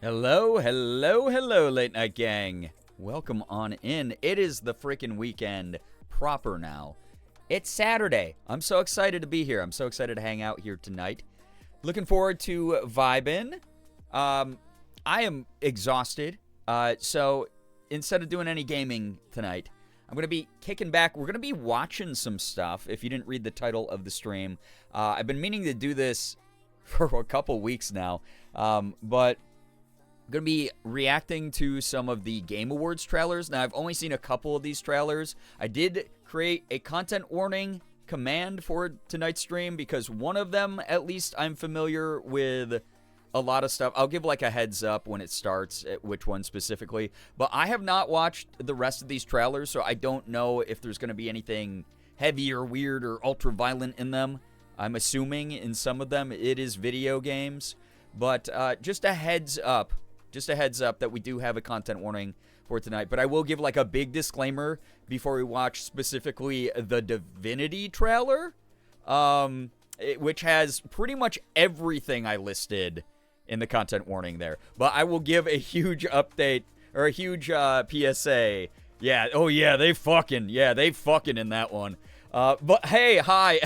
Hello, hello, hello, late night gang. Welcome on in. It is the freaking weekend proper now. It's Saturday. I'm so excited to be here. I'm so excited to hang out here tonight. Looking forward to vibing. I am exhausted. So instead of doing any gaming tonight, I'm going to be kicking back. We're going to be watching some stuff. If you didn't read the title of the stream, I've been meaning to do this for a couple weeks now. But I'm going to be reacting to some of the Game Awards trailers. Now, I've only seen a couple of these trailers. I did create a content warning command for tonight's stream because one of them, at least, I'm familiar with a lot of stuff. I'll give like a heads up when it starts, which one specifically. But I have not watched the rest of these trailers, so I don't know if there's going to be anything heavy or weird or ultra-violent in them. I'm assuming in some of them it is video games. But just a heads up. Just a heads up that we do have a content warning for tonight. But I will give like a big disclaimer before we watch specifically the Divinity trailer, which has pretty much everything I listed in the content warning there. But I will give a huge update or a huge PSA. Yeah, oh yeah, they fucking in that one. But hey, hi,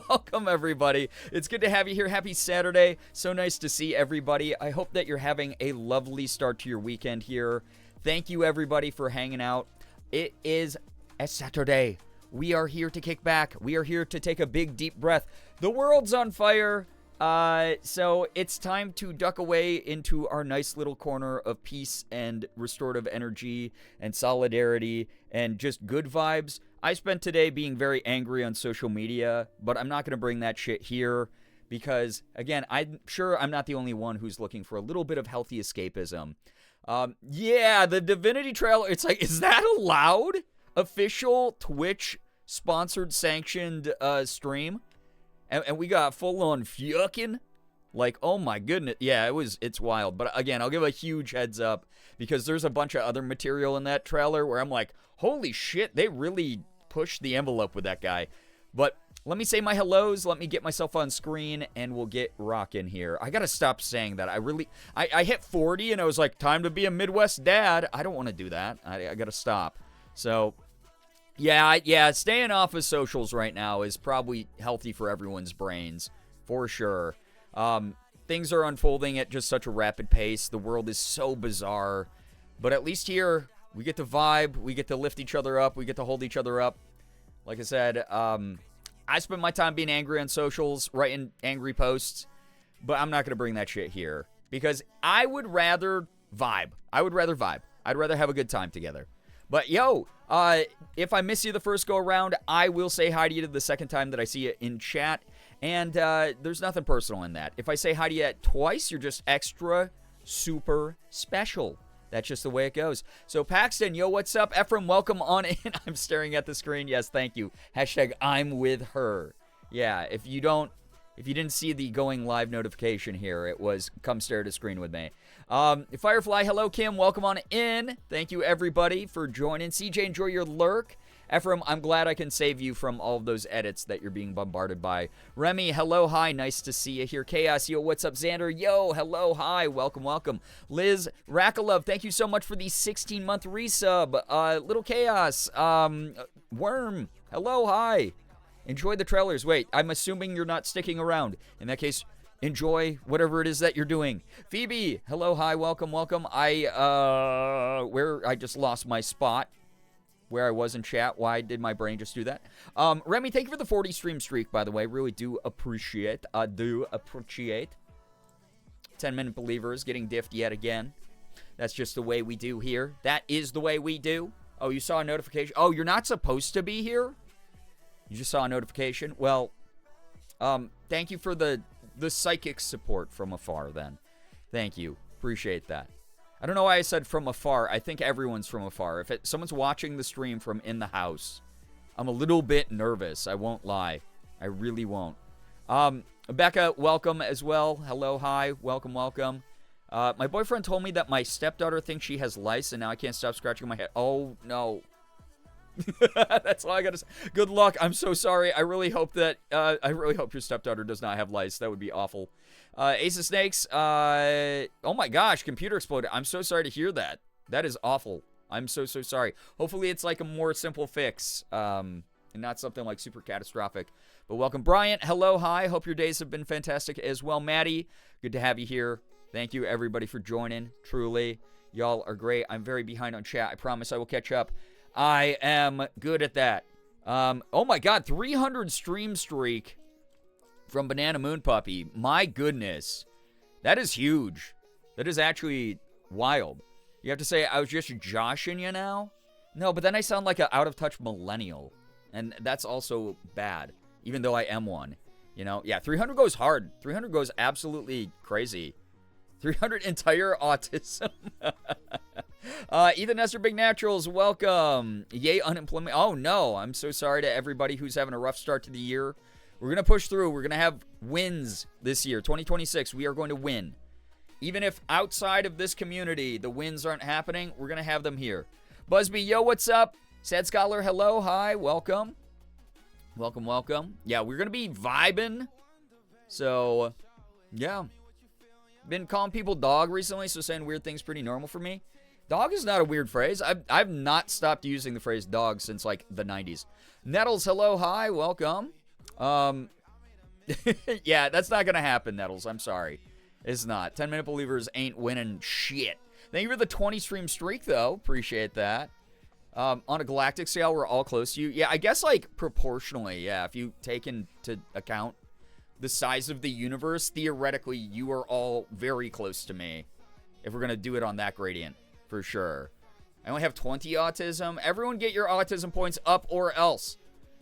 welcome everybody. It's good to have you here. Happy Saturday. So nice to see everybody. I hope that you're having a lovely start to your weekend here. Thank you everybody for hanging out. It is a Saturday. We are here to kick back. We are here to take a big deep breath. The world's on fire. So it's time to duck away into our nice little corner of peace and restorative energy and solidarity and just good vibes. I spent today being very angry on social media, but I'm not going to bring that shit here because, again, I'm sure I'm not the only one who's looking for a little bit of healthy escapism. Yeah, the Divinity trailer, it's like, is that allowed? Official Twitch-sponsored, sanctioned stream? And we got full-on fucking, like, oh my goodness. Yeah, it's wild. But again, I'll give a huge heads up because there's a bunch of other material in that trailer where I'm like, holy shit, they really pushed the envelope with that guy. But let me say my hellos, let me get myself on screen, and we'll get rocking here. I gotta stop saying that. I hit 40 and I was like, time to be a Midwest dad. I don't want to do that. I gotta stop. So Yeah, staying off of socials right now is probably healthy for everyone's brains, for sure. Things are unfolding at just such a rapid pace. The world is so bizarre. But at least here, we get to vibe, we get to lift each other up, we get to hold each other up. Like I said, I spend my time being angry on socials, writing angry posts, but I'm not going to bring that shit here. Because I would rather vibe. I'd rather have a good time together. But yo, if I miss you the first go around, I will say hi to you the second time that I see you in chat. And there's nothing personal in that. If I say hi to you twice, you're just extra super special. That's just the way it goes. So Paxton, yo, what's up? Ephraim, welcome on in. I'm staring at the screen. Yes, thank you. Hashtag I'm with her. Yeah, if you didn't see the going live notification here, it was come stare at a screen with me. Firefly, hello, Kim. Welcome on in. Thank you, everybody, for joining. CJ, enjoy your lurk. Ephraim, I'm glad I can save you from all of those edits that you're being bombarded by. Remy, hello, hi, nice to see you here. Chaos, yo, what's up? Xander, yo, hello, hi, welcome, welcome. Liz, Rakalove, thank you so much for the 16-month resub. Little Chaos, Worm, hello, hi. Enjoy the trailers. Wait, I'm assuming you're not sticking around. In that case, enjoy whatever it is that you're doing. Phoebe, hello, hi, welcome, welcome. I just lost my spot where I was in chat. Why did my brain just do that? Remy, thank you for the 40 stream streak, by the way. Really do appreciate. 10-minute believers getting diffed yet again. That's just the way we do here. That is the way we do. Oh, you saw a notification? Oh, you're not supposed to be here? You just saw a notification? Well, thank you for the psychic support from afar, then. Thank you. Appreciate that. I don't know why I said from afar. I think everyone's from afar. If someone's watching the stream from in the house, I'm a little bit nervous. I won't lie. I really won't. Becca, welcome as well. Hello, hi. Welcome, welcome. My boyfriend told me that my stepdaughter thinks she has lice, and now I can't stop scratching my head. Oh, no. That's all I gotta say. Good luck. I'm so sorry. I really hope that I really hope your stepdaughter does not have lice. That would be awful. Ace of Snakes. Oh my gosh, computer exploded. I'm so sorry to hear that. That is awful. I'm so sorry. Hopefully it's like a more simple fix, and not something like super catastrophic. But welcome, Bryant. Hello, hi. Hope your days have been fantastic as well. Maddie, good to have you here. Thank you everybody for joining. Truly, y'all are great. I'm very behind on chat. I promise I will catch up. I am good at that. Oh my god, 300 stream streak from Banana Moon Puppy. My goodness. That is huge. That is actually wild. You have to say, I was just joshing you now? No, but then I sound like an out-of-touch millennial. And that's also bad, even though I am one. You know? Yeah, 300 goes hard. 300 goes absolutely crazy. 300 entire autism. Ethan Nestor Big Naturals, welcome. Yay, unemployment. Oh, no. I'm so sorry to everybody who's having a rough start to the year. We're going to push through. We're going to have wins this year. 2026, we are going to win. Even if outside of this community, the wins aren't happening, we're going to have them here. Busby, yo, what's up? Sad Scholar, hello, hi, welcome. Welcome, welcome. Yeah, we're going to be vibing. So, yeah. Been calling people dog recently, so saying weird things pretty normal for me. Dog is not a weird phrase. I've not stopped using the phrase dog since, like, the 90s. Nettles, hello, hi, welcome. Yeah, that's not gonna happen, Nettles. I'm sorry. It's not. 10-minute believers ain't winning shit. Thank you for the 20 stream streak, though. Appreciate that. On a galactic scale, we're all close to you. Yeah, I guess, like, proportionally, yeah. If you take into account the size of the universe, theoretically, you are all very close to me. If we're gonna do it on that gradient, for sure. I only have 20 autism. Everyone get your autism points up or else.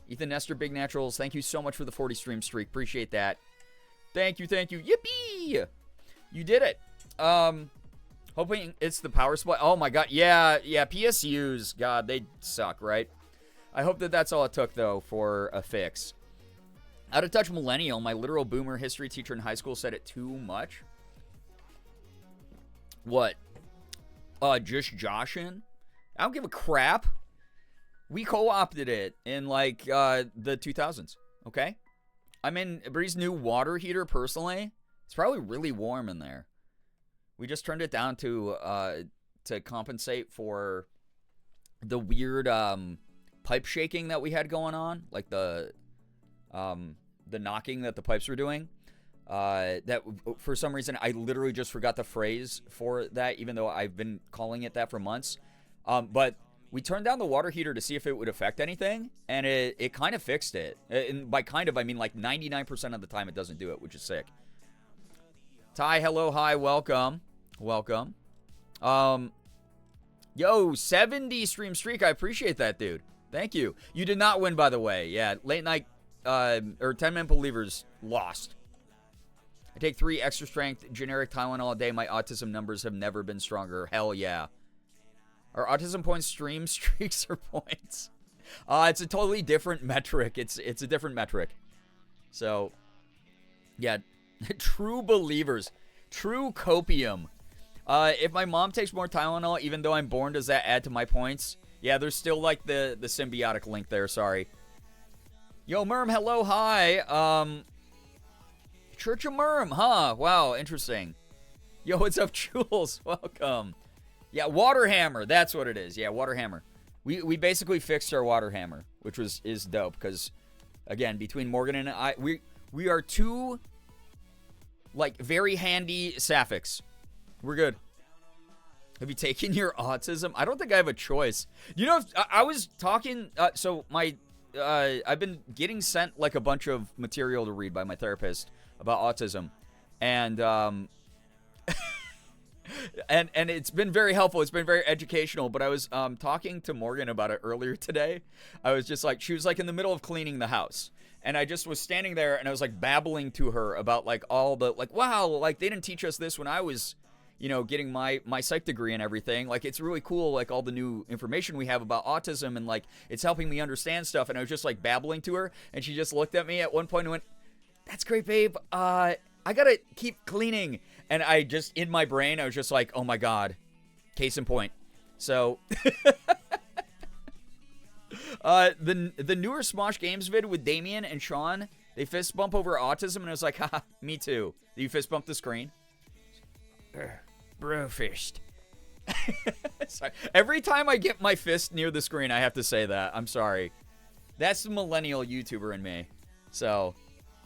Ethan Nestor, Big Naturals, thank you so much for the 40 stream streak. Appreciate that. Thank you, thank you. Yippee! You did it. Hoping it's the power supply. Oh my god, yeah, PSUs, god, they suck, right? I hope that that's all it took, though, for a fix. Out of touch millennial, my literal boomer history teacher in high school said it too much. What? Just joshing? I don't give a crap. We co-opted it in, like, the 2000s, okay? I'm in Bree's new water heater, personally. It's probably really warm in there. We just turned it down to compensate for the weird, pipe shaking that we had going on. Like, the knocking that the pipes were doing. That, for some reason, I literally just forgot the phrase for that, even though I've been calling it that for months. But we turned down the water heater to see if it would affect anything, and it kind of fixed it. And by kind of, I mean like 99% of the time it doesn't do it, which is sick. Ty, hello, hi, welcome. Welcome. Yo, 70 stream streak. I appreciate that, dude. Thank you. You did not win, by the way. Yeah, late night or 10-minute believers lost. I take 3 extra strength generic Tylenol a day. My autism numbers have never been stronger. Hell yeah. Are autism points stream streaks or points? It's a totally different metric. It's a different metric. So, yeah, true believers, true copium. If my mom takes more Tylenol, even though I'm born, does that add to my points? Yeah, there's still like the symbiotic link there. Sorry. Yo, Merm, hello, hi. Church of Merm, huh? Wow, interesting. Yo, what's up, Jules? Welcome. Yeah, water hammer. That's what it is. Yeah, water hammer. We basically fixed our water hammer, which is dope because, again, between Morgan and I, we are two, like, very handy sapphics. We're good. Have you taken your autism? I don't think I have a choice. You know, I was talking, so I've been getting sent, like, a bunch of material to read by my therapist about autism. And, and it's been very helpful. It's been very educational. But I was talking to Morgan about it earlier today. I was just like, she was like in the middle of cleaning the house. And I just was standing there and I was like babbling to her about like all the, like, wow, like they didn't teach us this when I was, you know, getting my psych degree and everything. Like, it's really cool, like all the new information we have about autism and like it's helping me understand stuff. And I was just like babbling to her. And she just looked at me at one point and went, "That's great, babe. I gotta keep cleaning." And I just, in my brain, I was just like, oh my God, case in point. So, the newer Smosh Games vid with Damien and Sean, they fist bump over autism, and I was like, haha, me too. Do you fist bump the screen? Bro fist. Sorry. Every time I get my fist near the screen, I have to say that. I'm sorry. That's the millennial YouTuber in me. So,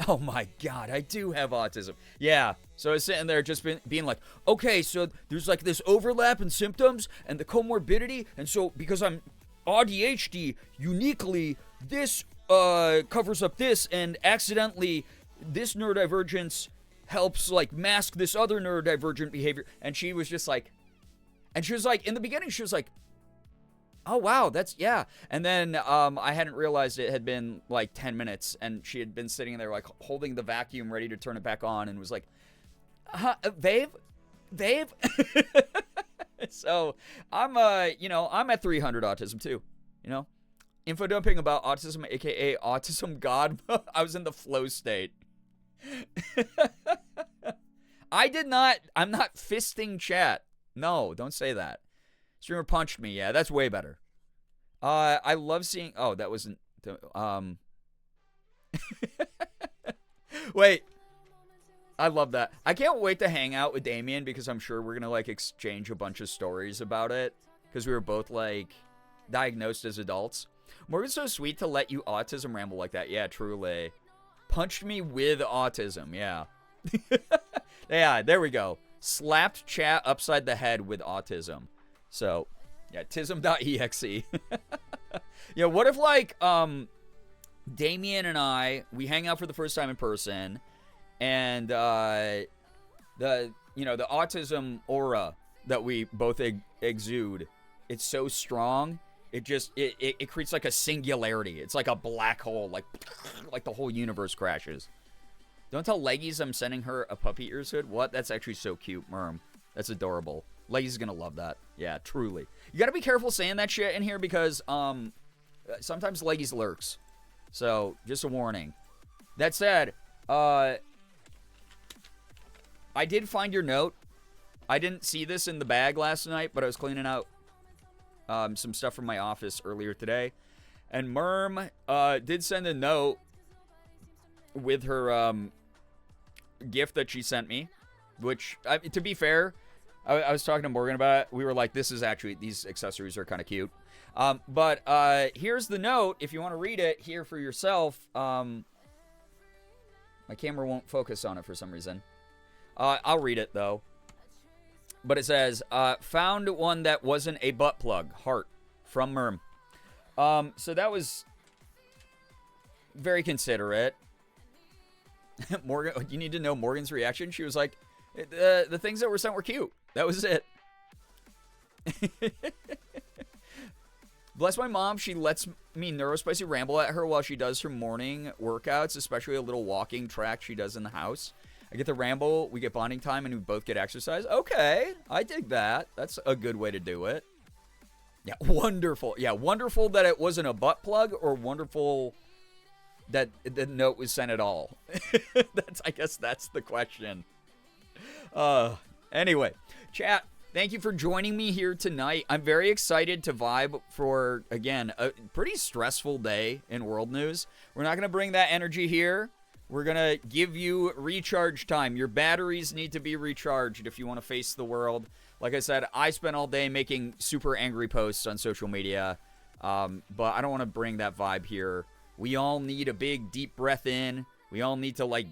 oh my God, I do have autism. Yeah. So I was sitting there just being like, okay, so there's like this overlap in symptoms and the comorbidity. And so because I'm ADHD, uniquely, this covers up this, and accidentally this neurodivergence helps like mask this other neurodivergent behavior. And she was just like, and she was like, in the beginning, she was like, oh, wow, that's, yeah. And then I hadn't realized it had been like 10 minutes, and she had been sitting there like holding the vacuum ready to turn it back on and was like, babe? So I'm, you know, I'm at 300 autism too, you know? Info dumping about autism, aka autism god. I was in the flow state. I'm not fisting chat. No, don't say that. Streamer punched me. Yeah, that's way better. I love seeing, oh, that wasn't, wait. I love that. I can't wait to hang out with Damien because I'm sure we're going to, like, exchange a bunch of stories about it because we were both, like, diagnosed as adults. Morgan's so sweet to let you autism ramble like that. Yeah, truly. Punched me with autism. Yeah. Yeah, there we go. Slapped chat upside the head with autism. So, yeah, tism.exe. Yeah, what if, like, Damien and I, we hang out for the first time in person, and the autism aura that we both exude, it's so strong, it just, it creates like a singularity. It's like a black hole, like the whole universe crashes. Don't tell Leggies I'm sending her a puppy ears hood. What? That's actually so cute, Merm. That's adorable. Leggies is gonna love that. Yeah, truly. You gotta be careful saying that shit in here because, sometimes Leggies lurks. So, just a warning. That said, I did find your note. I didn't see this in the bag last night, but I was cleaning out some stuff from my office earlier today. And Merm did send a note with her gift that she sent me, which, to be fair, I was talking to Morgan about it. We were like, this is actually, these accessories are kind of cute. But here's the note. If you want to read it here for yourself, my camera won't focus on it for some reason. I'll read it, though. But it says, found one that wasn't a butt plug. Heart. From Merm. So that was very considerate. Morgan, you need to know Morgan's reaction. She was like, the things that were sent were cute. That was it. Bless my mom, she lets me neurospicy ramble at her while she does her morning workouts, especially a little walking track she does in the house. I get the ramble, we get bonding time, and we both get exercise. Okay, I dig that. That's a good way to do it. Yeah, wonderful. Yeah, wonderful that it wasn't a butt plug, or wonderful that the note was sent at all. I guess that's the question. Anyway, chat, thank you for joining me here tonight. I'm very excited to vibe for, again, a pretty stressful day in world news. We're not going to bring that energy here. We're going to give you recharge time. Your batteries need to be recharged if you want to face the world. Like I said, I spent all day making super angry posts on social media, but I don't want to bring that vibe here. We all need a big, deep breath in. We all need to, like,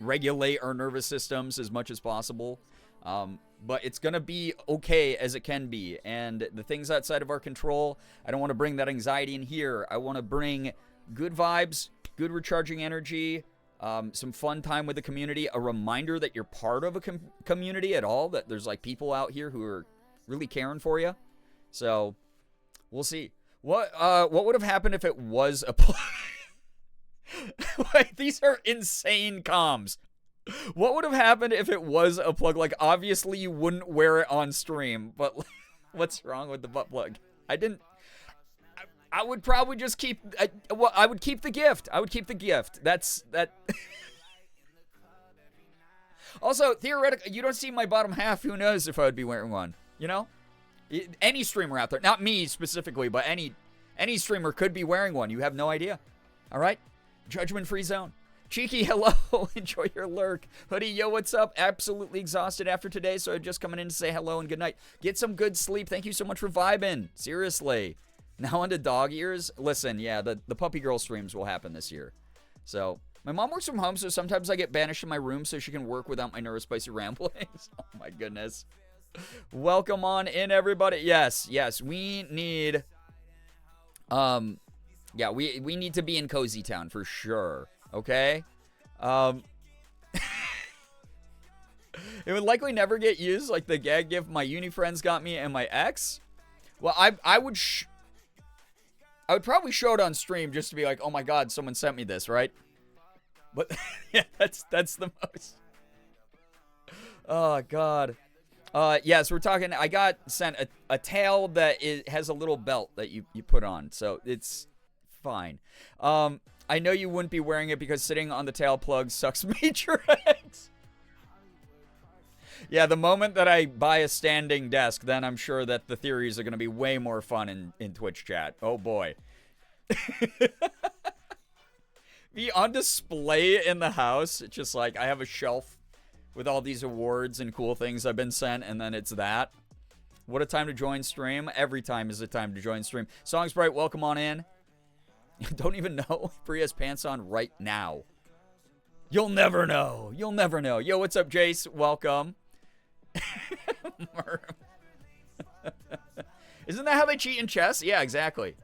regulate our nervous systems as much as possible. But it's going to be okay as it can be. And the things outside of our control, I don't want to bring that anxiety in here. I want to bring good vibes, good recharging energy, some fun time with the community, a reminder that you're part of a community at all, that there's, like, people out here who are really caring for you. So, we'll see. What would have happened if it was a... Wait, these are insane comms. What would have happened if it was a plug? Like, obviously you wouldn't wear it on stream, but what's wrong with the butt plug? I would probably just keep, I would keep the gift. I would keep the gift. That. Also, theoretically, you don't see my bottom half. Who knows if I would be wearing one, you know? Any streamer out there, not me specifically, but any streamer could be wearing one. You have no idea. All right? Judgment-free zone. Cheeky, hello. Enjoy your lurk. Hoodie, yo, what's up? Absolutely exhausted after today, so I'm just coming in to say hello and good night. Get some good sleep. Thank you so much for vibing. Seriously. Now on to dog ears. Listen, yeah, the puppy girl streams will happen this year. So, my mom works from home, so sometimes I get banished in my room so she can work without my neurospicy ramblings. Oh, my goodness. Welcome on in, everybody. Yes, we need... Yeah, we need to be in Cozy Town for sure, okay? It would likely never get used, like the gag gift my uni friends got me and my ex. Well, I would probably show it on stream just to be like, oh my god, someone sent me this, right? But, yeah, that's the most. Oh, god. Yes, we're talking, I got sent a tail that has a little belt that you put on, so it's... fine. I know you wouldn't be wearing it because sitting on the tail plug sucks major eggs. Yeah, the moment that I buy a standing desk, then I'm sure that the theories are going to be way more fun in Twitch chat. Oh boy. Be on display in the house. It's just like I have a shelf with all these awards and cool things I've been sent, and then it's that. What a time to join stream. Every time is a time to join stream. Songs Bright, welcome on in. Don't even know if Brie has pants on right now. You'll never know. You'll never know. Yo, what's up, Jace? Welcome. Isn't that how they cheat in chess? Yeah, exactly.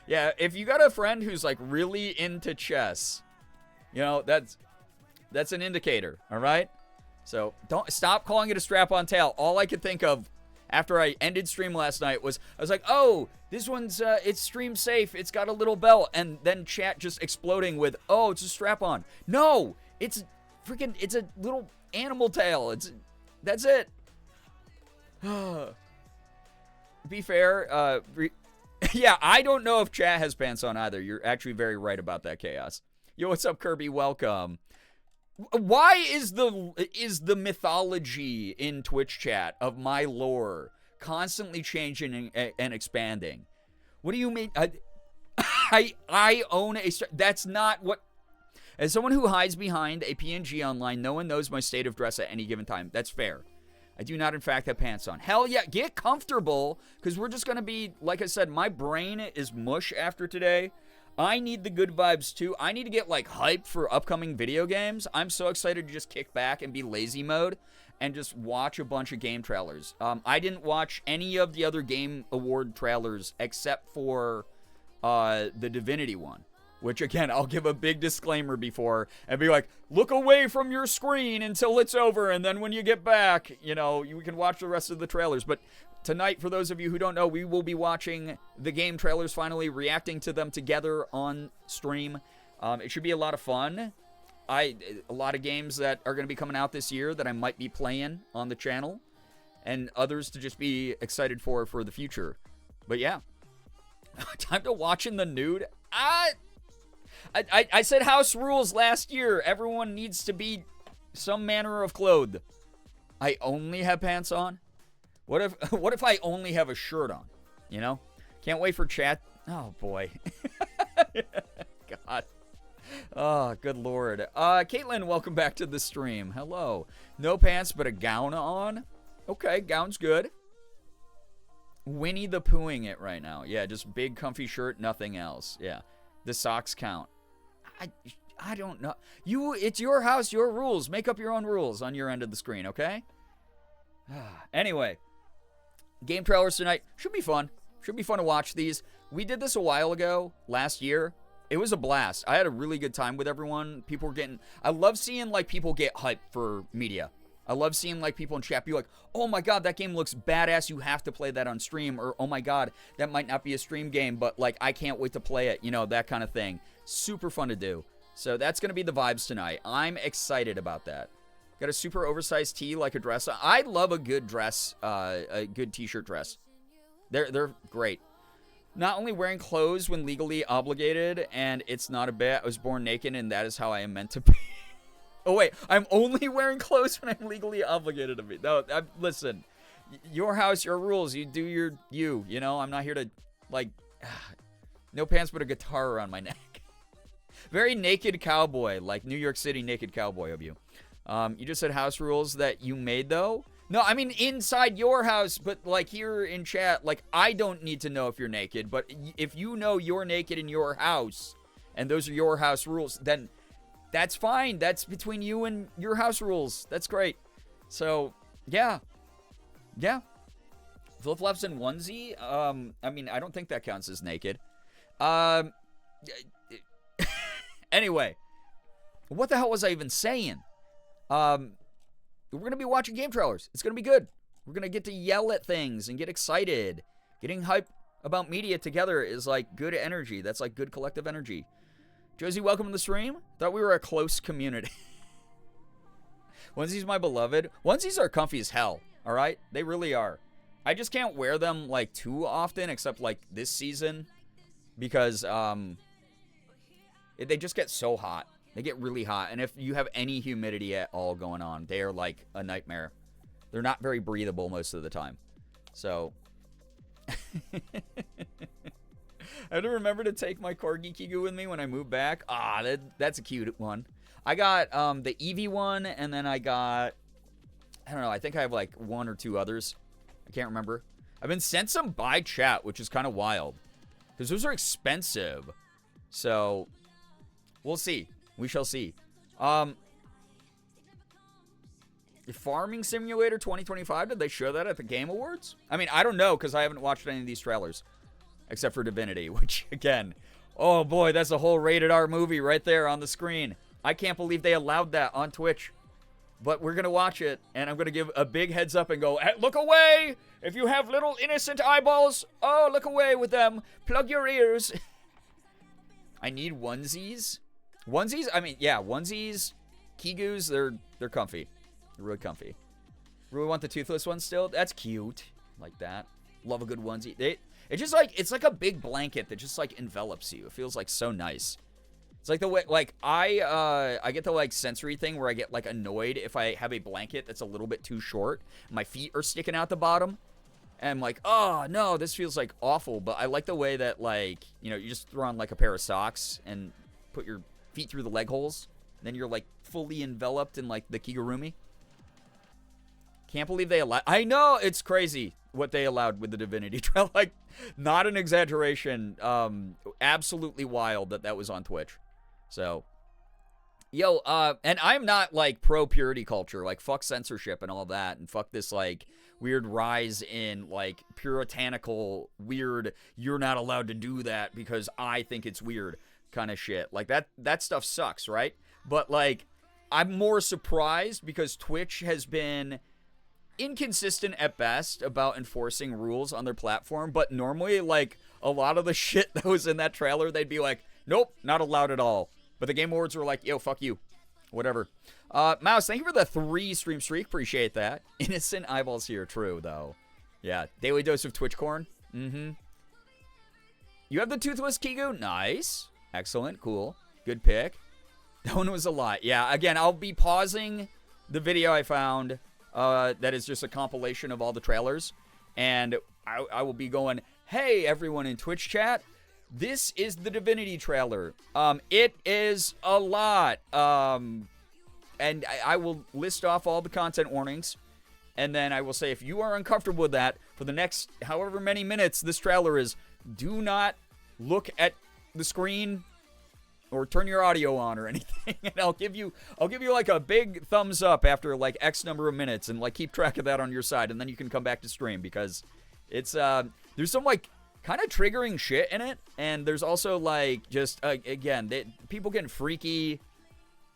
Yeah, if you got a friend who's like really into chess, you know, that's an indicator, all right? So don't stop calling it a strap-on tail. All I could think of after I ended stream last night was, I was like, oh, this one's, it's stream safe. It's got a little belt. And then chat just exploding with, oh, it's a strap-on. No, it's a little animal tail. That's it. Be fair, yeah, I don't know if chat has pants on either. You're actually very right about that, Chaos. Yo, what's up, Kirby? Welcome. Why is the mythology in Twitch chat of my lore constantly changing and expanding? What do you mean? I own a... That's not what... As someone who hides behind a PNG online, no one knows my state of dress at any given time. That's fair. I do not, in fact, have pants on. Hell yeah, get comfortable, because we're just going to be... Like I said, my brain is mush after today. I need the good vibes, too. I need to get, like, hyped for upcoming video games. I'm so excited to just kick back and be lazy mode and just watch a bunch of game trailers. I didn't watch any of the other Game Award trailers except for the Divinity one, which, again, I'll give a big disclaimer before and be like, look away from your screen until it's over, and then when you get back, you know, you can watch the rest of the trailers. But tonight, for those of you who don't know, we will be watching the game trailers finally, reacting to them together on stream. It should be a lot of fun. A lot of games that are going to be coming out this year that I might be playing on the channel, and others to just be excited for the future. But yeah, time to watch in the nude. I said house rules last year. Everyone needs to be some manner of clothed. I only have pants on. What if I only have a shirt on? You know, can't wait for chat. Oh boy, God. Oh, good lord. Caitlin, welcome back to the stream. Hello. No pants, but a gown on. Okay, gown's good. Winnie the Poohing it right now. Yeah, just big comfy shirt, nothing else. Yeah, the socks count. I don't know. It's your house, your rules. Make up your own rules on your end of the screen, okay? Anyway, game trailers tonight. Should be fun. Should be fun to watch these. We did this a while ago, last year. It was a blast. I had a really good time with everyone. People were getting... I love seeing, like, people get hyped for media. I love seeing, like, people in chat be like, oh my god, that game looks badass. You have to play that on stream. Or, oh my god, that might not be a stream game, but, like, I can't wait to play it. You know, that kind of thing. Super fun to do. So that's going to be the vibes tonight. I'm excited about that. Got a super oversized tee, like a dress. I love a good dress, a good t-shirt dress. They're great. Not only wearing clothes when legally obligated, and it's not a bit. I was born naked, and that is how I am meant to be. Oh, wait. I'm only wearing clothes when I'm legally obligated to be. No, listen. Your house, your rules. You do you. You know, I'm not here to, like, no pants but a guitar around my neck. Very naked cowboy, like New York City naked cowboy of you. You just said house rules that you made, though. No, I mean inside your house, but like here in chat, like I don't need to know if you're naked, but if you know you're naked in your house, and those are your house rules, then that's fine. That's between you and your house rules. That's great. So, yeah. Yeah. Flip-flops and onesie? I mean, I don't think that counts as naked. Anyway. What the hell was I even saying? We're going to be watching game trailers. It's going to be good. We're going to get to yell at things and get excited. Getting hype about media together is like good energy. That's like good collective energy. Josie, welcome to the stream. Thought we were a close community. Onesies, my beloved. Onesies are comfy as hell, all right? They really are. I just can't wear them like too often, except like this season, because they just get so hot. They get really hot, and if you have any humidity at all going on, they are like a nightmare. They're not very breathable most of the time. So, I have to remember to take my Corgi Kigu with me when I move back. That's a cute one. I got the Eevee one, and then I got, I don't know, I think I have like one or two others. I can't remember. I've been sent some by chat, which is kind of wild, because those are expensive. So, we'll see. We shall see. Farming Simulator 2025, did they show that at the Game Awards? I mean, I don't know, because I haven't watched any of these trailers. Except for Divinity, which, again, oh boy, that's a whole rated R movie right there on the screen. I can't believe they allowed that on Twitch. But we're going to watch it, and I'm going to give a big heads up and go, hey, look away! If you have little innocent eyeballs, oh, look away with them. Plug your ears. I need onesies. Onesies? I mean, yeah, onesies, Kigus, they're comfy. They're really comfy. Really want the toothless one still? That's cute. Like that. Love a good onesie. It's just like, it's like a big blanket that just like envelops you. It feels like so nice. It's like the way, like, I get the like sensory thing where I get like annoyed if I have a blanket that's a little bit too short. My feet are sticking out the bottom. And I'm like, oh no, this feels like awful. But I like the way that, like, you know, you just throw on like a pair of socks and put your feet through the leg holes, then you're like fully enveloped in like the Kigurumi. Can't believe they allowed. I know, it's crazy what they allowed with the Divinity trial. Like, not an exaggeration. Absolutely wild that was on Twitch. So, yo, and I'm not like pro purity culture, like fuck censorship and all that, and fuck this like weird rise in like puritanical weird, you're not allowed to do that because I think it's weird kind of shit. Like that stuff sucks, right? But like, I'm more surprised because Twitch has been inconsistent at best about enforcing rules on their platform, but normally, like, a lot of the shit that was in that trailer, they'd be like, nope, not allowed at all. But the Game Awards were like, yo, fuck you. Whatever. Mouse, thank you for the 3 stream streak. Appreciate that. Innocent eyeballs here. True, though. Yeah. Daily dose of Twitch corn. Mm-hmm. You have the Toothless Kigu? Nice. Excellent. Cool. Good pick. That one was a lot. Yeah, again, I'll be pausing the video I found that is just a compilation of all the trailers. And I will be going, hey, everyone in Twitch chat, this is the Divinity trailer. It is a lot. And I will list off all the content warnings. And then I will say, if you are uncomfortable with that, for the next however many minutes this trailer is, do not look at the screen or turn your audio on or anything. And I'll give you like a big thumbs up after like X number of minutes, and like keep track of that on your side, and then you can come back to stream, because it's there's some like kind of triggering shit in it, and there's also like just again, people getting freaky,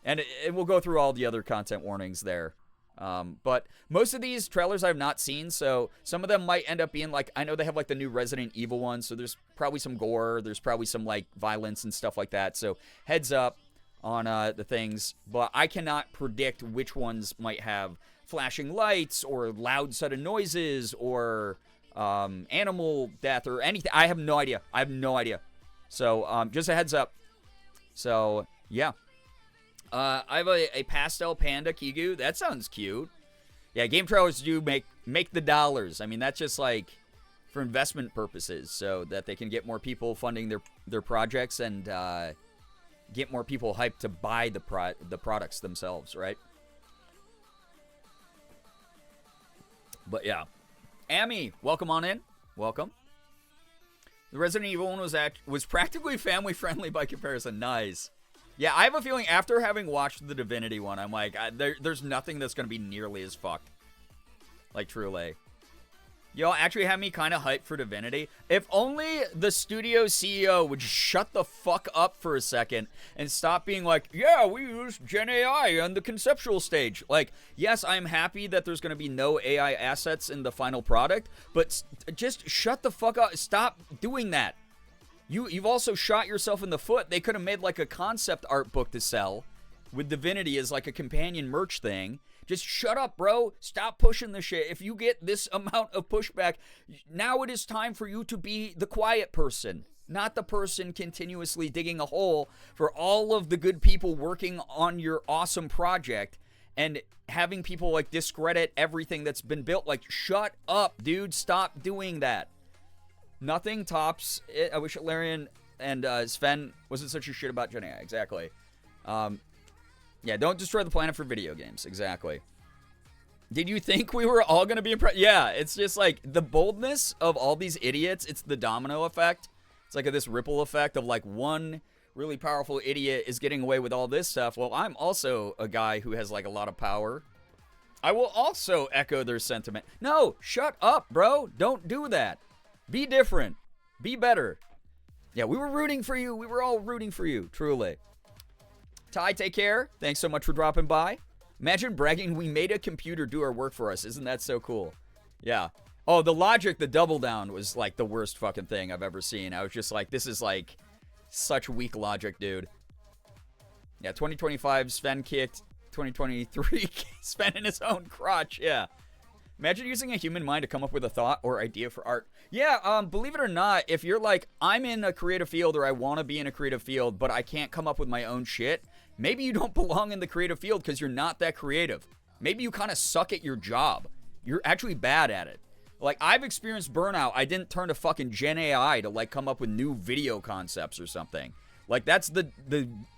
and it will go through all the other content warnings there. But most of these trailers I've not seen, so some of them might end up being like, I know they have like the new Resident Evil one, so there's probably some gore, there's probably some like violence and stuff like that, so heads up on the things, but I cannot predict which ones might have flashing lights or loud sudden noises or animal death or anything. I have no idea. So just a heads up. So yeah. I have a pastel panda Kigu. That sounds cute. Yeah, game trailers do make the dollars. I mean, that's just like for investment purposes, so that they can get more people funding their projects and get more people hyped to buy the products themselves, right? But yeah, Amy, welcome on in. Welcome. The Resident Evil one was practically family friendly by comparison. Nice. Yeah, I have a feeling after having watched the Divinity one, I'm like, there's nothing that's going to be nearly as fucked. Like, truly. Y'all actually have me kind of hyped for Divinity. If only the studio CEO would just shut the fuck up for a second and stop being like, yeah, we use Gen AI on the conceptual stage. Like, yes, I'm happy that there's going to be no AI assets in the final product, but just shut the fuck up. Stop doing that. You've also shot yourself in the foot. They could have made like a concept art book to sell with Divinity as like a companion merch thing. Just shut up, bro. Stop pushing the shit. If you get this amount of pushback, now it is time for you to be the quiet person, not the person continuously digging a hole for all of the good people working on your awesome project and having people like discredit everything that's been built. Like, shut up, dude. Stop doing that. Nothing tops it. I wish Larian and Sven wasn't such a shit about Gen AI. Exactly. Yeah, don't destroy the planet for video games. Exactly. Did you think we were all going to be impressed? Yeah, it's just like the boldness of all these idiots. It's the domino effect. It's like this ripple effect of like one really powerful idiot is getting away with all this stuff. Well, I'm also a guy who has like a lot of power. I will also echo their sentiment. No, shut up, bro. Don't do that. Be different. Be better. Yeah, we were rooting for you. We were all rooting for you, truly. Ty, take care. Thanks so much for dropping by. Imagine bragging, we made a computer do our work for us. Isn't that so cool? Yeah. Oh, the logic, the double down was like the worst fucking thing I've ever seen. I was just like, this is like such weak logic, dude. Yeah, 2025, Sven kicked. 2023, Sven in his own crotch. Yeah. Imagine using a human mind to come up with a thought or idea for art. Yeah, believe it or not, if you're like, I'm in a creative field or I want to be in a creative field, but I can't come up with my own shit, maybe you don't belong in the creative field because you're not that creative. Maybe you kind of suck at your job. You're actually bad at it. Like, I've experienced burnout. I didn't turn to fucking Gen AI to, like, come up with new video concepts or something. Like, that's the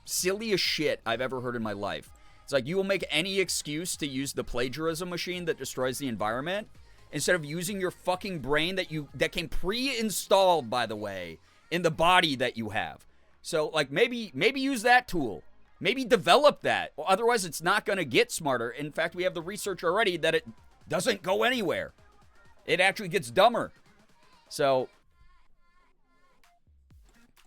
silliest shit I've ever heard in my life. It's like, you will make any excuse to use the plagiarism machine that destroys the environment instead of using your fucking brain that came pre-installed, by the way, in the body that you have. So, like, maybe use that tool. Maybe develop that. Well, otherwise, it's not going to get smarter. In fact, we have the research already that it doesn't go anywhere. It actually gets dumber. So,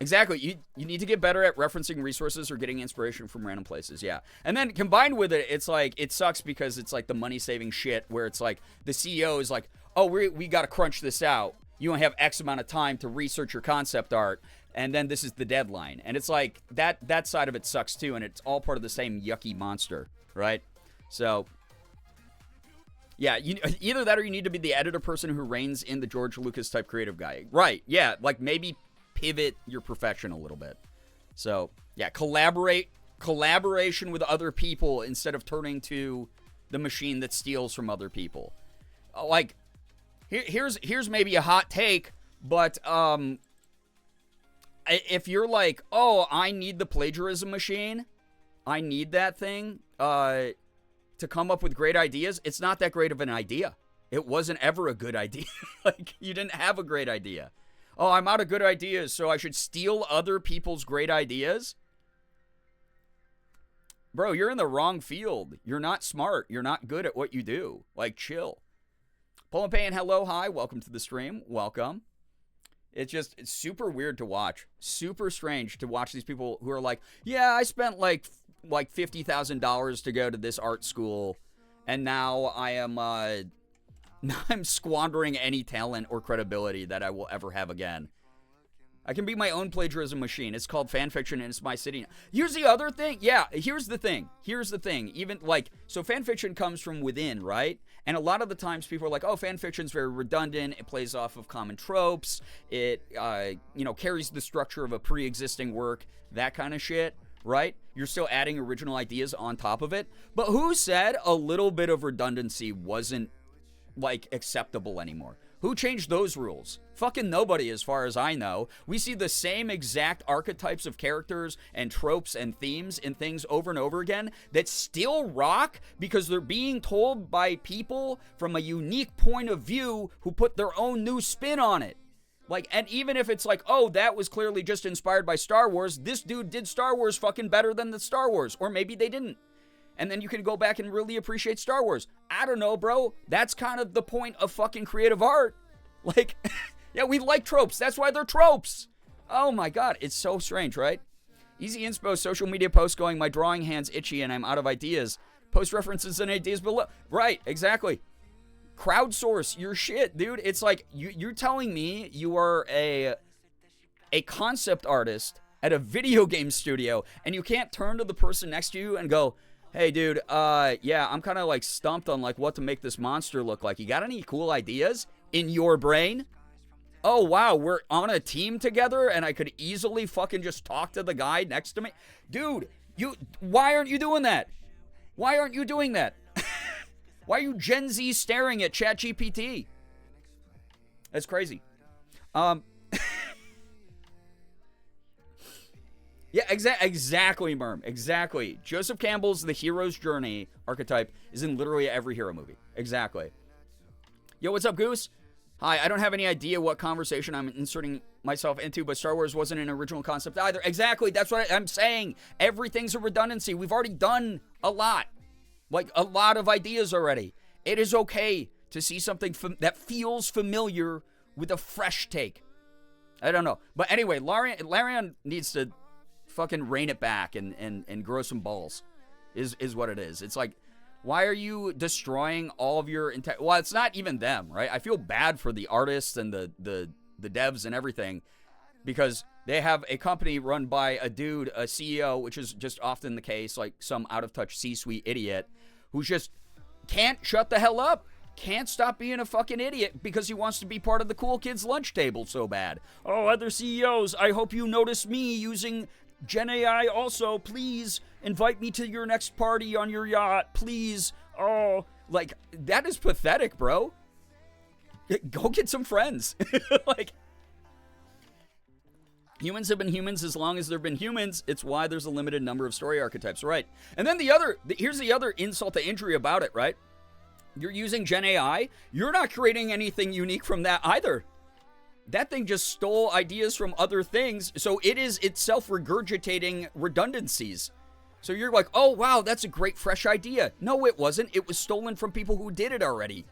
Exactly. You need to get better at referencing resources or getting inspiration from random places. Yeah. And then combined with it, it's like, it sucks because it's like the money-saving shit where it's like the CEO is like, oh, we got to crunch this out. You only have X amount of time to research your concept art, and then this is the deadline. And it's like, that side of it sucks too, and it's all part of the same yucky monster, right? So, yeah, either that or you need to be the editor person who reigns in the George Lucas type creative guy. Right, yeah, like maybe pivot your profession a little bit. So, yeah, collaboration with other people instead of turning to the machine that steals from other people. Like, here's maybe a hot take, but if you're like, oh, I need the plagiarism machine, I need that thing to come up with great ideas, it's not that great of an idea. It wasn't ever a good idea. Like, you didn't have a great idea. Oh, I'm out of good ideas, so I should steal other people's great ideas? Bro, you're in the wrong field. You're not smart. You're not good at what you do. Like, chill. Paul and Payne, hello, hi. Welcome to the stream. Welcome. It's super weird to watch. Super strange to watch these people who are like, yeah, I spent like $50,000 to go to this art school, and now I'm squandering any talent or credibility that I will ever have again. I can be my own plagiarism machine. It's called fan fiction, and it's my city. Here's the other thing. Yeah, here's the thing. Even like, so fan fiction comes from within, right? And a lot of the times people are like, oh, fan fiction's very redundant. It plays off of common tropes. It, carries the structure of a pre-existing work, that kind of shit, right? You're still adding original ideas on top of it. But who said a little bit of redundancy wasn't like acceptable anymore? Who changed those rules? Fucking nobody, as far as I know. We see the same exact archetypes of characters and tropes and themes in things over and over again that still rock because they're being told by people from a unique point of view who put their own new spin on it. Like, and even if it's like, oh, that was clearly just inspired by Star Wars, this dude did Star Wars fucking better than the Star Wars. Or maybe they didn't. And then you can go back and really appreciate Star Wars. I don't know, bro. That's kind of the point of fucking creative art. Like, yeah, we like tropes. That's why they're tropes. Oh my God. It's so strange, right? Easy inspo, social media post going, my drawing hand's itchy and I'm out of ideas. Post references and ideas below. Right, exactly. Crowdsource your shit, dude. It's like, you're telling me you are a concept artist at a video game studio and you can't turn to the person next to you and go, hey, dude, yeah, I'm kind of like stumped on like what to make this monster look like. You got any cool ideas in your brain? Oh, wow, we're on a team together and I could easily fucking just talk to the guy next to me. Dude, why aren't you doing that? Why aren't you doing that? Why are you Gen Z staring at ChatGPT? That's crazy. Yeah, exactly, Merm. Exactly. Joseph Campbell's The Hero's Journey archetype is in literally every hero movie. Exactly. Yo, what's up, Goose? Hi, I don't have any idea what conversation I'm inserting myself into, but Star Wars wasn't an original concept either. Exactly, that's what I'm saying. Everything's a redundancy. We've already done a lot. Like, a lot of ideas already. It is okay to see something that feels familiar with a fresh take. I don't know. But anyway, Larian needs to fucking rein it back and grow some balls is what it is. It's like, why are you destroying all of your well, it's not even them, right? I feel bad for the artists and the devs and everything because they have a company run by a dude, a CEO, which is just often the case, like some out of touch C-suite idiot who just can't shut the hell up. Can't stop being a fucking idiot because he wants to be part of the cool kids lunch table so bad. Oh, other CEOs, I hope you notice me using Gen AI also. Please invite me to your next party on your yacht. Please. Oh, like, that is pathetic, bro. Go get some friends. Like, humans have been humans as long as there have been humans. It's why there's a limited number of story archetypes, right? And then here's the other insult to injury about it, right? You're using Gen AI. You're not creating anything unique from that either. That thing just stole ideas from other things, so it is itself regurgitating redundancies. So you're like, oh, wow, that's a great fresh idea. No, it wasn't. It was stolen from people who did it already.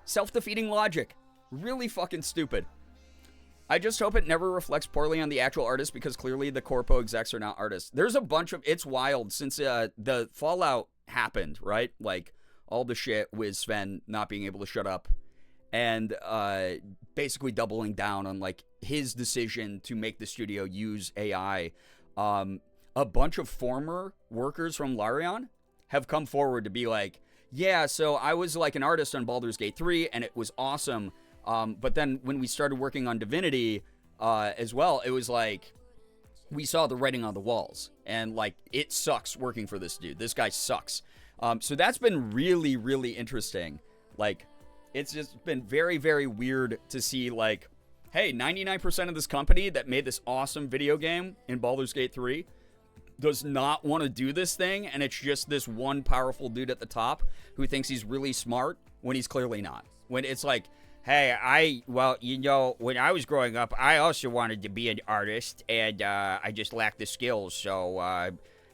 Self-defeating logic. Really fucking stupid. I just hope it never reflects poorly on the actual artist because clearly the corpo execs are not artists. There's a bunch of, it's wild since the Fallout happened, right? Like all the shit with Sven not being able to shut up and basically doubling down on like his decision to make the studio use AI. A bunch of former workers from Larian have come forward to be like, yeah, so I was like an artist on Baldur's Gate 3 and it was awesome. But then when we started working on Divinity as well, it was like we saw the writing on the walls and like it sucks working for this dude. This guy sucks. So that's been really, really interesting. Like it's just been very, very weird to see like, hey, 99% of this company that made this awesome video game in Baldur's Gate 3 does not want to do this thing, and it's just this one powerful dude at the top who thinks he's really smart when he's clearly not. When it's like, hey, well, you know, when I was growing up, I also wanted to be an artist, and I just lacked the skills, so,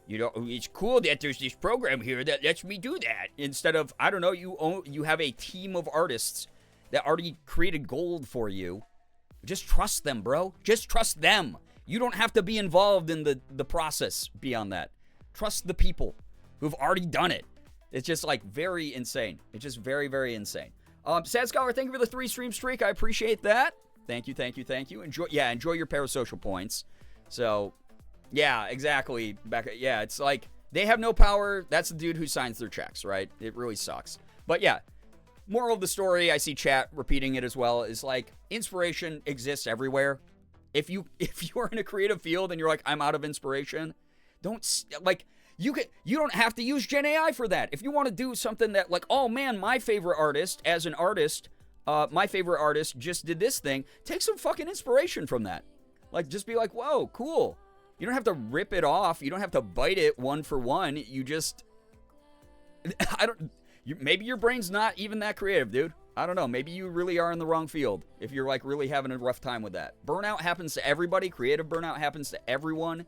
you know, it's cool that there's this program here that lets me do that. Instead of, I don't know, you have a team of artists that already created gold for you. Just trust them, bro. Just trust them. You don't have to be involved in the process beyond that. Trust the people who've already done it. It's just like very insane. It's just very, very insane. Sad Scholar, thank you for the 3-stream streak. I appreciate that. Thank you, thank you, thank you. Enjoy your parasocial points. So, yeah, exactly. Yeah, it's like they have no power. That's the dude who signs their checks, right? It really sucks. But yeah, moral of the story, I see chat repeating it as well, is like inspiration exists everywhere. If you are in a creative field and you're like, I'm out of inspiration, you don't have to use Gen AI for that. If you want to do something that like, oh man, my favorite artist just did this thing, take some fucking inspiration from that. Like, just be like, whoa, cool. You don't have to rip it off. You don't have to bite it one for one. You just, maybe your brain's not even that creative, dude. I don't know. Maybe you really are in the wrong field if you're like really having a rough time with that. Burnout happens to everybody. Creative burnout happens to everyone.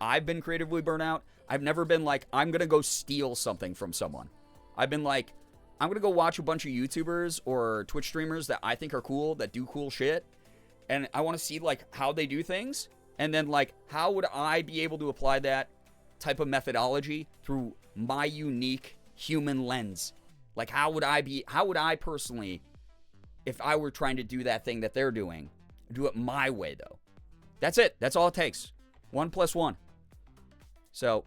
I've been creatively burnt out. I've never been like, I'm going to go steal something from someone. I've been like, I'm going to go watch a bunch of YouTubers or Twitch streamers that I think are cool, that do cool shit. And I want to see like how they do things. And then like, how would I be able to apply that type of methodology through my unique human lens? Like, how would I personally, if I were trying to do that thing that they're doing, do it my way, though? That's it. That's all it takes. 1 + 1. So,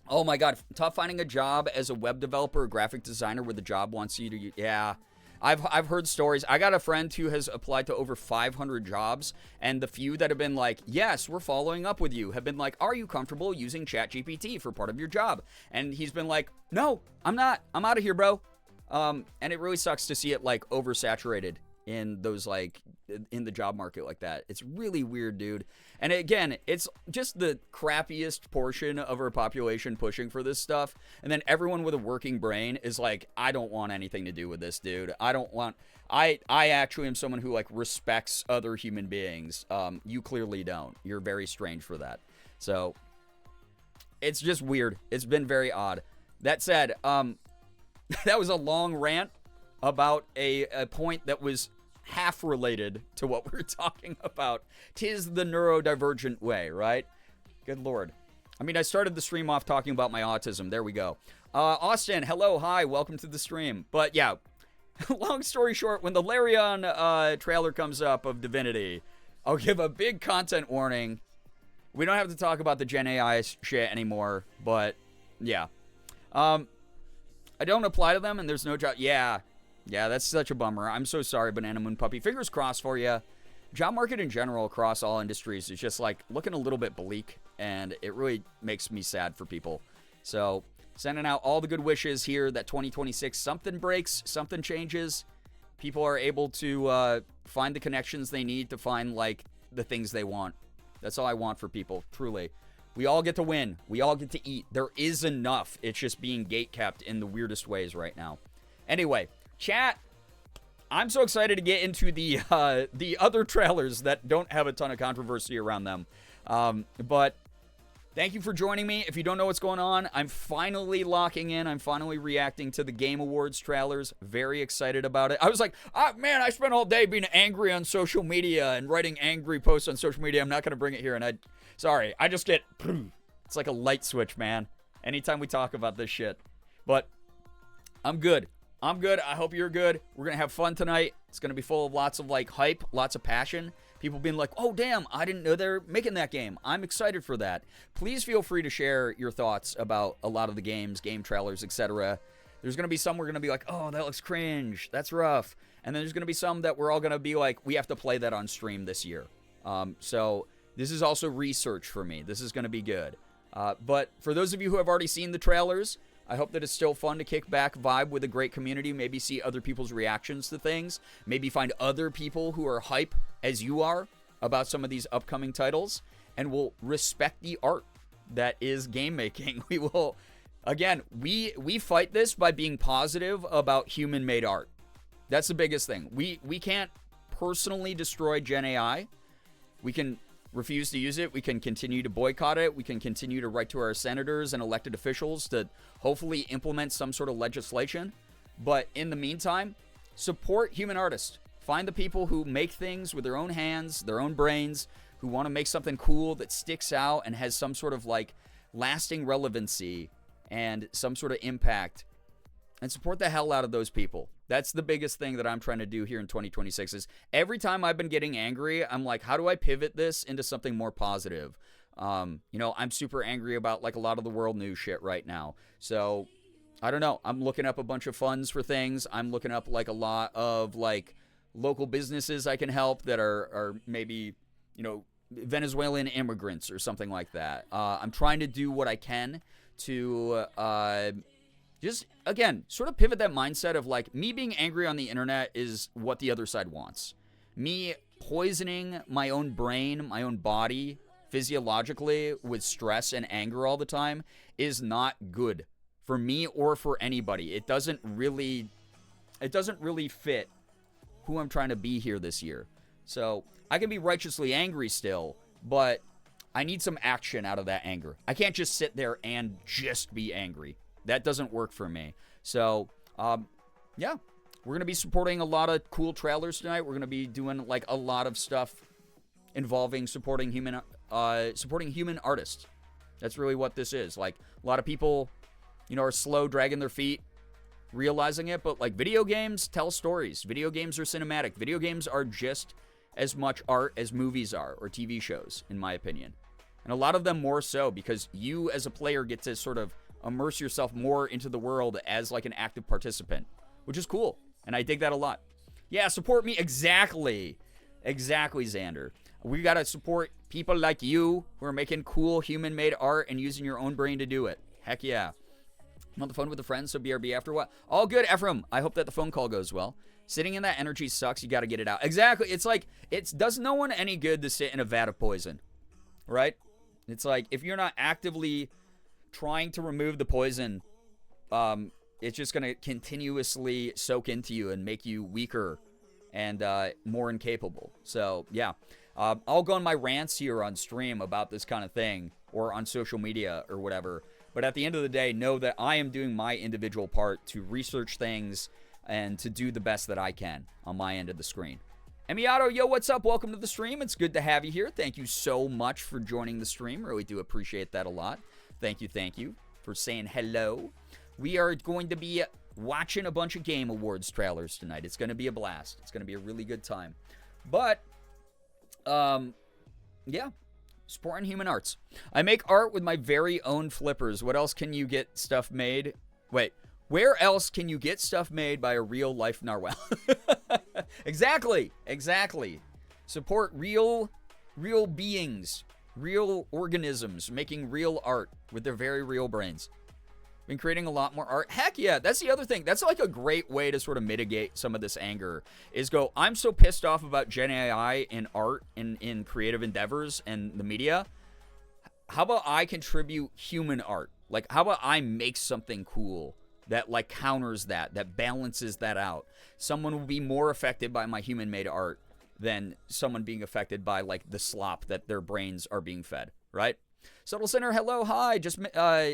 oh my God, tough finding a job as a web developer or graphic designer where the job wants you to, yeah. I've heard stories. I got a friend who has applied to over 500 jobs, and the few that have been like, yes, we're following up with you, have been like, are you comfortable using ChatGPT for part of your job? And he's been like, no, I'm not. I'm out of here, bro. And it really sucks to see it like oversaturated in those like in the job market like that. It's really weird, dude. And again, it's just the crappiest portion of our population pushing for this stuff. And then everyone with a working brain is like, I don't want anything to do with this, dude. I actually am someone who like respects other human beings. You clearly don't. You're very strange for that. So it's just weird. It's been very odd. That said, that was a long rant about a point that was half related to what we're talking about. 'Tis the neurodivergent way, right? Good Lord. I mean, I started the stream off talking about my autism. There we go. Austin, hello, hi, welcome to the stream. But yeah, long story short, when the Larian trailer comes up of Divinity, I'll give a big content warning. We don't have to talk about the Gen AI shit anymore, but yeah. I don't apply to them and there's no job. Yeah, that's such a bummer. I'm so sorry, Banana Moon Puppy. Fingers crossed for you. Job market in general across all industries is just like looking a little bit bleak, and it really makes me sad for people. So sending out all the good wishes here that 2026 something breaks, something changes. People are able to find the connections they need to find like the things they want. That's all I want for people, truly. We all get to win. We all get to eat. There is enough. It's just being gatekept in the weirdest ways right now. Anyway, chat, I'm so excited to get into the other trailers that don't have a ton of controversy around them. But Thank you for joining me. If you don't know what's going on, I'm finally locking in. I'm finally reacting to the Game Awards trailers. Very excited about it. I was like, man, I spent all day being angry on social media and writing angry posts on social media. I'm not going to bring it here. And I just get, it's like a light switch, man. Anytime we talk about this shit. But I'm good. I'm good. I hope you're good. We're going to have fun tonight. It's going to be full of lots of like hype, lots of passion. People being like, oh, damn, I didn't know they're making that game. I'm excited for that. Please feel free to share your thoughts about a lot of the games, game trailers, etc. There's going to be some we're going to be like, oh, that looks cringe. That's rough. And then there's going to be some that we're all going to be like, we have to play that on stream this year. So this is also research for me. This is going to be good. But for those of you who have already seen the trailers, I hope that it's still fun to kick back, vibe with a great community, maybe see other people's reactions to things, maybe find other people who are hype as you are about some of these upcoming titles, and we'll respect the art that is game making. We will, again, we fight this by being positive about human-made art. That's the biggest thing. We can't personally destroy Gen AI. We can refuse to use it. We can continue to boycott it. We can continue to write to our senators and elected officials to hopefully implement some sort of legislation. But in the meantime, support human artists. Find the people who make things with their own hands, their own brains, who want to make something cool that sticks out and has some sort of like lasting relevancy and some sort of impact, and support the hell out of those people. That's the biggest thing that I'm trying to do here in 2026 is every time I've been getting angry, I'm like, how do I pivot this into something more positive? I'm super angry about like a lot of the world news shit right now. So I don't know. I'm looking up a bunch of funds for things. I'm looking up like a lot of like local businesses I can help that are maybe, Venezuelan immigrants or something like that. I'm trying to do what I can to just, again, sort of pivot that mindset of like me being angry on the internet is what the other side wants. Me poisoning my own brain, my own body physiologically with stress and anger all the time is not good for me or for anybody. It doesn't really fit who I'm trying to be here this year. So I can be righteously angry still, but I need some action out of that anger. I can't just sit there and just be angry. That doesn't work for me. So, yeah, we're going to be supporting a lot of cool trailers tonight. We're going to be doing like a lot of stuff involving supporting human artists. That's really what this is. Like a lot of people, are slow dragging their feet, realizing it, but like video games tell stories. Video games are cinematic. Video games are just as much art as movies are or TV shows, in my opinion. And a lot of them more so because you as a player get to sort of immerse yourself more into the world as like an active participant, which is cool. And I dig that a lot. Yeah, support me. Exactly, Xander. We got to support people like you who are making cool human-made art and using your own brain to do it. Heck yeah. I'm on the phone with a friend, so BRB after what? All good, Ephraim. I hope that the phone call goes well. Sitting in that energy sucks. You got to get it out. Exactly. It's like, it does no one any good to sit in a vat of poison, right? It's like, if you're not actively trying to remove the poison, it's just going to continuously soak into you and make you weaker and more incapable. So, yeah. I'll go on my rants here on stream about this kind of thing or on social media or whatever. But at the end of the day, know that I am doing my individual part to research things and to do the best that I can on my end of the screen. Emiato, yo, what's up? Welcome to the stream. It's good to have you here. Thank you so much for joining the stream. Really do appreciate that a lot. Thank you for saying hello. We are going to be watching a bunch of Game Awards trailers tonight. It's going to be a blast. It's going to be a really good time. But, yeah. Supporting human arts. I make art with my very own flippers. What else can you get stuff made? Wait, where else can you get stuff made by a real life narwhal? Exactly. Support real beings, real organisms making real art with their very real brains. Been creating a lot more art. Heck yeah, that's the other thing. That's like a great way to sort of mitigate some of this anger is go, I'm so pissed off about Gen AI in art and in creative endeavors and the media. How about I contribute human art? Like, how about I make something cool that like counters that balances that out? Someone will be more affected by my human-made art than someone being affected by like the slop that their brains are being fed, right? Subtle Center, hello, hi. Just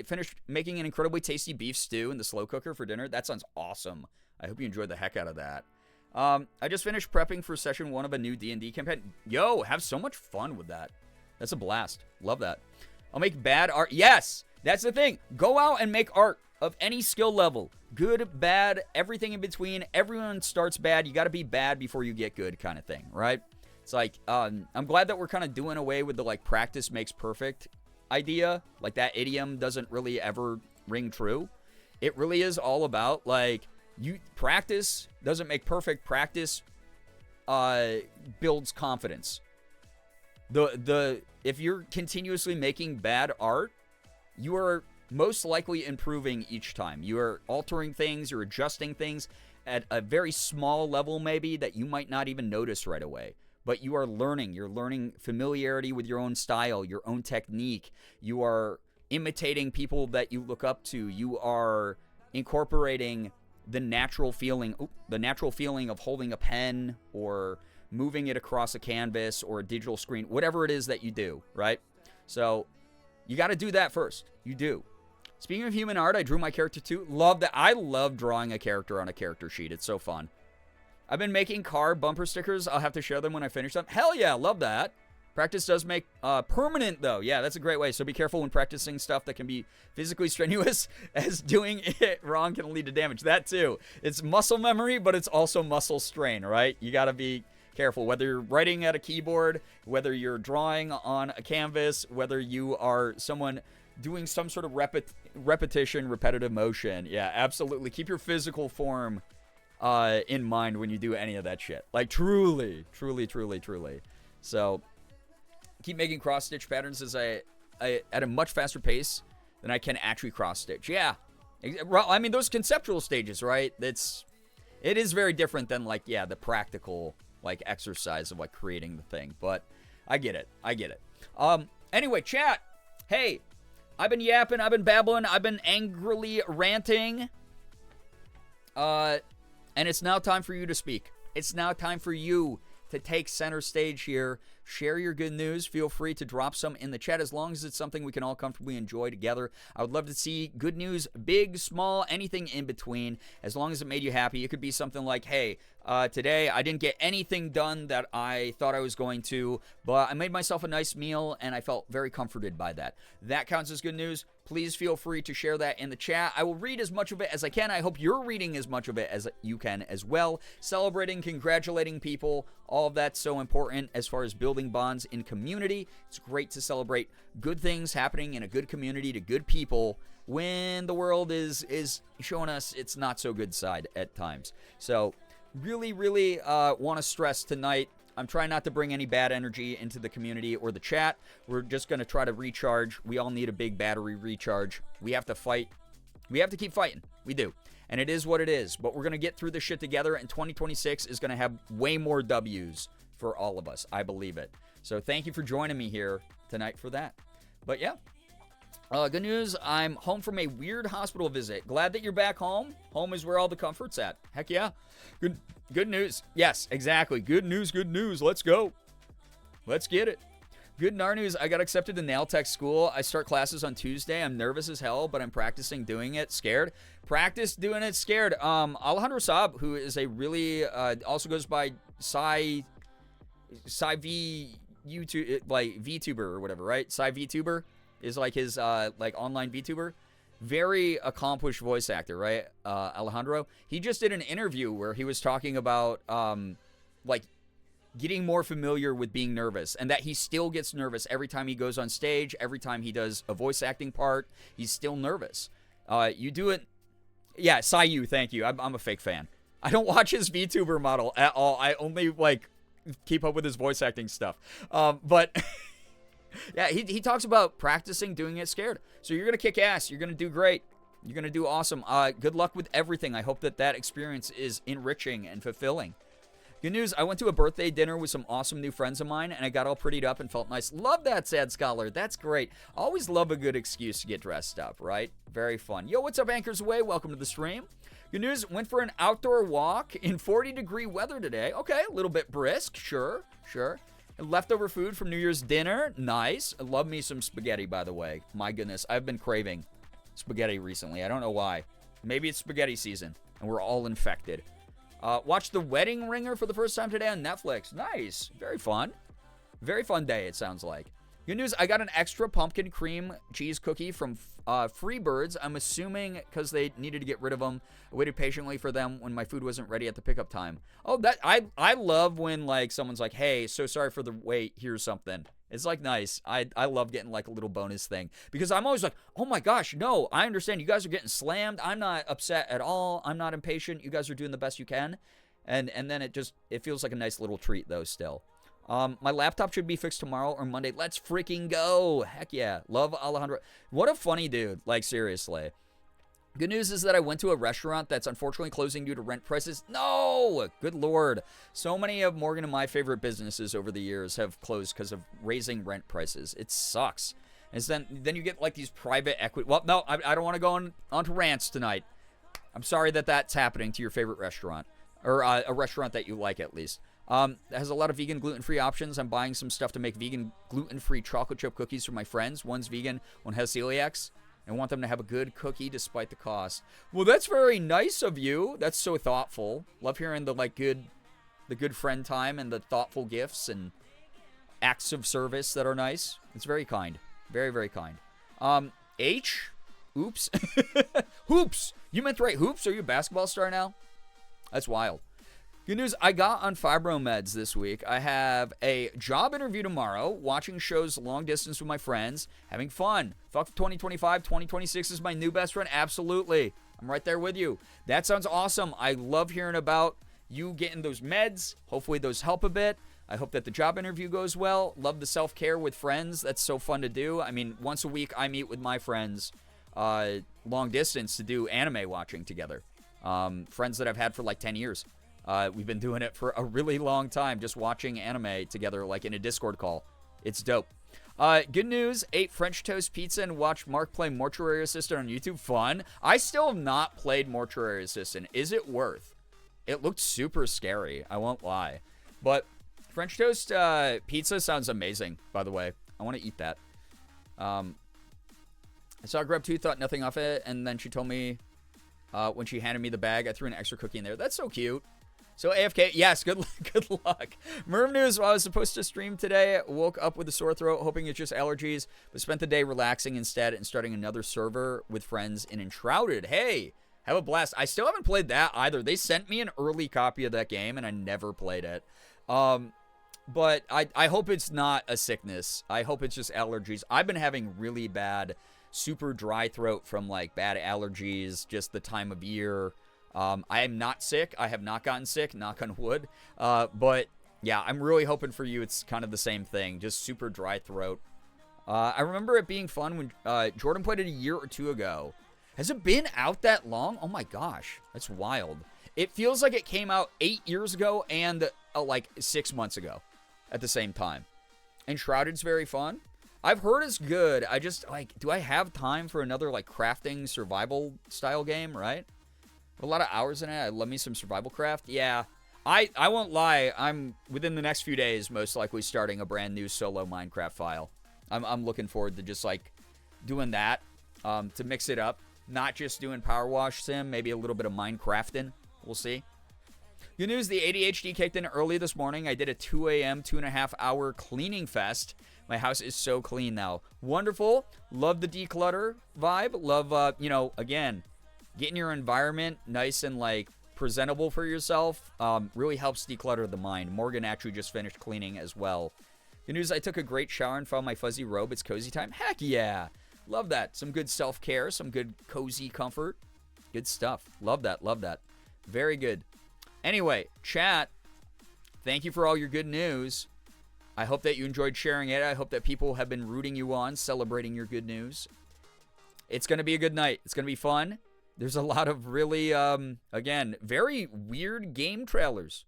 finished making an incredibly tasty beef stew in the slow cooker for dinner. That sounds awesome. I hope you enjoyed the heck out of that. I just finished prepping for session 1 of a new D&D campaign. Yo, have so much fun with that. That's a blast. Love that. I'll make bad art. Yes, that's the thing. Go out and make art of any skill level. Good, bad, everything in between. Everyone starts bad. You got to be bad before you get good kind of thing, right? It's like, I'm glad that we're kind of doing away with the, like, practice makes perfect idea. Like, that idiom doesn't really ever ring true. It really is all about, like, practice doesn't make perfect. Practice builds confidence. If you're continuously making bad art, you are most likely improving each time. You are altering things, you're adjusting things at a very small level maybe that you might not even notice right away. But you are learning. You're learning familiarity with your own style, your own technique. You are imitating people that you look up to. You are incorporating the natural feeling of holding a pen or moving it across a canvas or a digital screen, whatever it is that you do, right? So you got to do that first. You do. Speaking of human art, I drew my character too. Love that. I love drawing a character on a character sheet. It's so fun. I've been making car bumper stickers. I'll have to share them when I finish them. Hell yeah, love that. Practice does make permanent, though. Yeah, that's a great way. So be careful when practicing stuff that can be physically strenuous, as doing it wrong can lead to damage. That, too. It's muscle memory, but it's also muscle strain, right? You got to be careful. Whether you're writing at a keyboard, whether you're drawing on a canvas, whether you are someone doing some sort of repetitive motion. Yeah, absolutely. Keep your physical form in mind when you do any of that shit. Like, truly. So, keep making cross-stitch patterns as I at a much faster pace than I can actually cross-stitch. Yeah. I mean, those conceptual stages, right? It is very different than, like, yeah, the practical, like, exercise of, like, creating the thing. But I get it. Anyway, chat. Hey, I've been yapping. I've been babbling. I've been angrily ranting. And it's now time for you to speak. It's now time for you to take center stage here. Share your good news. Feel free to drop some in the chat as long as it's something we can all comfortably enjoy together. I would love to see good news, big, small, anything in between, as long as it made you happy. It could be something like, hey, today I didn't get anything done that I thought I was going to, but I made myself a nice meal and I felt very comforted by that. That counts as good news. Please feel free to share that in the chat. I will read as much of it as I can. I hope you're reading as much of it as you can as well. Celebrating, congratulating people, all of that's so important as far as building bonds in community. It's great to celebrate good things happening in a good community to good people when the world is showing us its not so good side at times. So really want to stress tonight, I'm trying not to bring any bad energy into the community or the chat. We're just going to try to recharge. We all need a big battery recharge. We have to fight. We have to keep fighting. We do. And it is what it is. But we're going to get through this shit together, and 2026 is going to have way more W's for all of us. I believe it. So thank you for joining me here tonight for that. But yeah. Good news, I'm home from a weird hospital visit. Glad that you're back home. Home is where all the comfort's at. Heck yeah. Good news. Yes, exactly. Good news. Let's go. Let's get it. Good NAR news. I got accepted to nail tech school. I start classes on Tuesday. I'm nervous as hell, but I'm practicing doing it scared. Practice doing it scared. Alejandro Saab, who is a really, also goes by Psy V YouTube, like VTuber or whatever, right? Psy VTuber is like his like online VTuber. Very accomplished voice actor, right? Alejandro. He just did an interview where he was talking about like getting more familiar with being nervous, and that he still gets nervous every time he goes on stage, every time he does a voice acting part, he's still nervous. You do it. Yeah, Sayu, thank you. I'm a fake fan. I don't watch his VTuber model at all. I only like keep up with his voice acting stuff. But yeah, he talks about practicing doing it scared. So you're going to kick ass. You're going to do great. You're going to do awesome. Good luck with everything. I hope that experience is enriching and fulfilling. Good news, I went to a birthday dinner with some awesome new friends of mine, and I got all prettied up and felt nice. Love that, Sad Scholar. That's great. Always love a good excuse to get dressed up, right? Very fun. Yo, what's up, Anchors Away? Welcome to the stream. Good news, went for an outdoor walk in 40-degree weather today. Okay, a little bit brisk. Sure. Leftover food from New Year's dinner. Nice. I love me some spaghetti, by the way. My goodness. I've been craving spaghetti recently. I don't know why. Maybe it's spaghetti season, and we're all infected. Watched The Wedding Ringer for the first time today on Netflix. Nice. Very fun. Very fun day, it sounds like. Good news, I got an extra pumpkin cream cheese cookie from Freebirds. I'm assuming because they needed to get rid of them. I waited patiently for them when my food wasn't ready at the pickup time. Oh, that I love when, like, someone's like, hey, so sorry for the wait, here's something. It's, like, nice. I love getting, like, a little bonus thing. Because I'm always like, oh, my gosh, no, I understand. You guys are getting slammed. I'm not upset at all. I'm not impatient. You guys are doing the best you can. And then it feels like a nice little treat, though, still. My laptop should be fixed tomorrow or Monday. Let's freaking go. Heck yeah. Love Alejandro. What a funny dude. Like, seriously. Good news is that I went to a restaurant that's unfortunately closing due to rent prices. No! Good Lord. So many of Morgan and my favorite businesses over the years have closed because of raising rent prices. It sucks. And then you get, like, these private equity. Well, no, I don't want to go on to rants tonight. I'm sorry that that's happening to your favorite restaurant. Or a restaurant that you like, at least. It has a lot of vegan, gluten-free options. I'm buying some stuff to make vegan, gluten-free chocolate chip cookies for my friends. One's vegan, one has celiacs. I want them to have a good cookie despite the cost. Well, that's very nice of you. That's so thoughtful. Love hearing the good friend time and the thoughtful gifts and acts of service that are nice. It's very kind. Very, very kind. H? Oops. Hoops. You meant to write hoops? Are you a basketball star now? That's wild. Good news, I got on fibromeds this week. I have a job interview tomorrow, watching shows long distance with my friends, having fun. Fuck 2025, 2026 is my new best friend. Absolutely. I'm right there with you. That sounds awesome. I love hearing about you getting those meds. Hopefully those help a bit. I hope that the job interview goes well. Love the self-care with friends. That's so fun to do. I mean, once a week I meet with my friends long distance to do anime watching together. Friends that I've had for like 10 years. We've been doing it for a really long time, just watching anime together, like in a Discord call. It's dope. Good news, ate French toast pizza and watched Mark play Mortuary Assistant on YouTube. Fun. I still have not played Mortuary Assistant. Is it worth? It looked super scary, I won't lie. But French toast pizza sounds amazing, by the way. I want to eat that. I saw Grub 2, thought nothing of it, and then she told me when she handed me the bag, I threw an extra cookie in there. That's so cute. So AFK, yes, good luck. Merv news, I was supposed to stream today. Woke up with a sore throat, hoping it's just allergies, but spent the day relaxing instead and starting another server with friends in Enshrouded. Hey, have a blast. I still haven't played that either. They sent me an early copy of that game, and I never played it. But I hope it's not a sickness. I hope it's just allergies. I've been having really bad, super dry throat from, like, bad allergies, just the time of year. I am not sick. I have not gotten sick, knock on wood. But, yeah, I'm really hoping for you it's kind of the same thing, just super dry throat. I remember it being fun when Jordan played it a year or two ago. Has it been out that long? Oh, my gosh. That's wild. It feels like it came out 8 years ago and, like, 6 months ago at the same time. Enshrouded's very fun. I've heard it's good. I just, like, do I have time for another, like, crafting survival style game, right? A lot of hours in it. I love me some survival craft. Yeah, I won't lie. I'm within the next few days most likely starting a brand new solo Minecraft file. I'm looking forward to just like doing that to mix it up. Not just doing Power Wash Sim, maybe a little bit of Minecrafting. We'll see. Good news, the ADHD kicked in early this morning. I did a 2 a.m., 2.5 hour cleaning fest. My house is so clean now. Wonderful. Love the declutter vibe. Love, again, getting your environment nice and, like, presentable for yourself really helps declutter the mind. Morgan actually just finished cleaning as well. Good news, I took a great shower and found my fuzzy robe. It's cozy time. Heck yeah. Love that. Some good self-care, some good cozy comfort. Good stuff. Love that. Love that. Very good. Anyway, chat, thank you for all your good news. I hope that you enjoyed sharing it. I hope that people have been rooting you on, celebrating your good news. It's going to be a good night. It's going to be fun. There's a lot of really, again, very weird game trailers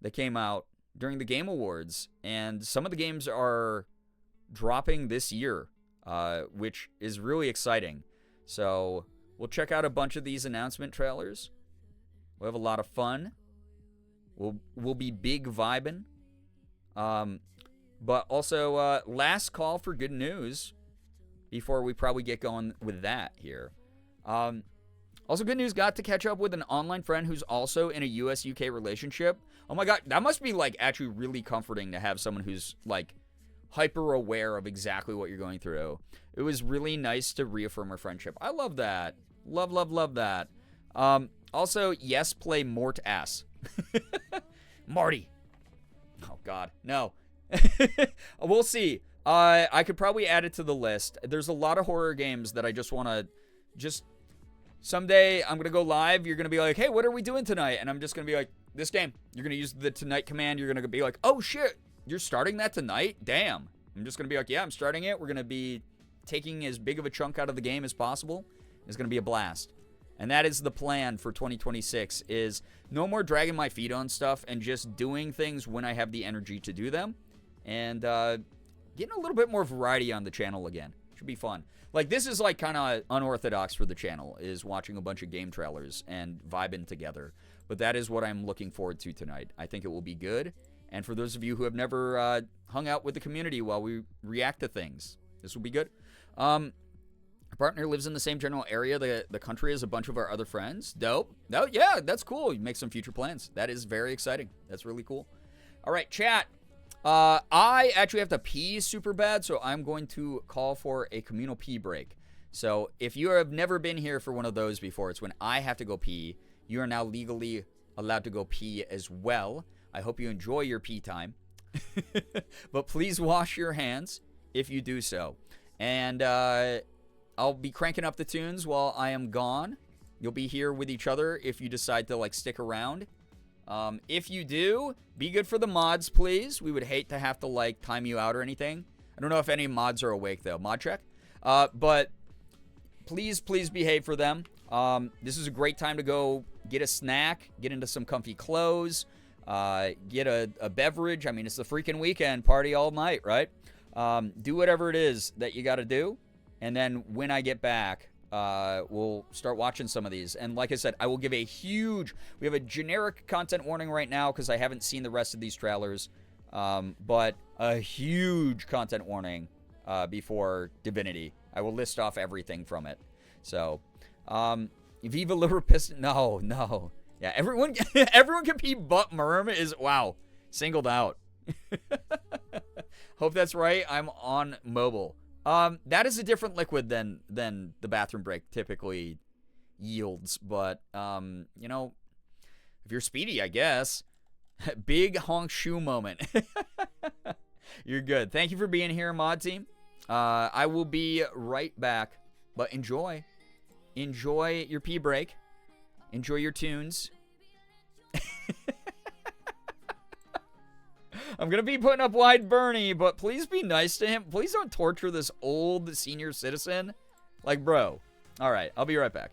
that came out during the Game Awards. And some of the games are dropping this year, which is really exciting. So we'll check out a bunch of these announcement trailers. We'll have a lot of fun. We'll be big vibing. But also, last call for good news before we probably get going with that here. Also, good news, got to catch up with an online friend who's also in a US-UK relationship. Oh my god, that must be, like, actually really comforting to have someone who's, like, hyper aware of exactly what you're going through. It was really nice to reaffirm our friendship. I love that. Love, love, love that. Also, yes, play Mort ass. Marty. Oh god, no. We'll see. I could probably add it to the list. There's a lot of horror games that I just want to someday I'm going to go live. You're going to be like, hey, what are we doing tonight? And I'm just going to be like, this game. You're going to use the tonight command. You're going to be like, oh shit, you're starting that tonight? Damn. I'm just going to be like, yeah, I'm starting it. We're going to be taking as big of a chunk out of the game as possible. It's going to be a blast. And that is the plan for 2026, is no more dragging my feet on stuff and just doing things when I have the energy to do them. And getting a little bit more variety on the channel again. Should be fun. Like, this is, like, kind of unorthodox for the channel, is watching a bunch of game trailers and vibing together. But that is what I'm looking forward to tonight. I think it will be good. And for those of you who have never hung out with the community while we react to things, this will be good. Our partner lives in the same general area the country as a bunch of our other friends. Dope. Oh, yeah, that's cool. You make some future plans. That is very exciting. That's really cool. All right, chat. I actually have to pee super bad, so I'm going to call for a communal pee break. So if you have never been here for one of those before, it's when I have to go pee. You are now legally allowed to go pee as well. I hope you enjoy your pee time. But please wash your hands if you do so. And I'll be cranking up the tunes while I am gone. You'll be here with each other if you decide to, like, stick around. If you do, be good for the mods, please. We would hate to have to, like, time you out or anything. I don't know if any mods are awake, though. Mod check. But please behave for them. This is a great time to go get a snack, get into some comfy clothes, get a beverage. I mean, it's the freaking weekend. Party all night, right? Do whatever it is that you got to do. And then when I get back, we'll start watching some of these. And like I said, I will give we have a generic content warning right now because I haven't seen the rest of these trailers. But a huge content warning before Divinity. I will list off everything from it. So, Viva Liver Piston. No. Yeah, everyone can pee but Merm is, wow, singled out. Hope that's right. I'm on mobile. That is a different liquid than the bathroom break typically yields, but, you know, if you're speedy, I guess. Big honk shoe moment. You're good. Thank you for being here, mod team. I will be right back, but enjoy your pee break. Enjoy your tunes. I'm going to be putting up Wide Bernie, but please be nice to him. Please don't torture this old senior citizen. Like, bro. All right, I'll be right back.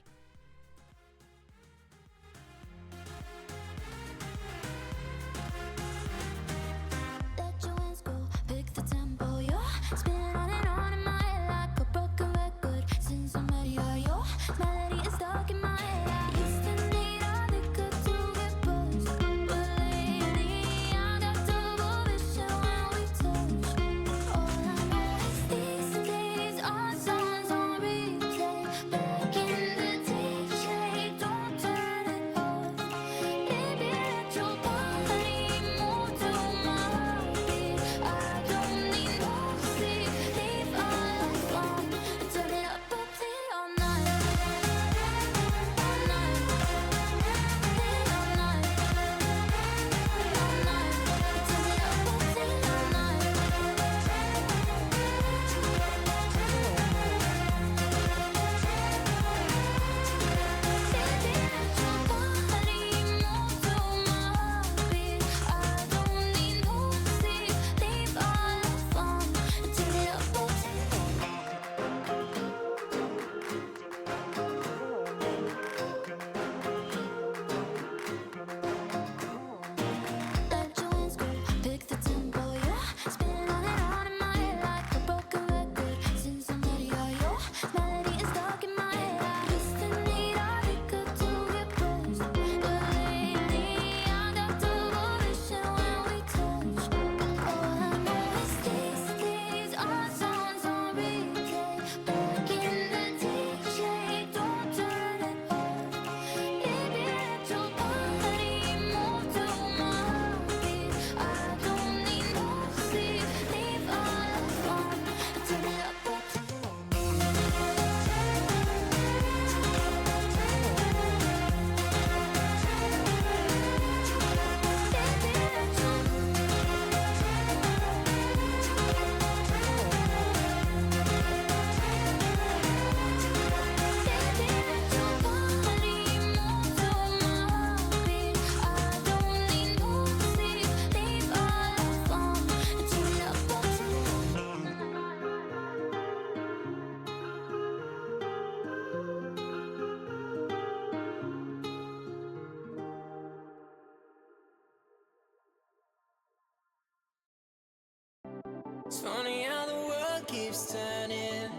funny how the world keeps turning.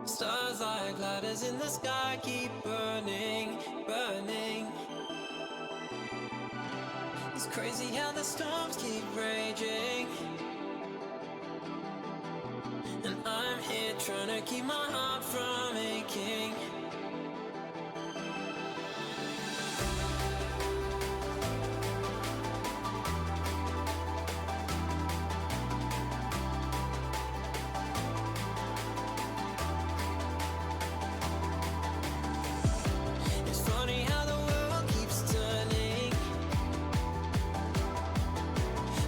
Stars like ladders in the sky keep burning, burning. It's crazy how the storms keep raging. And I'm here trying to keep my heart from aching. It's funny how the world keeps turning.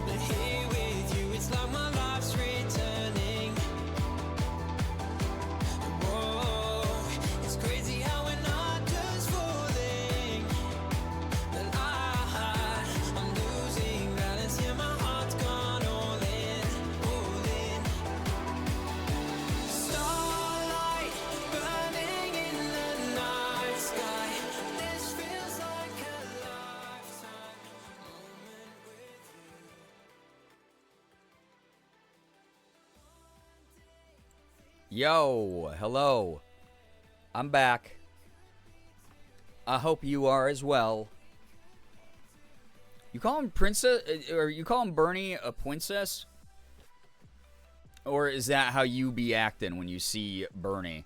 But here with you, it's like my life's returning. Whoa, it's crazy how we're not just falling. But I'm losing balance, yeah, my heart's gone all in, all in. Starlight burning in the night sky. This feels like a lifetime moment with you. Yo, hello. I'm back. I hope you are as well. You call him princess, or you call him Bernie a princess? Or is that how you be acting when you see Bernie?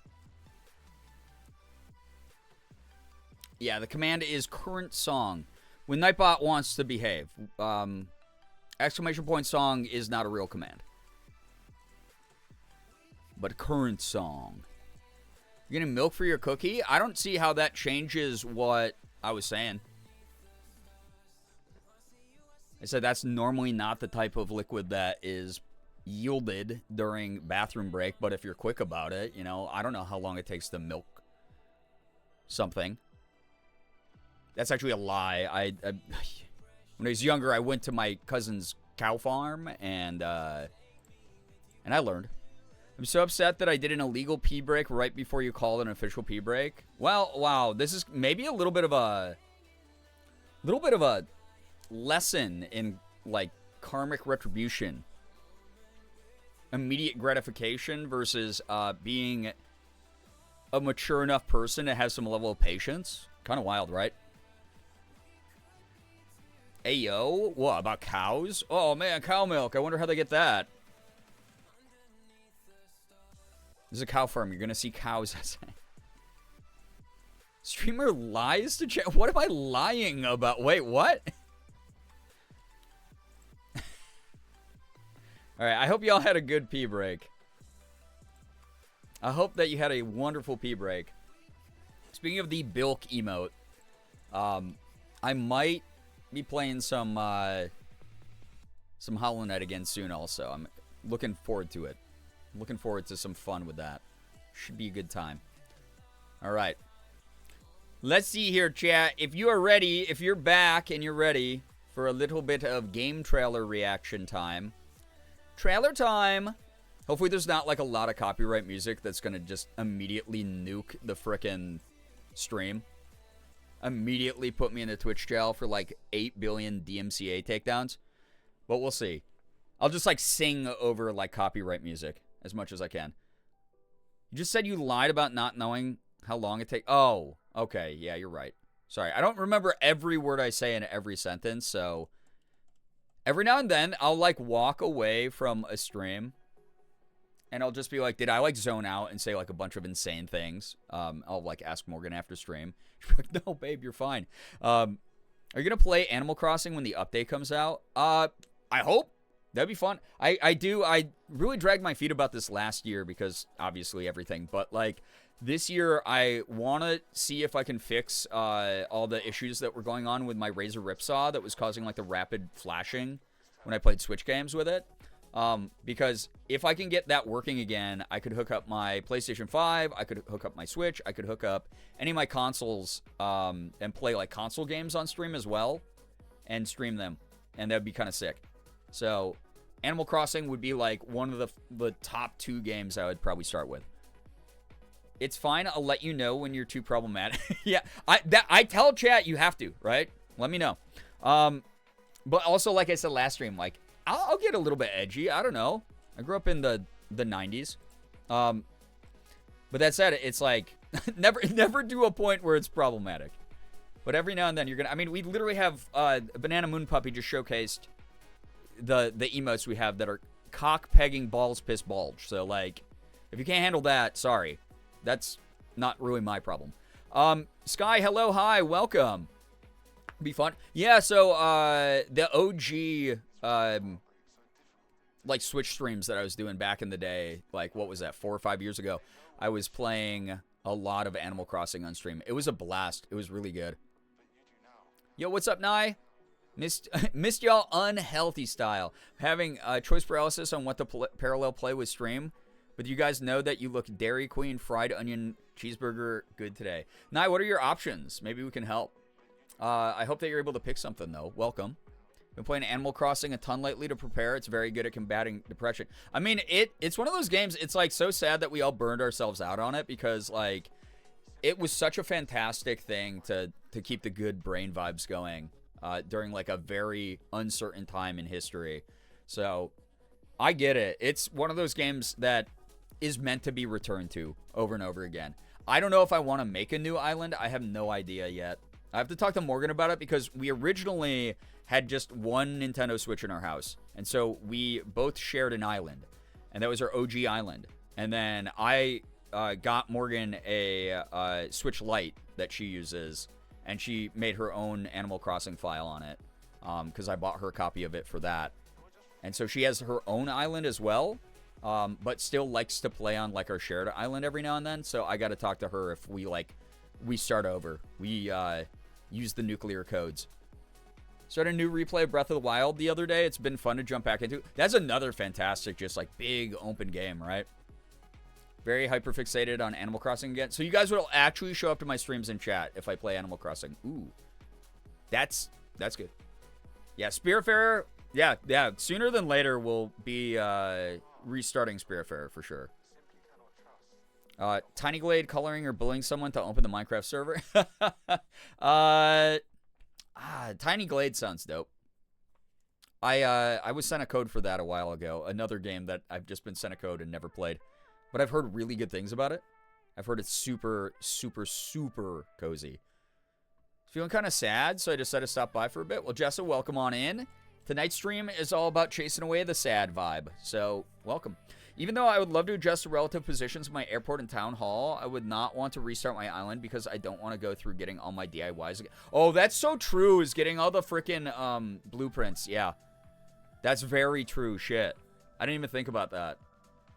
Yeah, the command is current song. When Nightbot wants to behave. Exclamation point song is not a real command. But current song. You're getting milk for your cookie? I don't see how that changes what I was saying. I said that's normally not the type of liquid that is yielded during bathroom break, but if you're quick about it, you know, I don't know how long it takes to milk something. That's actually a lie. When I was younger, I went to my cousin's cow farm, and I learned. I'm so upset that I did an illegal pee break right before you called an official pee break. Well, wow, this is maybe a little bit of a lesson in like karmic retribution, immediate gratification versus being a mature enough person to have some level of patience. Kind of wild, right? Hey, yo, what about cows? Oh man, cow milk. I wonder how they get that. This is a cow farm. You're going to see cows. Streamer lies to chat. What am I lying about? Wait, what? Alright, I hope y'all had a good pee break. I hope that you had a wonderful pee break. Speaking of the bilk emote, I might be playing some Hollow Knight again soon also. I'm looking forward to it. Looking forward to some fun with that. Should be a good time. Alright. Let's see here, chat. If you are ready, if you're back and you're ready for a little bit of game trailer reaction time. Trailer time! Hopefully there's not like a lot of copyright music that's gonna just immediately nuke the frickin' stream. Immediately put me in a Twitch jail for like 8 billion DMCA takedowns. But we'll see. I'll just like sing over like copyright music as much as I can. You just said you lied about not knowing how long it takes. Oh, okay. Yeah, you're right. Sorry. I don't remember every word I say in every sentence, so every now and then I'll like walk away from a stream and I'll just be like, did I like zone out and say like a bunch of insane things? I'll like ask Morgan after stream. She'll be like, no, babe, you're fine. Are you going to play Animal Crossing when the update comes out? I hope. That'd be fun. I really dragged my feet about this last year because obviously everything. But like this year, I want to see if I can fix all the issues that were going on with my Razer Ripsaw that was causing like the rapid flashing when I played Switch games with it. Because if I can get that working again, I could hook up my PlayStation 5, I could hook up my Switch, I could hook up any of my consoles and play like console games on stream as well and stream them. And that'd be kind of sick. So, Animal Crossing would be like one of the top 2 games I would probably start with. It's fine. I'll let you know when you're too problematic. Yeah, I tell chat you have to, right? Let me know. But also, like I said last stream, like I'll get a little bit edgy. I don't know. I grew up in the 90s. But that said, it's like never to a point where it's problematic. But every now and then you're gonna. I mean, we literally have Banana Moon Puppy just showcased the emotes we have that are cock pegging balls piss bulge. So like, if you can't handle that, sorry, that's not really my problem. Sky, hello, hi, welcome. Be fun. Yeah. So the OG like Switch streams that I was doing back in the day, like what was that, 4 or 5 years ago? I was playing a lot of Animal Crossing on stream. It was a blast. It was really good. Yo, what's up, Nye? Missed y'all unhealthy style. Having choice paralysis on what to parallel play with stream. But you guys know that you look Dairy Queen fried onion cheeseburger good today. Nye, what are your options? Maybe we can help. I hope that you're able to pick something, though. Welcome. Been playing Animal Crossing a ton lately to prepare. It's very good at combating depression. I mean, it's one of those games, it's like so sad that we all burned ourselves out on it because like it was such a fantastic thing to keep the good brain vibes going during like a very uncertain time in history. So I get it. It's one of those games that is meant to be returned to over and over again. I don't know if I want to make a new island. I have no idea yet. I have to talk to Morgan about it because we originally had just one Nintendo Switch in our house. And so we both shared an island. And that was our OG island. And then I got Morgan a Switch Lite that she uses. And she made her own Animal Crossing file on it. Because I bought her a copy of it for that. And so she has her own island as well. But still likes to play on like our shared island every now and then. So I got to talk to her if we start over. We use the nuclear codes. Started a new replay of Breath of the Wild the other day. It's been fun to jump back into. That's another fantastic, just like big open game, right? Very hyper fixated on Animal Crossing again. So you guys will actually show up to my streams in chat if I play Animal Crossing. Ooh, that's good. Yeah, Spiritfarer. Yeah. Sooner than later we'll be restarting Spiritfarer for sure. Tiny Glade coloring or bullying someone to open the Minecraft server. Tiny Glade sounds dope. I was sent a code for that a while ago. Another game that I've just been sent a code and never played. But I've heard really good things about it. I've heard it's super, super, super cozy. Feeling kind of sad, so I decided to stop by for a bit. Well, Jessa, welcome on in. Tonight's stream is all about chasing away the sad vibe. So, welcome. Even though I would love to adjust the relative positions of my airport and town hall, I would not want to restart my island because I don't want to go through getting all my DIYs again. Oh, that's so true, is getting all the freaking blueprints. Yeah. That's very true shit. I didn't even think about that.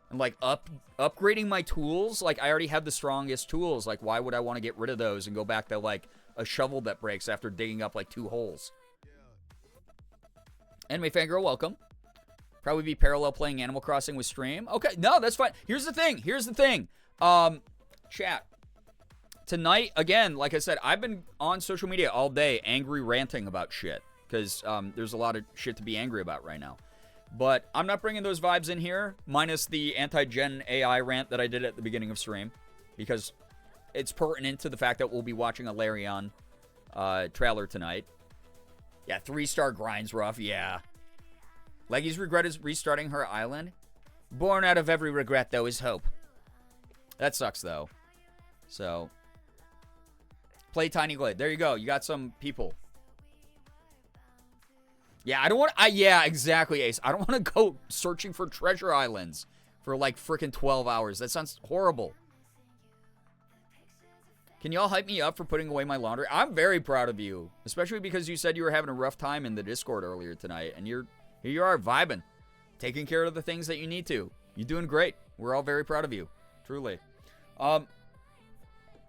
And like upgrading my tools, like I already have the strongest tools. Like why would I want to get rid of those and go back to like a shovel that breaks after digging up like 2 holes? Anime Fangirl, welcome. Probably be parallel playing Animal Crossing with stream. Okay, no, that's fine. Here's the thing. Chat. Tonight, again, like I said, I've been on social media all day angry ranting about shit. Because there's a lot of shit to be angry about right now. But I'm not bringing those vibes in here, minus the anti-gen AI rant that I did at the beginning of stream. Because it's pertinent to the fact that we'll be watching a Larion trailer tonight. Yeah, 3-star grind's rough, yeah. Leggy's regret is restarting her island. Born out of every regret, though, is hope. That sucks, though. So, play Tiny Glade. There you go. You got some people. Yeah, I don't want... yeah, exactly, Ace. I don't want to go searching for treasure islands for, like, freaking 12 hours. That sounds horrible. Can y'all hype me up for putting away my laundry? I'm very proud of you. Especially because you said you were having a rough time in the Discord earlier tonight. And here you are, vibing. Taking care of the things that you need to. You're doing great. We're all very proud of you. Truly.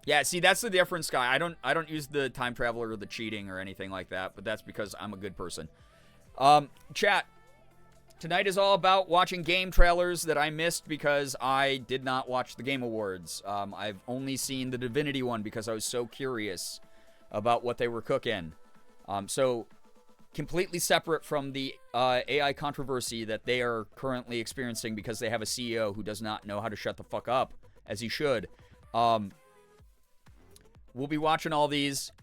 Yeah, see, that's the difference, Guy. I don't use the time traveler or the cheating or anything like that. But that's because I'm a good person. Chat. Tonight is all about watching game trailers that I missed because I did not watch the Game Awards. I've only seen the Divinity one because I was so curious about what they were cooking. So, completely separate from the AI controversy that they are currently experiencing because they have a CEO who does not know how to shut the fuck up, as he should. We'll be watching all these.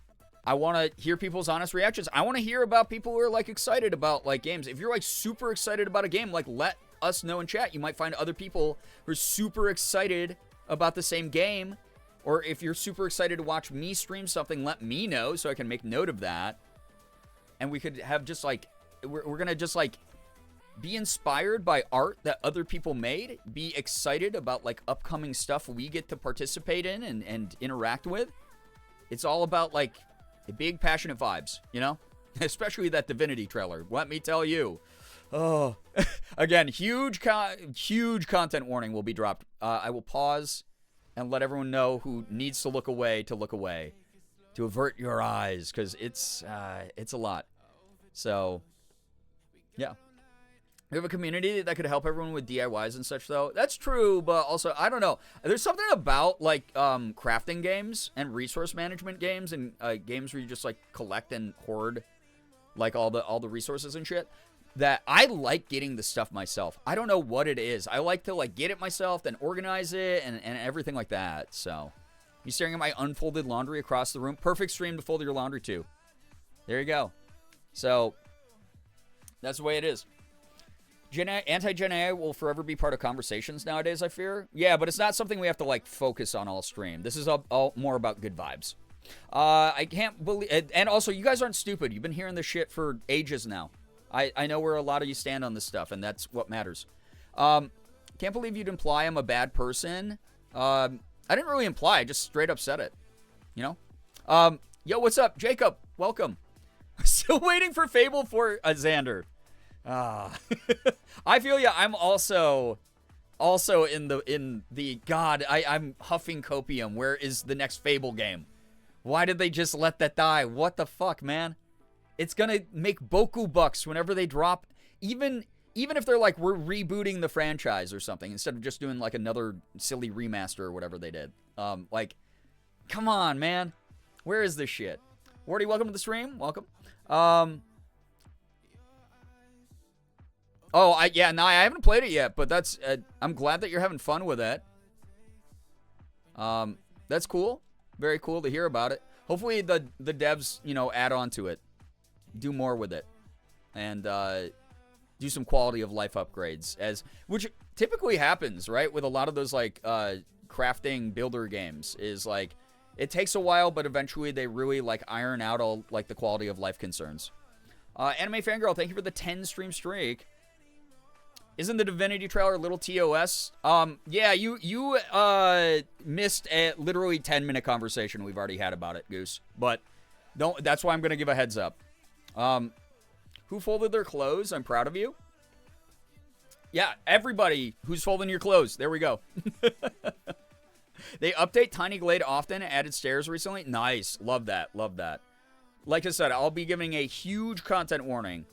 I want to hear people's honest reactions. I want to hear about people who are, like, excited about, like, games. If you're, like, super excited about a game, like, let us know in chat. You might find other people who are super excited about the same game. Or if you're super excited to watch me stream something, let me know so I can make note of that. And we could have just, like, we're going to just, like, be inspired by art that other people made. Be excited about, like, upcoming stuff we get to participate in and interact with. It's all about, like, big, passionate vibes, you know? Especially that Divinity trailer. Let me tell you. Oh. Again, huge content warning will be dropped. I will pause and let everyone know who needs to look away. To avert your eyes, because it's a lot. So, yeah. We have a community that could help everyone with DIYs and such, though. That's true, but also, I don't know. There's something about, like, crafting games and resource management games and games where you just, like, collect and hoard, like, all the resources and shit, that I like getting the stuff myself. I don't know what it is. I like to, like, get it myself, then organize it, and everything like that, so. You staring at my unfolded laundry across the room? Perfect stream to fold your laundry to. There you go. So, that's the way it is. Anti-Gen AI will forever be part of conversations nowadays, I fear. Yeah, but it's not something we have to, like, focus on all stream. This is all more about good vibes. I can't believe... And also, you guys aren't stupid. You've been hearing this shit for ages now. I know where a lot of you stand on this stuff, and that's what matters. Can't believe you'd imply I'm a bad person. I didn't really imply. I just straight up said it. You know? Yo, what's up? Jacob, welcome. Still waiting for Fable for Xander. I feel ya. I'm also in the God, I'm huffing copium. Where is the next Fable game? Why did they just let that die? What the fuck, man? It's gonna make boku bucks whenever they drop. Even if they're like, we're rebooting the franchise or something, instead of just doing like another silly remaster or whatever they did. Like, come on, man. Where is this shit? Wardy, welcome to the stream. Welcome. Oh, I haven't played it yet, but that's, I'm glad that you're having fun with it. That's cool. Very cool to hear about it. Hopefully the devs, you know, add on to it. Do more with it. And, do some quality of life upgrades, which typically happens, right? With a lot of those, like, crafting builder games, is like, it takes a while, but eventually they really, like, iron out all, like, the quality of life concerns. Anime Fangirl, thank you for the 10 stream streak. Isn't the Divinity trailer a little TOS? Yeah, you missed a literally 10-minute conversation we've already had about it, Goose. But that's why I'm going to give a heads up. Who folded their clothes? I'm proud of you. Yeah, everybody who's folding your clothes. There we go. They update Tiny Glade often, added stairs recently. Nice. Love that. Love that. Like I said, I'll be giving a huge content warning.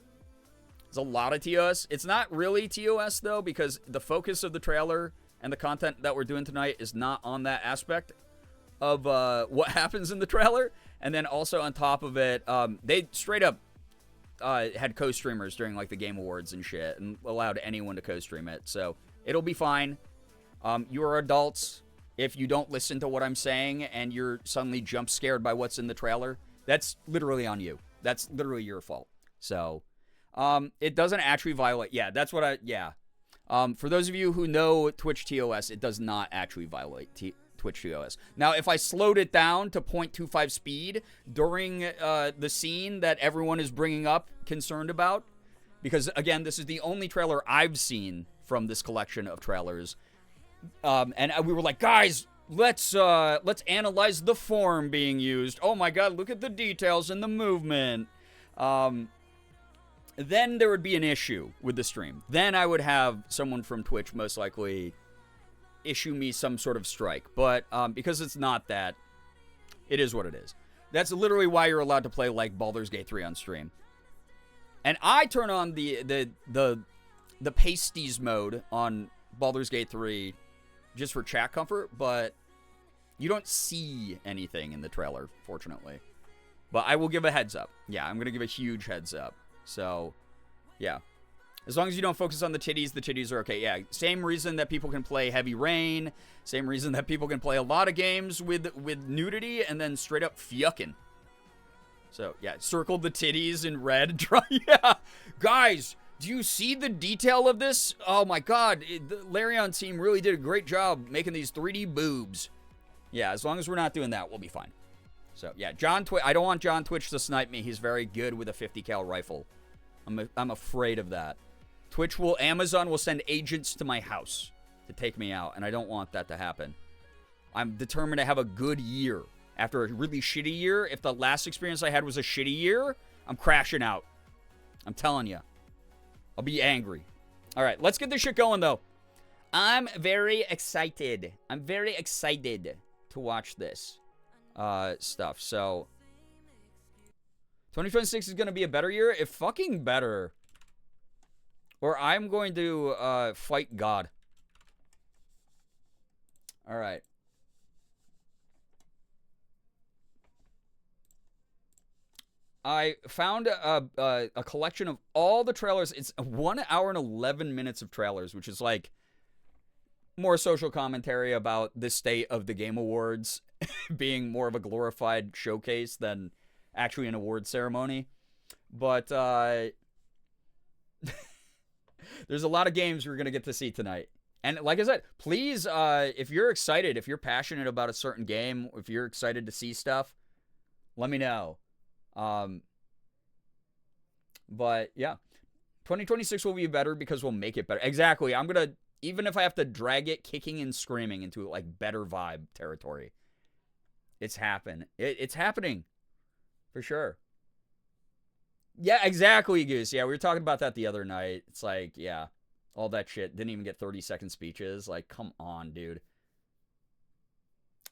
There's a lot of TOS. It's not really TOS, though, because the focus of the trailer and the content that we're doing tonight is not on that aspect of what happens in the trailer. And then also on top of it, they straight up had co-streamers during, like, the Game Awards and shit, and allowed anyone to co-stream it. So it'll be fine. You are adults. If you don't listen to what I'm saying and you're suddenly jump scared by what's in the trailer, that's literally on you. That's literally your fault. So... it doesn't actually violate. Yeah, that's what yeah. For those of you who know Twitch TOS, it does not actually violate Twitch TOS. Now, if I slowed it down to 0.25 speed during the scene that everyone is bringing up, concerned about, because again, this is the only trailer I've seen from this collection of trailers, and we were like, guys, let's analyze the form being used. Oh my God, look at the details and the movement. Then there would be an issue with the stream. Then I would have someone from Twitch most likely issue me some sort of strike. But because it's not that, it is what it is. That's literally why you're allowed to play, like, Baldur's Gate 3 on stream. And I turn on the pasties mode on Baldur's Gate 3 just for chat comfort, but you don't see anything in the trailer, fortunately. But I will give a heads up. Yeah, I'm going to give a huge heads up. So, yeah. As long as you don't focus on the titties are okay. Yeah, same reason that people can play Heavy Rain. Same reason that people can play a lot of games with nudity and then straight up fucking. So, yeah, circled the titties in red. Yeah. Guys, do you see the detail of this? Oh, my God. The Larion team really did a great job making these 3D boobs. Yeah, as long as we're not doing that, we'll be fine. So, yeah, I don't want John Twitch to snipe me. He's very good with a 50 cal rifle. I'm afraid of that. Amazon will send agents to my house to take me out, and I don't want that to happen. I'm determined to have a good year. After a really shitty year, if the last experience I had was a shitty year, I'm crashing out. I'm telling you. I'll be angry. All right, let's get this shit going, though. I'm very excited. I'm very excited to watch this stuff. So, 2026 is going to be a better year. If fucking better. Or I'm going to fight God. All right. I found a collection of all the trailers. It's 1 hour and 11 minutes of trailers, which is like more social commentary about the state of the Game Awards being more of a glorified showcase than actually an award ceremony. But there's a lot of games we're going to get to see tonight. And like I said, please, if you're excited, if you're passionate about a certain game, if you're excited to see stuff, let me know. But yeah, 2026 will be better because we'll make it better. Exactly. I'm going to, even if I have to drag it kicking and screaming into like better vibe territory, it's happening. It's happening for sure. Yeah, exactly, Goose. Yeah, we were talking about that the other night. It's like, yeah, all that shit. Didn't even get 30-second speeches. Like, come on, dude.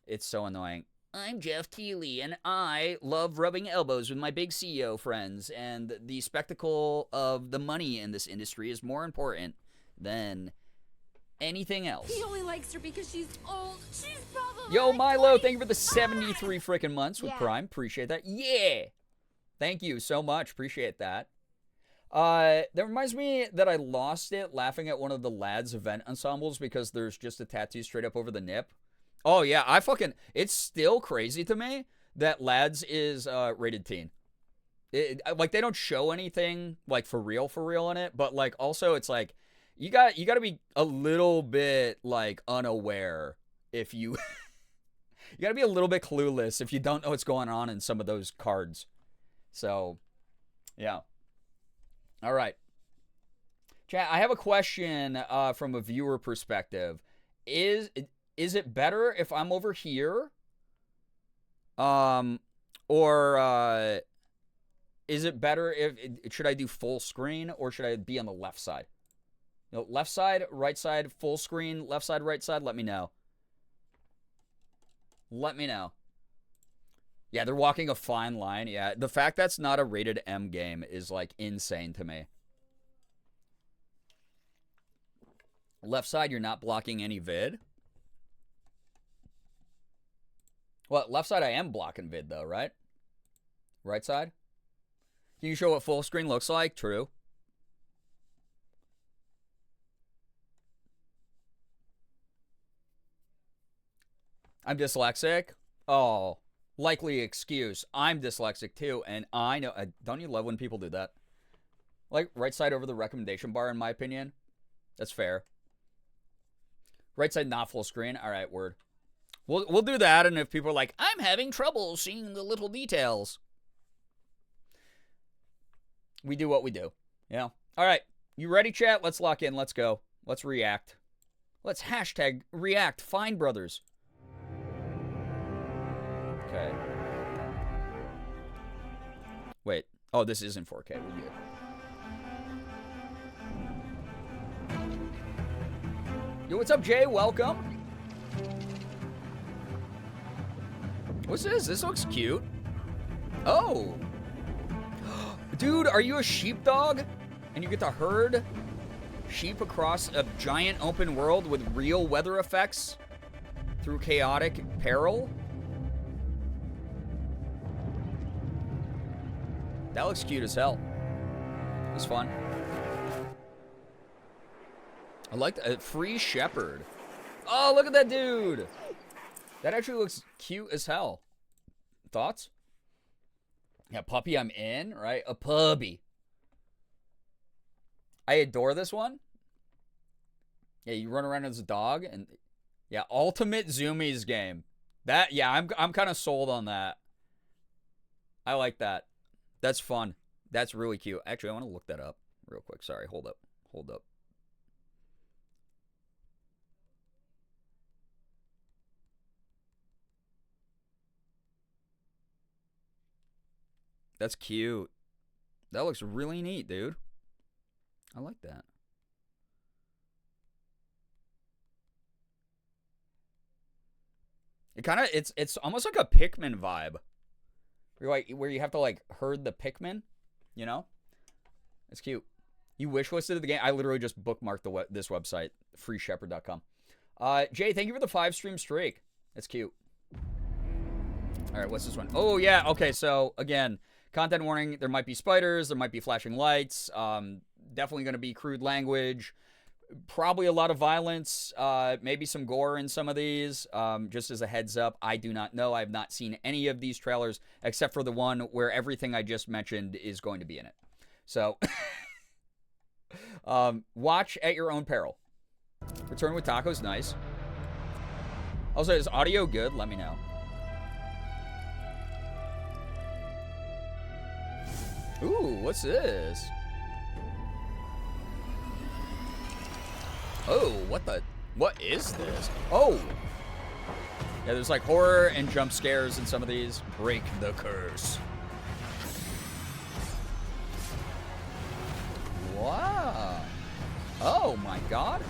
It's so annoying. I'm Jeff Keighley, and I love rubbing elbows with my big CEO friends, and the spectacle of the money in this industry is more important than anything else. He only likes her because she's old. She's probably Yo, like Milo, 25. thank you for the 73 freaking months with Yeah. Prime. Appreciate that. Yeah! Thank you so much. Appreciate that. That reminds me that I lost it laughing at one of the lads event ensembles because there's just a tattoo straight up over the nip. Oh, yeah. It's still crazy to me that lads is rated teen. Like, they don't show anything, like, for real in it. But, like, also, it's like, you got to be a little bit, like, unaware if you... you got to be a little bit clueless if you don't know what's going on in some of those cards. So, yeah. All right. Chat, I have a question from a viewer perspective. Is it better if I'm over here? Or is it better should I do full screen or should I be on the left side? No, left side, right side, full screen, left side, right side, let me know. Let me know. Yeah, they're walking a fine line. Yeah, the fact that's not a rated M game is, like, insane to me. Left side, you're not blocking any vid. Well, left side, I am blocking vid, though, right? Right side? Can you show what full screen looks like? True. I'm dyslexic. Oh, likely excuse. I'm dyslexic too, and I know. Don't you love when people do that? Like, right side over the recommendation bar, in my opinion. That's fair. Right side, not full screen. All right, word. We'll do that, and if people are like, I'm having trouble seeing the little details, we do what we do. Yeah. All right. You ready, chat? Let's lock in. Let's go. Let's react. Let's hashtag react. Fine Brothers. Okay. Wait. Oh, this isn't 4K. We're good. Yo, what's up, Jay? Welcome. What's this? This looks cute. Oh. Dude, are you a sheepdog? And you get to herd sheep across a giant open world with real weather effects through chaotic peril? That looks cute as hell. It's fun. I like that. Free shepherd. Oh, look at that dude. That actually looks cute as hell. Thoughts? Yeah, puppy, I'm in, right? A puppy. I adore this one. Yeah, you run around as a dog, and yeah, ultimate zoomies game. That, yeah, I'm kind of sold on that. I like that. That's fun. That's really cute. Actually, I want to look that up real quick. Sorry, hold up. Hold up. That's cute. That looks really neat, dude. I like that. It kind of it's almost like a Pikmin vibe. Where you have to like herd the Pikmin, you know? It's cute. You wish listed the game. I literally just bookmarked this website, freeshepherd.com. Jay, thank you for the 5-stream streak. That's cute. All right, what's this one? Oh yeah, okay. So again, content warning: there might be spiders, there might be flashing lights. Definitely going to be crude language. Probably a lot of violence, maybe some gore in some of these. Just as a heads up, I do not know. I have not seen any of these trailers except for the one where everything I just mentioned is going to be in it. So, watch at your own peril. Return with Tacos, nice. Also, is audio good? Let me know. Ooh, what's this? Oh, what is this? Oh! Yeah, there's like horror and jump scares in some of these. Break the curse. Wow. Oh my god.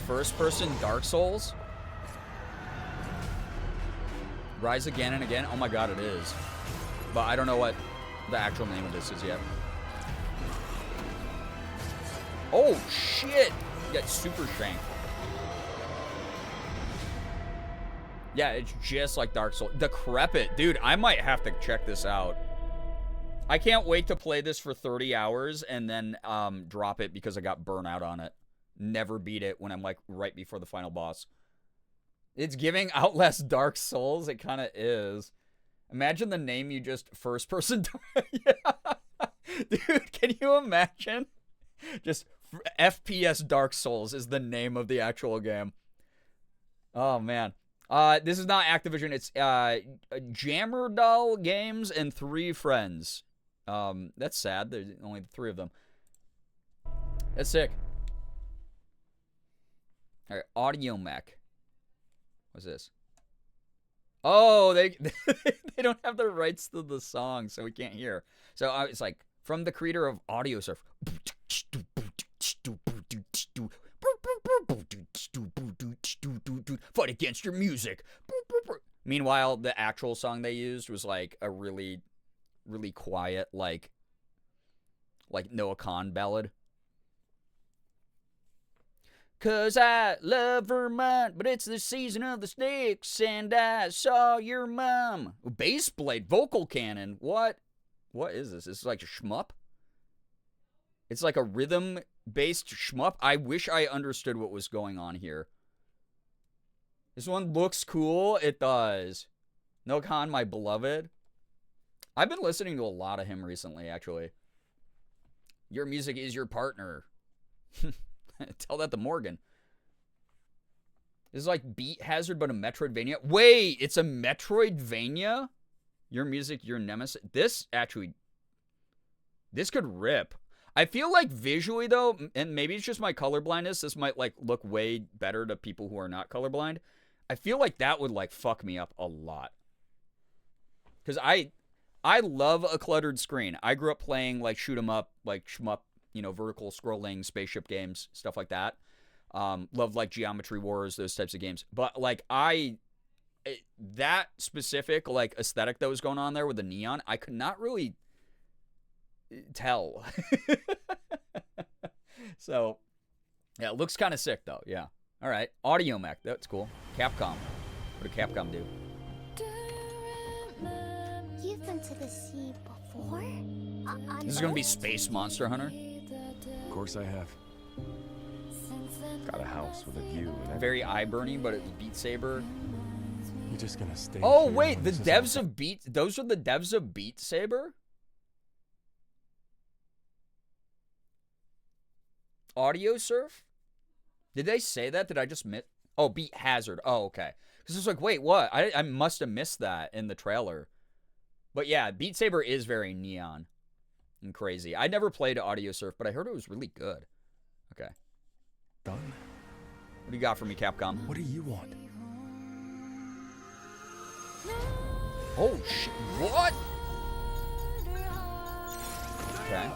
First person Dark Souls. Rise again and again. Oh my god, it is. But I don't know what the actual name of this is yet. Oh, shit! You got super shank. Yeah, it's just like Dark Souls. Decrepit. Dude, I might have to check this out. I can't wait to play this for 30 hours and then drop it because I got burnout on it. Never beat it when I'm like right before the final boss. It's giving Outlast Dark Souls. It kind of is. Imagine the name you just first person. Yeah. Dude, can you imagine? Just FPS Dark Souls is the name of the actual game. Oh, man. This is not Activision. It's Jammerdoll Games and 3 friends. That's sad. There's only 3 of them. That's sick. All right, Audio Mech. What's this? Oh, they they don't have the rights to the song, so we can't hear. So it's like from the creator of Audio Surf. Fight against your music. Meanwhile, the actual song they used was like a really, really quiet, like Noah Kahn ballad. 'Cause I love Vermont, but it's the season of the sticks, and I saw your mom. Bass blade, vocal cannon. What? What is this? It's like a shmup? It's like a rhythm-based shmup? I wish I understood what was going on here. This one looks cool. It does. Noah Kahn, my beloved. I've been listening to a lot of him recently, actually. Your music is your partner. Tell that to Morgan. This is like Beat Hazard, but a Metroidvania. Wait, it's a Metroidvania? Your music, your nemesis. This could rip. I feel like visually, though, and maybe it's just my colorblindness, this might like look way better to people who are not colorblind. I feel like that would like fuck me up a lot. Because I love a cluttered screen. I grew up playing like shoot 'em up, like shmup, you know, vertical scrolling spaceship games, stuff like that. Loved like Geometry Wars, those types of games. But like that specific like aesthetic that was going on there with the neon, I could not really tell. So yeah, it looks kind of sick though. Yeah. All right, Audio Mech, that's cool. Capcom. What did Capcom do? You've been to the sea before? This is gonna be Space Monster Hunter. Of course I have. Got a house with a view and Very eye burning, but it was Beat Saber. You just gonna stay Oh, here wait, when the this is devs all- of Beat... Those are the devs of Beat Saber? Audio Surf? Did they say that? Did I just miss... Oh, Beat Hazard. Oh, okay. Because I was like, wait, what? I must have missed that in the trailer. But yeah, Beat Saber is very neon and crazy. I never played Audio Surf, but I heard it was really good. Okay. Done. What do you got for me, Capcom? What do you want? Oh, shit. What? Okay.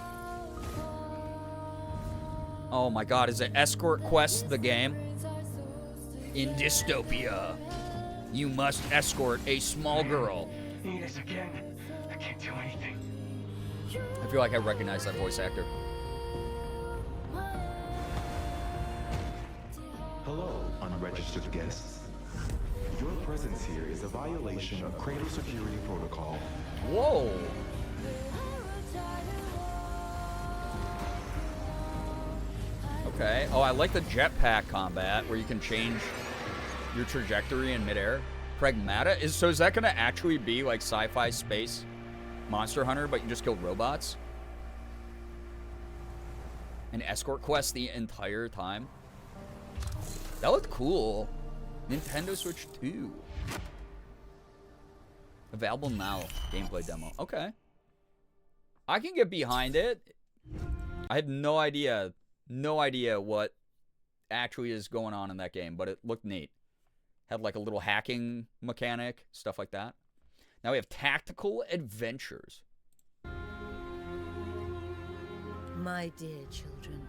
Oh my god, is it Escort Quest the game? In dystopia, you must escort a small girl. Enos again. I can't do anything. I feel like I recognize that voice actor. Hello, unregistered guests. Your presence here is a violation of cradle security protocol. Whoa. Okay. Oh, I like the jetpack combat where you can change your trajectory in midair. Pragmata is so. Is that going to actually be like sci-fi space Monster Hunter, but you just kill robots? An escort quest the entire time. That looked cool. Nintendo Switch 2. Available now. Gameplay demo. Okay. I can get behind it. I had no idea what actually is going on in that game, but it looked neat. Had like a little hacking mechanic, stuff like that. Now we have Tactical Adventures. My dear children.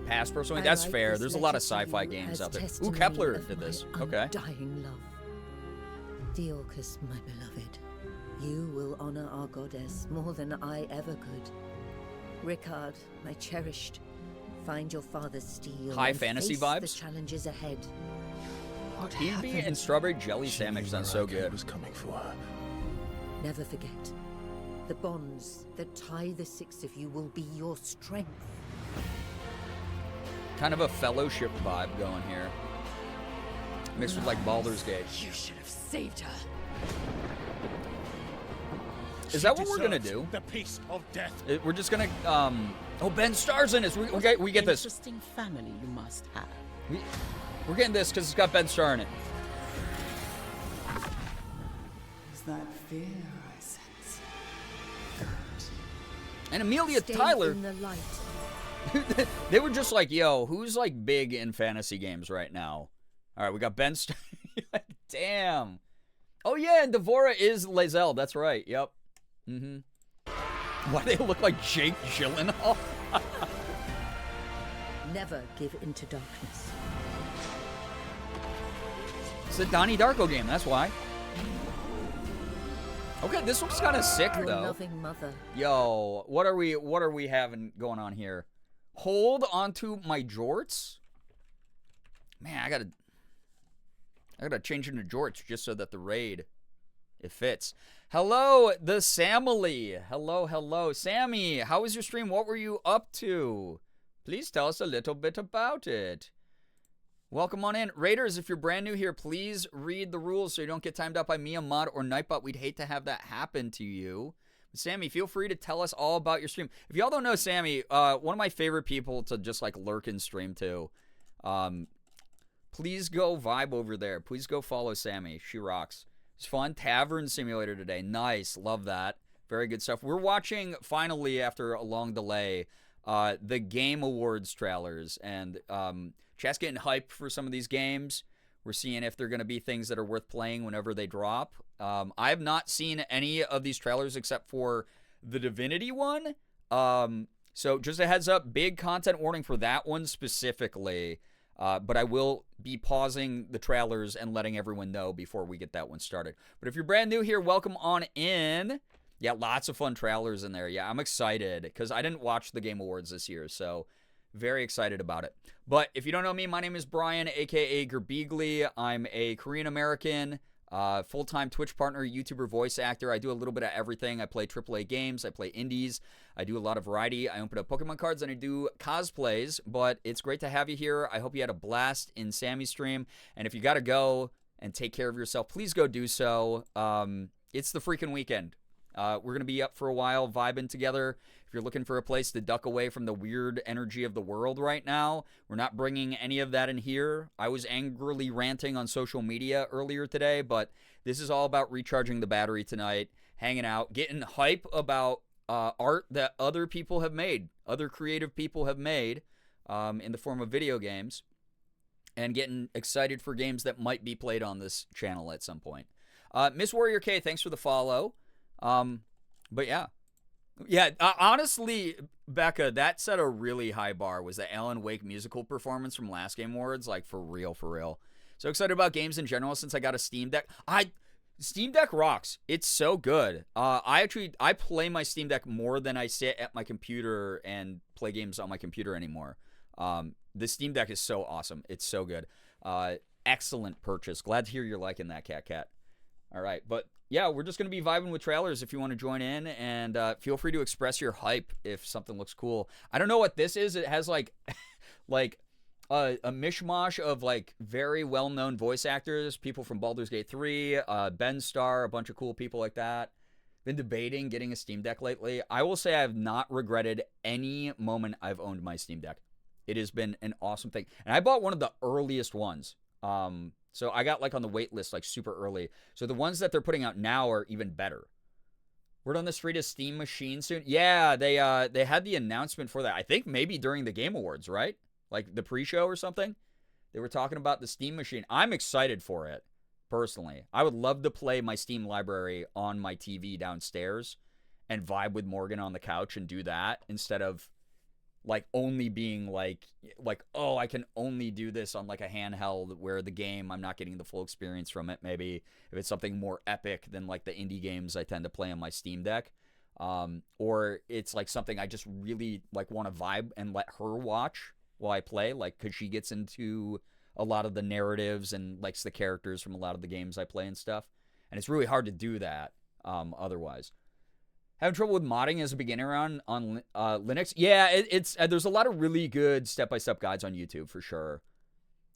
Past personally, I that's write fair. this There's a lot of letter to sci-fi you games as out there. Ooh, testimony Kepler of did my this. Okay. undying love. Deorcus, my beloved, you will honor our goddess more than I ever could. Rickard, my cherished, find your father's steel. High and fantasy face vibes? the challenges ahead. PB and strawberry jelly sandwich sounds so good. Was coming for her. Never forget, the bonds that tie the six of you will be your strength. Kind of a fellowship vibe going here. Mixed with like Baldur's Gate. You should have saved her. Is that what we're gonna do? The peace of death. We're just gonna, oh, Ben Starr's in this. We get this. Interesting family you must have. We're getting this because it's got Ben Starr in it. Is that fear I sense? And Amelia Stay Tyler, in the light. they were just like, yo, who's like big in fantasy games right now? All right, we got Ben Starr. Damn. Oh yeah, and Devora is Lae'zel. That's right. Yep. Mm-hmm. Why do they look like Jake Gyllenhaal? Never give into darkness. It's a Donnie Darko game. That's why. Okay, this looks kind of sick Your though. loving mother. Yo, what are we having going on here? Hold onto my jorts? Man, I gotta change into jorts just so that the raid it fits. Hello, the Samily. Hello. Sammy, how was your stream? What were you up to? Please tell us a little bit about it. Welcome on in. Raiders, if you're brand new here, please read the rules so you don't get timed out by me, a mod, or Nightbot. We'd hate to have that happen to you. Sammy, feel free to tell us all about your stream. If y'all don't know Sammy, one of my favorite people to just like lurk and stream too. Please go vibe over there. Please go follow Sammy. She rocks. It's fun. Tavern Simulator today. Nice. Love that. Very good stuff. We're watching, finally, after a long delay, the Game Awards trailers. And chat's getting hyped for some of these games. We're seeing if they're going to be things that are worth playing whenever they drop. I have not seen any of these trailers except for the Divinity one. So just a heads up, big content warning for that one specifically. But I will be pausing the trailers and letting everyone know before we get that one started. But if you're brand new here, welcome on in. Yeah, lots of fun trailers in there. Yeah, I'm excited because I didn't watch the Game Awards this year, so very excited about it. But if you don't know me, my name is Brian, a.k.a. Girbeagly. I'm a Korean-American, full-time Twitch partner, YouTuber, voice actor. I do a little bit of everything. I play AAA games. I play indies. I do a lot of variety. I open up Pokemon cards, and I do cosplays. But it's great to have you here. I hope you had a blast in Sammy's stream. And if you got to go, and take care of yourself, please go do so. It's the freaking weekend. We're going to be up for a while, vibing together. If you're looking for a place to duck away from the weird energy of the world right now, we're not bringing any of that in here. I was angrily ranting on social media earlier today, but this is all about recharging the battery tonight, hanging out, getting hype about art that other people have made, other creative people have made in the form of video games, and getting excited for games that might be played on this channel at some point. Miss Warrior K, thanks for the follow. But yeah. Yeah, honestly, Becca, that set a really high bar, was the Alan Wake musical performance from last Game Awards. Like, for real, for real. So excited about games in general since I got a Steam Deck. Steam Deck rocks. It's so good. I play my Steam Deck more than I sit at my computer and play games on my computer anymore. The Steam Deck is so awesome. It's so good. Excellent purchase. Glad to hear you're liking that, Cat. All right, but yeah, we're just going to be vibing with trailers if you want to join in, and feel free to express your hype if something looks cool. I don't know what this is. It has like a mishmash of like very well-known voice actors, people from Baldur's Gate 3, Ben Starr, a bunch of cool people like that. Been debating getting a Steam Deck lately. I will say I have not regretted any moment I've owned my Steam Deck. It has been an awesome thing. And I bought one of the earliest ones. So I got like on the wait list like super early. So the ones that they're putting out now are even better. Word on the street is Steam Machine soon. Yeah, they had the announcement for that. I think maybe during the Game Awards, right? Like the pre-show or something. They were talking about the Steam Machine. I'm excited for it, personally. I would love to play my Steam library on my TV downstairs and vibe with Morgan on the couch and do that instead of like only being like, oh, I can only do this on like a handheld where the game, I'm not getting the full experience from it. Maybe if it's something more epic than like the indie games I tend to play on my Steam Deck. Or it's like something I just really like want to vibe and let her watch while I play, like, cause she gets into a lot of the narratives and likes the characters from a lot of the games I play and stuff. And it's really hard to do that, otherwise. Having trouble with modding as a beginner on Linux? Yeah, it's there's a lot of really good step-by-step guides on YouTube for sure.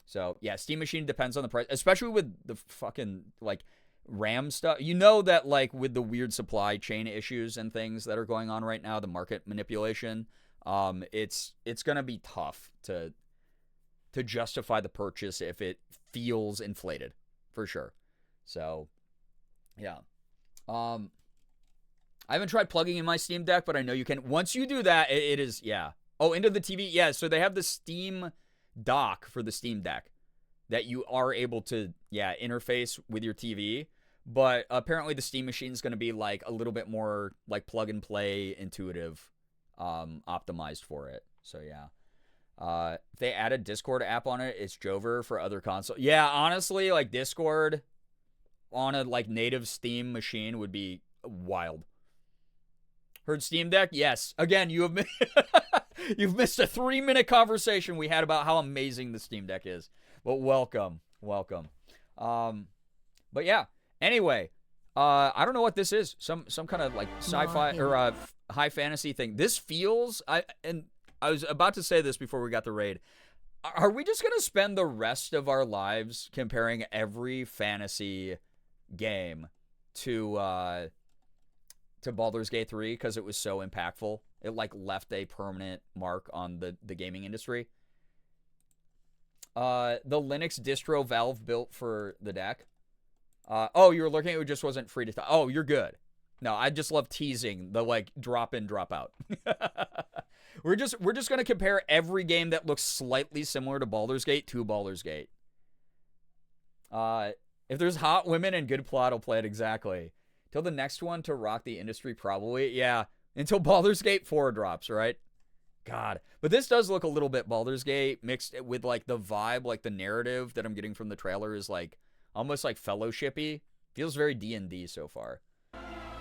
So, yeah, Steam Machine depends on the price, especially with the fucking, like, RAM stuff. You know that, like, with the weird supply chain issues and things that are going on right now, the market manipulation, it's going to be tough to justify the purchase if it feels inflated, for sure. So, yeah. I haven't tried plugging in my Steam Deck, but I know you can. Once you do that, it is, yeah. Oh, into the TV? Yeah, so they have the Steam dock for the Steam Deck that you are able to, yeah, interface with your TV. But apparently the Steam Machine is going to be, like, a little bit more, like, plug-and-play intuitive, optimized for it. So, yeah. If they add a Discord app on it, it's Jover for other consoles. Yeah, honestly, like, Discord on a, like, native Steam machine would be wild. Heard Steam Deck? Yes. Again, you've missed a 3-minute conversation we had about how amazing the Steam Deck is. But welcome. But yeah. Anyway, I don't know what this is. Some kind of like sci-fi or high fantasy thing. This feels, and I was about to say this before we got the raid. Are we just gonna spend the rest of our lives comparing every fantasy game to Baldur's Gate 3 because it was so impactful? It like left a permanent mark on the gaming industry. The Linux distro Valve built for the deck. Oh, you were looking, it just wasn't free to talk. Oh, you're good. No, I just love teasing the like drop in, drop out. We're just gonna compare every game that looks slightly similar to Baldur's Gate to Baldur's Gate. If there's hot women and good plot, I'll play it exactly. Till the next one to rock the industry, probably. Yeah, until Baldur's Gate 4 drops, right? God. But this does look a little bit Baldur's Gate mixed with, like, the vibe, like, the narrative that I'm getting from the trailer is, like, almost, like, fellowship-y. Feels very D&D so far.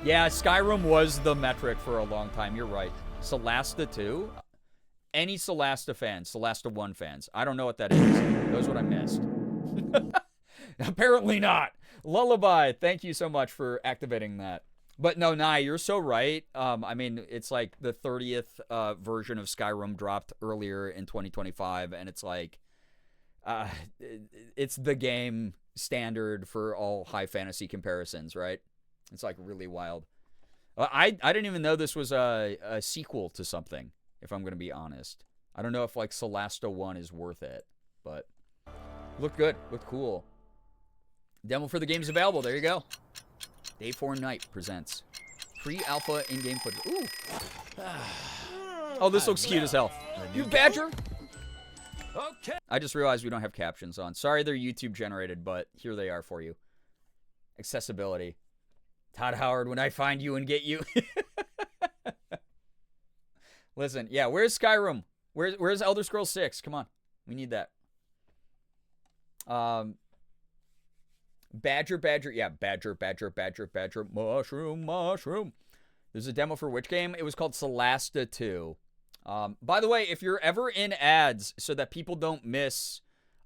Yeah, Skyrim was the metric for a long time. You're right. Solasta 2? Any Solasta fans, Solasta 1 fans. I don't know what that is. Knows what I missed. Apparently not. Lullaby, thank you so much for activating that. But no, Nye, you're so right. I mean, it's like the 30th version of Skyrim dropped earlier in 2025, and it's like, it's the game standard for all high fantasy comparisons, right? It's like really wild. I didn't even know this was a sequel to something, if I'm going to be honest. I don't know if like Solasta 1 is worth it, but looked good, looked cool. Demo for the game's available. There you go. Day 4 Night presents pre-alpha in-game footage. Ooh. Oh, this looks cute as hell. You badger. Okay. I just realized we don't have captions on. Sorry they're YouTube generated, but here they are for you. Accessibility. Todd Howard, when I find you and get you. Listen, yeah, where's Skyrim? Where's Elder Scrolls 6? Come on. We need that. Badger. Yeah, badger. Mushroom. There's a demo for which game? It was called Solasta 2. By the way, if you're ever in ads so that people don't miss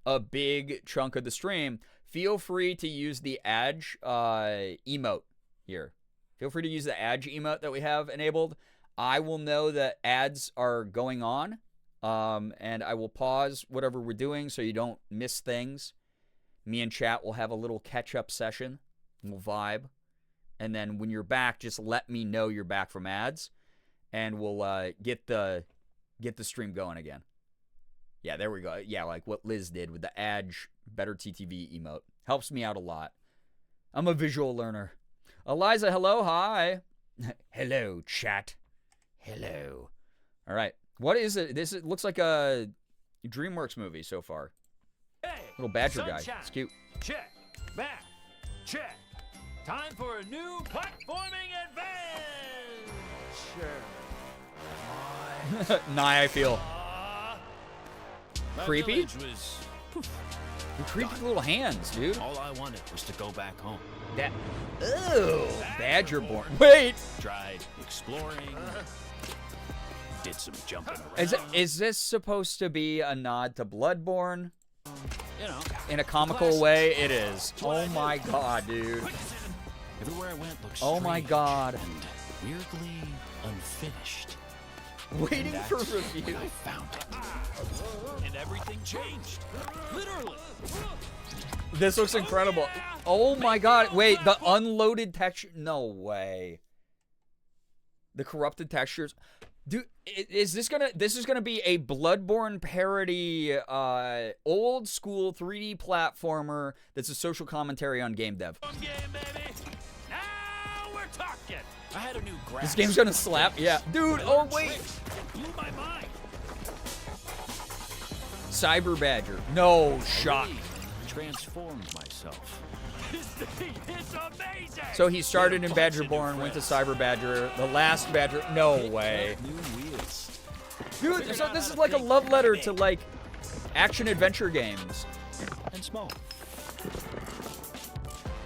a big chunk of the stream, feel free to use the Adge emote here. Feel free to use the Adge emote that we have enabled. I will know that ads are going on, and I will pause whatever we're doing so you don't miss things. Me and chat will have a little catch-up session. We'll vibe. And then when you're back, just let me know you're back from ads, and we'll get the stream going again. Yeah, there we go. Yeah, like what Liz did with the Adge Better TTV emote. Helps me out a lot. I'm a visual learner. Eliza, hello, hi. Hello, chat. Hello. All right. What is it? It looks like a DreamWorks movie so far. Hey, little badger sunshine. guy. It's cute. Check. Back. Check. Time for a new platforming adventure. Nah, I feel. My Creepy? village was Creepy little hands, dude. all I wanted was to go back home. That. Ew. Badger born. Wait. Tried exploring. Did some jumping around. Is this supposed to be a nod to Bloodborne? You know, In a comical way, it is. Oh my god, dude. everywhere I went looked Oh my strange god. and weirdly unfinished. Waiting for That's review. when I found it. And everything changed. Literally. This looks incredible. Oh my god. Wait, the unloaded texture. No way. The corrupted textures. Dude, is this is gonna be a Bloodborne parody, old school 3D platformer that's a social commentary on game dev. Game, baby. Now we're talking. I had a new grasp. This game's gonna slap. Yeah. Dude, oh wait. Blew my mind. Cyber Badger. No shock. I transformed myself. It's amazing. So he started in Badgerborn, went to Cyber Badger, the last Badger. No way. New wheels. Dude, so this is like a love letter to like action adventure games. And small.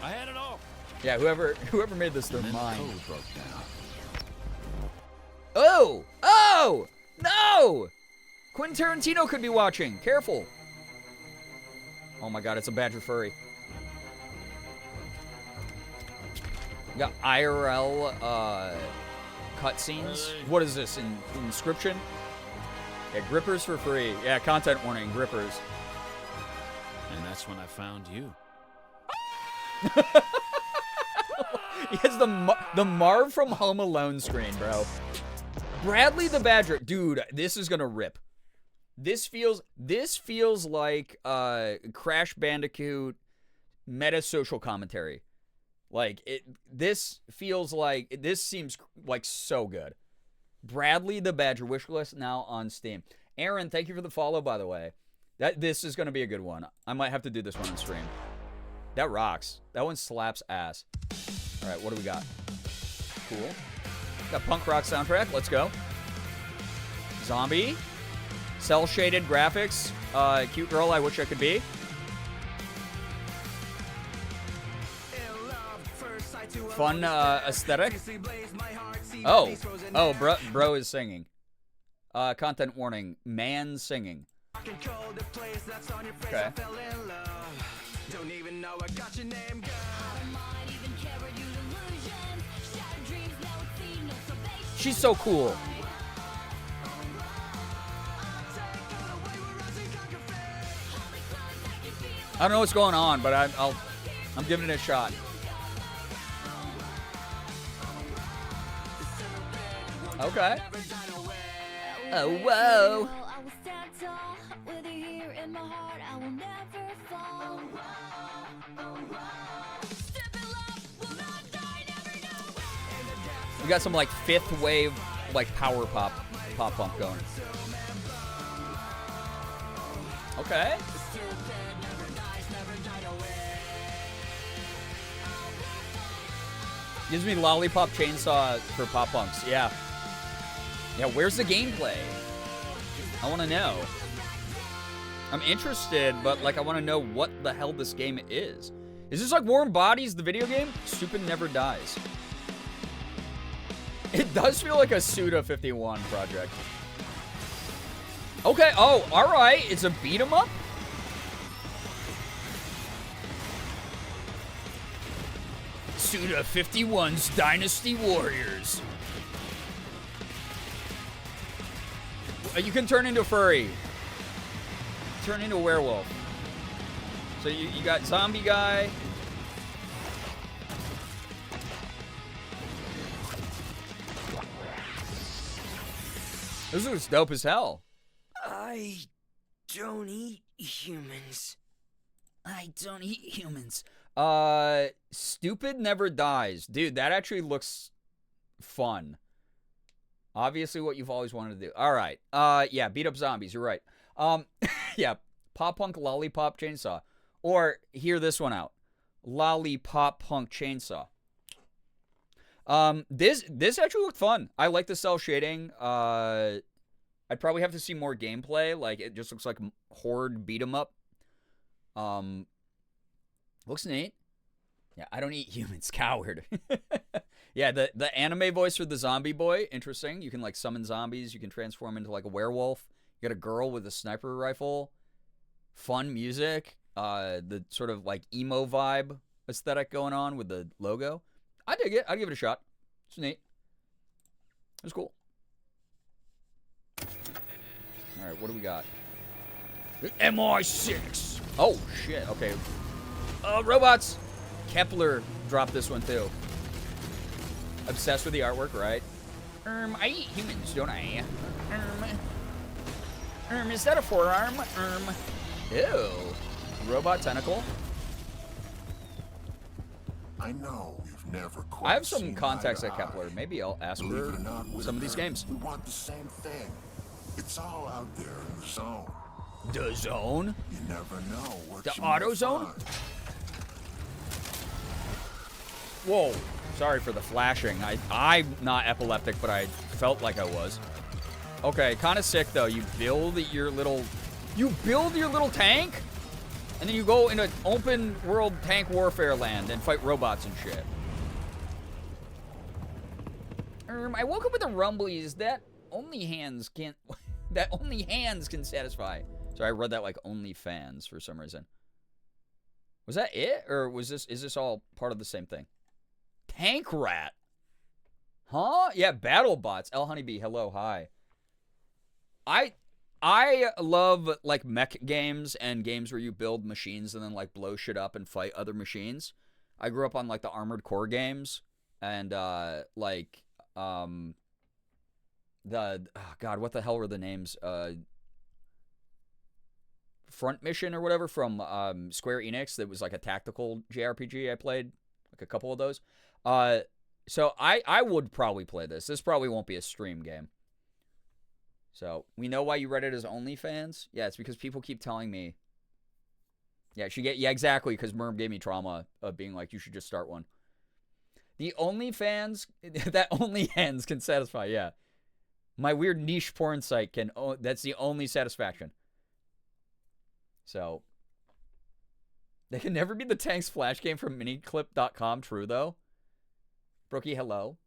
I had it all. Yeah, whoever made this, their And then the mind. code broke down. Oh! Oh! No! Quentin Tarantino could be watching. Careful. Oh my god, it's a Badger furry. Got IRL cutscenes. What is this? Inscription? Yeah, grippers for free. Yeah, content warning, grippers. And that's when I found you. He has the Marv from Home Alone screen, bro. Bradley the Badger. Dude, this is gonna rip. This feels like Crash Bandicoot meta social commentary. Like this feels like this seems like so good. Bradley the Badger wishlist now on Steam. Aaron, thank you for the follow, by the way. This is gonna be a good one. I might have to do this one on stream. That rocks. That one slaps ass. All right, what do we got? Cool. Got punk rock soundtrack. Let's go. Zombie. Cell shaded graphics. Cute girl I wish I could be. Fun aesthetic. Oh, bro is singing. Content warning. Man singing. Okay. She's so cool. I don't know what's going on, but I'm giving it a shot. Okay. Oh, whoa. I will stand tall with you here in my heart. I will never fall. Step in love, will not die, never know. We got some like fifth wave, like power pop punk going. Okay. Gives me lollipop chainsaw for pop punks. Yeah. Yeah, where's the gameplay? I want to know. I'm interested, but like I want to know what the hell this game is. Is this like Warm Bodies, the video game? Stupid Never Dies. It does feel like a Suda 51 project. Okay, oh, alright. It's a beat 'em up? Suda 51's Dynasty Warriors. You can turn into a furry. Turn into a werewolf. So you got zombie guy. This looks dope as hell. I don't eat humans. I don't eat humans. Stupid Never Dies. Dude, that actually looks fun. Obviously what you've always wanted to do. All right. Yeah, beat up zombies. You're right. Yeah, Pop Punk Lollipop Chainsaw. Or hear this one out. Lollipop Punk Chainsaw. This actually looked fun. I like the cell shading. I'd probably have to see more gameplay. Like, it just looks like horde beat 'em up. Looks neat. Yeah, I don't eat humans, coward. Yeah, the anime voice for the zombie boy, interesting. You can like summon zombies. You can transform into like a werewolf. You got a girl with a sniper rifle. Fun music. The sort of like emo vibe aesthetic going on with the logo. I dig it. I'd give it a shot. It's neat. It was cool. All right, what do we got? MI6. Oh, shit. Okay. Robots. Kepler dropped this one, too. Obsessed with the artwork, right? I eat humans, don't I? Is that a forearm? Ew. Robot tentacle. I know you've never quite I have some seen contacts eye at to Kepler. eye. Maybe I'll ask Believe for it or not, with some of these them, games. We want the same thing. It's all out there in the zone. The zone? You never know what The you might auto zone? find. Whoa. Sorry for the flashing. I'm not epileptic, but I felt like I was. Okay, kind of sick, though. You build your little tank? And then you go into open world tank warfare land and fight robots and shit. I woke up with the rumblies that only hands can satisfy. So I read that like only fans for some reason. Was that it? Or is this all part of the same thing? Tank Rat. Huh? Yeah, Battle Bots. El Honeybee, hello, hi. I love like mech games and games where you build machines and then like blow shit up and fight other machines. I grew up on like the Armored Core games and God, what the hell were the names? Front Mission or whatever from Square Enix that was like a tactical JRPG I played, like a couple of those. So I would probably play this. This probably won't be a stream game. So, we know why you read it as OnlyFans? Yeah, it's because people keep telling me. Yeah, exactly, because Merm gave me trauma of being like, you should just start one. The OnlyFans, that only hands can satisfy, yeah. My weird niche porn site that's the only satisfaction. So, they can never be the Tanks Flash game from miniclip.com, true though. Brookie, hello.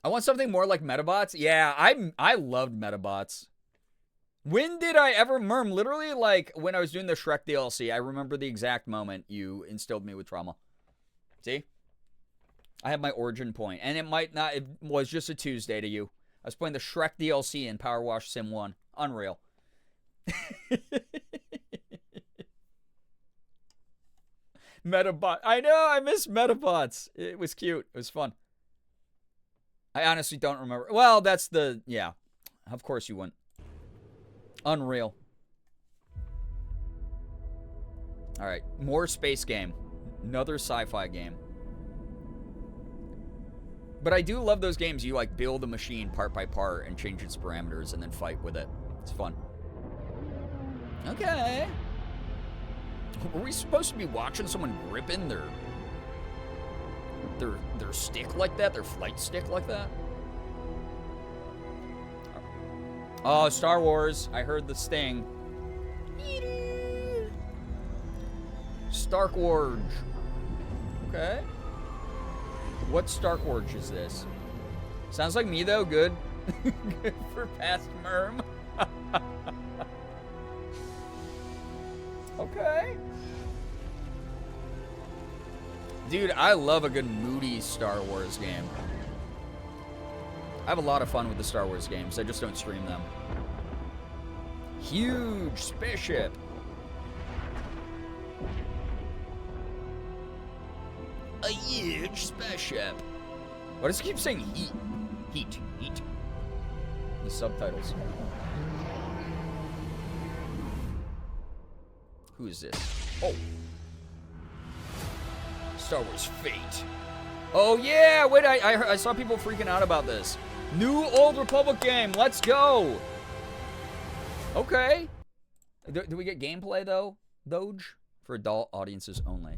I want something more like Metabots. Yeah, I loved Metabots. When did I ever, Merm, literally like when I was doing the Shrek DLC, I remember the exact moment you instilled me with trauma. See? I have my origin point. And it was just a Tuesday to you. I was playing the Shrek DLC in Power Wash Sim 1. Unreal. Metabot. I know, I miss Metabots. It was cute. It was fun. I honestly don't remember. Well, that's the, yeah. Of course you wouldn't. Unreal. All right, more space game. Another sci-fi game. But I do love those games. You like build a machine part by part and change its parameters and then fight with it. It's fun. Okay. Were we supposed to be watching someone gripping their stick like that? Their flight stick like that? Oh, Star Wars. I heard the sting. Stark Wars. Okay. What Stark Wars is this? Sounds like me, though. Good. Good for past Merm. Okay. Dude, I love a good moody Star Wars game. I have a lot of fun with the Star Wars games. I just don't stream them. Huge spaceship. A huge spaceship. Why does it keep saying heat? Heat. Heat. The subtitles. Who is this? Oh. Star Wars Fate. Oh, yeah. Wait, I saw people freaking out about this. New Old Republic game. Let's go. Okay. Do we get gameplay, though? Doge? For adult audiences only.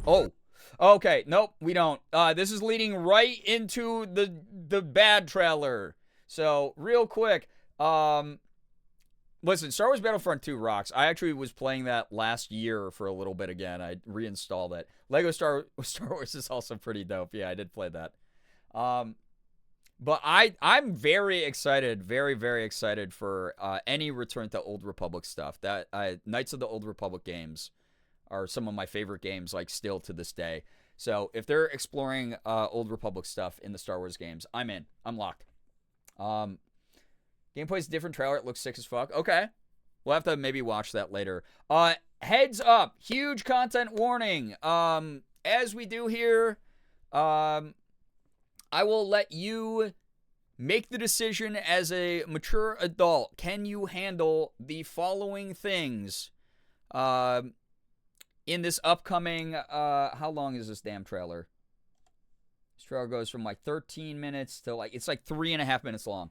Oh. Okay. Nope, we don't. This is leading right into the bad trailer. So, real quick. Listen, Star Wars Battlefront 2 rocks. I actually was playing that last year for a little bit again. I reinstalled it. Lego Star Wars is also pretty dope. Yeah, I did play that. But I'm very excited, very, very excited for any return to Old Republic stuff. That Knights of the Old Republic games are some of my favorite games, like, still to this day. So if they're exploring Old Republic stuff in the Star Wars games, I'm in. I'm locked. Gameplay's different trailer. It looks sick as fuck. Okay. We'll have to maybe watch that later. Heads up. Huge content warning. As we do here, I will let you make the decision as a mature adult. Can you handle the following things in this upcoming, how long is this damn trailer? This trailer goes from like 13 minutes to it's like 3.5 minutes long.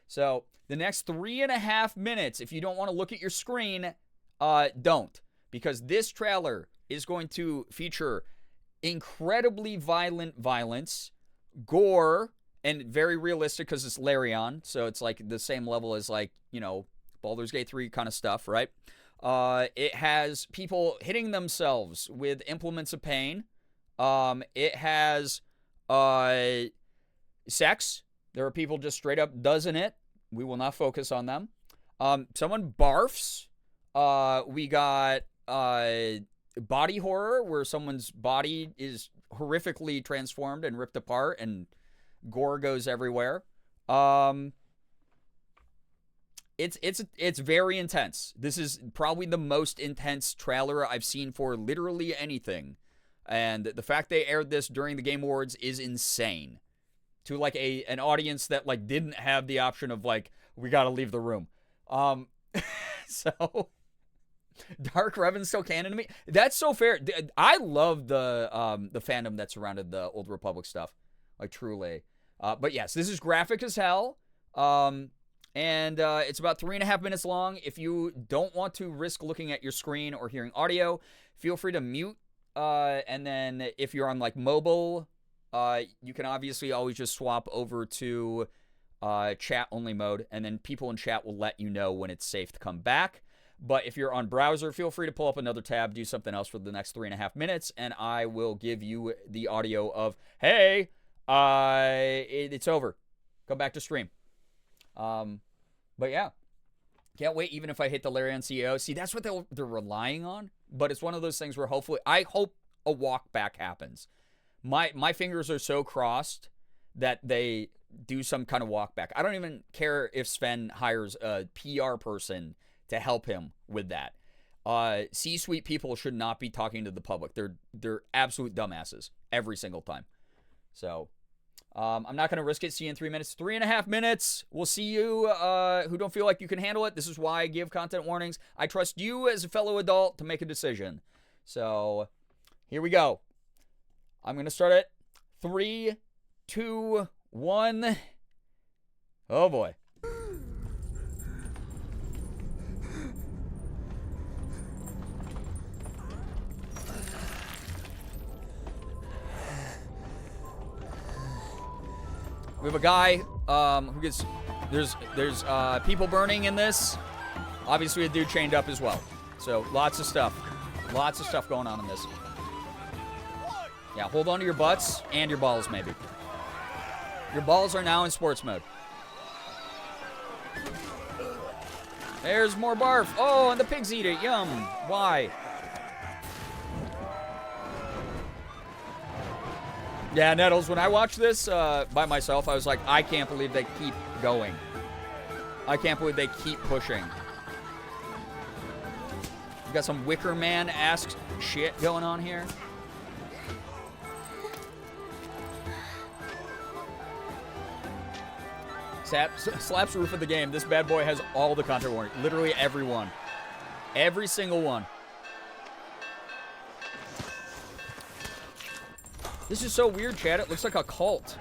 So the next 3.5 minutes, if you don't want to look at your screen, don't. Because this trailer is going to feature incredibly violent violence, gore, and very realistic because it's Larion. So it's like the same level as Baldur's Gate 3 kind of stuff, right? It has people hitting themselves with implements of pain. It has sex. There are people just straight up doesn't it. We will not focus on them. Someone barfs. We got body horror, where someone's body is horrifically transformed and ripped apart, and gore goes everywhere. It's very intense. This is probably the most intense trailer I've seen for literally anything. And the fact they aired this during the Game Awards is insane. To an audience that didn't have the option of we gotta leave the room. So Dark Revan's still canon to me. That's so fair. I love the fandom that surrounded the Old Republic stuff. Truly. But yes, this is graphic as hell. And it's about 3.5 minutes long. If you don't want to risk looking at your screen or hearing audio, feel free to mute. And then if you're on mobile, you can obviously always just swap over to chat only mode, and then people in chat will let you know when it's safe to come back. But if you're on browser, feel free to pull up another tab, do something else for the next 3.5 minutes, and I will give you the audio of, hey, it's over. Come back to stream. But yeah, can't wait. Even if I hit the Larian CEO, see, that's what they're relying on. But it's one of those things where I hope a walk back happens. My fingers are so crossed that they do some kind of walk back. I don't even care if Sven hires a PR person to help him with that. C-suite people should not be talking to the public. They're absolute dumbasses every single time. So, I'm not going to risk it. See you in 3 minutes. 3.5 minutes. We'll see you who don't feel like you can handle it. This is why I give content warnings. I trust you as a fellow adult to make a decision. So, here we go. I'm going to start it. 3, 2, 1. Oh, boy. We have a guy who gets... There's people burning in this. Obviously, a dude chained up as well. So, lots of stuff. Lots of stuff going on in this. Yeah, hold on to your butts and your balls, maybe. Your balls are now in sports mode. There's more barf. Oh, and the pigs eat it. Yum. Why? Yeah, Nettles, when I watched this by myself, I was like, I can't believe they keep going. I can't believe they keep pushing. We got some Wicker Man-esque shit going on here. Slaps roof of the game. This bad boy has all the content warning. Literally every one. Every single one. This is so weird, Chad. It looks like a cult.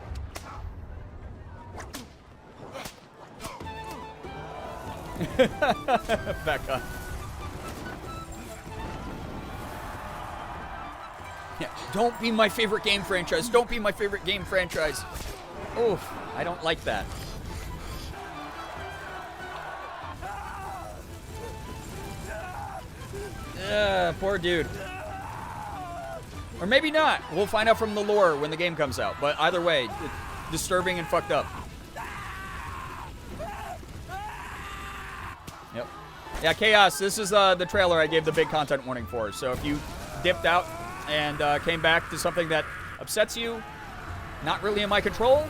Back up. Yeah, don't be my favorite game franchise. Don't be my favorite game franchise. Oof, I don't like that. Poor dude. Or maybe not. We'll find out from the lore when the game comes out. But either way, disturbing and fucked up. Yep. Yeah, Chaos, this is the trailer I gave the big content warning for. So if you dipped out and came back to something that upsets you, not really in my control,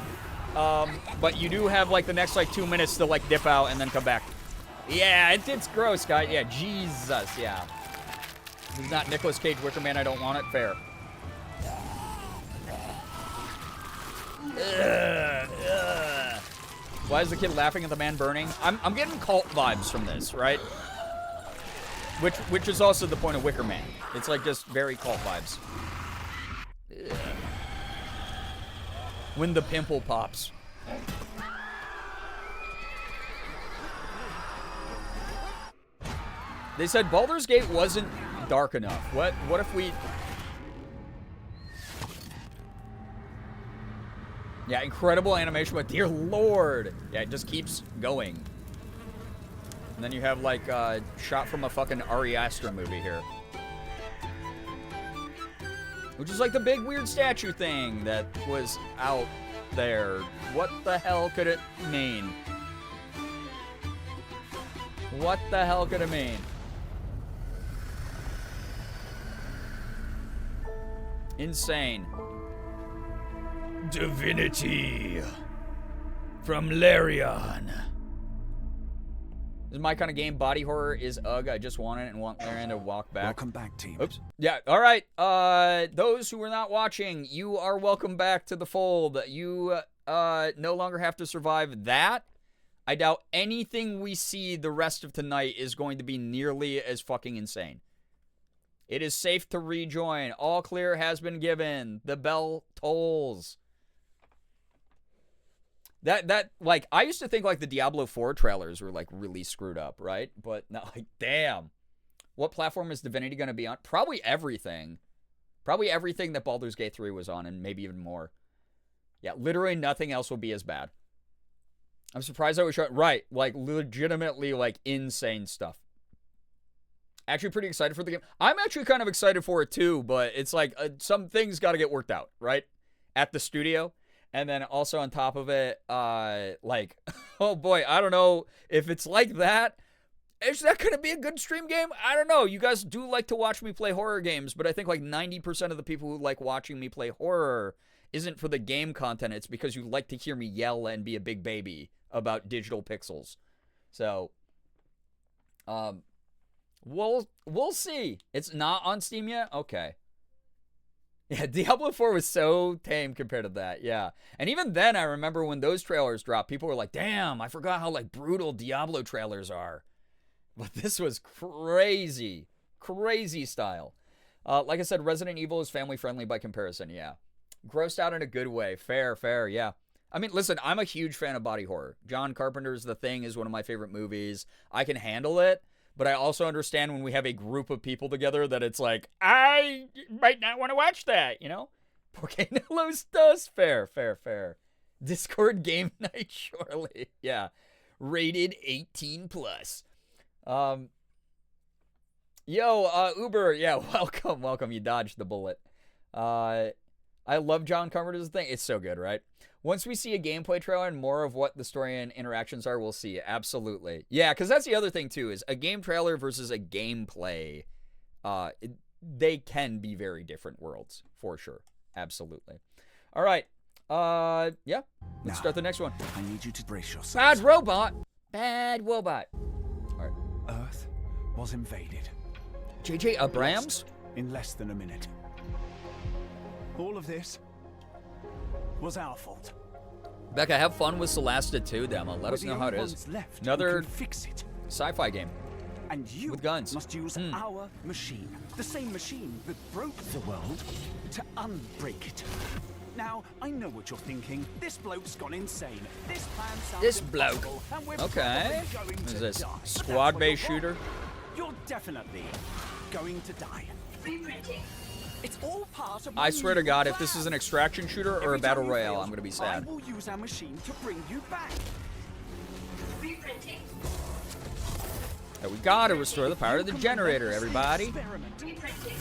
but you do have like the next like 2 minutes to like dip out and then come back. Yeah, it's gross, guys. Yeah, Jesus, yeah. This is not Nicolas Cage Wicker Man. I don't want it. Fair. Why is the kid laughing at the man burning? I'm getting cult vibes from this, right? Which is also the point of Wicker Man. It's like just very cult vibes. Ugh. When the pimple pops. They said Baldur's Gate wasn't dark enough. What if we... Yeah, incredible animation, but dear lord. Yeah, it just keeps going. And then you have like a shot from a fucking Ari Aster movie here. Which is like the big weird statue thing that was out there. What the hell could it mean? What the hell could it mean? Insane. Divinity from Larion. This is my kind of game. Body horror is ugh. I just want it and want Larion to walk back. Welcome back, team. Oops. Yeah. All right. Those who are not watching, you are welcome back to the fold. You no longer have to survive that. I doubt anything we see the rest of tonight is going to be nearly as fucking insane. It is safe to rejoin. All clear has been given. The bell tolls. That like, I used to think like the Diablo 4 trailers were like really screwed up, right? But now, like, damn. What platform is Divinity going to be on? Probably everything. Probably everything that Baldur's Gate 3 was on, and maybe even more. Yeah, literally nothing else will be as bad. I'm surprised I was showing, right, like legitimately like insane stuff. Actually pretty excited for the game. I'm actually kind of excited for it too, but it's like some things got to get worked out, right? At the studio. And then also on top of it, like, oh boy, I don't know if it's like that. Is that going to be a good stream game? I don't know. You guys do like to watch me play horror games, but I think like 90% of the people who like watching me play horror isn't for the game content. It's because you like to hear me yell and be a big baby about digital pixels. So, We'll see. It's not on Steam yet? Okay. Yeah, Diablo 4 was so tame compared to that. Yeah. And even then, I remember when those trailers dropped, people were like, damn, I forgot how, like, brutal Diablo trailers are. But this was crazy. Crazy style. Like I said, Resident Evil is family-friendly by comparison, yeah. Grossed out in a good way. Fair, yeah. I mean, listen, I'm a huge fan of body horror. John Carpenter's The Thing is one of my favorite movies. I can handle it. But I also understand when we have a group of people together that it's like, I might not want to watch that, you know? Porque no los dos. Fair. Discord game night, surely. Yeah. Rated 18 plus. Uber, yeah, welcome. You dodged the bullet. I love John Carpenter's Thing. It's so good, right? Once we see a gameplay trailer and more of what the story and interactions are, we'll see. Absolutely. Yeah, because that's the other thing, too, is a game trailer versus a gameplay. They can be very different worlds, for sure. Absolutely. All right. Yeah. Let's start the next one. I need you to brace yourself. Bad robot. All right. Earth was invaded. J.J. Abrams? In less than a minute. All of this was our fault. Becca, have fun with Celeste 2 demo. Let us know how it is. Another fix it. sci-fi game. And you with guns. must use our machine. The same machine that broke the world to unbreak it. Now, I know what you're thinking. This bloke's gone insane. This plan sounds impossible, and we're okay. probably going What is to this? die. But that's Squad-based where you're shooter? wrong. You're definitely going to die. Reprinting. It's all part of I swear to God, plan. if this is an extraction shooter or Every a battle time you royale, fail, I'm gonna be sad. I will use our machine to bring you back. Reprinting. We gotta restore the power of the generator, everybody. Reprinting.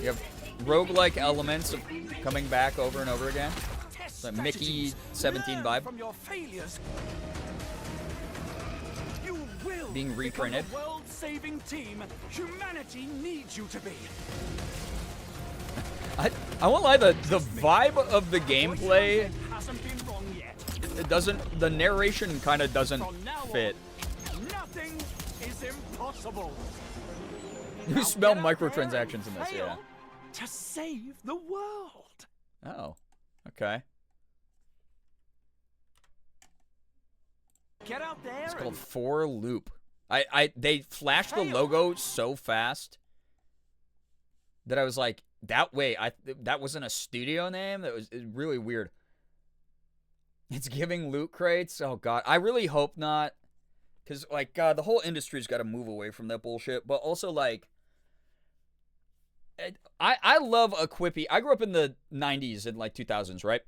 You have roguelike elements of coming back over and over again. Test The Mickey strategies. 17 Learn vibe. From your failures. You will Being reprinted. become the world-saving team humanity needs you to be. I won't lie, the vibe of the gameplay, Hasn't been wrong yet. it doesn't, the narration kind of doesn't From now fit. on, nothing is impossible. You Now smell get out there microtransactions and in this, fail yeah. To save the world. Oh, okay. Get out there It's called and For Loop. They flashed the logo so fast that I was like, that wasn't a studio name. That was really weird. It's giving loot crates. Oh God, I really hope not, because like God, the whole industry's got to move away from that bullshit. But also like, I love a quippy. I grew up in the '90s and like 2000s, right?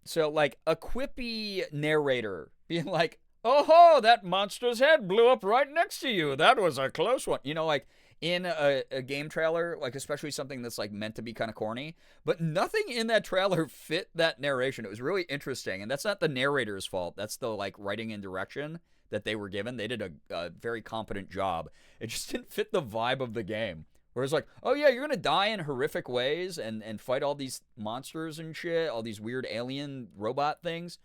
So like a quippy narrator being like, "Oh ho, that monster's head blew up right next to you. That was a close one." You know, like in a game trailer, like especially something that's like meant to be kind of corny, but nothing in that trailer fit that narration. It was really interesting, and that's not the narrator's fault. That's the like writing and direction that they were given. They did a very competent job. It just didn't fit the vibe of the game. Where it's like, oh yeah, you're gonna die in horrific ways and fight all these monsters and shit, all these weird alien robot things,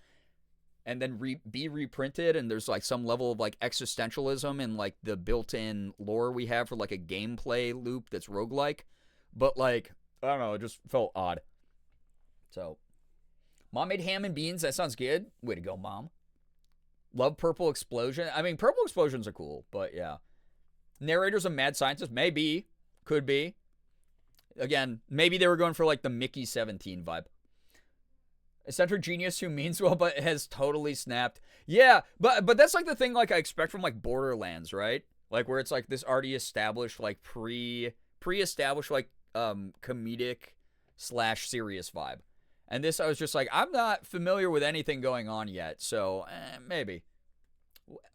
and then be reprinted, and there's like some level of like existentialism and like the built-in lore we have for like a gameplay loop that's roguelike. But like, I don't know, it just felt odd. So, Mom made ham and beans. That sounds good. Way to go, Mom. Love Purple Explosion. I mean, Purple Explosions are cool, but yeah. Narrator's a mad scientist. Maybe. Could be. Again, maybe they were going for like the Mickey 17 vibe. Eccentric genius who means well but has totally snapped. Yeah, but that's like the thing like I expect from like Borderlands, right? Like where it's like this already established like pre-established like comedic / serious vibe. And this I was just like, I'm not familiar with anything going on yet, so maybe.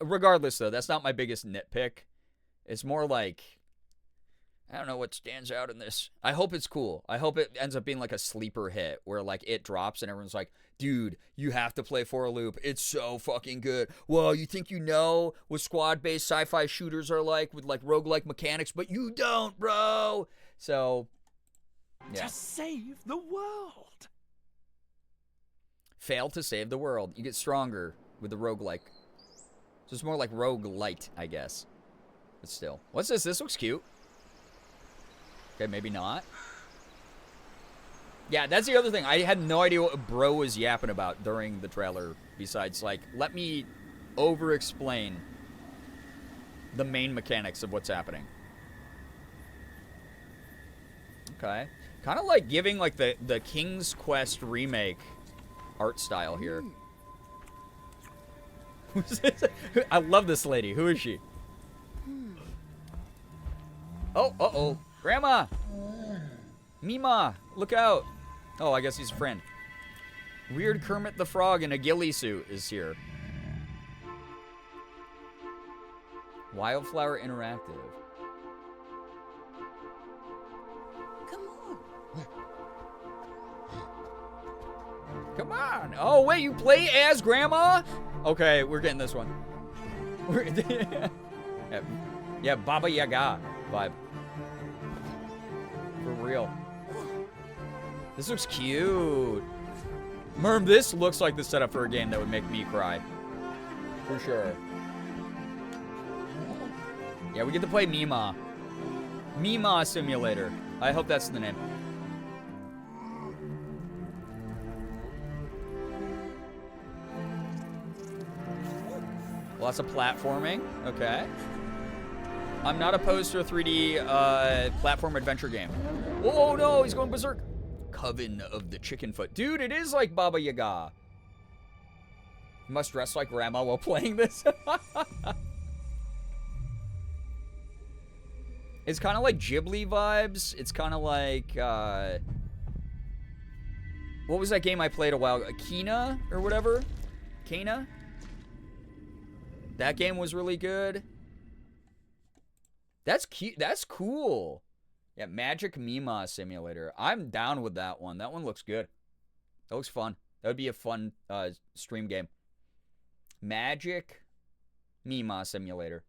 Regardless though, that's not my biggest nitpick. It's more like, I don't know what stands out in this. I hope it's cool. I hope it ends up being like a sleeper hit where like it drops and everyone's like, dude, you have to play For a Loop. It's so fucking good. Whoa, you think you know what squad-based sci-fi shooters are like with like roguelike mechanics, but you don't, bro. So, yeah. to save the world. Fail to save the world. You get stronger with the roguelike. So it's more like roguelite, I guess. But still. What's this? This looks cute. Okay, maybe not. Yeah, that's the other thing. I had no idea what bro was yapping about during the trailer. Besides, like, let me over-explain the main mechanics of what's happening. Okay. Kind of like giving, like, the King's Quest remake art style here. Who's this? I love this lady. Who is she? Oh, uh-oh. Grandma! Mima! Look out! Oh, I guess he's a friend. Weird Kermit the Frog in a ghillie suit is here. Wildflower Interactive. Come on. Come on! Oh, wait, you play as Grandma? Okay, we're getting this one. Yeah, Baba Yaga vibe. For real. This looks cute. Merm, this looks like the setup for a game that would make me cry. For sure. Yeah, we get to play Mima. Mima Simulator. I hope that's the name. Lots of platforming. Okay. I'm not opposed to a 3D platform adventure game. Oh, no, he's going berserk. Coven of the Chicken Foot. Dude, it is like Baba Yaga. You must dress like Grandma while playing this. It's kind of like Ghibli vibes. It's kind of like, what was that game I played a while ago? Kena or whatever? Kena? That game was really good. That's cute. That's cool. Yeah, Magic Mima Simulator. I'm down with that one. That one looks good. That looks fun. That would be a fun stream game. Magic Mima Simulator.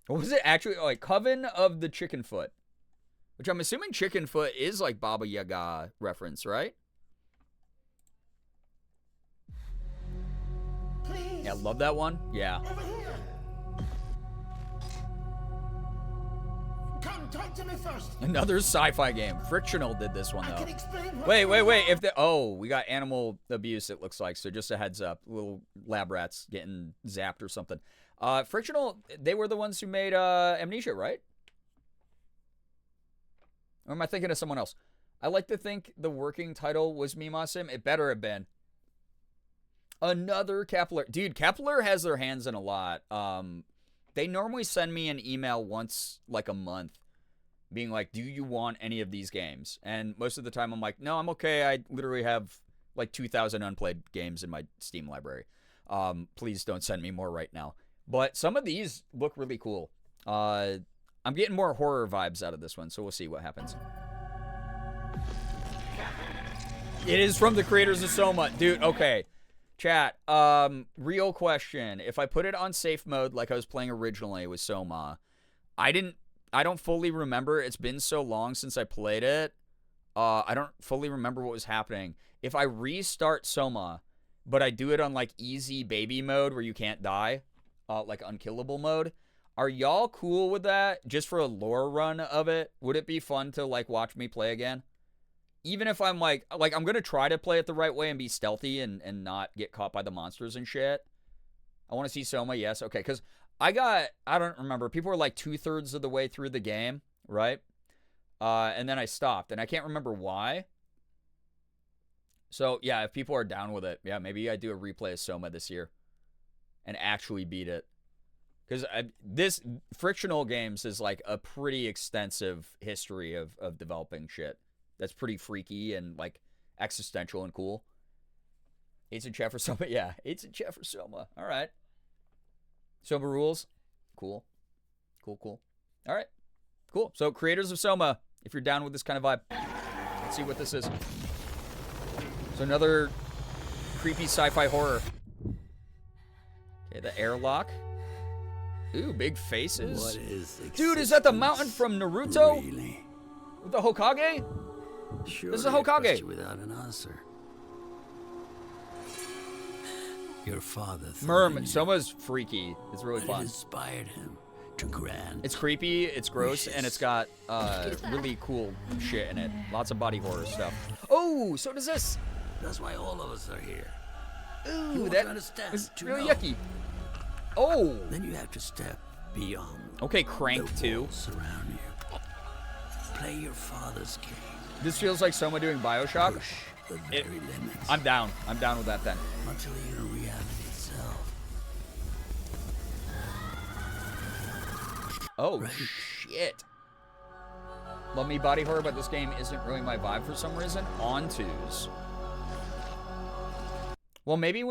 What was it actually? Oh, like Coven of the Chicken Foot. Which I'm assuming Chicken Foot is like Baba Yaga reference, right? Please. Yeah, love that one. Yeah. Over here. Come, talk to me first. Another sci-fi game. Frictional did this one, I though. can explain what Wait. If the we got animal abuse, it looks like. So just a heads up. Little lab rats getting zapped or something. Frictional, they were the ones who made Amnesia, right? Or am I thinking of someone else? I like to think the working title was Mima Sim. It better have been. Another Kepler. Dude, Kepler has their hands in a lot. They normally send me an email once, like, a month, being like, do you want any of these games? And most of the time I'm like, no, I'm okay. I literally have, like, 2,000 unplayed games in my Steam library. Please don't send me more right now. But some of these look really cool. I'm getting more horror vibes out of this one, so we'll see what happens. It is from the creators of Soma. Dude, okay. Chat, real question. If I put it on safe mode like I was playing originally with Soma, I don't fully remember. It's been so long since I played it. I don't fully remember what was happening. If I restart Soma, but I do it on like easy baby mode where you can't die, like unkillable mode, are y'all cool with that? Just for a lore run of it? Would it be fun to like watch me play again? Even if I'm like I'm going to try to play it the right way and be stealthy and not get caught by the monsters and shit. I want to see Soma, yes. Okay, because I don't remember. People were like 2/3 of the way through the game, right? And then I stopped, and I can't remember why. So, yeah, if people are down with it, yeah, maybe I do a replay of Soma this year and actually beat it. Because this Frictional Games is like a pretty extensive history of developing shit. That's pretty freaky and, like, existential and cool. 8's in chat for Soma. Yeah, 8's in chat for Soma. All right. Soma rules. Cool. Cool. All right. Cool. So, creators of Soma, if you're down with this kind of vibe, let's see what this is. So, another creepy sci-fi horror. Okay, the airlock. Ooh, big faces. What is Dude, is that the mountain from Naruto? Really? With the Hokage? Sure, This is a Hokage. Without an answer. Your father. Merm, Soma's freaky. It's really It fun. inspired him. too grand. It's creepy, it's gross, and it's got really cool shit in it. Lots of body horror stuff. Oh, so does this. That's why all of us are here. Ooh, You that understand, is to really know. yucky. Oh. Then you have to step beyond. Okay, Crank the 2. walls surround you. Play your father's game. This feels like someone doing Bioshock. Push the very limits. I'm down. I'm down with that then. Until you're reality itself. Oh, shit. Love me body horror, but this game isn't really my vibe for some reason. On twos. Well, maybe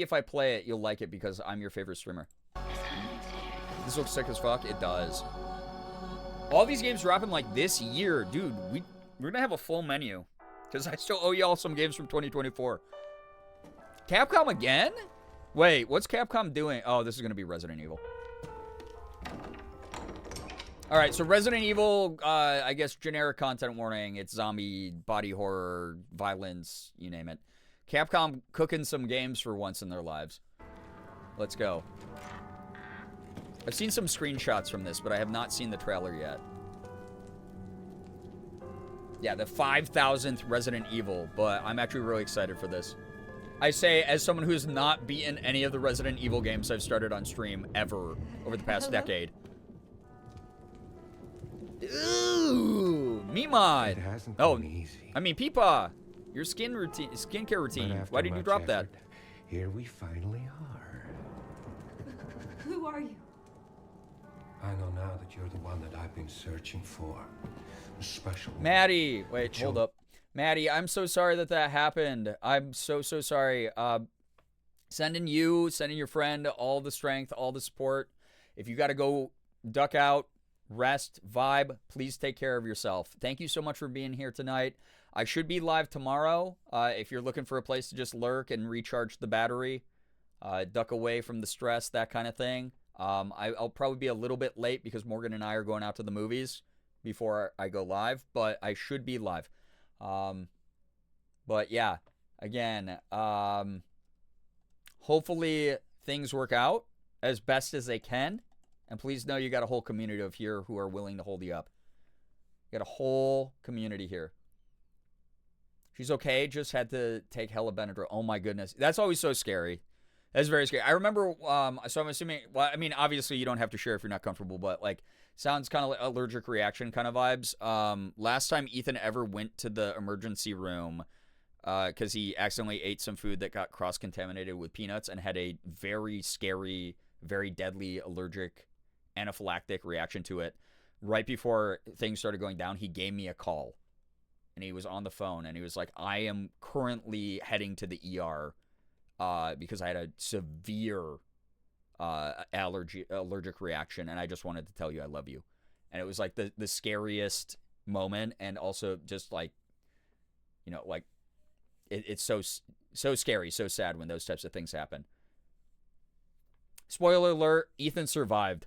if I play it, you'll like it because I'm your favorite streamer. This looks sick as fuck. It does. All these games dropping like this year. Dude, we're gonna have a full menu. Because I still owe y'all some games from 2024. Capcom again? Wait, what's Capcom doing? Oh, this is gonna be Resident Evil. Alright, so Resident Evil, I guess generic content warning. It's zombie, body horror, violence, you name it. Capcom cooking some games for once in their lives. Let's go. I've seen some screenshots from this, but I have not seen the trailer yet. Yeah, the 5,000th Resident Evil, but I'm actually really excited for this. I say, as someone who's not beaten any of the Resident Evil games I've started on stream ever over the past decade. Ooh, Mimad. Oh, I mean, Peepaw, your skincare routine. Why did you drop that? Here we finally are. Who are you? I know now that you're the one that I've been searching for. A special one. Maddie, wait, hold up. Maddie, I'm so sorry that happened. I'm so sorry. Sending your friend all the strength, all the support. If you got to go duck out, rest, vibe, please take care of yourself. Thank you so much for being here tonight. I should be live tomorrow. If you're looking for a place to just lurk and recharge the battery, duck away from the stress, that kind of thing. I'll probably be a little bit late because Morgan and I are going out to the movies before I go live, but I should be live. But yeah, again, hopefully things work out as best as they can. And please know you got a whole community of here who are willing to hold you up. You got a whole community here. She's okay, just had to take hella Benadryl. Oh my goodness. That's always so scary. That's very scary. I remember, so I'm assuming, well, I mean, obviously you don't have to share if you're not comfortable, but like, sounds kind of like allergic reaction kind of vibes. Last time Ethan ever went to the emergency room, because he accidentally ate some food that got cross-contaminated with peanuts and had a very scary, very deadly allergic anaphylactic reaction to it. Right before things started going down, he gave me a call. And he was on the phone, and he was like, I am currently heading to the ER because I had a severe allergic reaction, and I just wanted to tell you I love you. And it was like the scariest moment, and also just like, you know, like, it's so scary, so sad when those types of things happen. Spoiler alert, Ethan survived.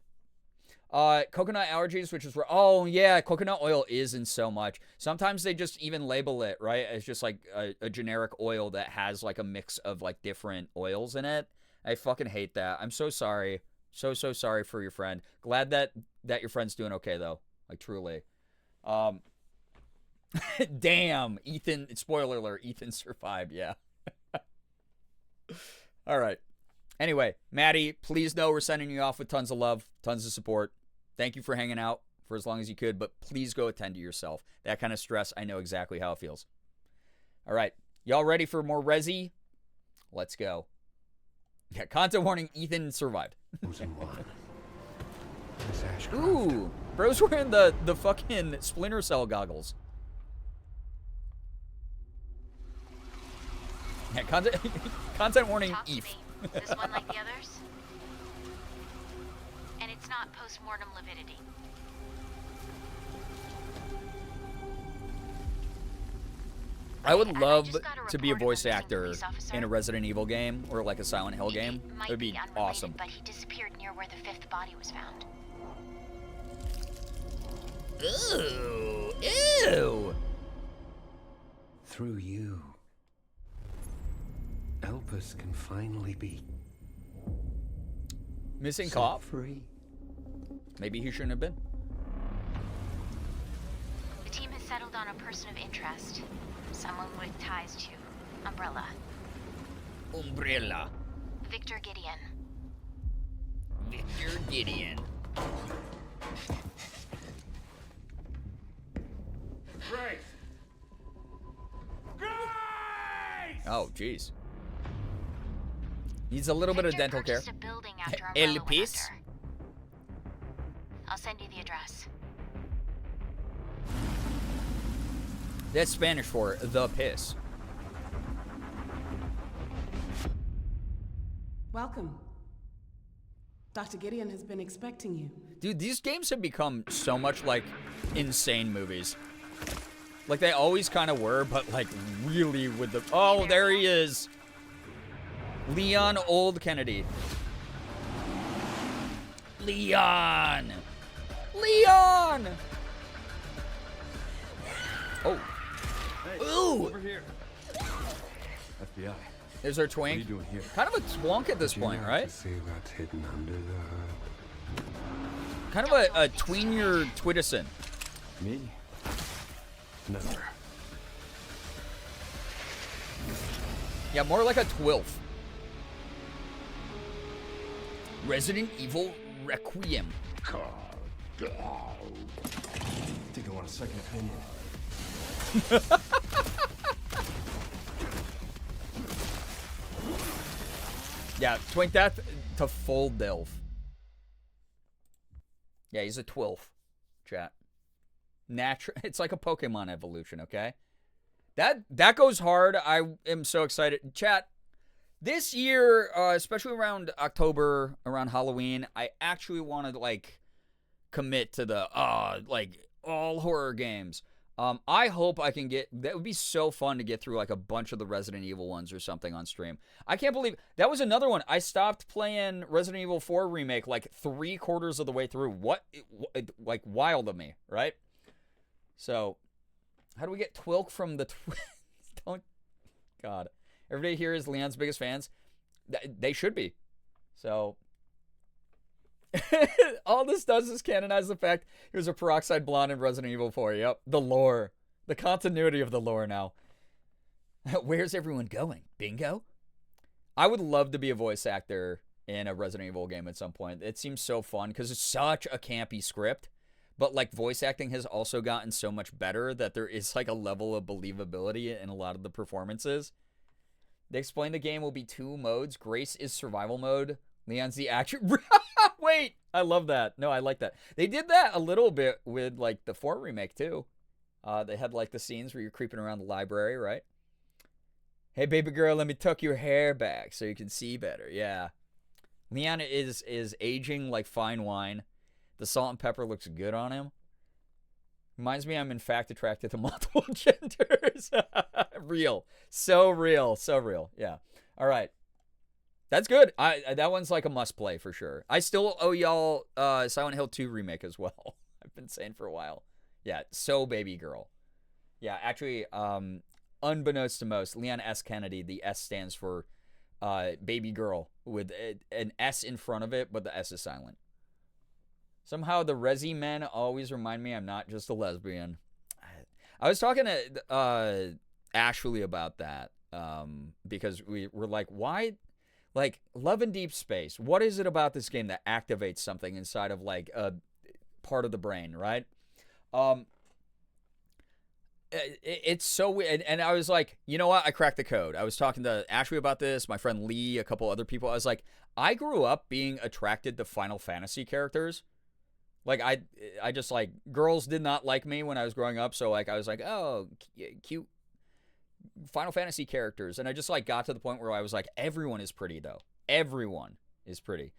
Coconut allergies, which is where, oh yeah, coconut oil is in so much. Sometimes they just even label it, right? It's just like a generic oil that has like a mix of like different oils in it. I fucking hate that. I'm so sorry. So sorry for your friend. Glad that your friend's doing okay though. Like truly. Damn, Ethan, spoiler alert, Ethan survived, yeah. All right. Anyway, Maddie, please know we're sending you off with tons of love, tons of support. Thank you for hanging out for as long as you could, but please go attend to yourself. That kind of stress, I know exactly how it feels. All right, y'all ready for more Resi? Let's go. Yeah, content warning, Ethan survived. Ooh, bro's wearing the fucking Splinter Cell goggles. Yeah, content warning, Eve. This one like the others? And it's not post-mortem lividity. I would love to be a voice actor in a Resident Evil game or like a Silent Hill game. It would be awesome. But he disappeared near where the fifth body was found. Ew. Ew. Through you, Elpis can finally be missing cop. Free. Maybe he shouldn't have been. The team has settled on a person of interest. Someone with ties to Umbrella. Umbrella. Victor Gideon. Victor Gideon. Grace! Grace! Oh, jeez. Needs a little bit of dental care. A building after El Umbrella went Pis. under. I'll send you the address. That's Spanish for the piss. Welcome. Dr. Gideon has been expecting you. Dude, these games have become so much like insane movies. Like they always kind of were, but like really with the... Oh, there he is. Leon Old Kennedy. Leon! Leon! Oh. Hey, Ooh! over here. FBI. There's our twink. What are you doing here? Kind of a twonk at this point, right? See what's hidden under the... Kind of a tween-year Twitterson. Me? Never. Yeah, more like a twilf. Resident Evil Requiem. Think I want a second opinion. Yeah, twink that to full delf. Yeah, he's a twilf. Chat. Natural. It's like a Pokemon evolution, okay? That goes hard. I am so excited. Chat, this year, especially around October, around Halloween, I actually want to, like, commit to the, like, all horror games. I hope I can get... That would be so fun to get through, like, a bunch of the Resident Evil ones or something on stream. I can't believe... That was another one. I stopped playing Resident Evil 4 Remake, like, 3/4 of the way through. What? Like, wild of me, right? So, how do we get Twilk from the... Don't... God. Everybody here is Leon's biggest fans. They should be. So... All this does is canonize the fact he was a peroxide blonde in Resident Evil 4. Yep. The lore. The continuity of the lore now. Where's everyone going? Bingo? I would love to be a voice actor in a Resident Evil game at some point. It seems so fun because it's such a campy script. But, like, voice acting has also gotten so much better that there is, like, a level of believability in a lot of the performances. They explain the game will be 2 modes. Grace is survival mode. Leon's the action... Wait! I love that. No, I like that. They did that a little bit with, like, the 4 remake, too. They had, like, the scenes where you're creeping around the library, right? Hey, baby girl, let me tuck your hair back so you can see better. Yeah. Leon is aging like fine wine. The salt and pepper looks good on him. Reminds me I'm, in fact, attracted to multiple genders. Real. So real. So real. Yeah. All right. That's good. That one's like a must play for sure. I still owe y'all Silent Hill 2 remake as well. I've been saying for a while. Yeah, so baby girl. Yeah, actually, unbeknownst to most, Leon S. Kennedy, the S stands for baby girl with an S in front of it, but the S is silent. Somehow the Resi men always remind me I'm not just a lesbian. I was talking to Ashley about that because we were like, why... Like, Love in Deep Space, what is it about this game that activates something inside of, like, a part of the brain, right? It's so weird. And I was like, you know what? I cracked the code. I was talking to Ashley about this, my friend Lee, a couple other people. I was like, I grew up being attracted to Final Fantasy characters. Like, I just, like, girls did not like me when I was growing up, so, like, I was like, oh, cute Final Fantasy characters, and I just, like, got to the point where I was like, everyone is pretty, though. Everyone is pretty.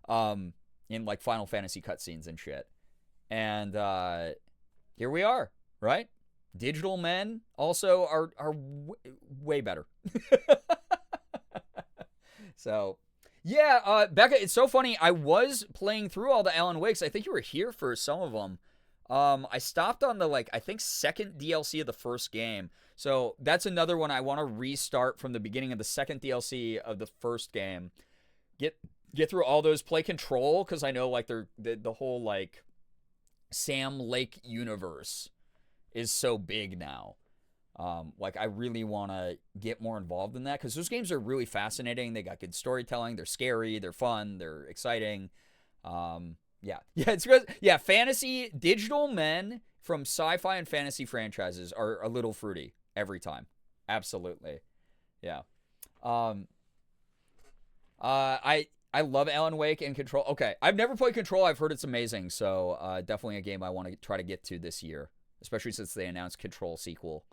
In, like, Final Fantasy cutscenes and shit. And, here we are, right? Digital men also are way better. So, yeah, Becca, it's so funny. I was playing through all the Alan Wakes. I think you were here for some of them. I stopped on the, like, I think second DLC of the first game. So that's another one I want to restart from the beginning of the second DLC of the first game. Get get through all those, play Control, because I know like the whole like Sam Lake universe is so big now. Like I really want to get more involved in that because those games are really fascinating. They got good storytelling. They're scary. They're fun. They're exciting. It's good. Yeah, fantasy digital men from sci-fi and fantasy franchises are a little fruity every time. Absolutely. Yeah. I love Alan Wake and Control. Okay, I've never played Control. I've heard it's amazing. So definitely a game I want to try to get to this year, especially since they announced Control sequel.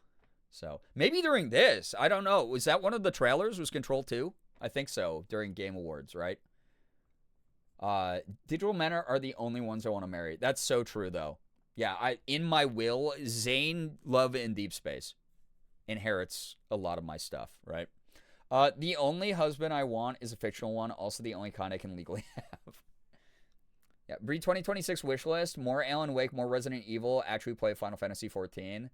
So maybe during this, I don't know. Was that one of the trailers? Was Control 2? I think so. During Game Awards, right? Digital men are the only ones I want to marry. That's so true, though. Yeah, in my will, Zane Love in Deep Space inherits a lot of my stuff, right? The only husband I want is a fictional one. Also, the only kind I can legally have. Yeah, Breed 2026 wish list. More Alan Wake, more Resident Evil. Actually play Final Fantasy 14.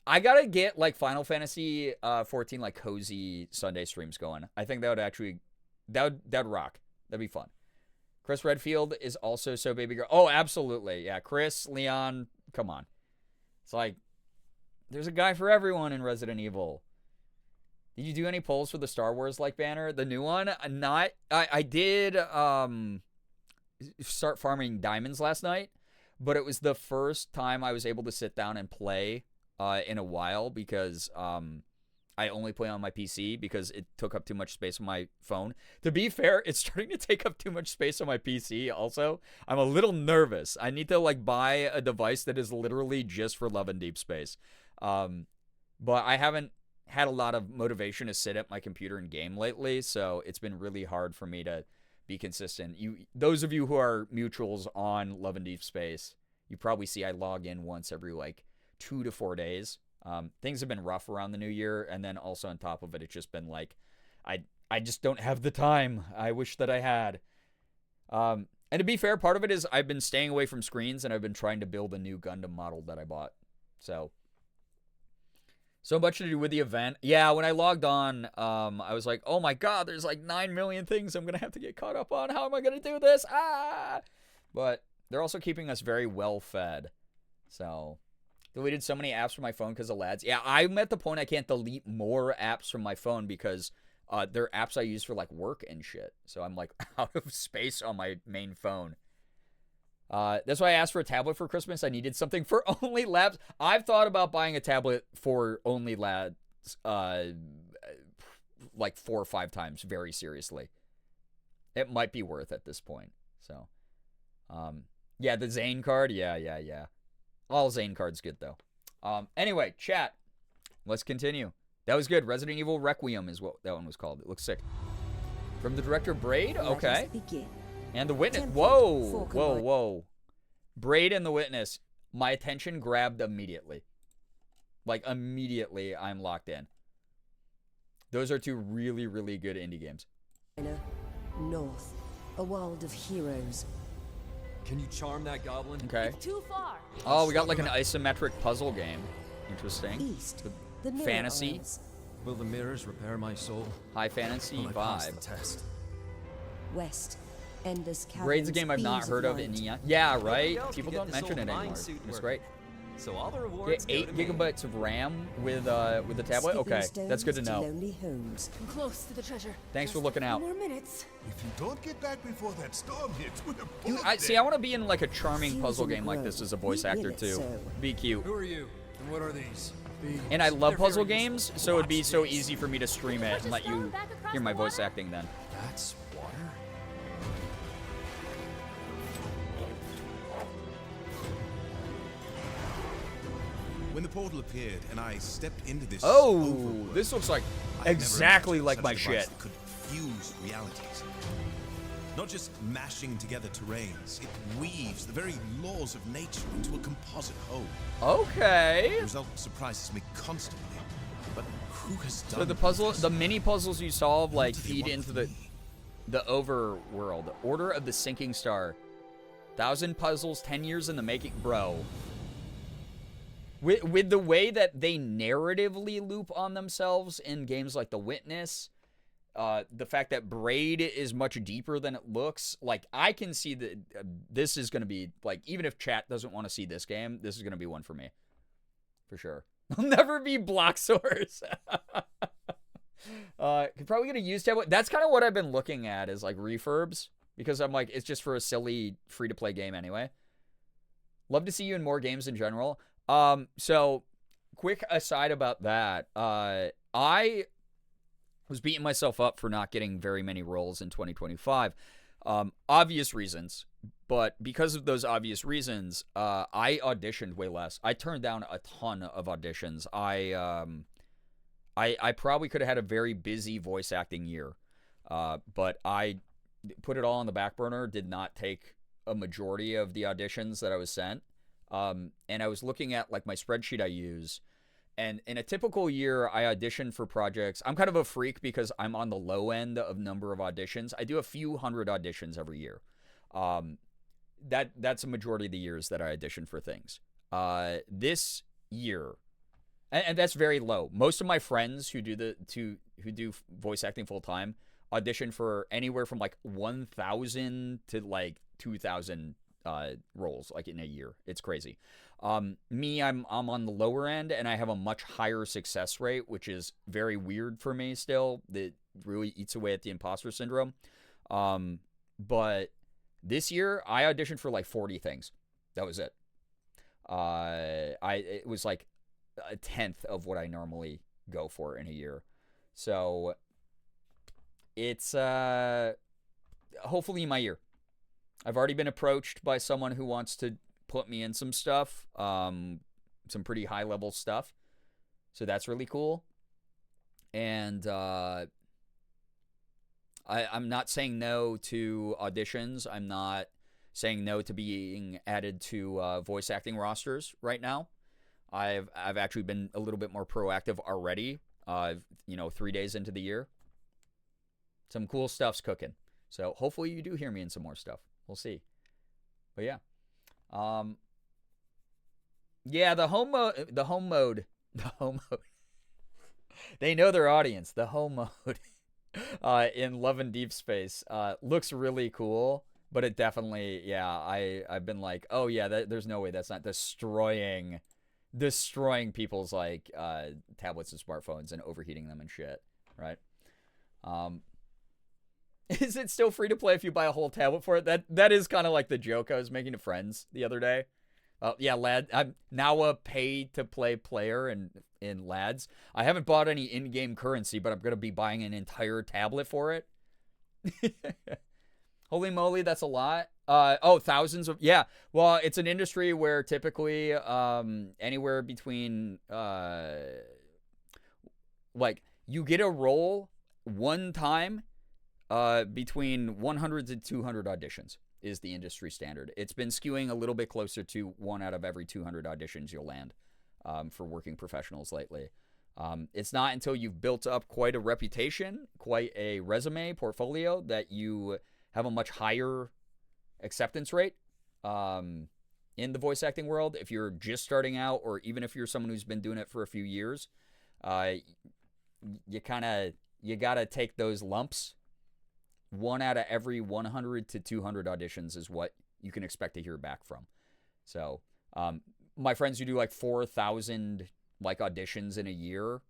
I gotta get like Final Fantasy 14 like cozy Sunday streams going. I think that would actually that'd rock. That'd be fun. Chris Redfield is also so baby girl. Oh, absolutely. Yeah, Chris, Leon, come on. It's like there's a guy for everyone in Resident Evil. Did you do any polls for the Star Wars like banner? The new one? Not. I did start farming diamonds last night, but it was the first time I was able to sit down and play in a while because I only play on my PC because it took up too much space on my phone. To be fair, it's starting to take up too much space on my PC also. I'm a little nervous. I need to like buy a device that is literally just for Love and Deep Space. But I haven't had a lot of motivation to sit at my computer and game lately, so it's been really hard for me to be consistent. Those of you who are mutuals on Love and Deep Space, you probably see I log in once every like 2 to 4 days. Things have been rough around the new year, and then also on top of it, it's just been like I just don't have the time I wish that I had. And to be fair, part of it is I've been staying away from screens, and I've been trying to build a new Gundam model that I bought. So much to do with the event. Yeah, when I logged on, I was like, oh my god, there's like 9 million things I'm going to have to get caught up on. How am I going to do this? But they're also keeping us very well fed. So, deleted so many apps from my phone because of lads. Yeah, I'm at the point I can't delete more apps from my phone because they're apps I use for like work and shit. So I'm like out of space on my main phone. That's why I asked for a tablet for Christmas. I needed something for Only Labs. I've thought about buying a tablet for Only Labs like 4 or 5 times very seriously. It might be worth at this point. So, yeah, the Zane card. Yeah. All Zane cards good, though. Anyway, chat. Let's continue. That was good. Resident Evil Requiem is what that one was called. It looks sick. From the director Braid? Okay. And the Witness. Whoa. Braid and the Witness. My attention grabbed immediately. Like, immediately, I'm locked in. Those are 2 really, really good indie games. North, a world of heroes. Can you charm that goblin? Okay. It's too far. Oh, we got like an isometric puzzle game. Interesting. East, the fantasy. Isles. Will the mirrors repair my soul? High fantasy vibe. Test. West, endless caverns. Braid's a game I've not heard of in Eon. Yeah, right? Go, People don't mention it anymore. It's great. So all the rewards Get 8 gigabytes of RAM with the tablet. Okay, that's good to know. Lonely homes. I'm close to the treasure. Thanks for looking out. More minutes. If you don't get back before that storm hits, we're Dude, I want to be in like a charming puzzle game like this as a voice actor too. Be cute. Who are you? And what are these? And I love puzzle games, so it'd be so easy for me to stream it and let you hear my voice acting then. That's water? When the portal appeared and I stepped into this overworld, this looks like exactly like my shit. That could fuse realities. Not just mashing together terrains, it weaves the very laws of nature into a composite whole. Okay. The result surprises me constantly. But who has done So the mini puzzles you solve like feed into the overworld. Order of the Sinking Star. 1,000 puzzles, 10 years in the making, bro. With the way that they narratively loop on themselves in games like The Witness the fact that Braid is much deeper than it looks. Like, I can see that this is going to be, like, even if chat doesn't want to see this game, this is going to be one for me. For sure. I'll never be Block Source. Could probably get a used tablet. That's kind of what I've been looking at is, like, refurbs. Because I'm like, it's just for a silly free-to-play game anyway. Love to see you in more games in general. So, quick aside about that. I was beating myself up for not getting very many roles in 2025. Obvious reasons. But because of those obvious reasons, I auditioned way less. I turned down a ton of auditions. I probably could have had a very busy voice acting year. But I put it all on the back burner, did not take a majority of the auditions that I was sent. And I was looking at like my spreadsheet I use, and in a typical year, I audition for projects. I'm kind of a freak because I'm on the low end of number of auditions. I do a few hundred auditions every year. That's a majority of the years that I audition for things. This year, and that's very low. Most of my friends who do voice acting full time audition for anywhere from like 1,000 to like 2,000 roles like in a year. It's crazy. Me, I'm on the lower end, and I have a much higher success rate, which is very weird for me still. That really eats away at the imposter syndrome. But this year, I auditioned for like 40 things. That was it. It was like a tenth of what I normally go for in a year. So it's hopefully my year. I've already been approached by someone who wants to put me in some stuff, some pretty high level stuff. So that's really cool. And I'm not saying no to auditions. I'm not saying no to being added to voice acting rosters right now. I've actually been a little bit more proactive already. 3 days into the year. Some cool stuff's cooking. So hopefully you do hear me in some more stuff. We'll see. But yeah. Yeah, the home mode. They know their audience. The home mode in Love and Deep Space looks really cool, but it definitely, I've been like, oh yeah, there's no way that's not destroying people's like tablets and smartphones and overheating them and shit, right? Is it still free to play if you buy a whole tablet for it? That is kind of like the joke I was making to friends the other day. Yeah, lad, I'm now a pay-to-play player in Lads. I haven't bought any in-game currency, but I'm going to be buying an entire tablet for it. Holy moly, that's a lot. Thousands of... Yeah, well, it's an industry where typically anywhere between... you get a role one time between 100 to 200 auditions is the industry standard. It's been skewing a little bit closer to 1 out of every 200 auditions you'll land for working professionals lately. It's not until you've built up quite a reputation, quite a resume, portfolio, that you have a much higher acceptance rate in the voice acting world. If you're just starting out, or even if you're someone who's been doing it for a few years, you gotta take those lumps. 1 out of every 100 to 200 auditions is what you can expect to hear back from. So, my friends who do like 4,000 like auditions in a year,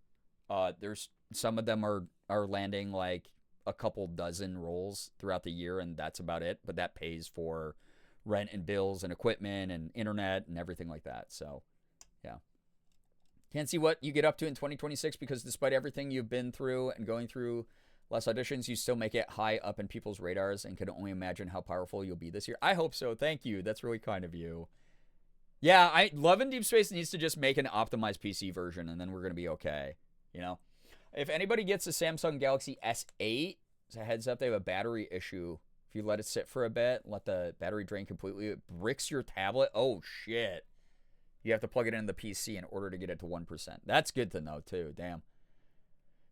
there's some of them are landing like a couple dozen roles throughout the year, and that's about it. But that pays for rent and bills and equipment and internet and everything like that. So, yeah. Can't see what you get up to in 2026 because despite everything you've been through and going through less auditions, you still make it high up in people's radars and can only imagine how powerful you'll be this year. I hope so. Thank you. That's really kind of you. Yeah, Love and Deep Space needs to just make an optimized PC version, and then we're going to be okay. You know? If anybody gets a Samsung Galaxy S8, as a heads up, they have a battery issue. If you let it sit for a bit, let the battery drain completely, it bricks your tablet. Oh, shit. You have to plug it into the PC in order to get it to 1%. That's good to know, too. Damn.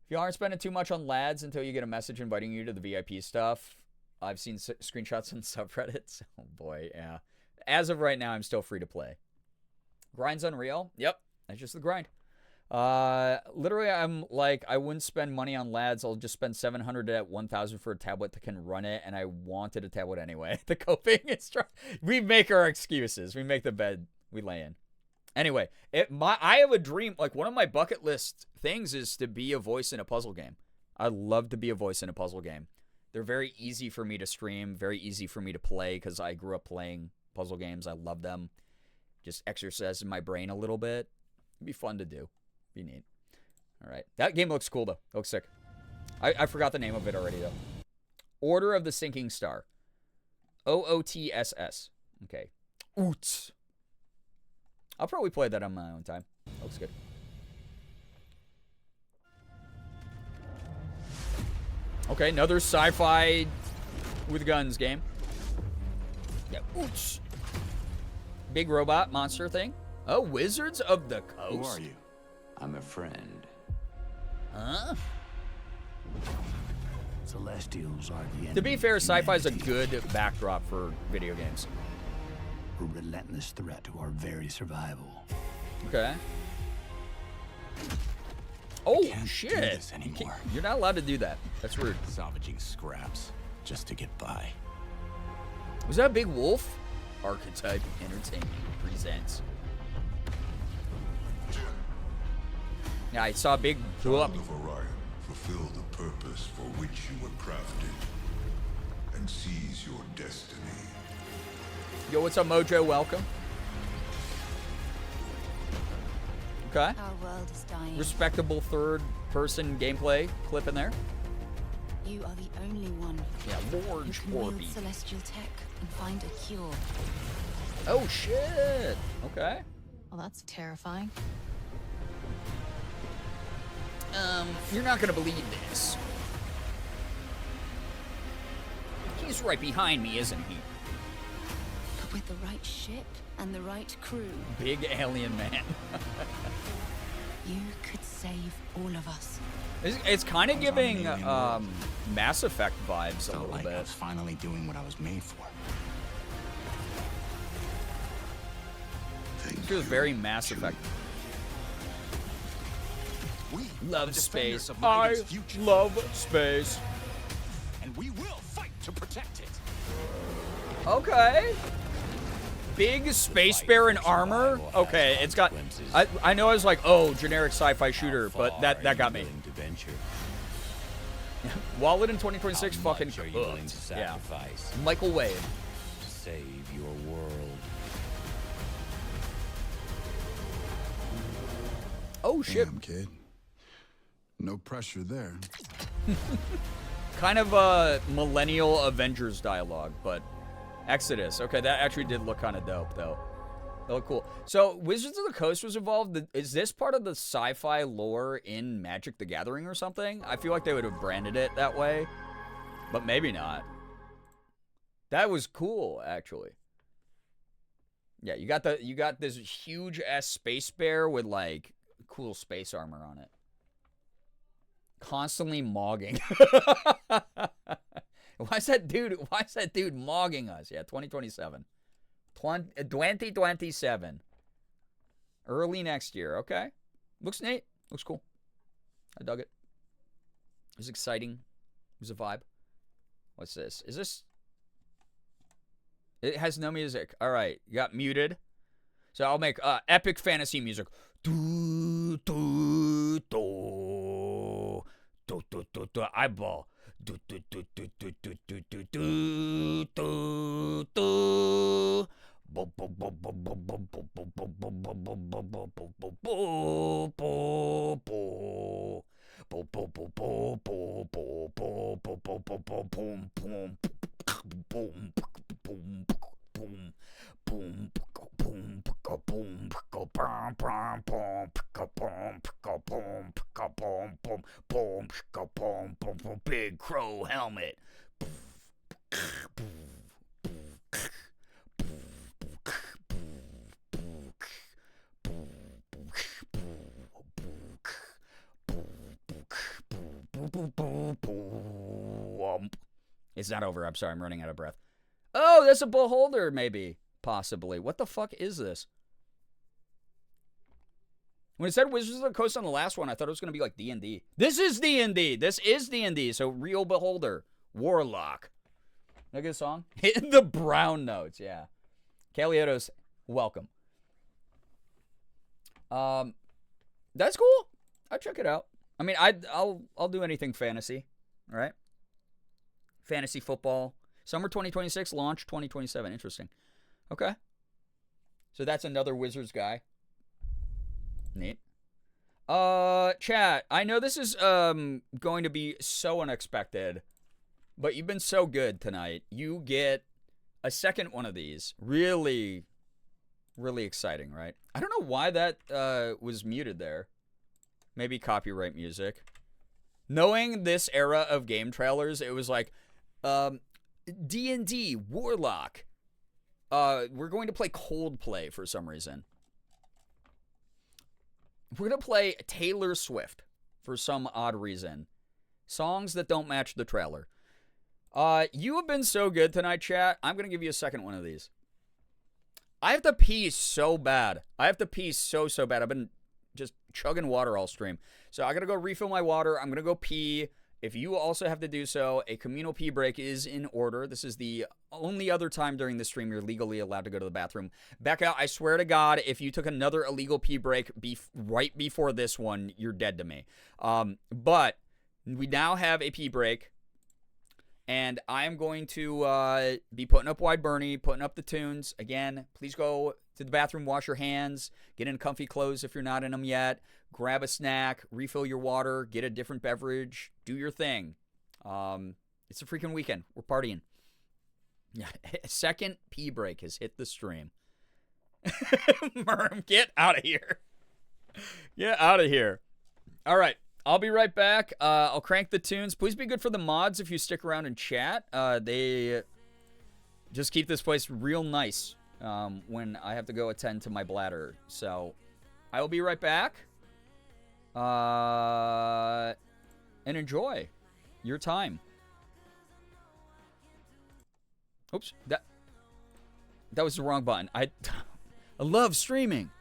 If you aren't spending too much on Lads until you get a message inviting you to the VIP stuff, I've seen screenshots on subreddits. Oh boy, yeah. As of right now, I'm still free to play. Grind's unreal. Yep, that's just the grind. Literally, I'm like, I wouldn't spend money on lads. I'll just spend 700 at 1,000 for a tablet that can run it, and I wanted a tablet anyway. The coping is we make our excuses. We make the bed we lay in. Anyway, I have a dream. Like, one of my bucket list things is to be a voice in a puzzle game. I'd love to be a voice in a puzzle game. They're very easy for me to stream, very easy for me to play because I grew up playing puzzle games. I love them. Just exercising my brain a little bit. It'd be fun to do. Be neat. All right. That game looks cool, though. It looks sick. I forgot the name of it already, though. Order of the Sinking Star. OOTSS. Okay. Oots. I'll probably play that on my own time. Looks good. Okay, another sci-fi with guns game. Yeah. Oots. Big robot monster thing. Oh, Wizards of the Coast. Who are you? I'm a friend. Huh? Celestials are the enemy. To be fair, sci-fi is a good backdrop for video games. A relentless threat to our very survival. Okay. Oh, shit. You're not allowed to do that. That's rude. Salvaging scraps just to get by. Was that a big wolf? Archetype Entertainment presents. Yeah, I saw a big blew up. Child of Orion, fulfill the purpose for which you were crafted, and seize your destiny. Yo, what's up, Mojo? Welcome. Okay. Our world is dying. Respectable third-person gameplay clip in there. You are the only one Yeah, Lord who can wield Orby. celestial tech and find a cure. Oh, shit. Okay. Well, that's terrifying. You're not gonna believe this. He's right behind me, isn't he? But with the right ship and the right crew, Big alien man. you could save all of us. It's kind of giving Mass Effect vibes a little Like bit. I was finally doing what I was made for. It feels very Mass Effect. Love space. I love space. And we will fight to protect it. Okay. Big space bear in armor. Okay, it's got. I know I was like, oh, generic sci-fi shooter, but that got me. Wallet in 2026, fucking cooked. Yeah. Michael Wade. To save your world. Oh shit. Damn, kid. No pressure there. Kind of a millennial Avengers dialogue, but Exodus. Okay, that actually did look kind of dope, though. That looked cool. So, Wizards of the Coast was involved. Is this part of the sci-fi lore in Magic the Gathering or something? I feel like they would have branded it that way, but maybe not. That was cool, actually. Yeah, you got this huge ass space bear with like cool space armor on it. Constantly mogging. Why is that dude mogging us? Yeah, 2027. 2027. Early next year, okay. Looks neat. Looks cool. I dug it. It was exciting. It was a vibe. What's this? Is this... It has no music. All right. You got muted. So I'll make epic fantasy music. Do, do, do. Do, do, do, do. Eyeball. Do, do, do, do, do, do, do, do, do, do, do. Bo, bo, bo, bo, bo, bo, bo, bo, bo, bo, bo, bo, bo, bo, bo, bo, bo, bo. Bo, bo, bo, bo, bo, bo, bo, bo, bo, bo, bo, boom, boom, boom, boom, boom, boom, boom, boom, boom, go boom, boom, boom, go boom, go boom, go boom, boom, boom, go boom, boom, boom, big crow helmet. It's not over. I'm sorry. I'm running out of breath. Oh, that's a beholder, maybe. Possibly. What the fuck is this? When it said Wizards of the Coast on the last one, I thought it was going to be like D&D. This is D&D. This is D&D. So Real Beholder, Warlock. Look at the song. Hitting the brown notes. Yeah. Caliotos, welcome. That's cool. I'll check it out. I mean, I'll do anything fantasy. All right. Fantasy football. Summer 2026, launch 2027. Interesting. Okay. So that's another Wizards guy. Neat. Chat, I know this is going to be so unexpected, but you've been so good tonight. You get a second one of these. Really, really exciting, right? I don't know why that was muted there. Maybe copyright music. Knowing this era of game trailers, it was like, D&D, Warlock. We're going to play Coldplay for some reason. We're going to play Taylor Swift for some odd reason. Songs that don't match the trailer. You have been so good tonight, chat. I'm going to give you a second one of these. I have to pee so bad. I have to pee so bad. I've been just chugging water all stream. So I got to go refill my water. I'm going to go pee. If you also have to do so, a communal pee break is in order. This is the only other time during the stream you're legally allowed to go to the bathroom. Becca, I swear to God, if you took another illegal pee break right before this one, you're dead to me. But we now have a pee break, and I am going to be putting up Wide Bernie, putting up the tunes. Again, please go to the bathroom, wash your hands, get in comfy clothes if you're not in them yet. Grab a snack, refill your water, get a different beverage, do your thing. It's a freaking weekend. We're partying. Yeah, second pee break has hit the stream. Merm, get out of here. Get out of here. All right, I'll be right back. I'll crank the tunes. Please be good for the mods if you stick around and chat. They just keep this place real nice when I have to go attend to my bladder. So I will be right back. And enjoy your time. Oops, that was the wrong button. I love streaming.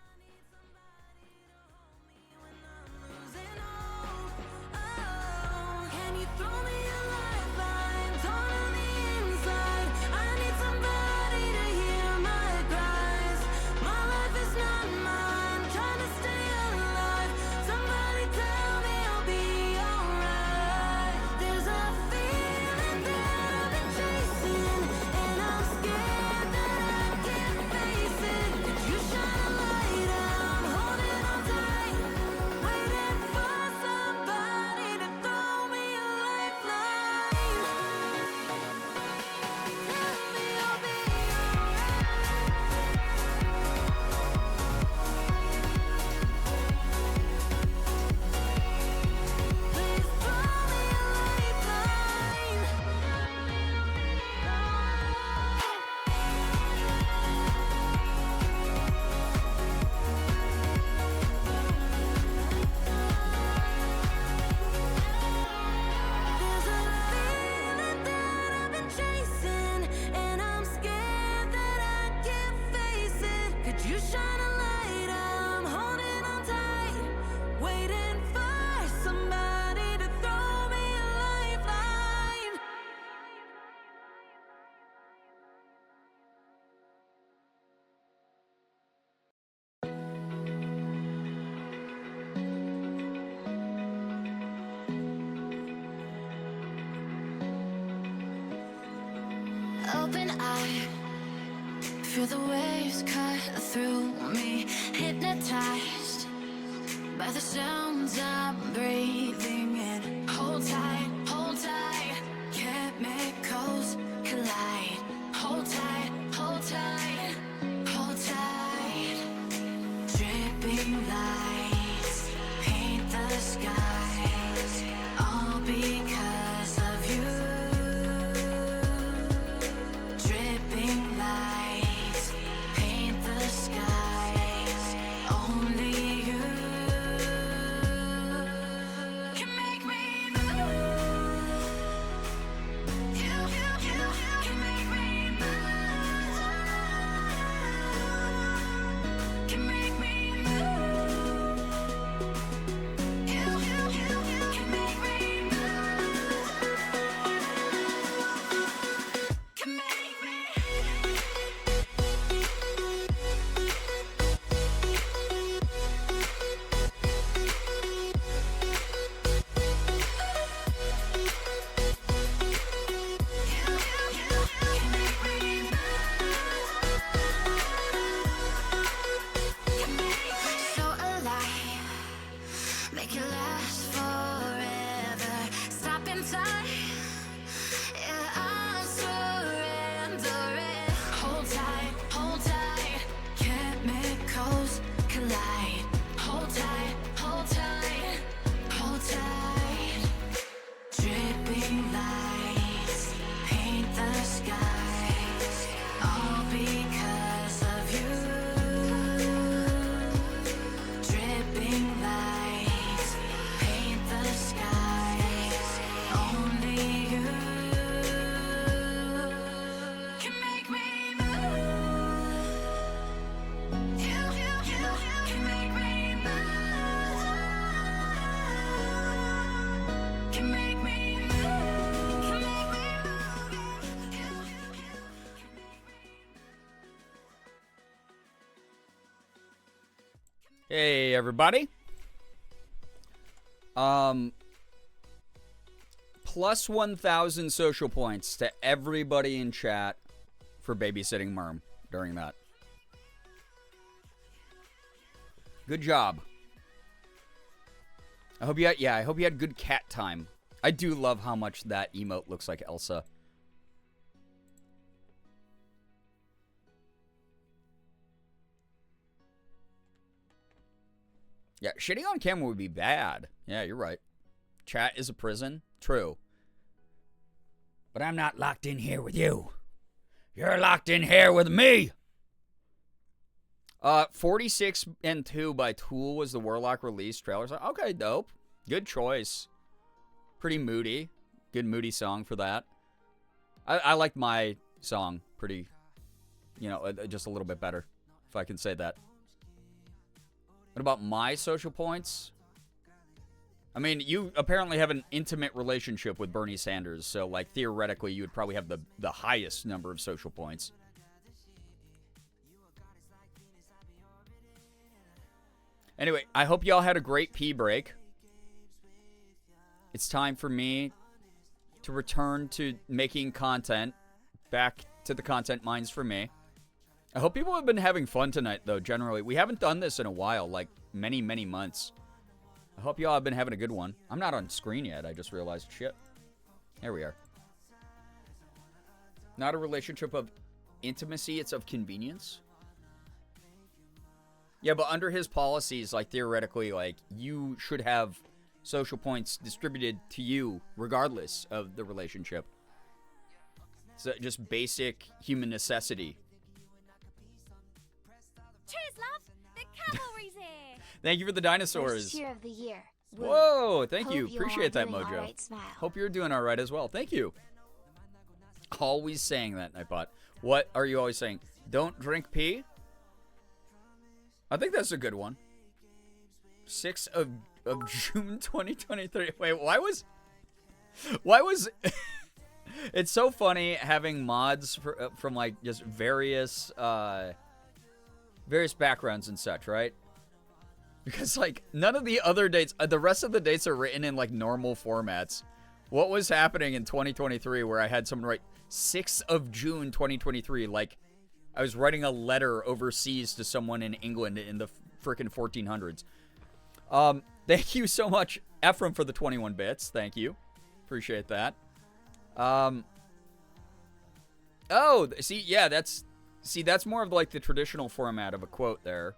Open eye, feel the waves cut through me, hypnotized by the sounds I'm breathing in. Hold tight, chemicals collide. Hold tight, hold tight, hold tight. Dripping lights paint the skies, all because of you. Dripping lights paint the skies, only you can make me move. Hey, everybody. Plus 1,000 social points to everybody in chat for babysitting Merm during that. Good job. I hope you had good cat time. I do love how much that emote looks like Elsa. Yeah, shitting on camera would be bad. Yeah, you're right. Chat is a prison. True. But I'm not locked in here with you. You're locked in here with me. 46 and 2 by Tool was the Warlock release trailer. Okay, dope. Good choice. Pretty moody. Good moody song for that. I liked my song pretty, you know, just a little bit better, if I can say that. What about my social points? I mean, you apparently have an intimate relationship with Bernie Sanders, so, like, theoretically, you would probably have the highest number of social points. Anyway, I hope y'all had a great pee break. It's time for me to return to making content. Back to the content mines for me. I hope people have been having fun tonight, though, generally. We haven't done this in a while, like many, many months. I hope y'all have been having a good one. I'm not on screen yet. I just realized, shit. There we are. Not a relationship of intimacy, it's of convenience. Yeah, but under his policies, like, theoretically, like, you should have social points distributed to you regardless of the relationship. It's just basic human necessity. Cheers, love! The cavalry's here! Thank you for the dinosaurs. First cheer of the year. Whoa, thank you. Hope Appreciate all that, doing Mojo. all right, smile. Hope you're doing all right as well. Thank you. Always saying that, Nightbot. What are you always saying? Don't drink pee? I think that's a good one. 6th of June 2023. Wait, why was it's so funny having mods from like just various backgrounds and such, right? Because like none of the other dates, the rest of the dates are written in like normal formats. What was happening in 2023 where I had someone write 6th of June 2023 like I was writing a letter overseas to someone in England in the freaking 1400s. Thank you so much, Ephraim, for the 21 bits. Thank you. Appreciate that. Oh, see, yeah, that's more of like the traditional format of a quote there.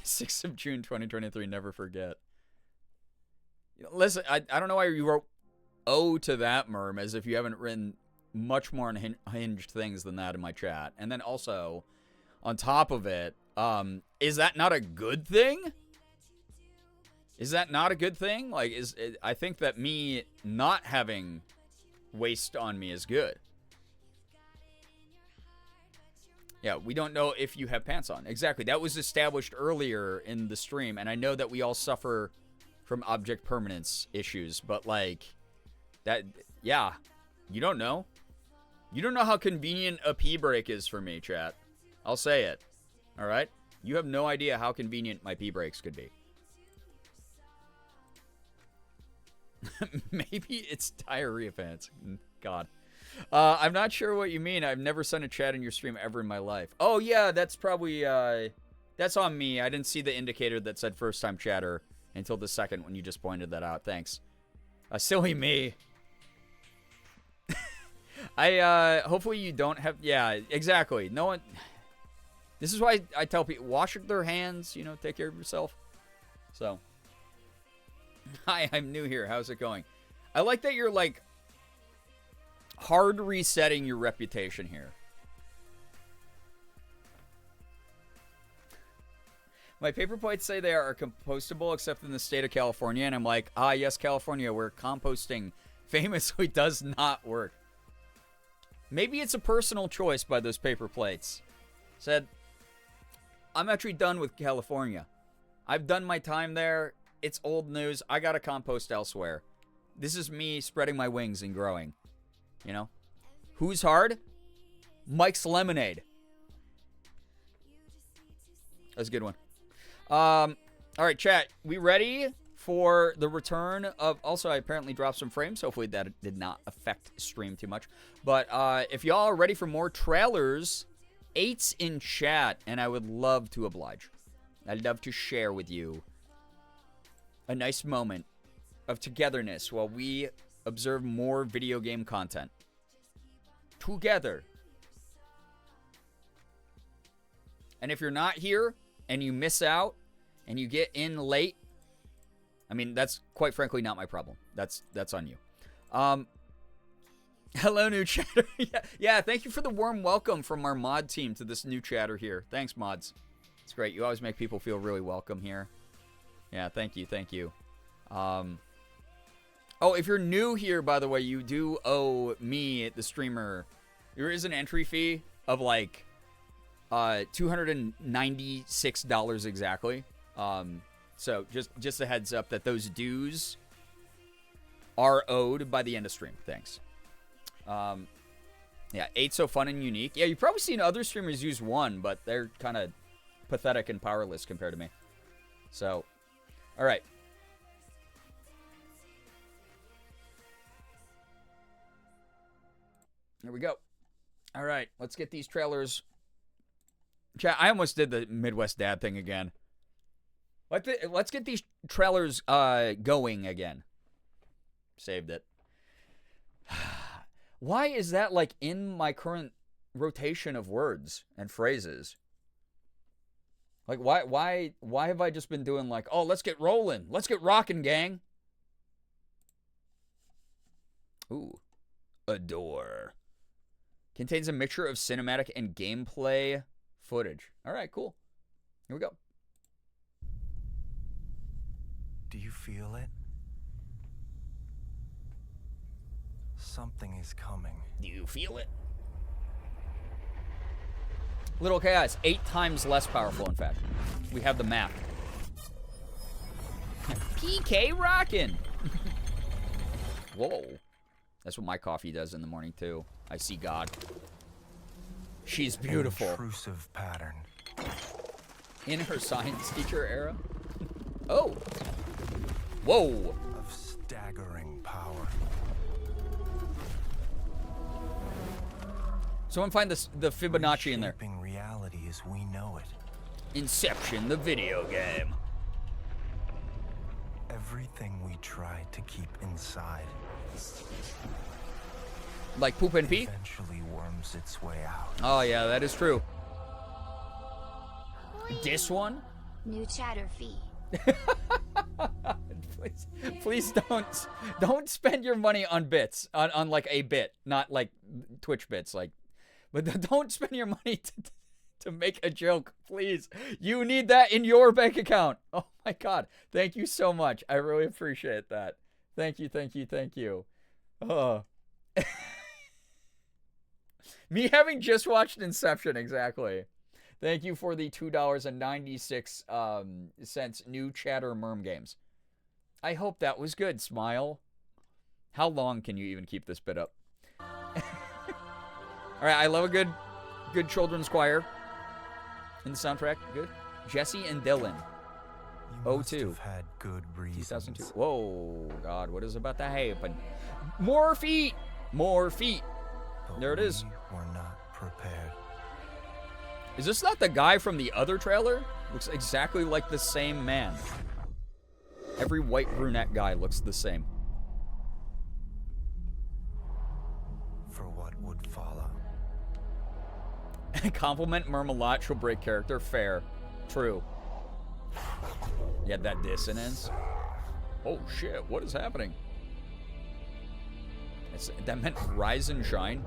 6th of June, 2023, never forget. Listen, I don't know why you wrote "oh" to that, Merm, as if you haven't written much more unhinged things than that in my chat. And then also, on top of it, is that not a good thing? Is that not a good thing? Like, I think that me not having waste on me is good. Yeah, we don't know if you have pants on. Exactly. That was established earlier in the stream, and I know that we all suffer from object permanence issues, but like, that, yeah, you don't know. You don't know how convenient a pee break is for me, chat. I'll say it. All right? You have no idea how convenient my pee breaks could be. Maybe it's diarrhea pants. God. I'm not sure what you mean. I've never sent a chat in your stream ever in my life. Oh, yeah, that's probably, that's on me. I didn't see the indicator that said first-time chatter until the second when you just pointed that out. Thanks. Silly me. Hopefully you don't have, yeah, exactly. No one, this is why I tell people, wash their hands, you know, take care of yourself. So. Hi, I'm new here. How's it going? I like that you're, like, hard resetting your reputation here. My paper plates say they are compostable except in the state of California, and I'm like, ah, yes, California, where composting famously does not work. Maybe it's a personal choice by those paper plates. Said, I'm actually done with California. I've done my time there. It's old news. I gotta compost elsewhere. This is me spreading my wings and growing. You know? Who's hard? Mike's Lemonade. That's a good one. All right, chat. We ready for the return of... Also, I apparently dropped some frames. Hopefully that did not affect stream too much. But if y'all are ready for more trailers, 8's in chat, and I would love to oblige. I'd love to share with you a nice moment of togetherness while we observe more video game content. Together. And if you're not here and you miss out and you get in late, I mean, that's quite frankly not my problem. That's on you. Hello, new chatter. Yeah, thank you for the warm welcome from our mod team to this new chatter here. Thanks, mods. It's great. You always make people feel really welcome here. Yeah, thank you. Oh, if you're new here, by the way, you do owe me, the streamer, there is an entry fee of like $296 exactly. So just a heads up that those dues are owed by the end of stream. Thanks. Yeah, 8's so fun and unique. Yeah, you've probably seen other streamers use 1, but they're kind of pathetic and powerless compared to me. So, all right. There we go. All right, let's get these trailers. Chat, I almost did the Midwest Dad thing again. Let's get these trailers going again. Saved it. Why is that like in my current rotation of words and phrases? Like why have I just been doing like, oh, let's get rolling, let's get rocking, gang? Ooh, Adore. Contains a mixture of cinematic and gameplay footage. All right, cool. Here we go. Do you feel it? Something is coming. Do you feel it? Little Chaos, 8 times less powerful, in fact. We have the map. PK rockin'. Whoa. That's what my coffee does in the morning, too. I see God. She's beautiful. Intrusive pattern. In her science teacher era? Oh. Whoa. Of staggering power. Someone find the Fibonacci in there. Reshaping reality as we know it. Inception, the video game. Everything we try to keep inside. Like poop and pee? Eventually worms its way out. Oh yeah, that is true. This one? New chatter fee. Please don't spend your money on bits, on like a bit, not like Twitch bits, like, but don't spend your money to make a joke, please. You need that in your bank account. Oh my God, thank you so much. I really appreciate that. Thank you. Oh. Me having just watched Inception, exactly. Thank you for the $2.96 new chatter Merm games. I hope that was good, Smile. How long can you even keep this bit up? All right, I love a good children's choir in the soundtrack. Good. Jesse and Dylan. You must have had good reasons. 2002. Whoa, God, what is about to happen? More feet. But there it is. We're not prepared. Is this not the guy from the other trailer? Looks exactly like the same man. Every white brunette guy looks the same. For what would follow? Compliment Mermalot, she'll break character. Fair. True. Yeah, that dissonance. Oh shit, what is happening? That meant rise and shine.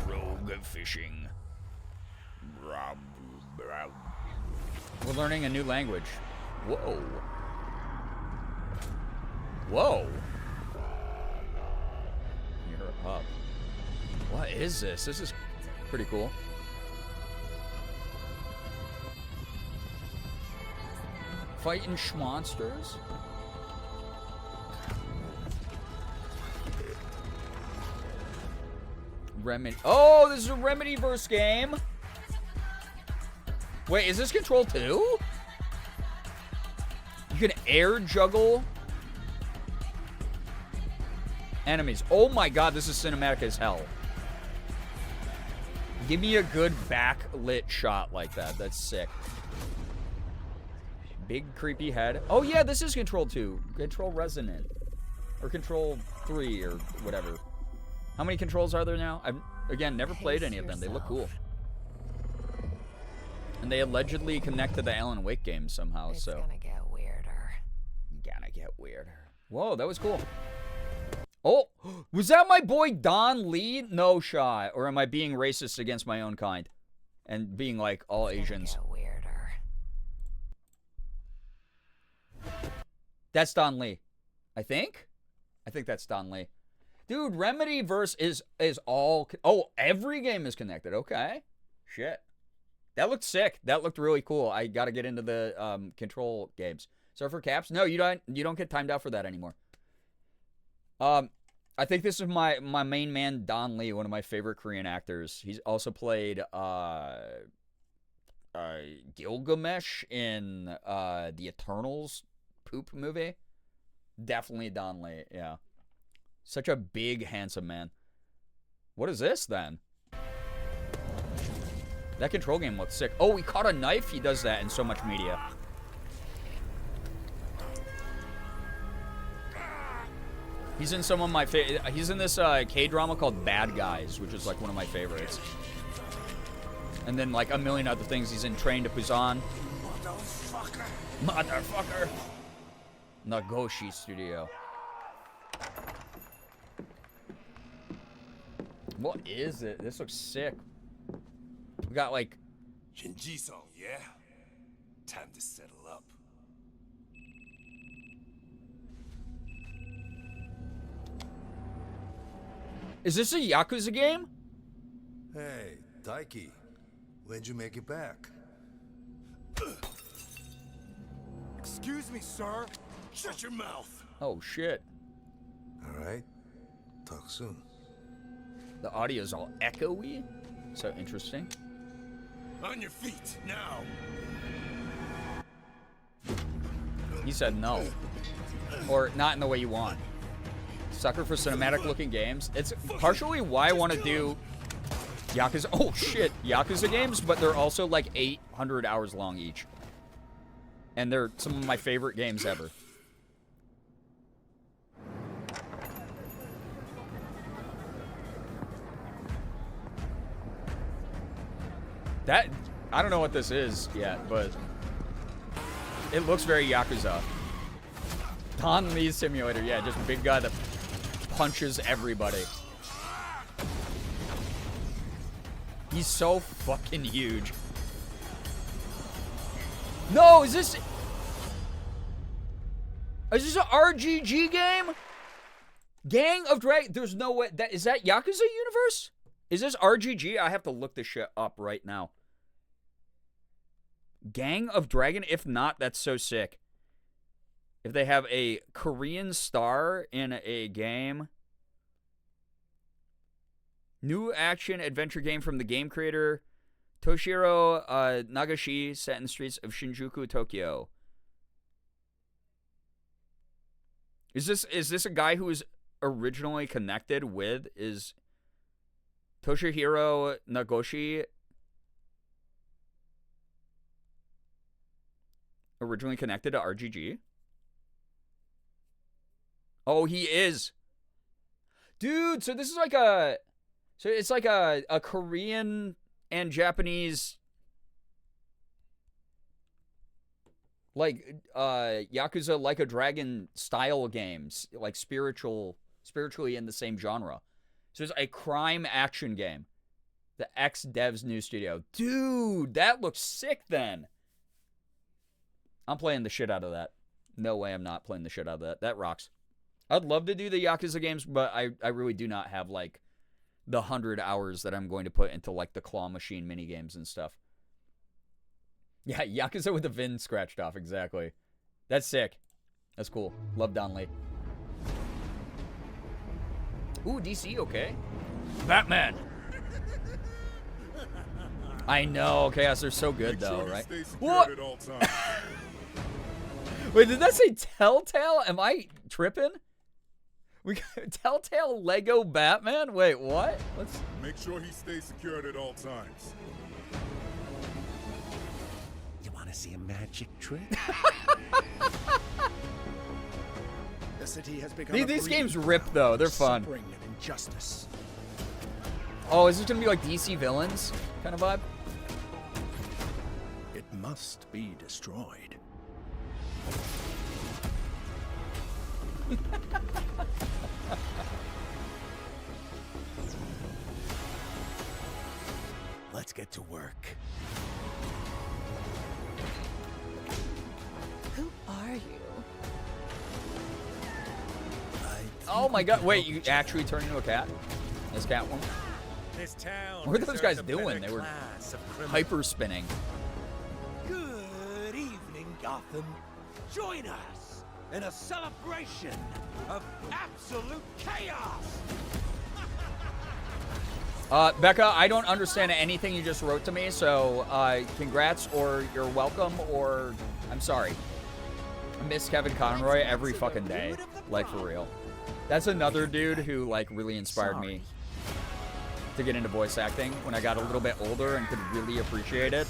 Rogue fishing. We're learning a new language. Whoa. You're up. What is this? This is pretty cool. Fighting schmonsters? Remedy. Oh, this is a Remedyverse game. Wait, is this Control 2? You can air juggle enemies. Oh my god, this is cinematic as hell. Give me a good backlit shot like that. That's sick. Big creepy head. Oh yeah, this is Control 2. Control Resonant. Or Control 3 or whatever. How many controls are there now? I've, again, never played any of them. They look cool. And they allegedly connect to the Alan Wake games somehow, It's so. gonna get weirder. Gonna get weirder. Whoa, that was cool. Oh, was that my boy Don Lee? No shot. Or am I being racist against my own kind? And being like all Asians. Get weirder. That's Don Lee. I think that's Don Lee. Dude, Remedyverse is all... Oh, every game is connected. Okay. Shit. That looked sick. That looked really cool. I gotta get into the Control games. Surfer Caps? No, you don't get timed out for that anymore. I think this is my main man, Don Lee, one of my favorite Korean actors. He's also played Gilgamesh in the Eternals poop movie. Definitely Don Lee, yeah. Such a big, handsome man. What is this, then? That Control game looks sick. Oh, he caught a knife? He does that in so much media. He's in some of my favorite... He's in this K-drama called Bad Guys, which is, like, one of my favorites. And then, like, a million other things. He's in Train to Busan. Motherfucker! Motherfucker! Nagoshi Studio. What is it? This looks sick. We got, like... Shinji-song, yeah? Time to settle up. Is this a Yakuza game? Hey, Daiki. When'd you make it back? Excuse me, sir. Shut your mouth. Oh, shit. All right. Talk soon. The audio's all echoey. So interesting. On your feet, now. He said no. Or not in the way you want. Sucker for cinematic looking games. It's partially why I want to do Yakuza. Oh shit, Yakuza games, but they're also like 800 hours long each. And they're some of my favorite games ever. That, I don't know what this is yet, but it looks very Yakuza. Don Lee's simulator, yeah, just a big guy that punches everybody. He's so fucking huge. No, is this an RGG game? Gang of Dragons. There's no way. Is that Yakuza universe? Is this RGG? I have to look this shit up right now. Gang of Dragon? If not, that's so sick. If they have a Korean star in a game. New action adventure game from the game creator Toshiro Nagashi, set in the streets of Shinjuku, Tokyo. Is this a guy who was originally connected with? Is Toshihiro Nagoshi originally connected to RGG? Oh, he is. Dude, so this is like a... So it's like a Korean and Japanese... Like, Yakuza Like a Dragon style games. Like spiritually in the same genre. So it's a crime action game. The X-Dev's new studio. Dude, that looks sick then. I'm playing the shit out of that. No way I'm not playing the shit out of that. That rocks. I'd love to do the Yakuza games, but I really do not have, like, the 100 hours that I'm going to put into, like, the claw machine minigames and stuff. Yeah, Yakuza with the VIN scratched off, exactly. That's sick. That's cool. Love Don Lee. Ooh, DC, okay. Batman. I know, Chaos, they're so good though, right? What? What? Wait, did that say Telltale? Am I tripping? We got Telltale Lego Batman? Wait, what? Let's make sure he stays secured at all times. You want to see a magic trick? The city has become these games rip though. They're fun. Suffering and injustice. Oh, is this gonna be like DC Villains kind of vibe? It must be destroyed. Let's get to work. Who are you? Oh my god, wait, you actually turn into a cat? As Catwoman? This town What were those guys doing? They were hyper spinning. Good evening, Gotham. Join us in a celebration of absolute chaos. Becca, I don't understand anything you just wrote to me, so congrats, or you're welcome, or I'm sorry. I miss Kevin Conroy every fucking day, like for real. That's another dude who like really inspired me to get into voice acting when I got a little bit older and could really appreciate it.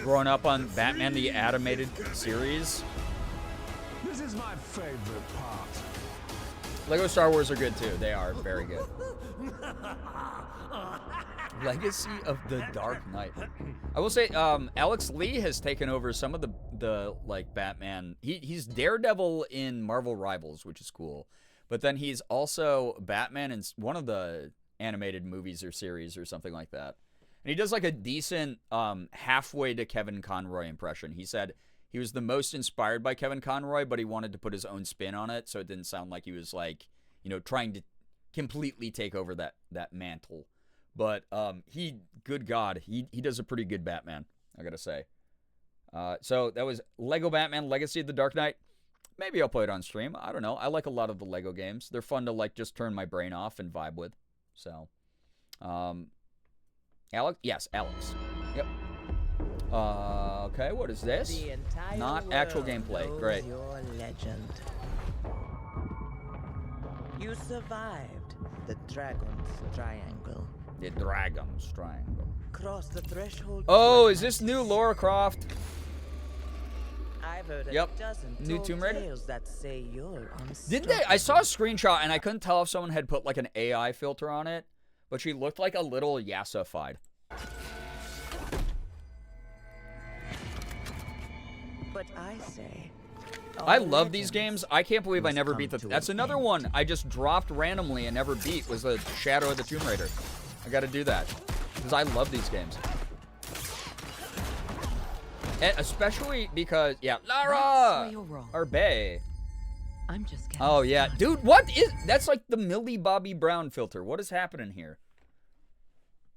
Growing up on Batman the Animated Series. This is my favorite part. Lego Star Wars are good too. They are very good. Legacy of the Dark Knight. I will say, Alex Lee has taken over some of the like Batman. He's Daredevil in Marvel Rivals, which is cool. But then he's also Batman in one of the animated movies or series or something like that. And he does like a decent halfway to Kevin Conroy impression. He said he was the most inspired by Kevin Conroy, but he wanted to put his own spin on it, so it didn't sound like he was like, you know, trying to completely take over that mantle. But good God, he does a pretty good Batman, I gotta say. So that was Lego Batman Legacy of the Dark Knight. Maybe I'll play it on stream. I don't know. I like a lot of the Lego games. They're fun to like just turn my brain off and vibe with. So, Alex? Yes, Alex. Yep. Okay, what is this? Not actual gameplay. Great. Your legend. You survived the Dragon's Triangle. The Dragon's Triangle. Cross the threshold. Oh, is this new Lara Croft? I've heard Yep. a dozen New tall Tomb Raider? tales that say you're Did they? I saw a screenshot and I couldn't tell if someone had put like an AI filter on it, but she looked like a little Yasuified. But I say, I love these games. I can't believe I never beat that's another one I just dropped randomly and never beat was the Shadow of the Tomb Raider. I gotta do that because I love these games. And especially because, yeah, Lara! Or Bay. I'm just getting Oh, yeah. Dude, what is... That's like the Millie Bobby Brown filter. What is happening here?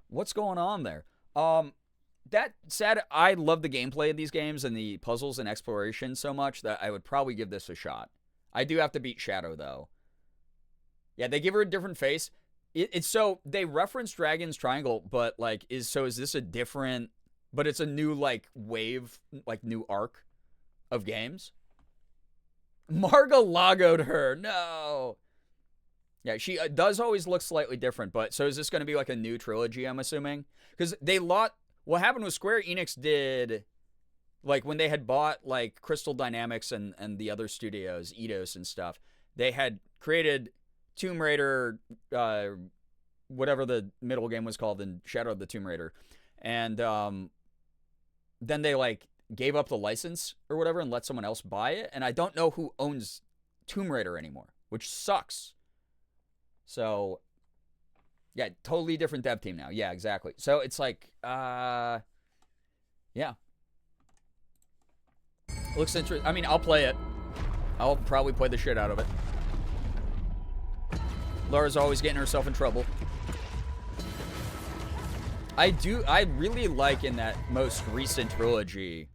What's going on there? That said, I love the gameplay of these games and the puzzles and exploration so much that I would probably give this a shot. I do have to beat Shadow, though. Yeah, they give her a different face. It's so... They reference Dragon's Triangle, but, like, is this a different... But it's a new, like, wave, like, new arc of games. Marga-Lago'd her. No. Yeah, she does always look slightly different, but so is this going to be, like, a new trilogy, I'm assuming? Because what happened was Square Enix did, like, when they had bought, like, Crystal Dynamics and the other studios, Eidos and stuff, they had created Tomb Raider, whatever the middle game was called, in Shadow of the Tomb Raider. And, then they, like, gave up the license or whatever and let someone else buy it. And I don't know who owns Tomb Raider anymore, which sucks. So, yeah, totally different dev team now. Yeah, exactly. So it's like, yeah. Looks interesting. I mean, I'll play it. I'll probably play the shit out of it. Laura's always getting herself in trouble. I really like in that most recent trilogy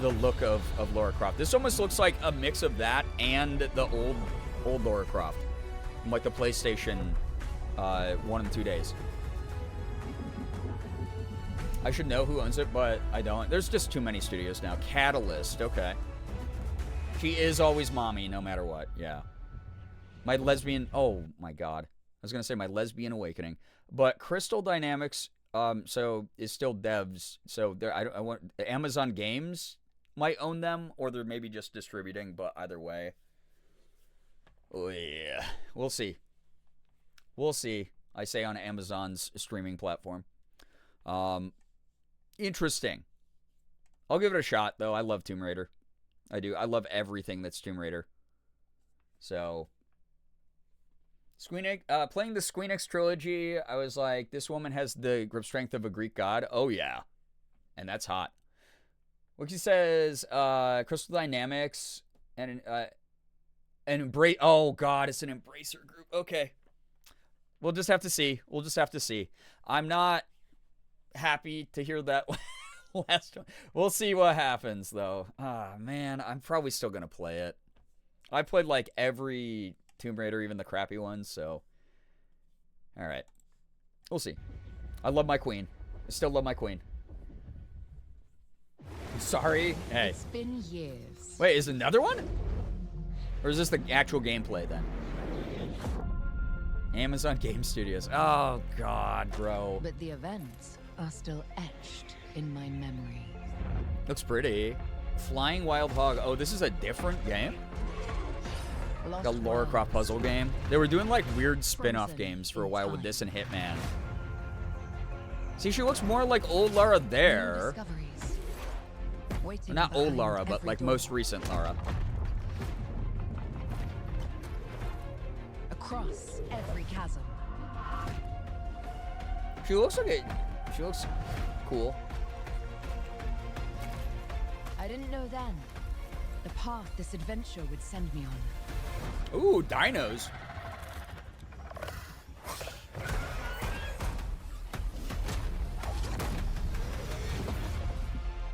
the look of Lara Croft. This almost looks like a mix of that and the old Lara Croft. From like the PlayStation 1 and 2 days. I should know who owns it, but I don't. There's just too many studios now. Catalyst, okay. She is always mommy, no matter what. Yeah. My lesbian... Oh, my God. I was going to say my lesbian awakening. But Crystal Dynamics, so, is still devs. So, I want... Amazon Games might own them, or they're maybe just distributing, but either way. Oh, yeah. We'll see. We'll see. I say on Amazon's streaming platform. Interesting. I'll give it a shot, though. I love Tomb Raider. I do. I love everything that's Tomb Raider. So, playing the Squeenix trilogy, I was like, this woman has the grip strength of a Greek god. Oh, yeah. And that's hot. Wiki says, Crystal Dynamics and Embrace. Oh, God, it's an Embracer group. Okay. We'll just have to see. We'll just have to see. I'm not happy to hear that last one. We'll see what happens, though. Ah, man, I'm probably still going to play it. I played, like, every Tomb Raider, even the crappy ones, so. All right. We'll see. I love my queen. I still love my queen. Sorry. Hey. It's been years. Wait, is another one? Or is this the actual gameplay, then? Amazon Game Studios. Oh, God, bro. But the events are still etched in my memory. Looks pretty. Flying Wild Hog. Oh, this is a different game? Like a Lara Croft puzzle game. They were doing like weird spin-off games for a while with this and Hitman. See, she looks more like old Lara there. Not old Lara, but like most recent Lara. Across every chasm. She looks like it. She looks cool. I didn't know then the path this adventure would send me on. Ooh, dinos.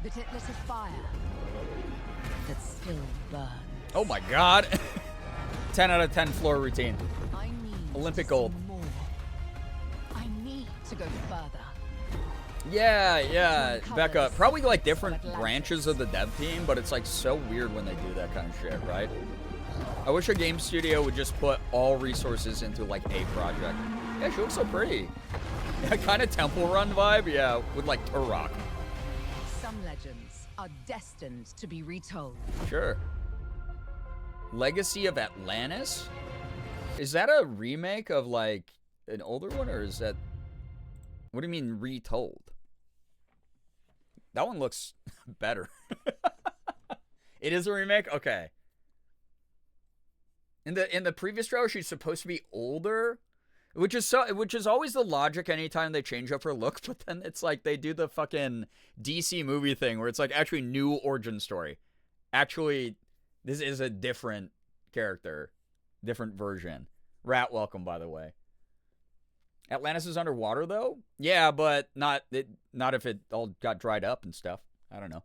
But it lit a fire that still burns. Oh my God. 10 out of 10 floor routine. I need Olympic gold. more. I need to go further. Yeah, Becca. Probably like different branches of the dev team, but it's like so weird when they do that kind of shit, right? I wish a game studio would just put all resources into like a project. Yeah, she looks so pretty. Yeah, kind of Temple Run vibe, yeah, with like Turok. Some legends are destined to be retold. Sure. Legacy of Atlantis? Is that a remake of like an older one, or is that... What do you mean retold? That one looks better. It is a remake? Okay. In the previous trailer, she's supposed to be older, which is always the logic anytime they change up her look, but then it's like they do the fucking DC movie thing where it's like actually new origin story. Actually, this is a different character, different version. Rat, welcome, by the way. Atlantis is underwater, though? Yeah, but not if it all got dried up and stuff. I don't know.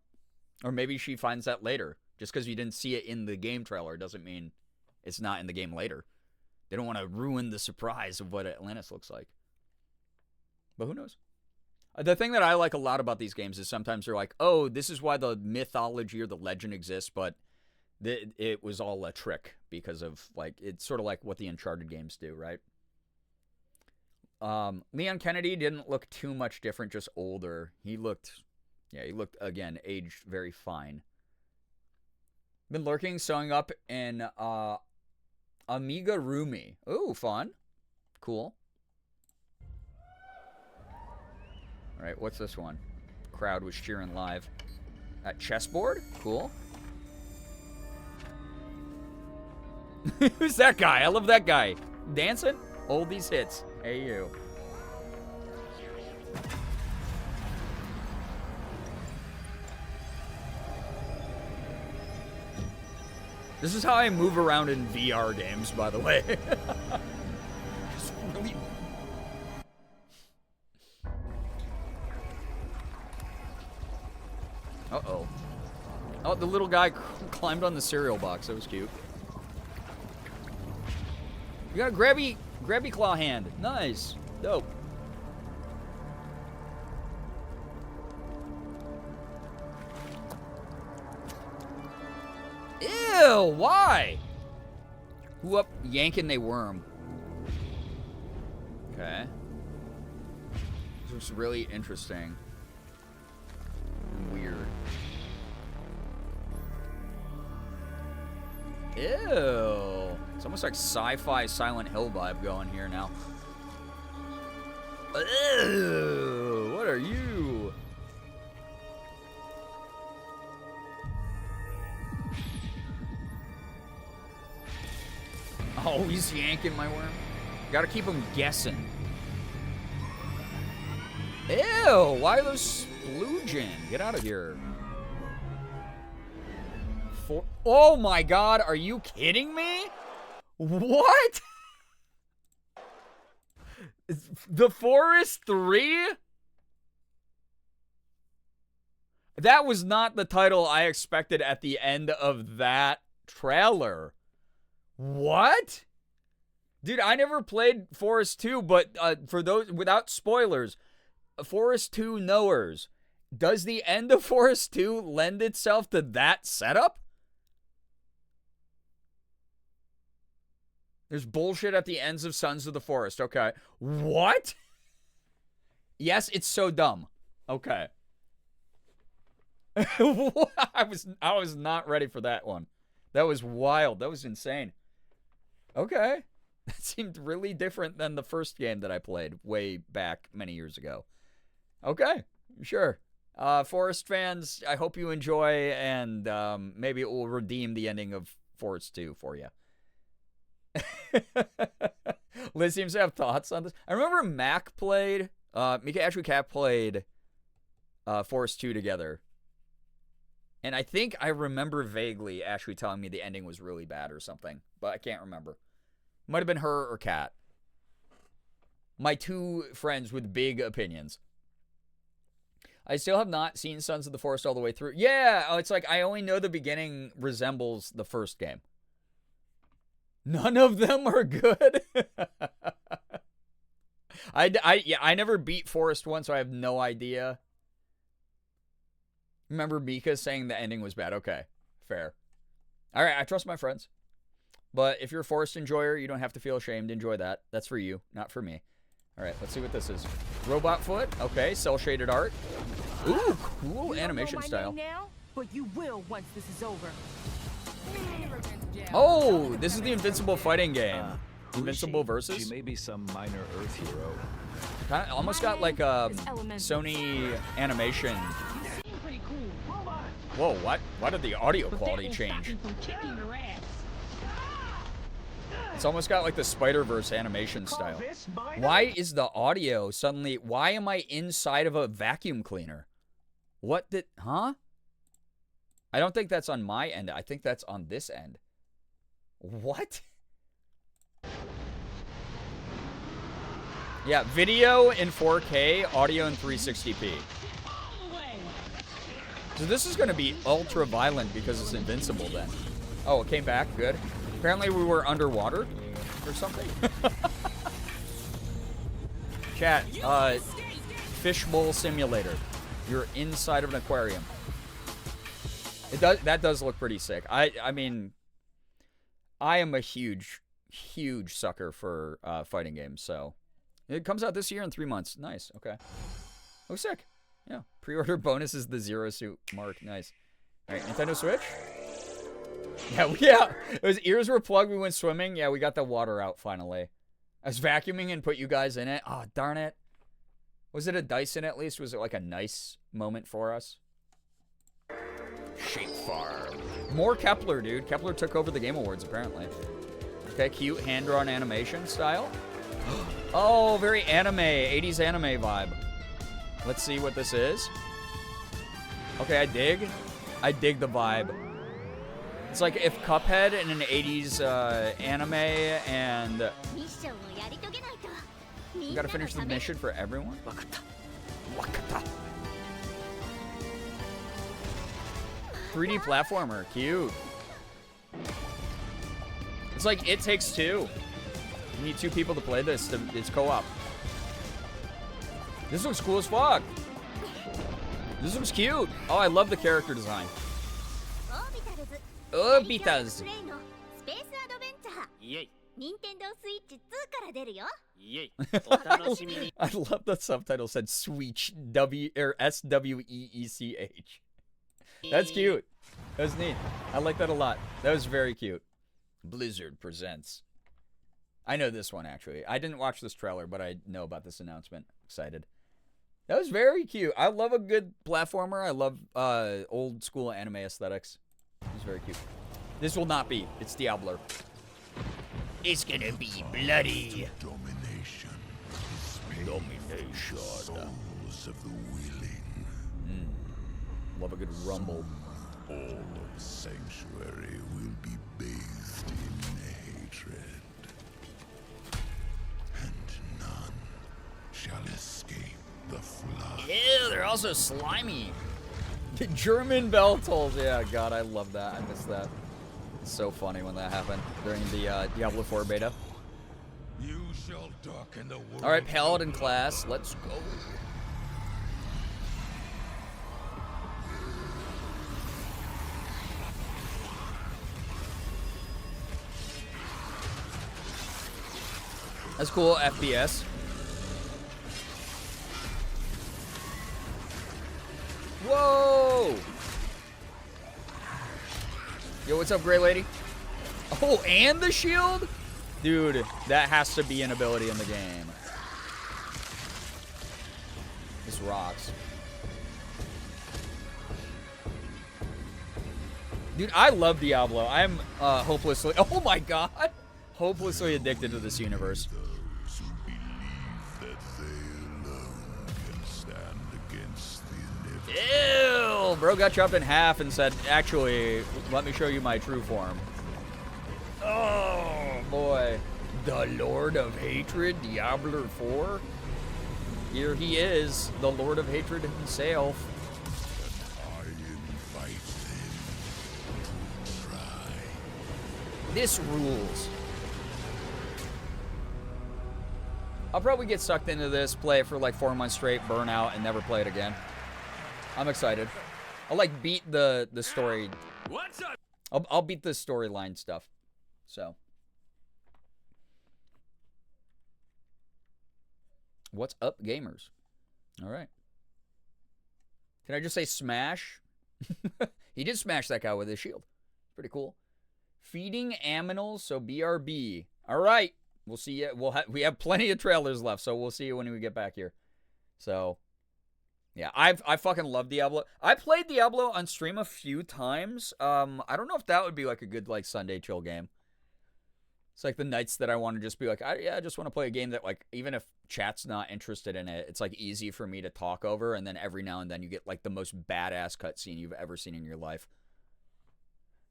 Or maybe she finds that later. Just because you didn't see it in the game trailer doesn't mean it's not in the game later. They don't want to ruin the surprise of what Atlantis looks like. But who knows? The thing that I like a lot about these games is sometimes they're like, oh, this is why the mythology or the legend exists, but it was all a trick because of, like, it's sort of like what the Uncharted games do, right? Leon Kennedy didn't look too much different, just older. He looked, again, aged very fine. Been lurking, sewing up in, Amiga Rumi. Ooh, fun. Cool. Alright, what's this one? Crowd was cheering live. At chessboard? Cool. Who's that guy? I love that guy. Dancing? Oldies hits. Hey, you. This is how I move around in VR games, by the way. Just really... Uh-oh. Oh, the little guy climbed on the cereal box. That was cute. You got a grabby claw hand. Nice. Dope. Ew, why? Who up yanking they worm? Okay. This looks really interesting. Weird. Ew. It's almost like sci-fi Silent Hill vibe going here now. Ew. What are you? Oh, he's yanking my worm. Gotta keep him guessing. Ew, why are those splooging? Get out of here. Oh my god, are you kidding me? What? The Forest 3? That was not the title I expected at the end of that trailer. What? Dude, I never played Forest 2, but for those without spoilers, Forest 2 knowers, does the end of Forest 2 lend itself to that setup? There's bullshit at the ends of Sons of the Forest. Okay. What? Yes, it's so dumb. Okay. I was not ready for that one. That was wild. That was insane. Okay. That seemed really different than the first game that I played way back many years ago. Okay. Sure. Forest fans, I hope you enjoy, and maybe it will redeem the ending of Forest 2 for you. Liz seems to have thoughts on this. I remember Mac played, Mika Ashby Cat played Forest 2 together. And I think I remember vaguely Ashley telling me the ending was really bad or something, but I can't remember. Might have been her or Kat. My two friends with big opinions. I still have not seen Sons of the Forest all the way through. Yeah, it's like I only know the beginning resembles the first game. None of them are good. I never beat Forest 1, so I have no idea. Remember Mika saying the ending was bad. Okay, fair. All right, I trust my friends. But if you're a Forest enjoyer, you don't have to feel ashamed. Enjoy that. That's for you, not for me. All right, let's see what this is. Robot foot. Okay, cel-shaded art. Ooh, cool animation style. Now, but you will once this is over. Oh, this is the Invincible fighting game. Invincible versus. She may be some minor Earth hero. Kind of almost got like a Sony animation. Whoa, what? Why did the audio quality change? It's almost got like the Spider-Verse animation style. Why is the audio suddenly... Why am I inside of a vacuum cleaner? What did... Huh? I don't think that's on my end. I think that's on this end. What? Yeah, video in 4K, audio in 360p. So this is going to be ultra violent because it's Invincible then. Oh, it came back. Good. Apparently we were underwater or something. Chat, fishbowl simulator. You're inside of an aquarium. That does look pretty sick. I mean, I am a huge sucker for fighting games, so it comes out this year in 3 months. Nice. Okay. Oh, sick. Yeah. Pre-order bonus is the Zero Suit mark. Nice. All right, Nintendo Switch. Yeah. His ears were plugged. We went swimming. Yeah, we got the water out finally. I was vacuuming and put you guys in it. Oh, darn it. Was it a Dyson at least? Was it like a nice moment for us? Shape Farm. More Kepler, dude. Kepler took over the Game Awards, apparently. Okay, cute hand-drawn animation style. Oh, very anime. 80s anime vibe. Let's see what this is. Okay, I dig the vibe. It's like if Cuphead in an 80s anime and... You gotta finish the mission for everyone? Wakata. 3D platformer. Cute. It's like It Takes Two. You need 2 people to play this. It's co-op. This looks cool as fuck. This looks cute. Oh, I love the character design. Orbitas. プレイのスペースアドベンチャー。イエイ。任天堂スイッチ2から出るよ。イエイ。お楽しみに。I love the subtitle said Sweech, W or SWEECH. That's cute. That was neat. I like that a lot. That was very cute. Blizzard presents. I know this one actually. I didn't watch this trailer, but I know about this announcement. Excited. That was very cute. I love a good platformer. I love old school anime aesthetics. It was very cute. This will not be. It's Diablo. It's gonna be bloody. Domination. Domination. Souls of the willing. Love a good rumble. All of Sanctuary will be bathed in hatred. And none shall escape the flood. Ew, they're also slimy. German bell tolls. Yeah, God, I love that. I miss that. It's so funny when that happened during the Diablo 4 beta. You shall darken the world. All right, Paladin class. Let's go. That's cool, FPS. Whoa! Yo, what's up, Gray Lady? Oh, and the shield? Dude, that has to be an ability in the game. This rocks. Dude, I love Diablo. I'm hopelessly... Oh my god! Hopelessly addicted to this universe. Those who believe that they alone can stand against the inevitable. Ew! Bro got chopped in half and said, actually, let me show you my true form. Oh, boy. The Lord of Hatred, Diablo 4. Here he is, the Lord of Hatred himself. I invite them to try. This rules. I'll probably get sucked into this, play it for like 4 months straight, burn out, and never play it again. I'm excited. I'll like beat the story. What's up? I'll beat the storyline stuff. So. What's up, gamers? All right. Can I just say smash? He did smash that guy with his shield. Pretty cool. Feeding aminals, so BRB. All right. We'll see you. We have plenty of trailers left, so we'll see you when we get back here. So, yeah, I fucking love Diablo. I played Diablo on stream a few times. I don't know if that would be like a good like Sunday chill game. It's like the nights that I want to just be like, I just want to play a game that like even if chat's not interested in it, it's like easy for me to talk over, and then every now and then you get like the most badass cutscene you've ever seen in your life.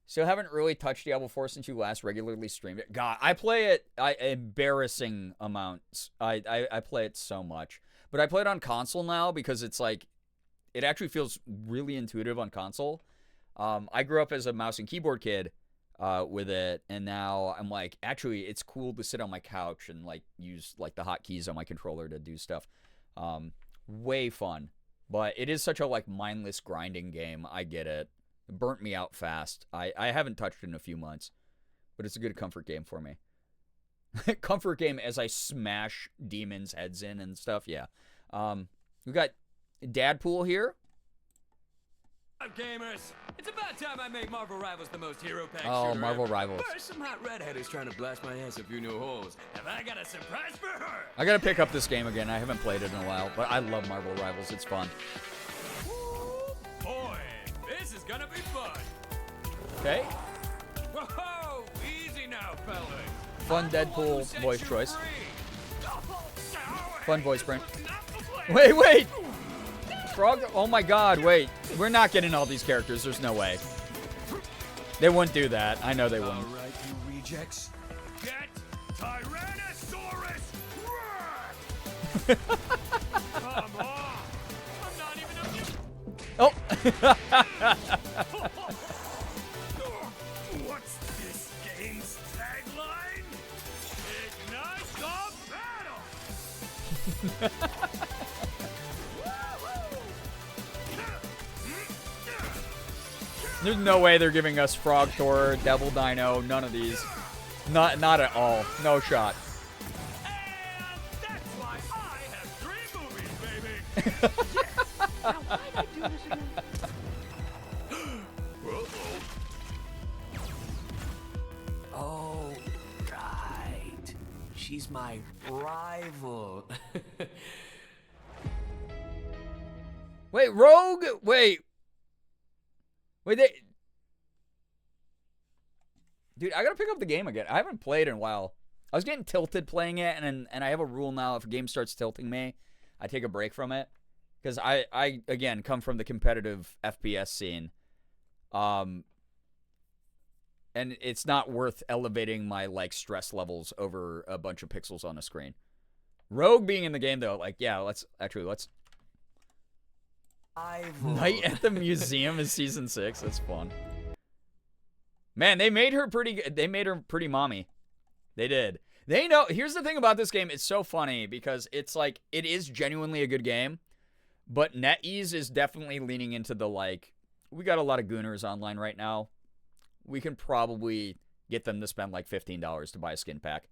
So I haven't really touched Diablo 4 since you last regularly streamed it. God, I play it embarrassing amounts. I play it so much. But I play it on console now because it's like, it actually feels really intuitive on console. I grew up as a mouse and keyboard kid with it, and now I'm like, actually, it's cool to sit on my couch and like use like the hotkeys on my controller to do stuff. Way fun. But it is such a like mindless grinding game. I get it. It burnt me out fast. I haven't touched it in a few months, but it's a good comfort game for me. Comfort game as I smash demons' heads in and stuff. Yeah. We got Dadpool here. Up, gamers! It's about time I make Marvel Rivals the most hero-packed Oh, shooter Marvel ever. Rivals. First, some hot redhead is trying to blast my ass a few new holes. Have I got a surprise for her? I gotta pick up this game again. I haven't played it in a while, but I love Marvel Rivals. It's fun. Boy, this is gonna be fun. Okay. Whoa, easy now, fellas. Fun Deadpool voice choice. Fun voice print. Wait! Frog? Oh my god, wait. We're not getting all these characters. There's no way. They wouldn't do that. I know they wouldn't. All right, you rejects. Get Tyrannosaurus Rex! Come on. I'm not even a... Oh! What's this game's tagline? Ignite the battle! There's no way they're giving us Frog Thor, Devil Dino, none of these. Not at all. No shot. That's why I have 3 movies, baby. Now, why'd I do this again? Oh, right. She's my rival. Wait, Rogue? Wait, dude, I gotta pick up the game again. I haven't played in a while. I was getting tilted playing it, and I have a rule now: if a game starts tilting me, I take a break from it. Because I again come from the competitive FPS scene, and it's not worth elevating my stress levels over a bunch of pixels on a screen. Rogue being in the game though, let's Night at the Museum is season 6. That's fun. Man, they made her pretty mommy. They did. They know. Here's the thing about this game. It's so funny because it's it is genuinely a good game, but NetEase is definitely leaning into the we got a lot of gooners online right now. We can probably get them to spend $15 to buy a skin pack,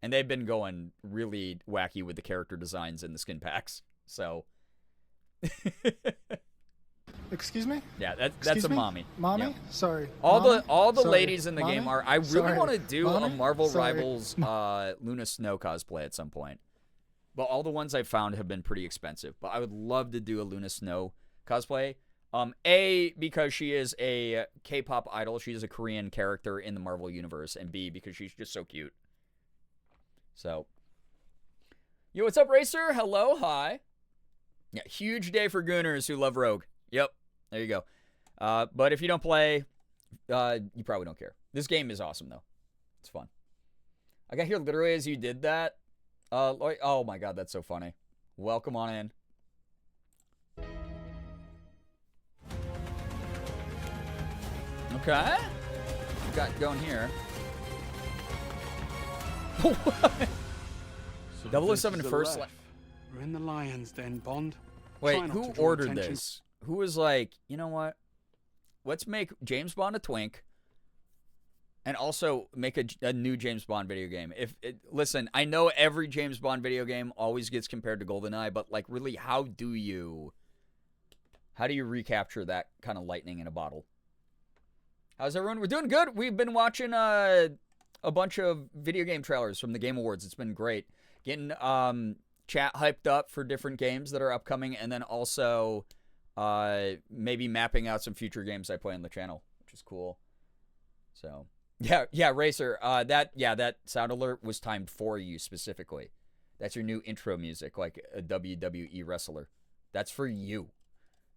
and they've been going really wacky with the character designs in the skin packs. So. Excuse me? Yeah, that's a mommy. Mommy? Yep. Sorry. All Mommy? the Sorry. ladies in the Mommy? game are. I really Sorry. want to do a Mommy? Marvel Sorry. Rivals Luna Snow cosplay at some point. But all the ones I've found have been pretty expensive. But I would love to do a Luna Snow cosplay. A, because she is a K-pop idol. She is a Korean character in the Marvel Universe. And B, because she's just so cute. So. Yo, what's up, Racer? Hello, hi. Yeah, huge day for gooners who love Rogue. Yep, there you go. But if you don't play, you probably don't care. This game is awesome, though. It's fun. I got here literally as you did that. Oh my god, that's so funny. Welcome on in. Okay. What we got going here? So 007 this is a first. left. We're in the lion's den, Bond. Wait, Try not who to draw ordered attention. this? Who was like, you know what? Let's make James Bond a twink, and also make a new James Bond video game. Listen, I know every James Bond video game always gets compared to GoldenEye, but really, how do you recapture that kind of lightning in a bottle? How's everyone? We're doing good. We've been watching a bunch of video game trailers from the Game Awards. It's been great. Getting chat hyped up for different games that are upcoming, and then also maybe mapping out some future games I play on the channel, which is cool. So yeah, Racer. That sound alert was timed for you specifically. That's your new intro music, like a WWE wrestler. That's for you.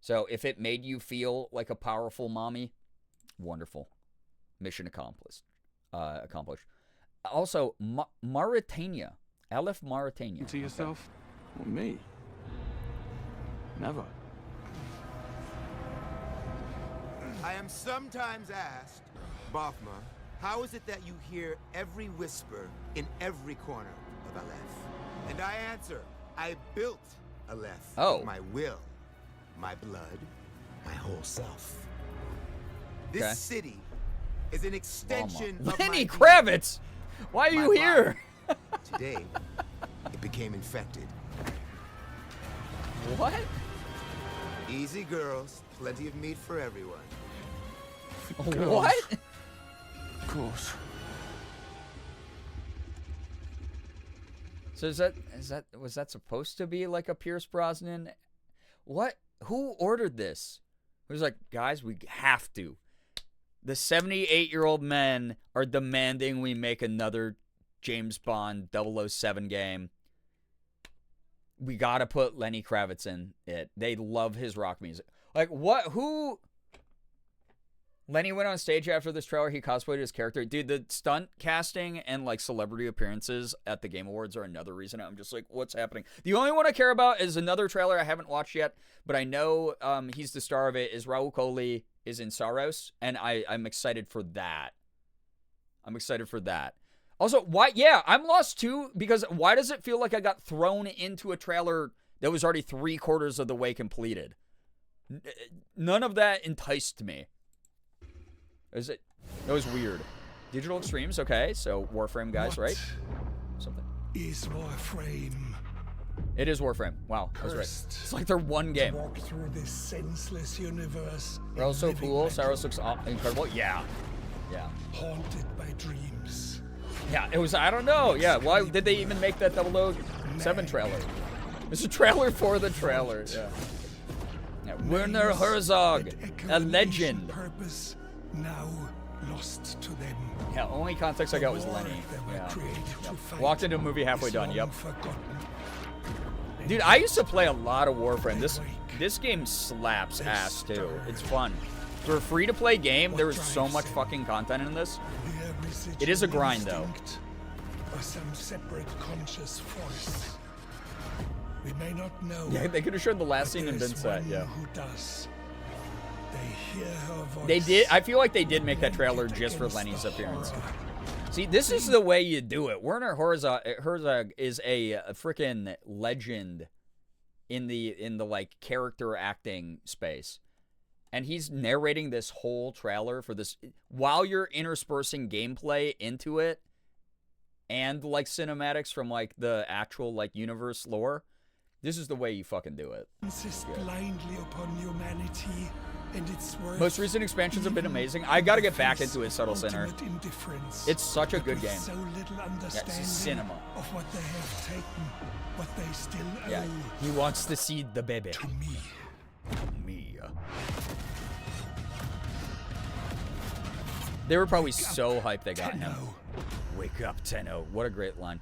So if it made you feel like a powerful mommy, wonderful. Mission accomplished. Also, Mauritania. Aleph, Mauritania. To yourself? Or me? Never. I am sometimes asked, Bothma, how is it that you hear every whisper in every corner of Aleph? And I answer, I built Aleph with my will, my blood, my whole self. This city is an extension of Lenny my Kravitz! Why are My you here? Today, it became infected. What? Easy girls, plenty of meat for everyone. What? Of course. So was that supposed to be like a Pierce Brosnan? What? Who ordered this? It was like, guys, we have to. The 78-year-old men are demanding we make another James Bond 007 game. We gotta put Lenny Kravitz in it. They love his rock music. Like, what? Who? Lenny went on stage after this trailer. He cosplayed his character. Dude, the stunt casting and celebrity appearances at the Game Awards are another reason I'm just like, what's happening? The only one I care about is another trailer I haven't watched yet, but I know he's the star of it. Is Raul Coley is in Saros, and I'm excited for that. Also, why? Yeah, I'm lost too, because why does it feel like I got thrown into a trailer that was already 3/4 of the way completed? None of that enticed me. Is it? That was weird. Digital Extremes, okay. So Warframe guys, right? Something. Is Warframe. It is Warframe. Wow, I was right. It's like they're one game. Walk through this senseless universe. They're all so cool. Saros looks incredible. Yeah. Yeah. Haunted by dreams. Yeah, it was, I don't know. Yeah, why did they even make that 007 trailer? It's a trailer for the trailer. Yeah. Werner Herzog, a legend. Purpose now lost to them. Yeah, only context I got was Lenny. Yeah. Walked into a movie halfway done. Yep. Dude, I used to play a lot of Warframe. This game slaps ass too. It's fun. For a free-to-play game, there is so much fucking content in this. It is a grind though. Or some separate conscious force. We may not know. Yeah, they could have shown the last scene and been set. Yeah. Who does? They hear her voice. They did. I feel like they did make that trailer just for Lenny's appearance. See, this is the way you do it. Werner Herzog is a freaking legend in the like character acting space. And he's narrating this whole trailer for this while you're interspersing gameplay into it and like cinematics from like the actual like universe lore. This is the way you fucking do it. Insist blindly upon humanity and its worth. Most recent expansions have been amazing. I gotta get back into it, Subtle Sinner. It's such a good game. So little understanding it's cinema. Of what they have taken, what they still owe. Yeah, he wants to see the baby. To me. They were probably so hyped they got him. Wake up, Tenno. What a great line.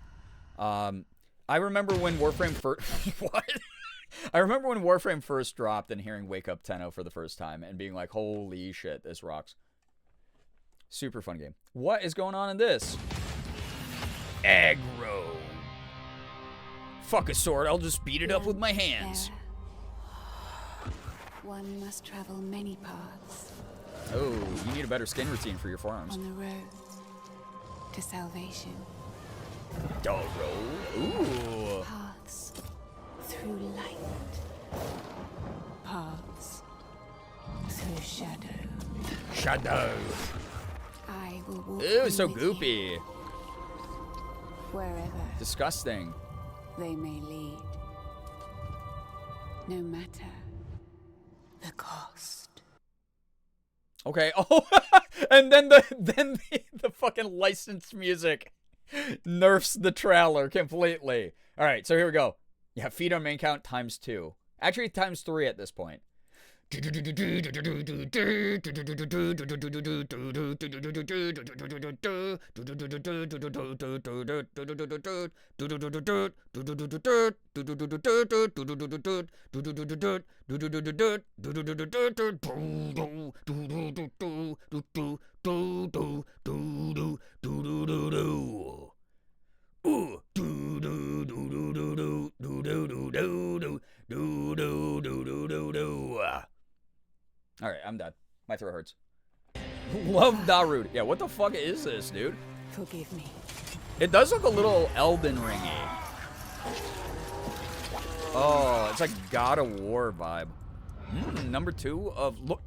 I remember when Warframe first... What? I remember when Warframe first dropped and hearing Wake Up Tenno for the first time and being like, holy shit, this rocks. Super fun game. What is going on in this? Aggro. Fuck a sword, I'll just beat it up with my hands. One must travel many paths. Oh, you need a better skin routine for your forearms. On the road to salvation. Dog roll. Ooh. Paths through light. Paths through shadow. Shadow. I will walk. Ooh, so with goopy. you. Wherever Disgusting. they may lead. No matter the cost. Okay. Oh, and then the fucking licensed music nerfs the trailer completely. All right, so here we go. Yeah, feed on main count ×2. Actually, ×3 at this point. All right, I'm done. My throat hurts. Love Darude. Yeah, what the fuck is this, dude? Forgive me. It does look a little Elden Ringy. Oh, it's like God of War vibe. Number 2 of look.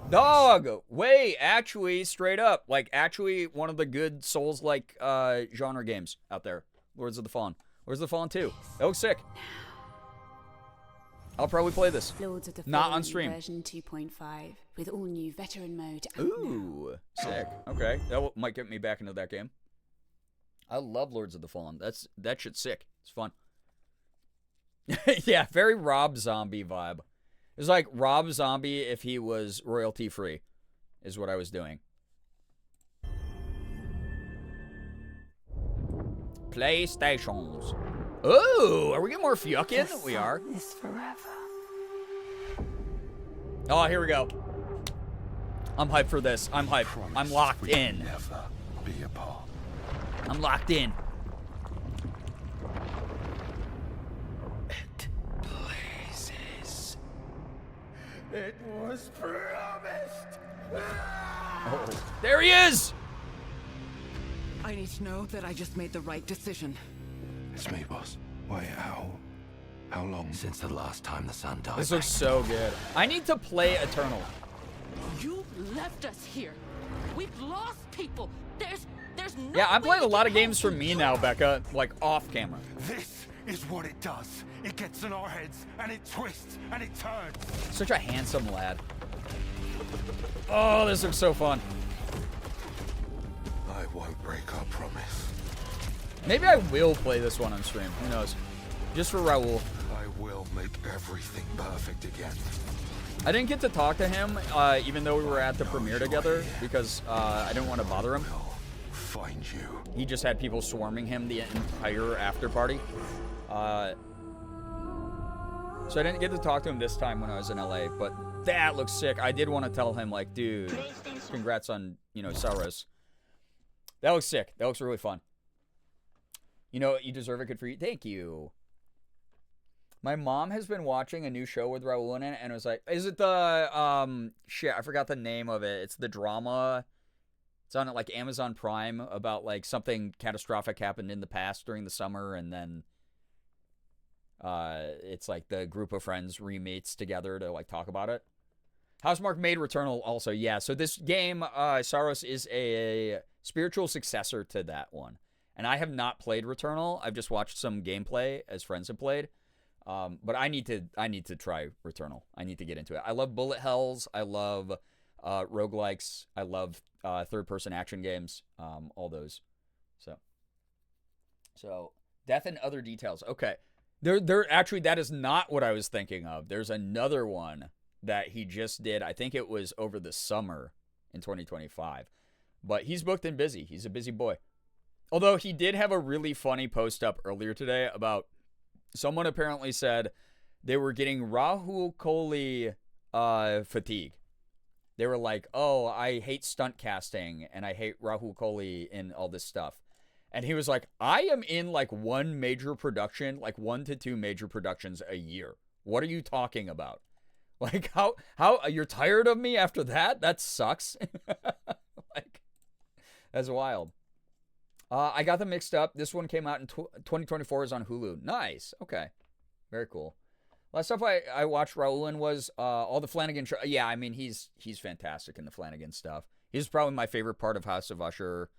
Dog. Wait, actually, straight up, like actually one of the good Souls-like genre games out there. Lords of the Fallen. Lords of the Fallen 2. That looks sick. I'll probably play this. Lords of the Not Fallen on stream. Version 2.5 with all new veteran mode. Ooh, sick. Okay, might get me back into that game. I love Lords of the Fallen. That shit's sick. It's fun. Yeah, very Rob Zombie vibe. It's like Rob Zombie if he was royalty free, is what I was doing. PlayStations. Oh, are we getting more fucking? We are. Is forever. Oh, here we go. I'm hyped for this. I'm hyped. I'm locked in. Never be apart. I'm locked in. It blazes. It was promised. Oh, there he is. I need to know that I just made the right decision. It's me, boss. Wait, how long? Since the last time the sun died. This looks so good. I need to play Eternal. You left us here. We've lost people. There's no Yeah, I'm way playing a we lot can of games for hope me to now, Becca, like off camera. This is what it does. It gets in our heads, and it twists, and it turns. Such a handsome lad. Oh, this looks so fun. I won't break our promise. Maybe I will play this one on stream. Who knows? Just for Raul. I will make everything perfect again. I didn't get to talk to him, even though we were at the premiere together, because I didn't want to bother him. Find you. He just had people swarming him the entire after party. So I didn't get to talk to him this time when I was in LA, but that looks sick. I did want to tell him, like, dude, congrats on, you know, Saros. That looks sick. That looks really fun. You know, you deserve it. Good for you. Thank you. My mom has been watching a new show with Raul in it, and it was like, is it the, shit, I forgot the name of it. It's the drama. It's on, like, Amazon Prime about, like, something catastrophic happened in the past during the summer, and then it's, like, the group of friends re-meets together to, like, talk about it. Housemarque made Returnal also, yeah. So this game, Saros, is a spiritual successor to that one. And I have not played Returnal. I've just watched some gameplay as friends have played. But I need to try Returnal. I need to get into it. I love bullet hells. I love roguelikes. I love third-person action games. All those. So death and other details. Okay. There actually, that is not what I was thinking of. There's another one that he just did. I think it was over the summer in 2025. But he's booked and busy. He's a busy boy. Although he did have a really funny post up earlier today about someone apparently said they were getting Rahul Kohli fatigue. They were like, oh, I hate stunt casting and I hate Rahul Kohli in all this stuff. And he was like, I am in like one major production, like 1 to 2 major productions a year. What are you talking about? Like, how you're tired of me after that? That sucks. Like, that's wild. I got them mixed up. This one came out in 2024, is on Hulu. Nice. Okay. Very cool. Last stuff I watched Raul in was all the Flanagan show. Yeah, I mean, he's fantastic in the Flanagan stuff. He's probably my favorite part of House of Usher.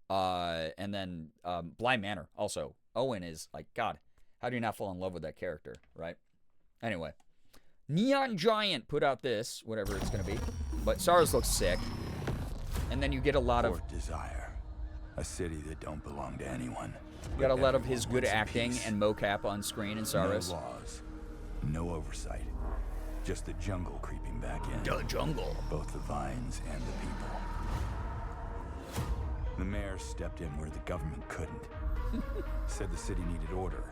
And then Bly Manor also. Owen is like, God, how do you not fall in love with that character, right? Anyway. Neon Giant put out this, whatever it's going to be. But Saros looks sick. And then you get a lot of Desire. A city that don't belong to anyone. You got a lot of his good acting and mocap on screen in Saros. No laws, no oversight. Just the jungle creeping back in. The jungle. Both the vines and the people. The mayor stepped in where the government couldn't. Said the city needed order,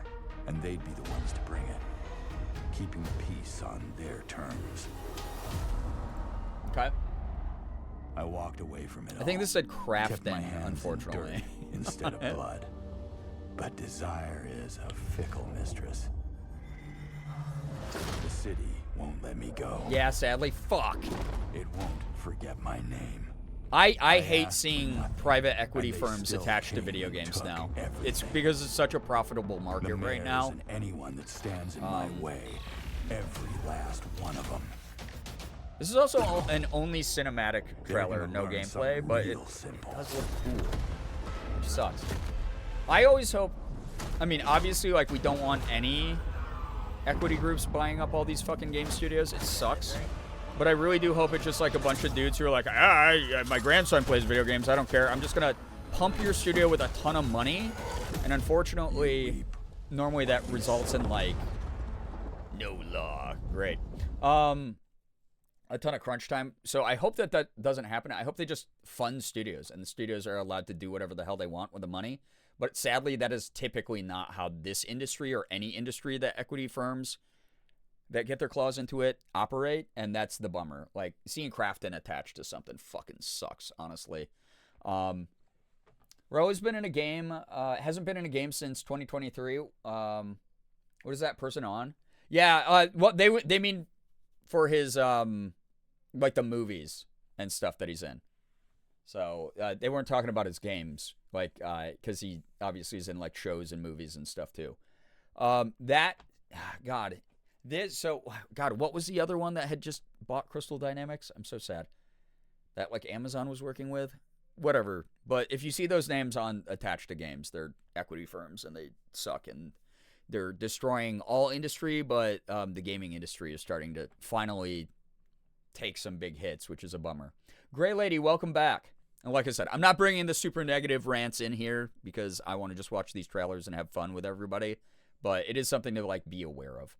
and they'd be the ones to bring it. Keeping peace on their terms. Okay. I walked away from it. I think this said craft Kept my then, hands unfortunately. in dirt instead of blood. But desire is a fickle mistress. The city won't let me go. Yeah, sadly. Fuck. It won't forget my name. I hate seeing private equity firms attached to video games now. It's because it's such a profitable market right now. And anyone that stands in my way, every last one of them. This is also an only cinematic trailer, no gameplay, but it does look cool. Which sucks. I always hope, I mean, obviously, like, we don't want any equity groups buying up all these fucking game studios. It sucks. But I really do hope it's just like a bunch of dudes who are like, my grandson plays video games, I don't care. I'm just gonna pump your studio with a ton of money. And unfortunately, normally that results in, like, no law. Great. A ton of crunch time. So I hope that that doesn't happen. I hope they just fund studios and the studios are allowed to do whatever the hell they want with the money. But sadly, that is typically not how this industry or any industry that equity firms that get their claws into it operate. And that's the bummer. Like, seeing Crafton attached to something fucking sucks, honestly. Ro's been in a game, hasn't been in a game since 2023. What is that person on? Yeah, what they mean for his, like, the movies and stuff that he's in. So, they weren't talking about his games, like, because he obviously is in, like, shows and movies and stuff, too. God, what was the other one that had just bought Crystal Dynamics? I'm so sad. that like Amazon was working with. Whatever. But if you see those names attached to games, they're equity firms and they suck and they're destroying all industry, but the gaming industry is starting to finally take some big hits, which is a bummer. Gray Lady, welcome back. And like I said, I'm not bringing the super negative rants in here because I want to just watch these trailers and have fun with everybody, but it is something to like be aware of.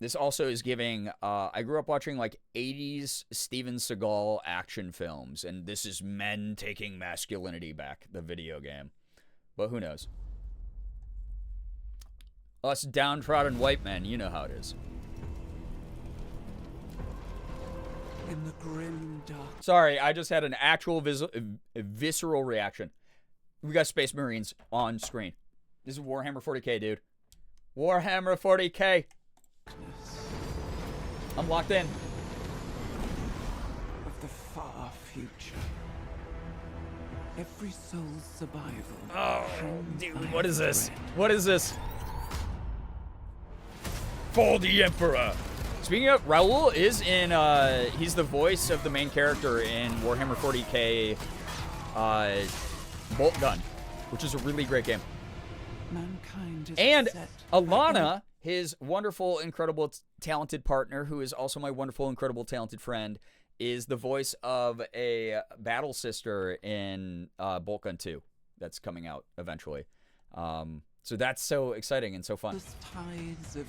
This also is giving, I grew up watching like 80s Steven Seagal action films, and this is men taking masculinity back, the video game. But who knows? Us downtrodden white men, you know how it is. In the grim dark. Sorry, I just had an actual visceral reaction. We got Space Marines on screen. This is Warhammer 40k, dude. Warhammer 40k. I'm locked in. Of the far future. Every soul's survival. Oh, dude, what is this? What is this? For the Emperor. Speaking of, Raul is in, he's the voice of the main character in Warhammer 40k Bolt Gun, which is a really great game. Mankind is and set Alana, his wonderful, incredible, talented partner, who is also my wonderful, incredible, talented friend, is the voice of a battle sister in Bolt Gun 2 that's coming out eventually. So that's so exciting and so fun.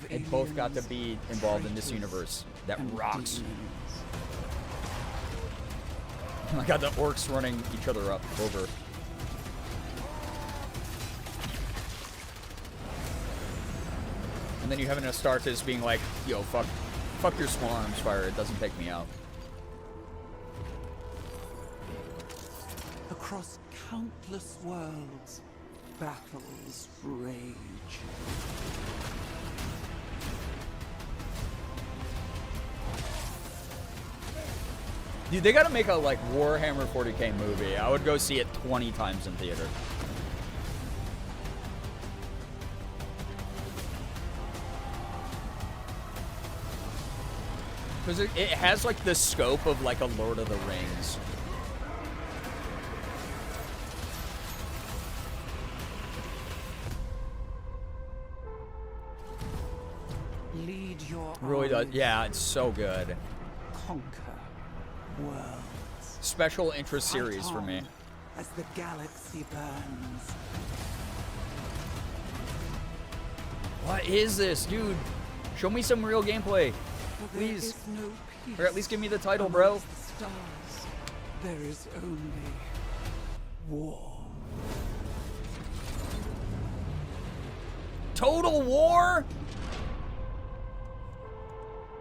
They both got to be involved in this universe that rocks. Oh my god, the orcs running each other up over. And then you have an Astartes being like, yo, fuck your small arms fire, it doesn't take me out. Across countless worlds, battles rage. Dude, they gotta make a, like, Warhammer 40k movie. I would go see it 20 times in theater. Because it has, like, the scope of, like, a Lord of the Rings. Lead your Really does. Yeah, it's so good. Conquer worlds. Special interest series for me. As the galaxy burns. What is this, dude? Show me some real gameplay. Please. No or at least give me the title, bro. The stars. There is only war. Total War?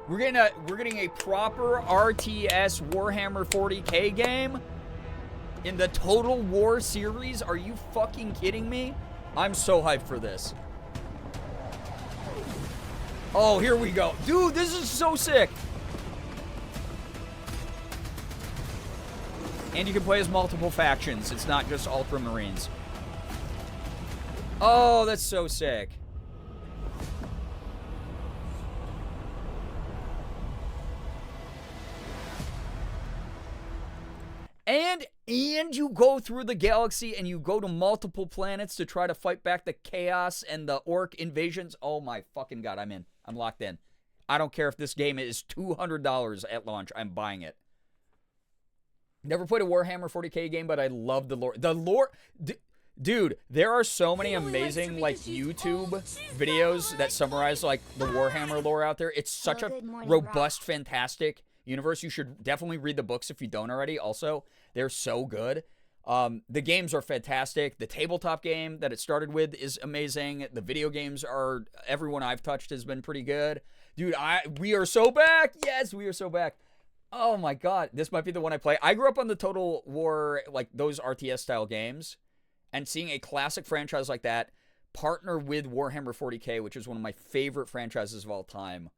We're getting a proper RTS Warhammer 40k game in the Total War series? Are you fucking kidding me? I'm so hyped for this. Oh, here we go. Dude, this is so sick. And you can play as multiple factions. It's not just Ultramarines. Oh, that's so sick. And you go through the galaxy and you go to multiple planets to try to fight back the chaos and the orc invasions. Oh my fucking god, I'm in. I'm locked in. I don't care if this game is $200 at launch. I'm buying it. Never played a Warhammer 40k game, but I love the lore. The lore... Dude, there are so many amazing, like, YouTube videos that summarize, like, the Warhammer lore out there. It's such a robust, fantastic universe. You should definitely read the books if you don't already. Also, they're so good. The games are fantastic. The tabletop game that it started with is amazing. The video games are... Everyone I've touched has been pretty good. Dude, we are so back! Yes, we are so back. Oh my god, this might be the one I play. I grew up on the Total War, like, those RTS-style games. And seeing a classic franchise like that partner with Warhammer 40k, which is one of my favorite franchises of all time.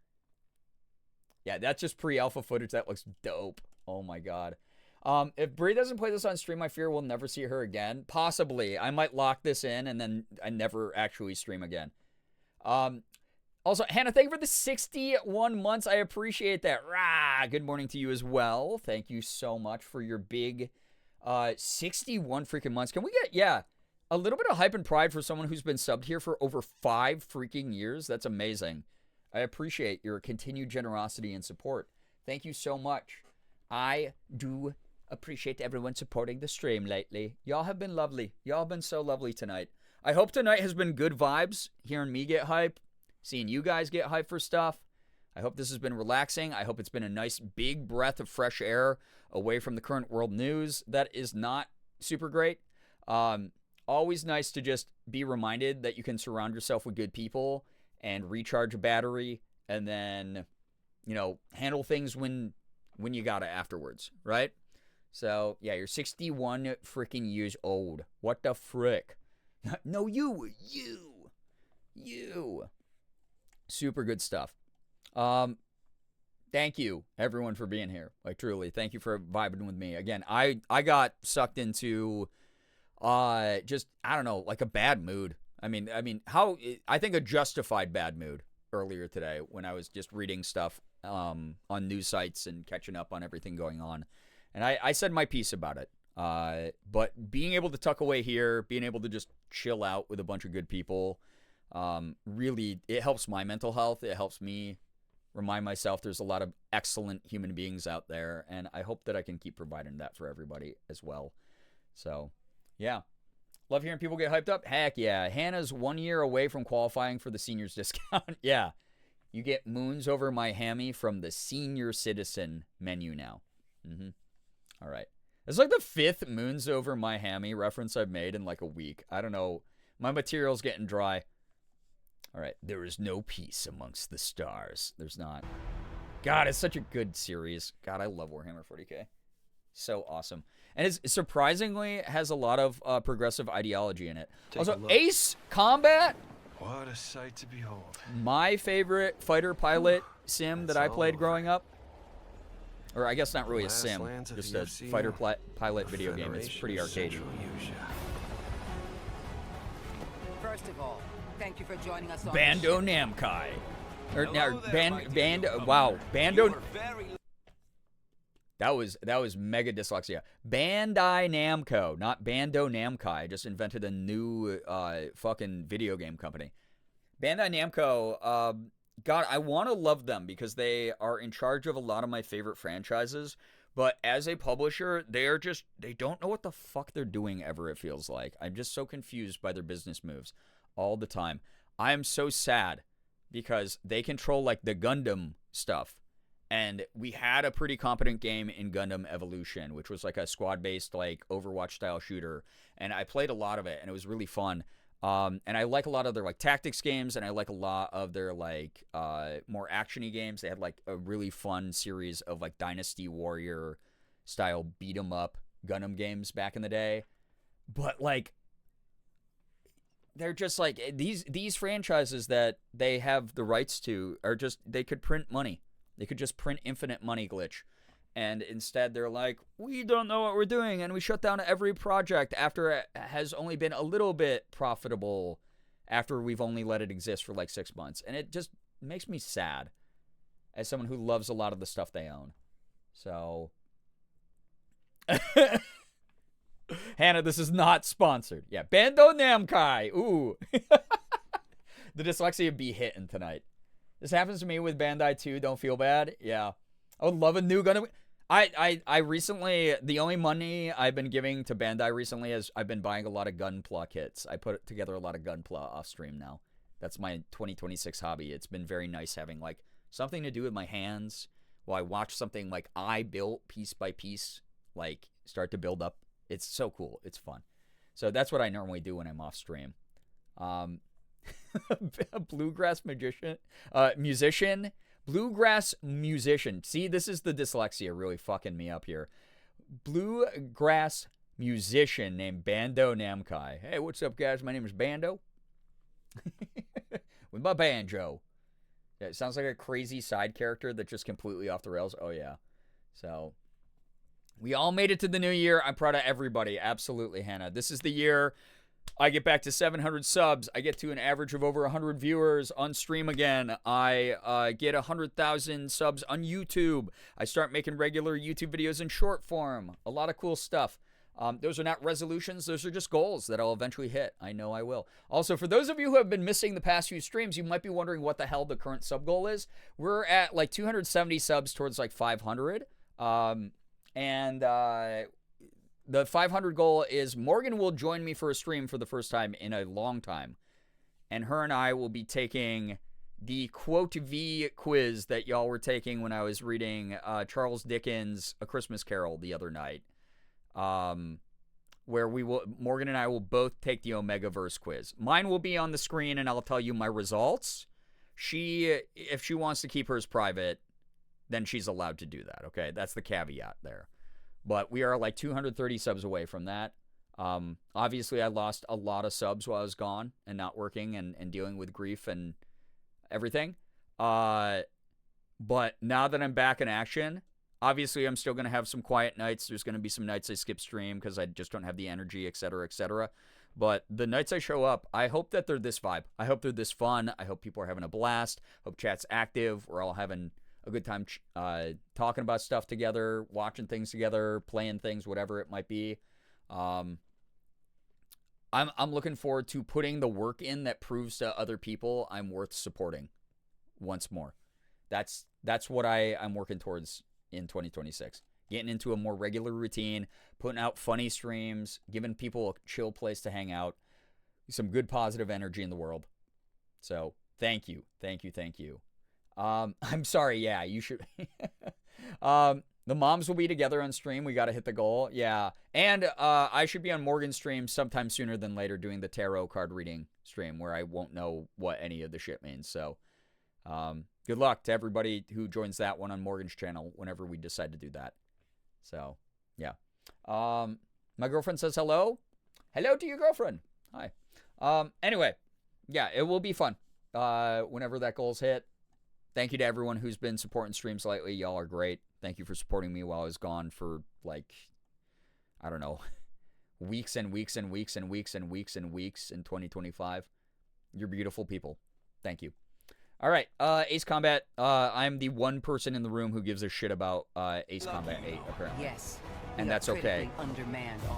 Yeah, that's just pre-alpha footage. That looks dope. Oh my god. If Brie doesn't play this on stream, I fear we'll never see her again. Possibly. I might lock this in and then I never actually stream again. Also, Hannah, thank you for the 61 months. I appreciate that. Rah! Good morning to you as well. Thank you so much for your big 61 freaking months. Can we get, a little bit of hype and pride for someone who's been subbed here for over 5 freaking years? That's amazing. I appreciate your continued generosity and support. Thank you so much. I do appreciate everyone supporting the stream lately. Y'all have been lovely. Y'all have been so lovely tonight. I hope tonight has been good vibes, hearing me get hype, seeing you guys get hype for stuff. I hope this has been relaxing. I hope it's been a nice big breath of fresh air away from the current world news that is not super great. Always nice to just be reminded that you can surround yourself with good people and recharge a battery and then, handle things when you got it afterwards, right? So, yeah, you're 61 freaking years old. What the frick? No, you. Super good stuff. Thank you, everyone, for being here. Like, truly, thank you for vibing with me. Again, I got sucked into just, I don't know, like a bad mood. I think a justified bad mood earlier today when I was just reading stuff on news sites and catching up on everything going on. And I said my piece about it. But being able to tuck away here, being able to just chill out with a bunch of good people, really, it helps my mental health. It helps me remind myself there's a lot of excellent human beings out there, and I hope that I can keep providing that for everybody as well. So, yeah. Love hearing people get hyped up. Heck yeah. Hannah's 1 year away from qualifying for the seniors discount. Yeah. You get moons over my hammy from the senior citizen menu now. All right. It's like the 5th moons over my hammy reference I've made in like a week. I don't know. My material's getting dry. All right. There is no peace amongst the stars. There's not. God, it's such a good series. God, I love Warhammer 40K. So awesome. And it surprisingly has a lot of progressive ideology in it. Also, Ace Combat. What a sight to behold. My favorite fighter pilot sim that I played growing up. Or I guess not really a sim, just a fighter pilot video game. It's pretty arcadey. First of all, thank you for joining us on Bando Namkai. Bando. That was mega dyslexia. Bandai Namco, not Bando Namkai. I just invented a new fucking video game company. Bandai Namco, God, I want to love them because they are in charge of a lot of my favorite franchises. But as a publisher, they don't know what the fuck they're doing ever, it feels like. I'm just so confused by their business moves all the time. I am so sad because they control like the Gundam stuff. And we had a pretty competent game in Gundam Evolution, which was like a squad-based like Overwatch-style shooter. And I played a lot of it, and it was really fun. And I like a lot of their like tactics games, and I like a lot of their like more action-y games. They had like a really fun series of like Dynasty Warrior style beat 'em up Gundam games back in the day. But like they're just like these franchises that they have the rights to are just, they could print money. They could just print infinite money glitch. And instead they're like, we don't know what we're doing, and we shut down every project after it has only been a little bit profitable after we've only let it exist for like 6 months. And it just makes me sad as someone who loves a lot of the stuff they own. So Hannah, this is not sponsored. Yeah, Bando Namkai. Ooh. The dyslexia be hitting tonight. This happens to me with Bandai too. Don't feel bad. Yeah. I would love a new Gundam. I recently, the only money I've been giving to Bandai recently is I've been buying a lot of Gunpla kits. I put together a lot of Gunpla off stream now. That's my 2026 hobby. It's been very nice having like something to do with my hands while I watch something like I built piece by piece, like start to build up. It's so cool. It's fun. So that's what I normally do when I'm off stream. Bluegrass musician. Bluegrass musician. See, this is the dyslexia really fucking me up here. Bluegrass musician named Bando Namkai. Hey, what's up, guys? My name is Bando. With my banjo. Yeah, it sounds like a crazy side character that's just completely off the rails. Oh, yeah. So, we all made it to the new year. I'm proud of everybody. Absolutely, Hannah. This is the year I get back to 700 subs. I get to an average of over 100 viewers on stream again. I get 100,000 subs on YouTube. I start making regular YouTube videos in short form. A lot of cool stuff. Those are not resolutions. Those are just goals that I'll eventually hit. I know I will. Also, for those of you who have been missing the past few streams, you might be wondering what the hell the current sub goal is. We're at like 270 subs towards like 500. The 500 goal is Morgan will join me for a stream for the first time in a long time. And her and I will be taking the quote V quiz that y'all were taking when I was reading Charles Dickens' A Christmas Carol the other night. Where Morgan and I will both take the Omegaverse quiz. Mine will be on the screen and I'll tell you my results. If she wants to keep hers private, then she's allowed to do that, okay? That's the caveat there. But we are like 230 subs away from that. Obviously, I lost a lot of subs while I was gone and not working and dealing with grief and everything. But now that I'm back in action, obviously I'm still going to have some quiet nights. There's going to be some nights I skip stream because I just don't have the energy, etc., etc. But the nights I show up, I hope that they're this vibe. I hope they're this fun. I hope people are having a blast. Hope chat's active. We're all having a good time talking about stuff together, watching things together, playing things, whatever it might be. I'm looking forward to putting the work in that proves to other people I'm worth supporting once more. That's what I'm working towards in 2026. Getting into a more regular routine, putting out funny streams, giving people a chill place to hang out, some good positive energy in the world. So thank you. Thank you. Thank you. I'm sorry. Yeah, you should. The moms will be together on stream. We got to hit the goal. Yeah. And I should be on Morgan's stream sometime sooner than later doing the tarot card reading stream where I won't know what any of the shit means. So good luck to everybody who joins that one on Morgan's channel whenever we decide to do that. So, yeah. My girlfriend says hello. Hello to your girlfriend. Hi. Anyway, yeah, it will be fun whenever that goal's hit. Thank you to everyone who's been supporting streams lately. Y'all are great. Thank you for supporting me while I was gone for, like, I don't know, weeks and weeks and weeks and weeks and weeks and weeks in 2025. You're beautiful people. Thank you. All right, Ace Combat. I'm the one person in the room who gives a shit about Ace Combat 8, apparently. Yes. And that's okay.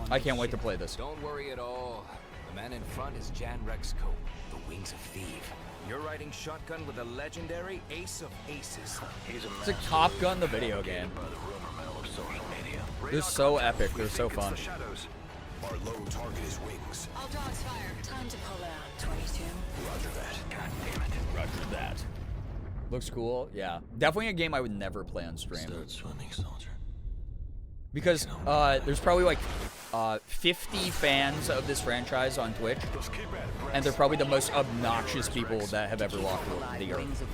I can't wait to play this. Don't worry at all. The man in front is Jan Rexco, the Wings of Thief. You're riding shotgun with a legendary Ace of Aces. It's a Top Gun, the video game. They're so epic. They're so fun. Our lone target is Wings. All dogs fire. Time to pull out, 22. Roger that. God damn it. Roger that. Looks cool. Yeah. Definitely a game I would never play on stream. Start swimming, soldier. Because there's probably like 50 fans of this franchise on Twitch, and they're probably the most obnoxious people that have ever walked the earth.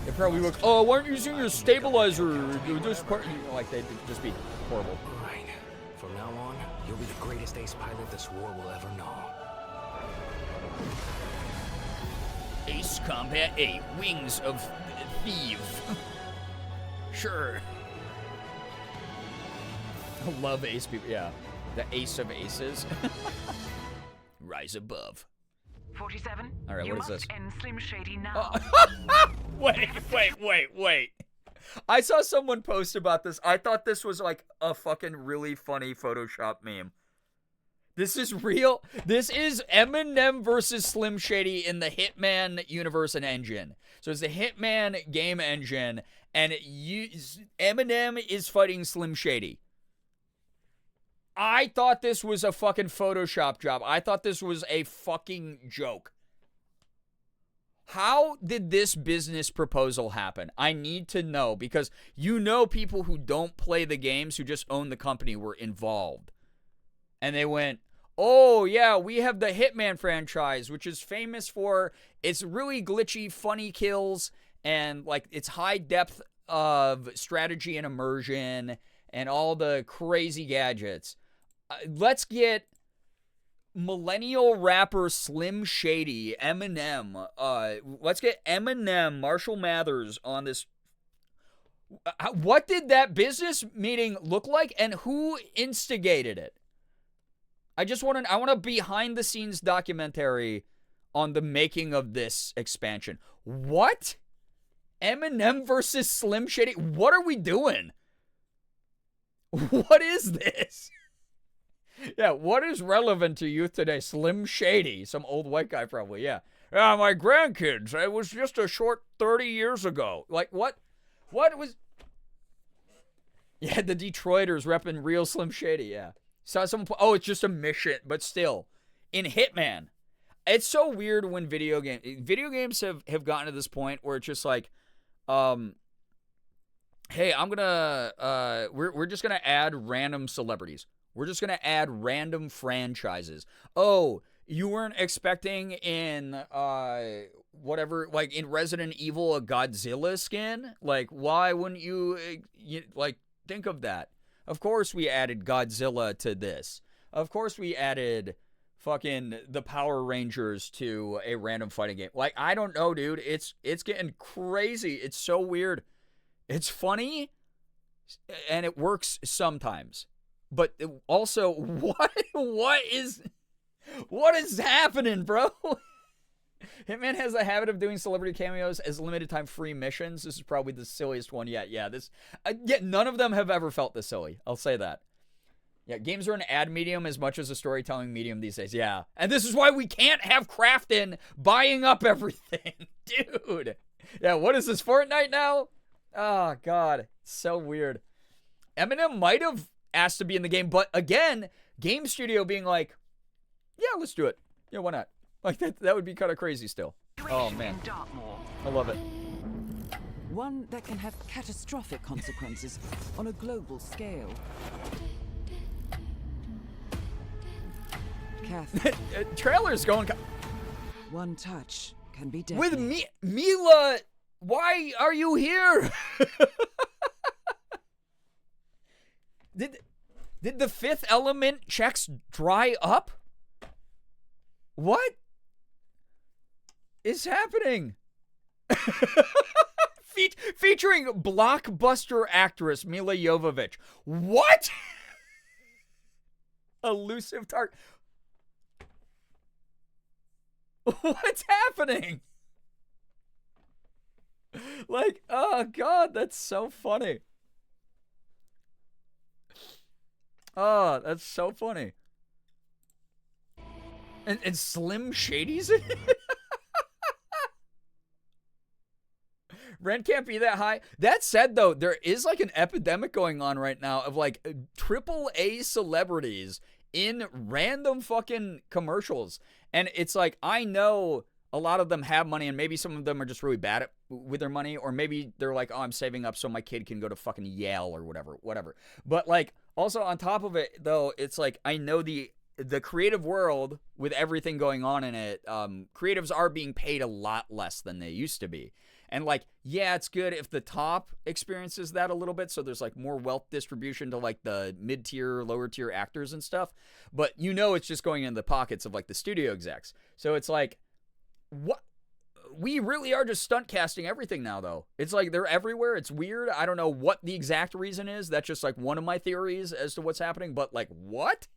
They probably look, oh, why aren't you using your stabilizer? Like, they'd just be horrible. Right. From now on, you'll be the greatest ace pilot this war will ever know. Ace Combat 8, Wings of Thief. Sure. I love Ace people. Yeah. The Ace of Aces. Rise above. 47. All right, what is this? End Slim Shady now. Oh. Wait. I saw someone post about this. I thought this was like a fucking really funny Photoshop meme. This is real. This is Eminem versus Slim Shady in the Hitman universe and engine. So it's the Hitman game engine, and Eminem is fighting Slim Shady. I thought this was a fucking Photoshop job. I thought this was a fucking joke. How did this business proposal happen? I need to know, because you know people who don't play the games, who just own the company, were involved. And they went, oh yeah, we have the Hitman franchise, which is famous for its really glitchy, funny kills, and like its high depth of strategy and immersion, and all the crazy gadgets. Let's get millennial rapper Slim Shady, Eminem. Let's get Eminem, Marshall Mathers on this. What did that business meeting look like, and who instigated it? I want a behind the scenes documentary on the making of this expansion. What? Eminem versus Slim Shady? What are we doing? What is this? Yeah, what is relevant to youth today? Slim Shady, some old white guy probably, yeah. My grandkids, it was just a short 30 years ago. Like, what? What was... Yeah, the Detroiters repping real Slim Shady, yeah. Saw someone put, oh, it's just a mission, but still. In Hitman, it's so weird when video games have gotten to this point where it's just like, hey, I'm gonna, we're just gonna add random celebrities. We're just gonna add random franchises. Oh, you weren't expecting in, whatever, like in Resident Evil, a Godzilla skin? Like, why wouldn't you like, think of that? Of course we added Godzilla to this. Of course we added fucking the Power Rangers to a random fighting game. Like, I don't know, dude. It's getting crazy. It's so weird. It's funny, and it works sometimes. But also, what is happening, bro? Hitman has a habit of doing celebrity cameos as limited time free missions. This is probably the silliest one yet. Yeah, none of them have ever felt this silly. I'll say that. Yeah, games are an ad medium as much as a storytelling medium these days. Yeah, and this is why we can't have Crafton buying up everything, dude. Yeah, what is this, Fortnite now? Oh, God, so weird. Eminem might have asked to be in the game, but again, Game Studio being like, yeah, let's do it. Yeah, why not? Like, that would be kind of crazy still. Oh, man. I love it. One that can have catastrophic consequences on a global scale. Trailer's going... One touch can be deadly. With Mila, why are you here? Did the Fifth Element checks dry up? What is happening? Featuring blockbuster actress Mila Jovovich. What? Elusive target. What's happening? Like, oh God, that's so funny. Oh, that's so funny. And Slim Shady's in it? Rent can't be that high. That said, though, there is like an epidemic going on right now of like AAA celebrities in random fucking commercials. And it's like, I know a lot of them have money, and maybe some of them are just really bad with their money, or maybe they're like, oh, I'm saving up so my kid can go to fucking Yale or whatever. But like, also on top of it, though, it's like, I know the creative world with everything going on in it, creatives are being paid a lot less than they used to be. And like, yeah, it's good if the top experiences that a little bit, so there's like more wealth distribution to like the mid-tier, lower-tier actors and stuff. But you know it's just going in the pockets of like the studio execs. So it's like, what? We really are just stunt casting everything now, though. It's like they're everywhere. It's weird. I don't know what the exact reason is. That's just like one of my theories as to what's happening. But like, what?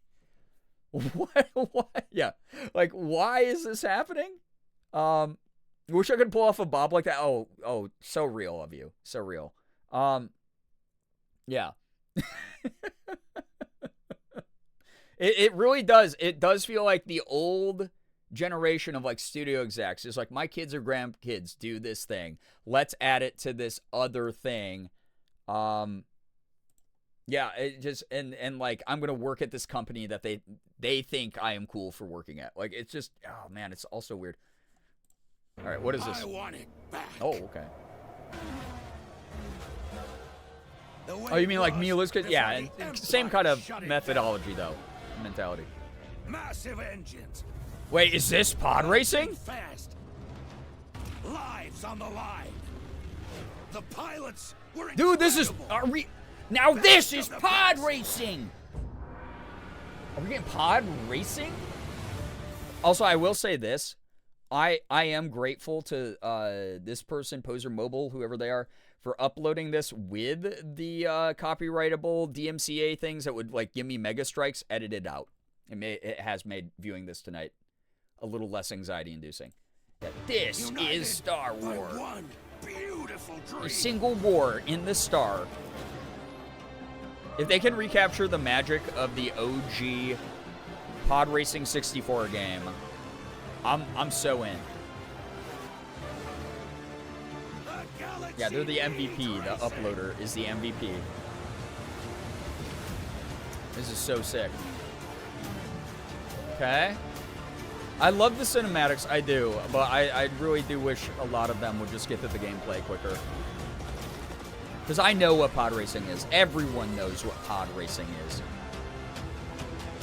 What? Yeah. Like, why is this happening? Wish I could pull off a bob like that. Oh, so real of you. So real. Yeah. It really does. It does feel like the old generation of like studio execs is like, my kids or grandkids do this thing. Let's add it to this other thing. Yeah, it just and like, I'm gonna work at this company that they think I am cool for working at. Like, it's just, oh man, it's also weird. All right, what is this? I want it back. Oh, okay. Oh, you mean like Mila's kid? Yeah, and same kind of methodology though, mentality. Massive engines. Wait, is this pod racing? Fast. Lives on the line. The pilots were Dude, this is now this is pod racing. Are we getting pod racing? Also, I will say this. I am grateful to this person, Poser Mobile, whoever they are, for uploading this with the copyrightable DMCA things that would like give me mega strikes edited out. It has made viewing this tonight a little less anxiety-inducing. Yeah, this is Star Wars. A single war in the star. If they can recapture the magic of the OG Pod Racing 64 game, I'm so in. Yeah, they're the MVP. The uploader is the MVP. This is so sick. Okay. I love the cinematics, I do, but I really do wish a lot of them would just get to the gameplay quicker. Because I know what pod racing is. Everyone knows what pod racing is.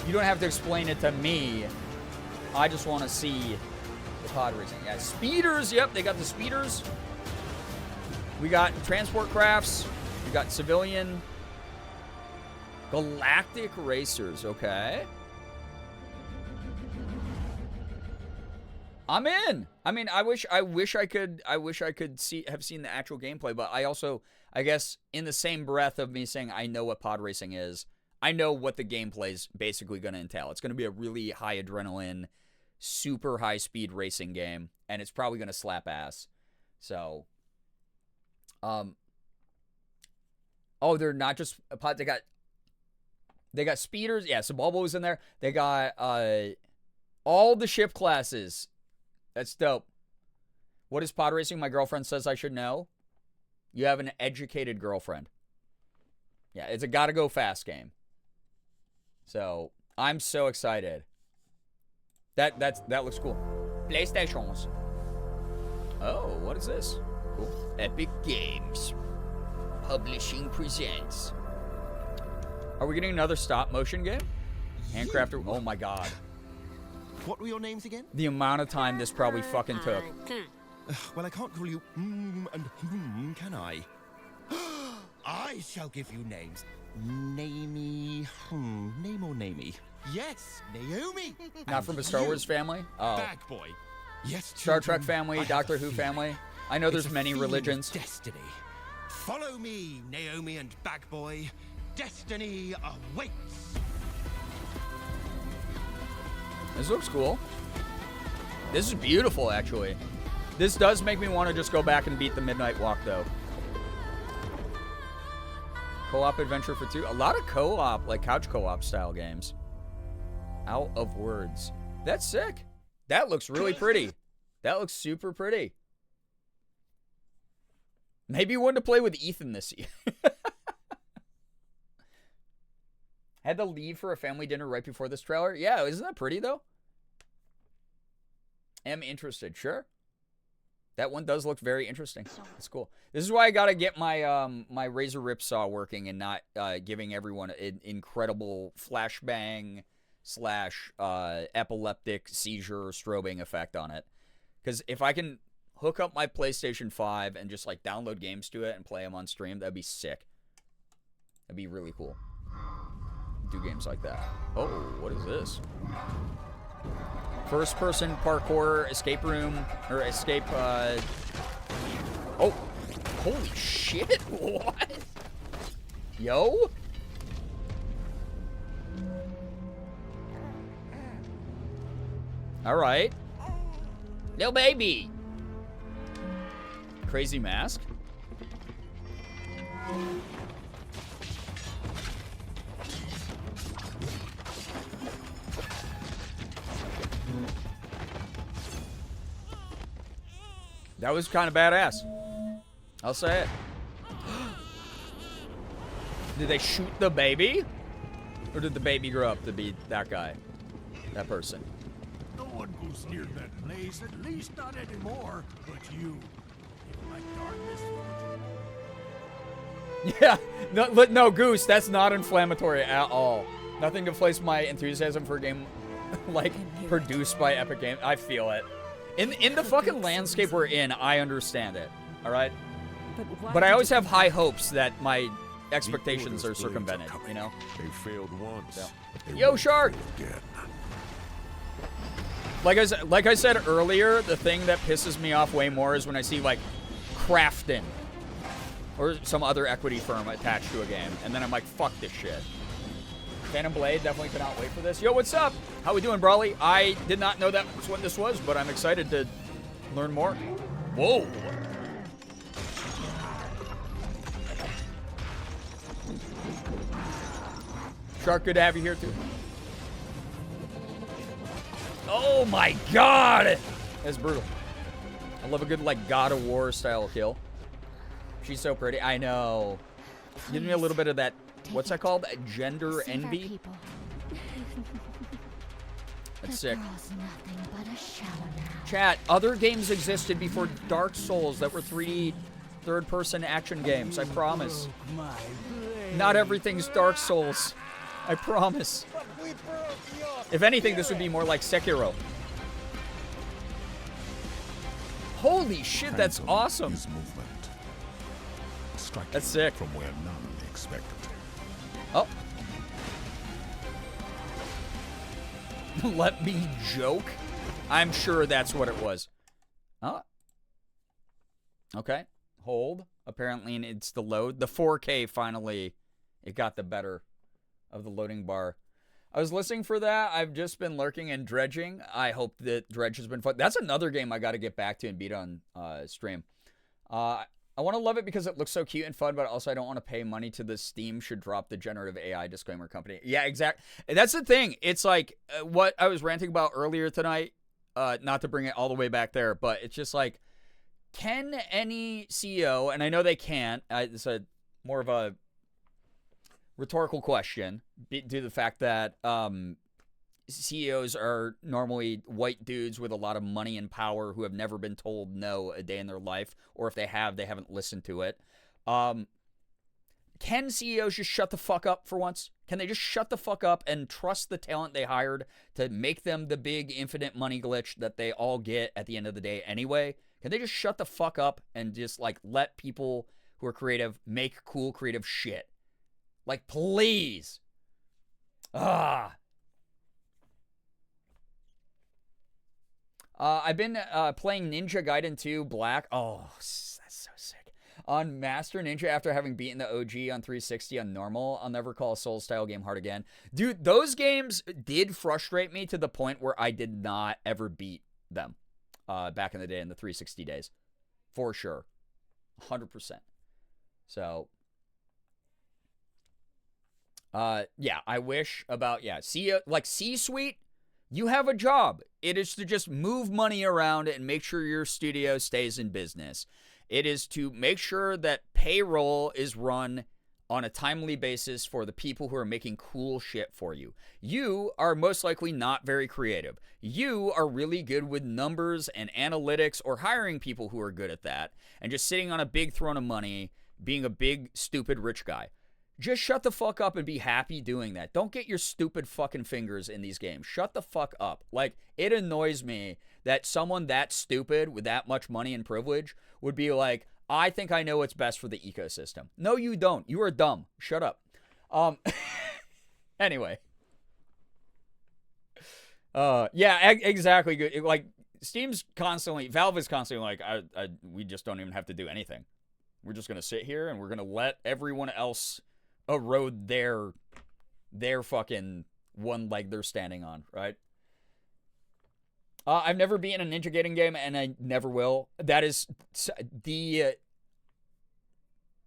You don't have to explain it to me. I just want to see the pod racing. Yeah, speeders, yep, they got the speeders. We got transport crafts. We got civilian. Galactic racers, okay. I'm in. I mean, I wish I could have seen the actual gameplay, but I also, I guess, in the same breath of me saying I know what pod racing is, I know what the gameplay is basically going to entail. It's going to be a really high adrenaline, super high speed racing game, and it's probably going to slap ass. So, oh, they're not just pod. They got speeders. Yeah, Sebulba's in there. They got all the ship classes. That's dope. What is pod racing? My girlfriend says I should know. You have an educated girlfriend. Yeah, it's a gotta go fast game. So I'm so excited. That looks cool. PlayStations. Oh, what is this? Cool. Epic Games. Publishing presents. Are we getting another stop motion game? Handcrafted. Oh my god. What were your names again? The amount of time this probably fucking took. Well, I can't call you and can I? I shall give you names. Namey. Name or namey? Yes, Naomi. Not from a Star Wars family? Oh. Bag boy. Yes, Star Trek family, Doctor Who family. I know there's many religions. Destiny. Follow me, Naomi and Bag boy. Destiny awaits. This looks cool. This is beautiful, actually. This does make me want to just go back and beat the Midnight Walk, though. Co-op adventure for 2. A lot of co-op, like couch co-op style games. Out of words. That's sick. That looks really pretty. That looks super pretty. Maybe one to play with Ethan this year. Had to leave for a family dinner right before this trailer. Yeah, isn't that pretty, though? Am interested, sure. That one does look very interesting. That's cool. This is why I gotta get my my razor rip saw working and not giving everyone an incredible flashbang / epileptic seizure strobing effect on it. Because if I can hook up my PlayStation 5 and just like download games to it and play them on stream, that'd be sick. That'd be really cool. Do games like that. Oh, what is this? First person parkour escape room or escape oh, holy shit. What? Yo? All right. Little baby. Crazy mask. That was kind of badass. I'll say it. Did they shoot the baby? Or did the baby grow up to be that guy? That person? No one goes near that place, at least not anymore. But you, like darkness. Yeah, no, Goose, that's not inflammatory at all. Nothing to place my enthusiasm for a game like produced by Epic Games. I feel it. In the fucking landscape we're in, I understand it. All right? But I always have high hopes that my expectations are circumvented, you know? They failed once. Yeah. Yo, Shark! Like I said earlier, the thing that pisses me off way more is when I see, like, Crafton or some other equity firm attached to a game, and then I'm like, fuck this shit. Phantom Blade definitely cannot wait for this. Yo, what's up? How we doing, Brawly? I did not know that was what this was, but I'm excited to learn more. Whoa. Shark, good to have you here, too. Oh, my God. That's brutal. I love a good, like, God of War style kill. She's so pretty. I know. Give me a little bit of that, what's that called? Gender envy? That's sick. Chat, other games existed before Dark Souls that were 3D third-person action games. I promise. Not everything's Dark Souls. I promise. If anything, this would be more like Sekiro. Holy shit, that's awesome. That's sick. From where none expected. Oh. Let me joke. I'm sure that's what it was. Oh. Okay. Hold. Apparently it's the load. The 4K finally, it got the better of the loading bar. I was listening for that. I've just been lurking and dredging. I hope that Dredge has been fun. That's another game I got to get back to and beat on stream. I want to love it because it looks so cute and fun, but also I don't want to pay money to the Steam should drop the generative AI disclaimer company. Yeah, exactly. That's the thing. It's like what I was ranting about earlier tonight, not to bring it all the way back there, but it's just like, can any CEO, and I know they can't, it's a more of a rhetorical question due to the fact that CEOs are normally white dudes with a lot of money and power who have never been told no a day in their life, or if they have, they haven't listened to it. Can CEOs just shut the fuck up for once? Can they just shut the fuck up and trust the talent they hired to make them the big infinite money glitch that they all get at the end of the day anyway? Can they just shut the fuck up and just like let people who are creative make cool creative shit? Like, please. I've been playing Ninja Gaiden 2 Black. Oh, that's so sick. On Master Ninja after having beaten the OG on 360 on normal. I'll never call a Souls-style game hard again. Dude, those games did frustrate me to the point where I did not ever beat them back in the day in the 360 days. For sure. 100%. So... yeah, I wish about, C-suite, you have a job. It is to just move money around and make sure your studio stays in business. It is to make sure that payroll is run on a timely basis for the people who are making cool shit for you. You are most likely not very creative. You are really good with numbers and analytics or hiring people who are good at that and just sitting on a big throne of money, being a big, stupid, rich guy. Just shut the fuck up and be happy doing that. Don't get your stupid fucking fingers in these games. Shut the fuck up. Like, it annoys me that someone that stupid with that much money and privilege would be like, I think I know what's best for the ecosystem. No, you don't. You are dumb. Shut up. Anyway. Yeah, exactly. Like, Steam's constantly, Valve is constantly like, we just don't even have to do anything. We're just going to sit here and we're going to let everyone else erode their fucking one leg they're standing on, right? I've never been in a Ninja Gaiden game, and I never will. That is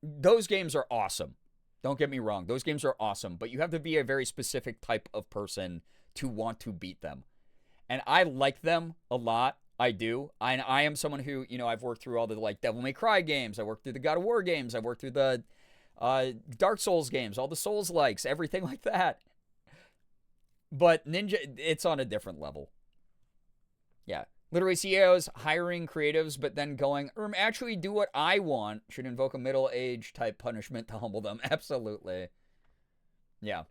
those games are awesome. Don't get me wrong. Those games are awesome, but you have to be a very specific type of person to want to beat them. And I like them a lot. I do. I am someone who, I've worked through all the, like, Devil May Cry games. I worked through the God of War games. I worked through the Dark Souls games, all the Souls-likes, everything like that. But Ninja, it's on a different level. Yeah. Literally, CEOs hiring creatives, but then going, actually do what I want, should invoke a middle-age type punishment to humble them. Absolutely. Yeah.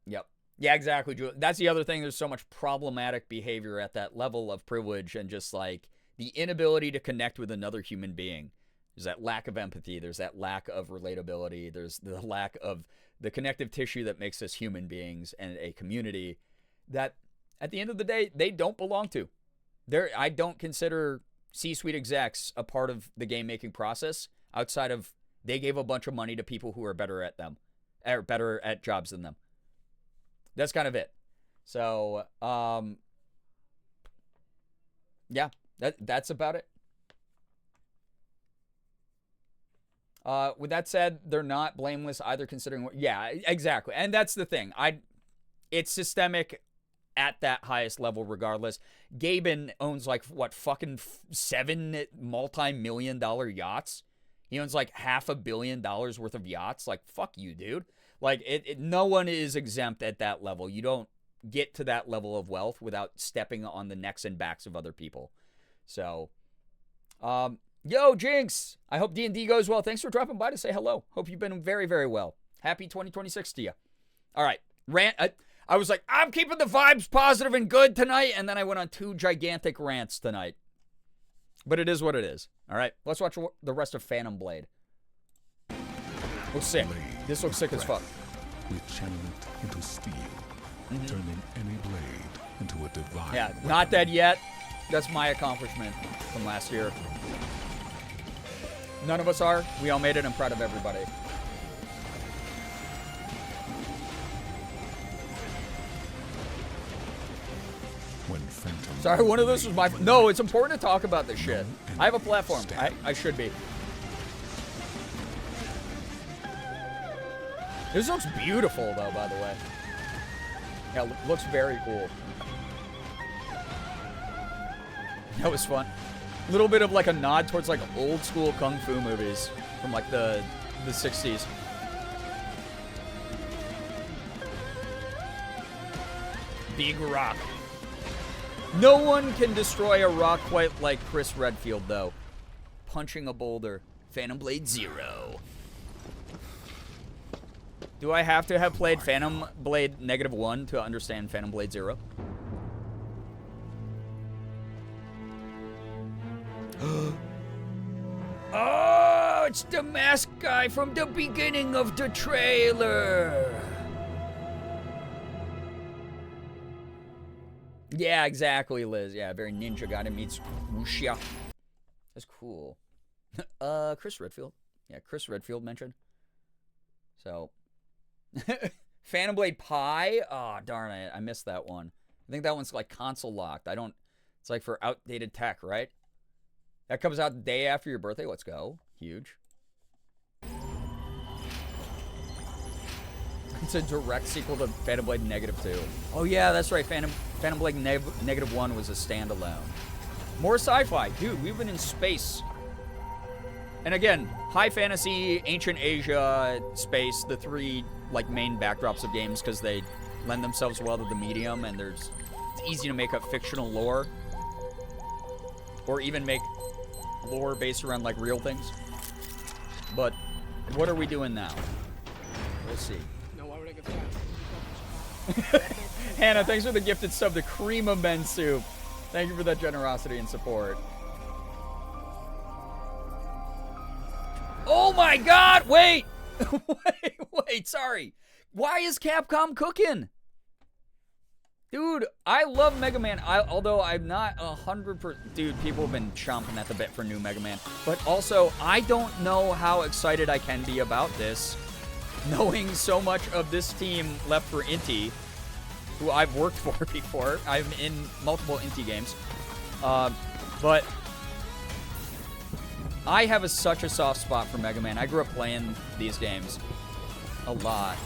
Yep. Yeah, exactly, Julie. That's the other thing. There's so much problematic behavior at that level of privilege and just, like, the inability to connect with another human being. There's that lack of empathy. There's that lack of relatability. There's the lack of the connective tissue that makes us human beings and a community that, at the end of the day, they don't belong to. I don't consider C-suite execs a part of the game-making process outside of they gave a bunch of money to people who are better at them, or better at jobs than them. That's kind of it. So, yeah, that's about it. With that said, they're not blameless either, considering what, yeah, exactly. And that's the thing. It's systemic at that highest level regardless. Gaben owns like what, fucking 7 multi-million-dollar yachts. He owns like $500 million worth of yachts. Like, fuck you, dude. Like, no one is exempt at that level. You don't get to that level of wealth without stepping on the necks and backs of other people. So, yo, Jinx, I hope D&D goes well. Thanks for dropping by to say hello. Hope you've been very, very well. Happy 2026 to you. All right, rant. I was like, I'm keeping the vibes positive and good tonight, and then I went on 2 gigantic rants tonight. But it is what it is. All right, let's watch the rest of Phantom Blade. Looks sick. This looks sick as fuck. We channel it into steel, turning any blade into a divine. Yeah, not dead yet. That's my accomplishment from last year. None of us are. We all made it. I'm proud of everybody. Sorry, one of those was my... No, it's important to talk about this shit. I have a platform. I should be. This looks beautiful, though, by the way. Yeah, looks very cool. That was fun. A little bit of like a nod towards like old school kung fu movies from like the 60s. Big rock. No one can destroy a rock quite like Chris Redfield, though. Punching a boulder. Phantom Blade 0. Do I have to have played Phantom Blade -1 to understand Phantom Blade 0? Oh, it's the masked guy from the beginning of the trailer. Yeah, exactly, Liz. Yeah, very Ninja Gaiden meets wuxia. That's cool. Chris Redfield. Yeah, Chris Redfield mentioned. So, Phantom Blade Pi. Oh, darn it. I missed that one. I think that one's like console locked. It's like for outdated tech, right? That comes out the day after your birthday. Let's go. Huge. It's a direct sequel to Phantom Blade -2. Oh yeah, that's right. Phantom Blade -1 was a standalone. More sci-fi. Dude, we've been in space. And again, high fantasy, ancient Asia, space, the 3 like main backdrops of games because they lend themselves well to the medium, and it's easy to make up fictional lore. Or even make lore based around like real things. But what are we doing now? We'll see. Hannah, thanks for the gifted sub to Cream of Men Soup. Thank you for that generosity and support. Oh my god, wait! wait, sorry. Why is Capcom cooking? Dude, I love Mega Man, although I'm not 100%... Dude, people have been chomping at the bit for new Mega Man. But also, I don't know how excited I can be about this, knowing so much of this team left for Inti, who I've worked for before. I'm in multiple Inti games. But I have such a soft spot for Mega Man. I grew up playing these games a lot.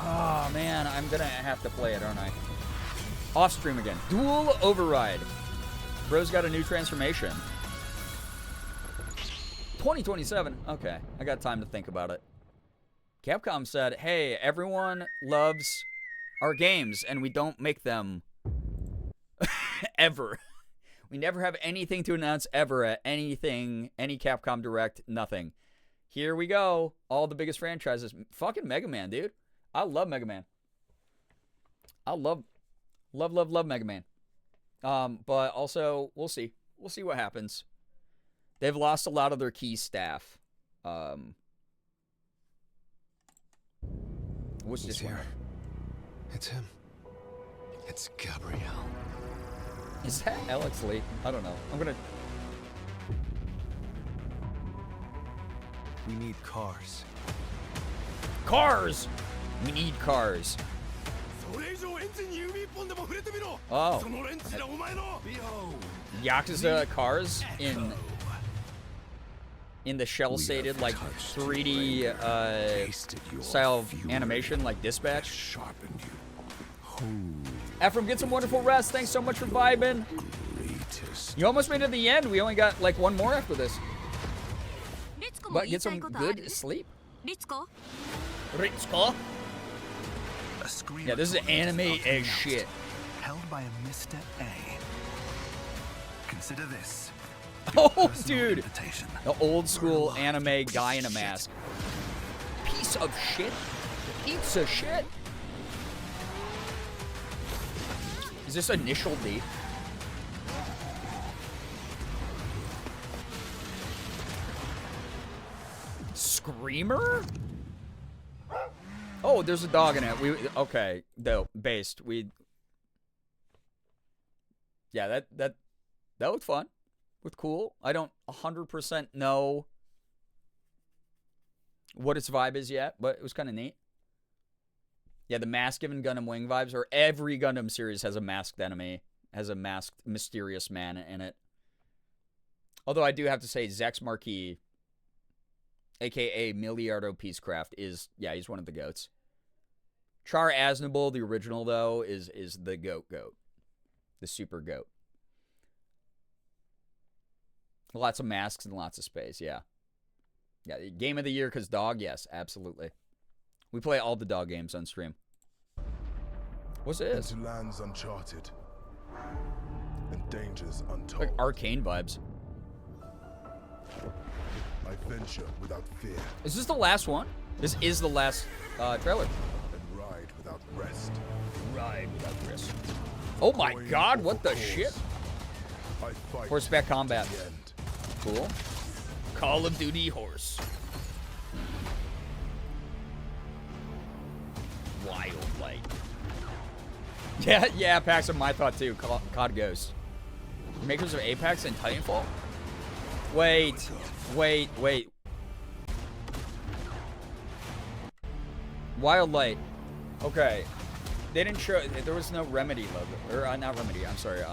Oh, man, I'm going to have to play it, aren't I? Off stream again. Dual Override. Bro's got a new transformation. 2027. Okay, I got time to think about it. Capcom said, hey, everyone loves our games, and we don't make them ever. We never have anything to announce ever at anything, any Capcom Direct, nothing. Here we go. All the biggest franchises. Fucking Mega Man, dude. I love Mega Man. I love Mega Man. But also, we'll see. We'll see what happens. They've lost a lot of their key staff. What's this here? It's him. It's Gabrielle. Is that Alex Lee? I don't know. I'm gonna... We need cars. Cars! We need cars. Oh. Yakuza cars in the shell-shaded, like, 3D style of animation, like Dispatch. Ephraim, get some wonderful rest. Thanks so much for vibing. You almost made it to the end. We only got, like, one more after this. But get some good sleep. Ritsuko? Yeah, this is anime as shit. Held by a Mr. A. Consider this. Oh, dude. The old school anime guy in a mask. Piece of shit. Piece of shit. Is this Initial D? Screamer? Oh, there's a dog in it. Okay, though based. Yeah, that looked fun. Looked cool. I don't 100% know what its vibe is yet, but it was kind of neat. Yeah, the mask-given Gundam Wing vibes, or every Gundam series has a masked enemy, has a masked mysterious man in it. Although I do have to say, Zex Marquis, a.k.a. Miliardo Peacecraft, is, yeah, he's one of the goats. Char Aznable, the original, though, is the goat. The super goat. Lots of masks and lots of space, yeah. Yeah, game of the year because dog, yes, absolutely. We play all the dog games on stream. What's this? Into lands uncharted and dangers untold. Like Arcane vibes. I venture without fear. Is this the last one? This is the last trailer. And ride without rest. Ride without rest. Oh my god, what the shit? Horseback combat. Cool. Call of Duty horse. Wild light. Yeah, Apex are my thought too. COD Ghost. Makers of Apex and Titanfall? Wait. Wild light. Okay. They didn't show, there was no Remedy logo. Or, not Remedy, I'm sorry.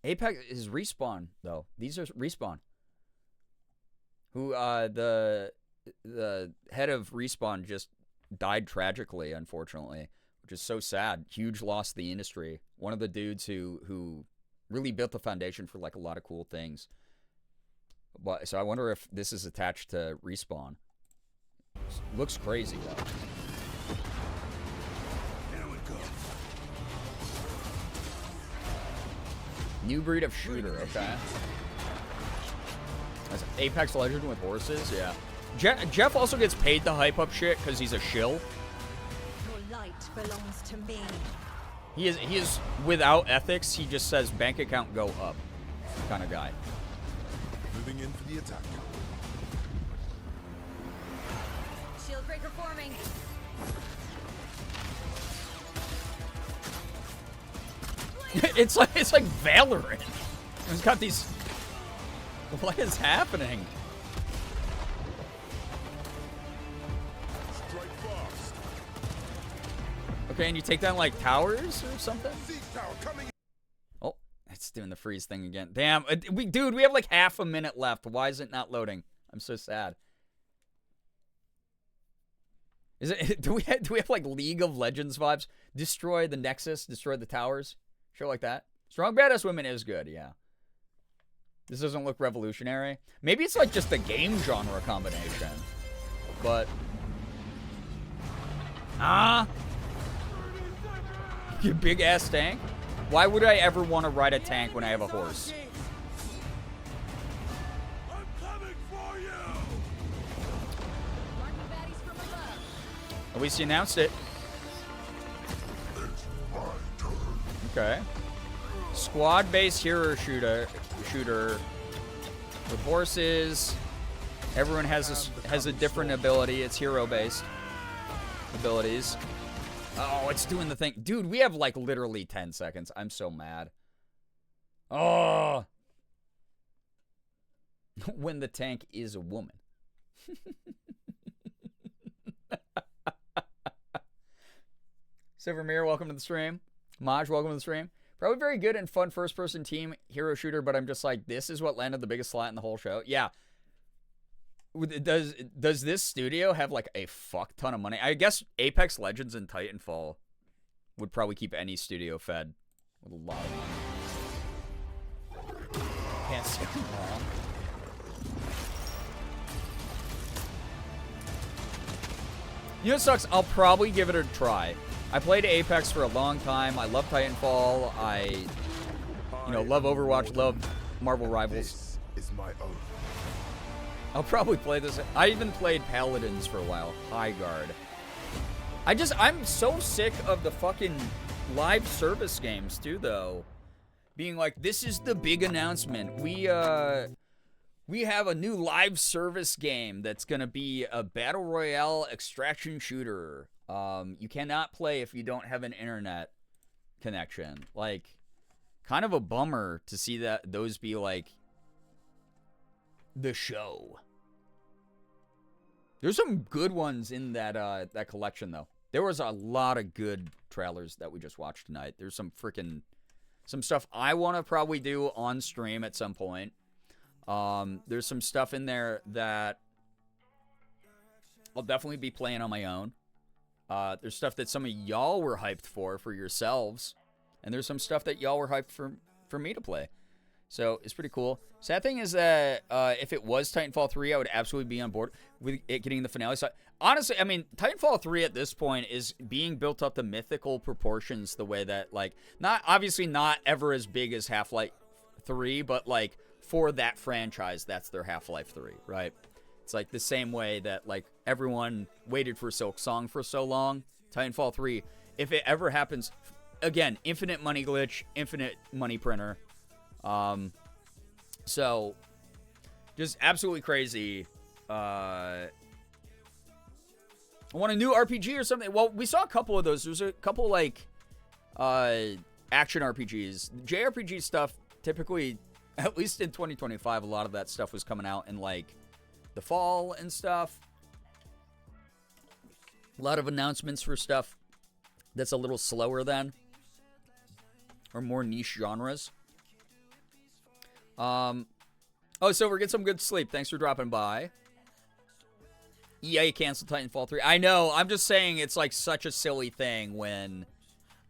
Apex is Respawn, though. These are Respawn. Who, the head of Respawn just died tragically, unfortunately, which is so sad. Huge loss to the industry. One of the dudes who really built the foundation for, like, a lot of cool things. But, so I wonder if this is attached to Respawn. Looks crazy, though. New breed of shooter, okay. That's Apex Legend with horses, yeah. Jeff also gets paid to hype up shit because he's a shill. Your light belongs to me. He is without ethics. He just says bank account go up, kind of guy. Moving in for the attack. Shield breaker forming. It's like Valorant. It's got these. What is happening? Strike fast. Okay, and you take down like towers or something? Tower coming. Oh, it's doing the freeze thing again. Damn, dude, we have like half a minute left. Why is it not loading? I'm so sad. Is it? Do we have like League of Legends vibes? Destroy the Nexus, destroy the towers. Show like that. Strong Badass Women is good, yeah. This doesn't look revolutionary. Maybe it's like just the game genre combination. But... You big ass tank? Why would I ever want to ride a tank when I have a horse? I'm coming for you. At least you announced it. Okay. Squad-based hero shooter with horses. Everyone has a different ability. It's hero-based abilities. Oh, it's doing the thing. Dude, we have like literally 10 seconds. I'm so mad. Oh. When the tank is a woman. Silvermere, welcome to the stream. Maj, welcome to the stream. Probably very good and fun first-person team hero shooter, but I'm just like, this is what landed the biggest slot in the whole show. Yeah. Does this studio have like a fuck ton of money? I guess Apex Legends and Titanfall would probably keep any studio fed with a lot of money. Can't say I'm wrong. You know what sucks? I'll probably give it a try. I played Apex for a long time. I love Titanfall. I love Overwatch, love Marvel Rivals. This is my oath. I'll probably play this. I even played Paladins for a while. High Guard. I'm so sick of the fucking live service games too, though. Being like, this is the big announcement. We have a new live service game that's gonna be a battle royale extraction shooter. You cannot play if you don't have an internet connection. Like, kind of a bummer to see that those be like the show. There's some good ones in that collection though. There was a lot of good trailers that we just watched tonight. There's some stuff I want to probably do on stream at some point. There's some stuff in there that I'll definitely be playing on my own. There's stuff that some of y'all were hyped for yourselves. And there's some stuff that y'all were hyped for me to play. So it's pretty cool. Sad thing is that if it was Titanfall 3, I would absolutely be on board with it getting the finale. So honestly, I mean, Titanfall 3 at this point is being built up to mythical proportions the way that, like, obviously not ever as big as Half-Life 3, but, like, for that franchise, that's their Half-Life 3, right? It's like the same way that, like, everyone waited for Silk Song for so long. Titanfall 3, if it ever happens, again, infinite money glitch, infinite money printer. So, just absolutely crazy. I want a new RPG or something. Well, we saw a couple of those. There's a couple, like, action RPGs. JRPG stuff, typically, at least in 2025, a lot of that stuff was coming out in, like, the fall and stuff. A lot of announcements for stuff that's a little slower then, or more niche genres. Silver, get some good sleep. Thanks for dropping by. EA canceled Titanfall 3. I know. I'm just saying it's like such a silly thing when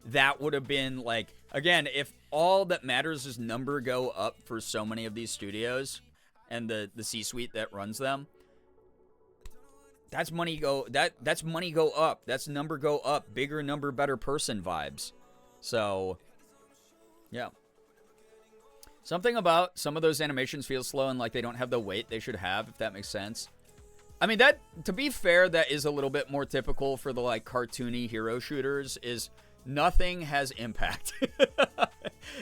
that would have been like, again, if all that matters is number go up for so many of these studios and the C-suite that runs them, that's money go up. That's number go up. Bigger number, better person vibes. So, yeah. Something about some of those animations feel slow and like they don't have the weight they should have, if that makes sense. I mean, that, to be fair, that is a little bit more typical for the, like, cartoony hero shooters, is nothing has impact.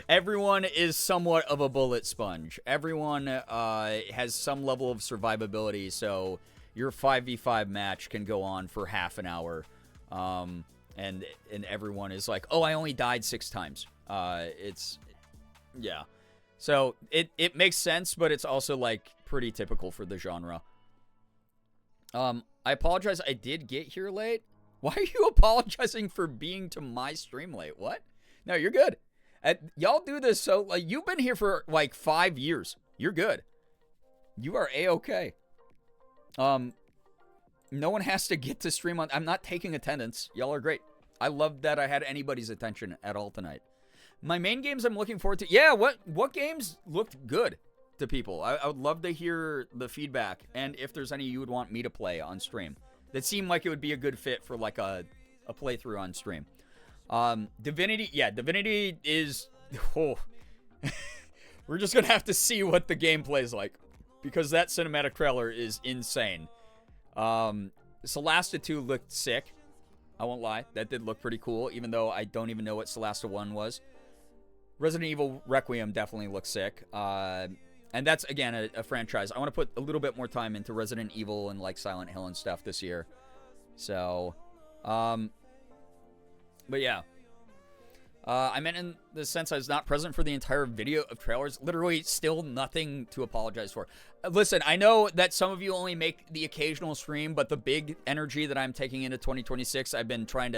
Everyone is somewhat of a bullet sponge. Everyone has some level of survivability, so your 5v5 match can go on for half an hour. And everyone is like, oh, I only died 6 times. Yeah. So it makes sense, but it's also, like, pretty typical for the genre. I apologize. I did get here late. Why are you apologizing for being to my stream late? What? No, you're good. Y'all do this so, like, you've been here for, like, 5 years. You're good. You are A-okay. No one has to get to stream on. I'm not taking attendance. Y'all are great. I love that I had anybody's attention at all tonight. My main games I'm looking forward to. Yeah, what games looked good to people? I would love to hear the feedback, and if there's any you would want me to play on stream that seemed like it would be a good fit for, like, a playthrough on stream. Divinity, yeah, Divinity is, oh, we're just gonna have to see what the gameplay is like, because that cinematic trailer is insane. Solasta 2 looked sick. I won't lie, that did look pretty cool, even though I don't even know what Solasta 1 was. Resident Evil Requiem definitely looks sick. And that's, again, a franchise. I want to put a little bit more time into Resident Evil and, like, Silent Hill and stuff this year. So, but yeah. I meant in the sense I was not present for the entire video of trailers. Literally still nothing to apologize for. Listen, I know that some of you only make the occasional stream, but the big energy that I'm taking into 2026, I've been trying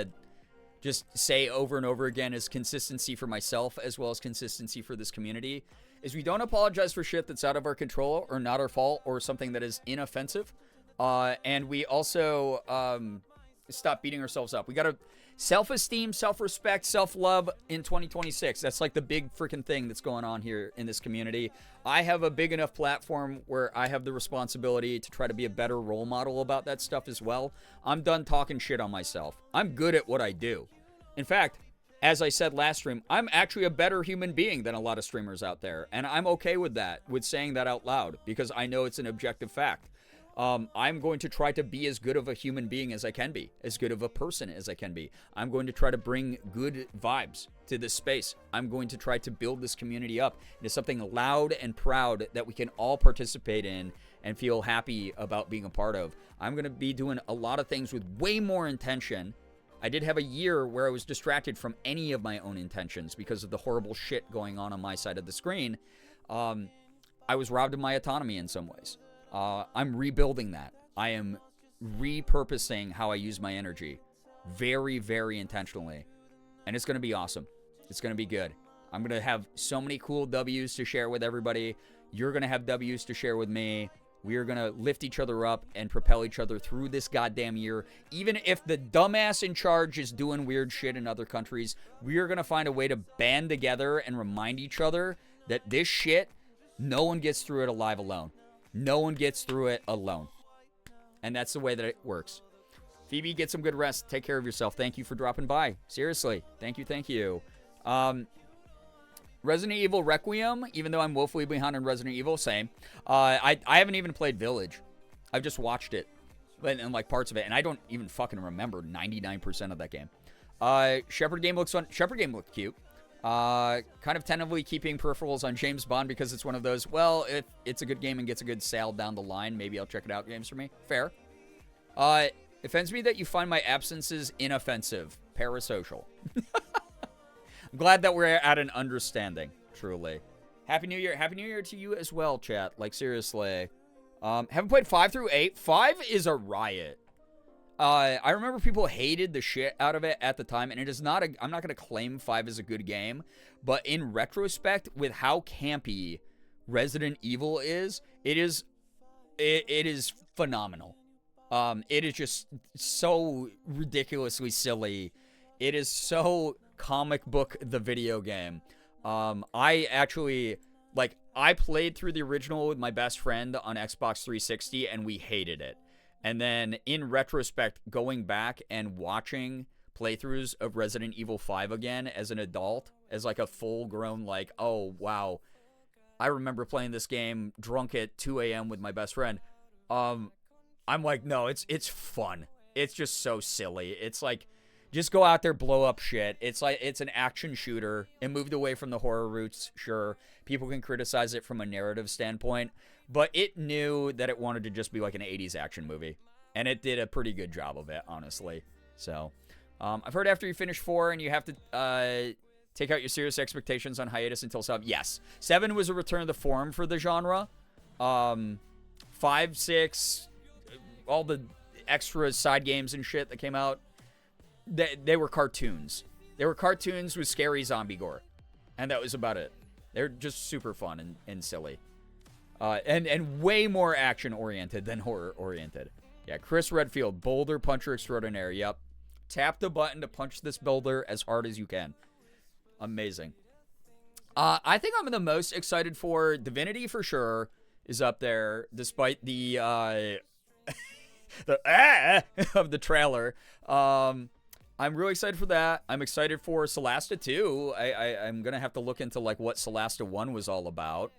just say over and over again as consistency for myself as well as consistency for this community is we don't apologize for shit that's out of our control or not our fault or something that is inoffensive. And we also stop beating ourselves up. We got to self-esteem, self-respect, self-love in 2026. That's like the big freaking thing that's going on here in this community. I have a big enough platform where I have the responsibility to try to be a better role model about that stuff as well. I'm done talking shit on myself. I'm good at what I do. In fact, as I said last stream, I'm actually a better human being than a lot of streamers out there. And I'm okay with that, with saying that out loud, because I know it's an objective fact. I'm going to try to be as good of a human being as I can be, as good of a person as I can be. I'm going to try to bring good vibes to this space. I'm going to try to build this community up into something loud and proud that we can all participate in and feel happy about being a part of. I'm going to be doing a lot of things with way more intention. I did have a year where I was distracted from any of my own intentions because of the horrible shit going on my side of the screen. I was robbed of my autonomy in some ways. I'm rebuilding that. I am repurposing how I use my energy very, very intentionally. And it's going to be awesome. It's going to be good. I'm going to have so many cool W's to share with everybody. You're going to have W's to share with me. We are going to lift each other up and propel each other through this goddamn year. Even if the dumbass in charge is doing weird shit in other countries, we are going to find a way to band together and remind each other that this shit, no one gets through it alive alone. No one gets through it alone. And that's the way that it works. Phoebe, get some good rest. Take care of yourself. Thank you for dropping by. Seriously. Thank you, thank you. Resident Evil Requiem, even though I'm woefully behind on Resident Evil, same. I haven't even played Village. I've just watched it. And like parts of it. And I don't even fucking remember 99% of that game. Shepard game looks fun. Shepard game looked cute. Kind of tentatively keeping peripherals on James Bond because it's one of those, well, if it's a good game and gets a good sale down the line, maybe I'll check it out. Games for me. Fair. It offends me that you find my absences inoffensive. Parasocial. I'm glad that we're at an understanding, truly. Happy New Year. Happy New Year to you as well, chat. Like, seriously. Haven't played 5 through 8. 5 is a riot. I remember people hated the shit out of it at the time, and it is not I'm not going to claim 5 is a good game, but in retrospect, with how campy Resident Evil is, it is phenomenal. It is just so ridiculously silly. It is so comic book the video game. I actually, like, I played through the original with my best friend on Xbox 360, and we hated it. And then, in retrospect, going back and watching playthroughs of Resident Evil 5 again as an adult, as like a full-grown, like, oh, wow, I remember playing this game drunk at 2 a.m. with my best friend. I'm like, no, it's fun. It's just so silly. It's like, just go out there, blow up shit. It's like, it's an action shooter. It moved away from the horror roots, sure. People can criticize it from a narrative standpoint. But it knew that it wanted to just be like an 80s action movie. And it did a pretty good job of it, honestly. So, I've heard after you finish 4 and you have to take out your serious expectations on hiatus until 7. Yes. 7 was a return to form for the genre. 5, 6, all the extra side games and shit that came out, they were cartoons. They were cartoons with scary zombie gore. And that was about it. They're just super fun and silly. And way more action-oriented than horror-oriented. Yeah, Chris Redfield, boulder puncher extraordinaire. Yep. Tap the button to punch this boulder as hard as you can. Amazing. I think I'm the most excited for Divinity for sure is up there, despite the of the trailer. I'm really excited for that. I'm excited for Solasta 2. I'm going to have to look into like what Solasta 1 was all about.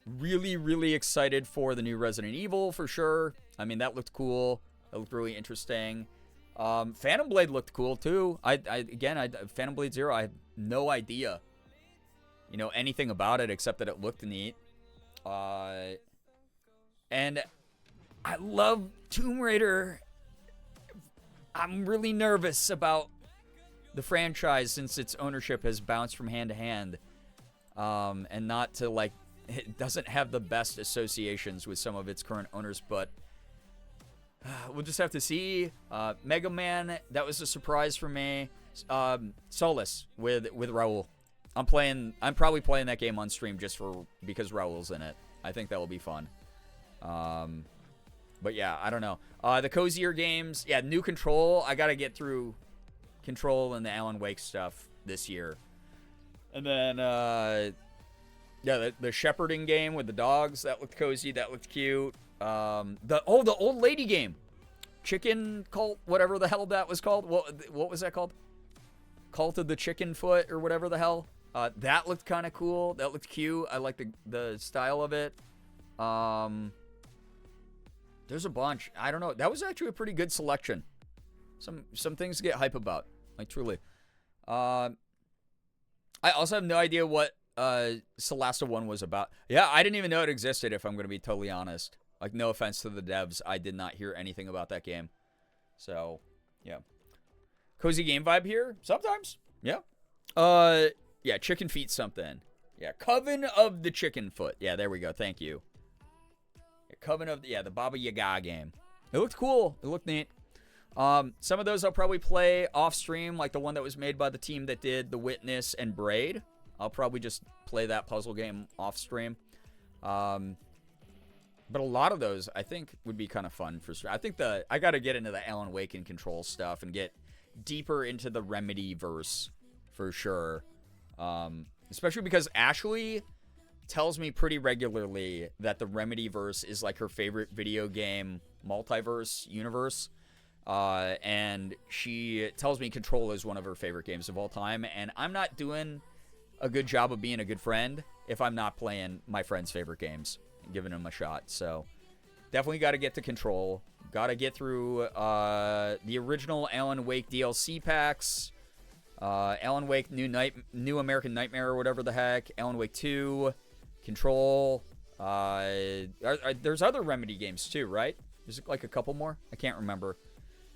Really, really excited for the new Resident Evil for sure. I mean, that looked cool. That looked really interesting. Phantom Blade looked cool too. Phantom Blade 0, I have no idea, anything about it except that it looked neat. And I love Tomb Raider. I'm really nervous about the franchise since its ownership has bounced from hand to hand. And not to like, it doesn't have the best associations with some of its current owners, but we'll just have to see. Mega Man, that was a surprise for me. Solus with Raul. I'm probably playing that game on stream just because Raul's in it. I think that will be fun. But yeah, I don't know. The cozier games, yeah, new Control. I gotta get through Control and the Alan Wake stuff this year. And then, yeah, the shepherding game with the dogs, that looked cozy, that looked cute. The old lady game. Chicken Cult, whatever the hell that was called. What was that called? Cult of the Chicken Foot or whatever the hell. That looked kind of cool. That looked cute. I like the style of it. There's a bunch. I don't know. That was actually a pretty good selection. Some things to get hype about. Like, truly. I also have no idea what Solasta 1 was about. Yeah, I didn't even know it existed, if I'm going to be totally honest. Like, no offense to the devs. I did not hear anything about that game. So, yeah. Cozy game vibe here? Sometimes. Yeah. Yeah, chicken feet something. Yeah, Coven of the Chicken Foot. Yeah, there we go. Thank you. Coven of, the Baba Yaga game. It looked cool. It looked neat. Some of those I'll probably play off stream, like the one that was made by the team that did The Witness and Braid. I'll probably just play that puzzle game off stream. But a lot of those I think would be kind of fun for stream. I think I got to get into the Alan Wake and Control stuff and get deeper into the Remedy verse for sure. Especially because Ashley tells me pretty regularly that the Remedy verse is like her favorite video game multiverse universe. And she tells me Control is one of her favorite games of all time. And I'm not doing a good job of being a good friend if I'm not playing my friend's favorite games and giving them a shot. So definitely got to get to Control. Got to get through the original Alan Wake DLC packs. Alan Wake New American Nightmare or whatever the heck. Alan Wake 2. Control. There's other Remedy games too, right? There's like a couple more. I can't remember.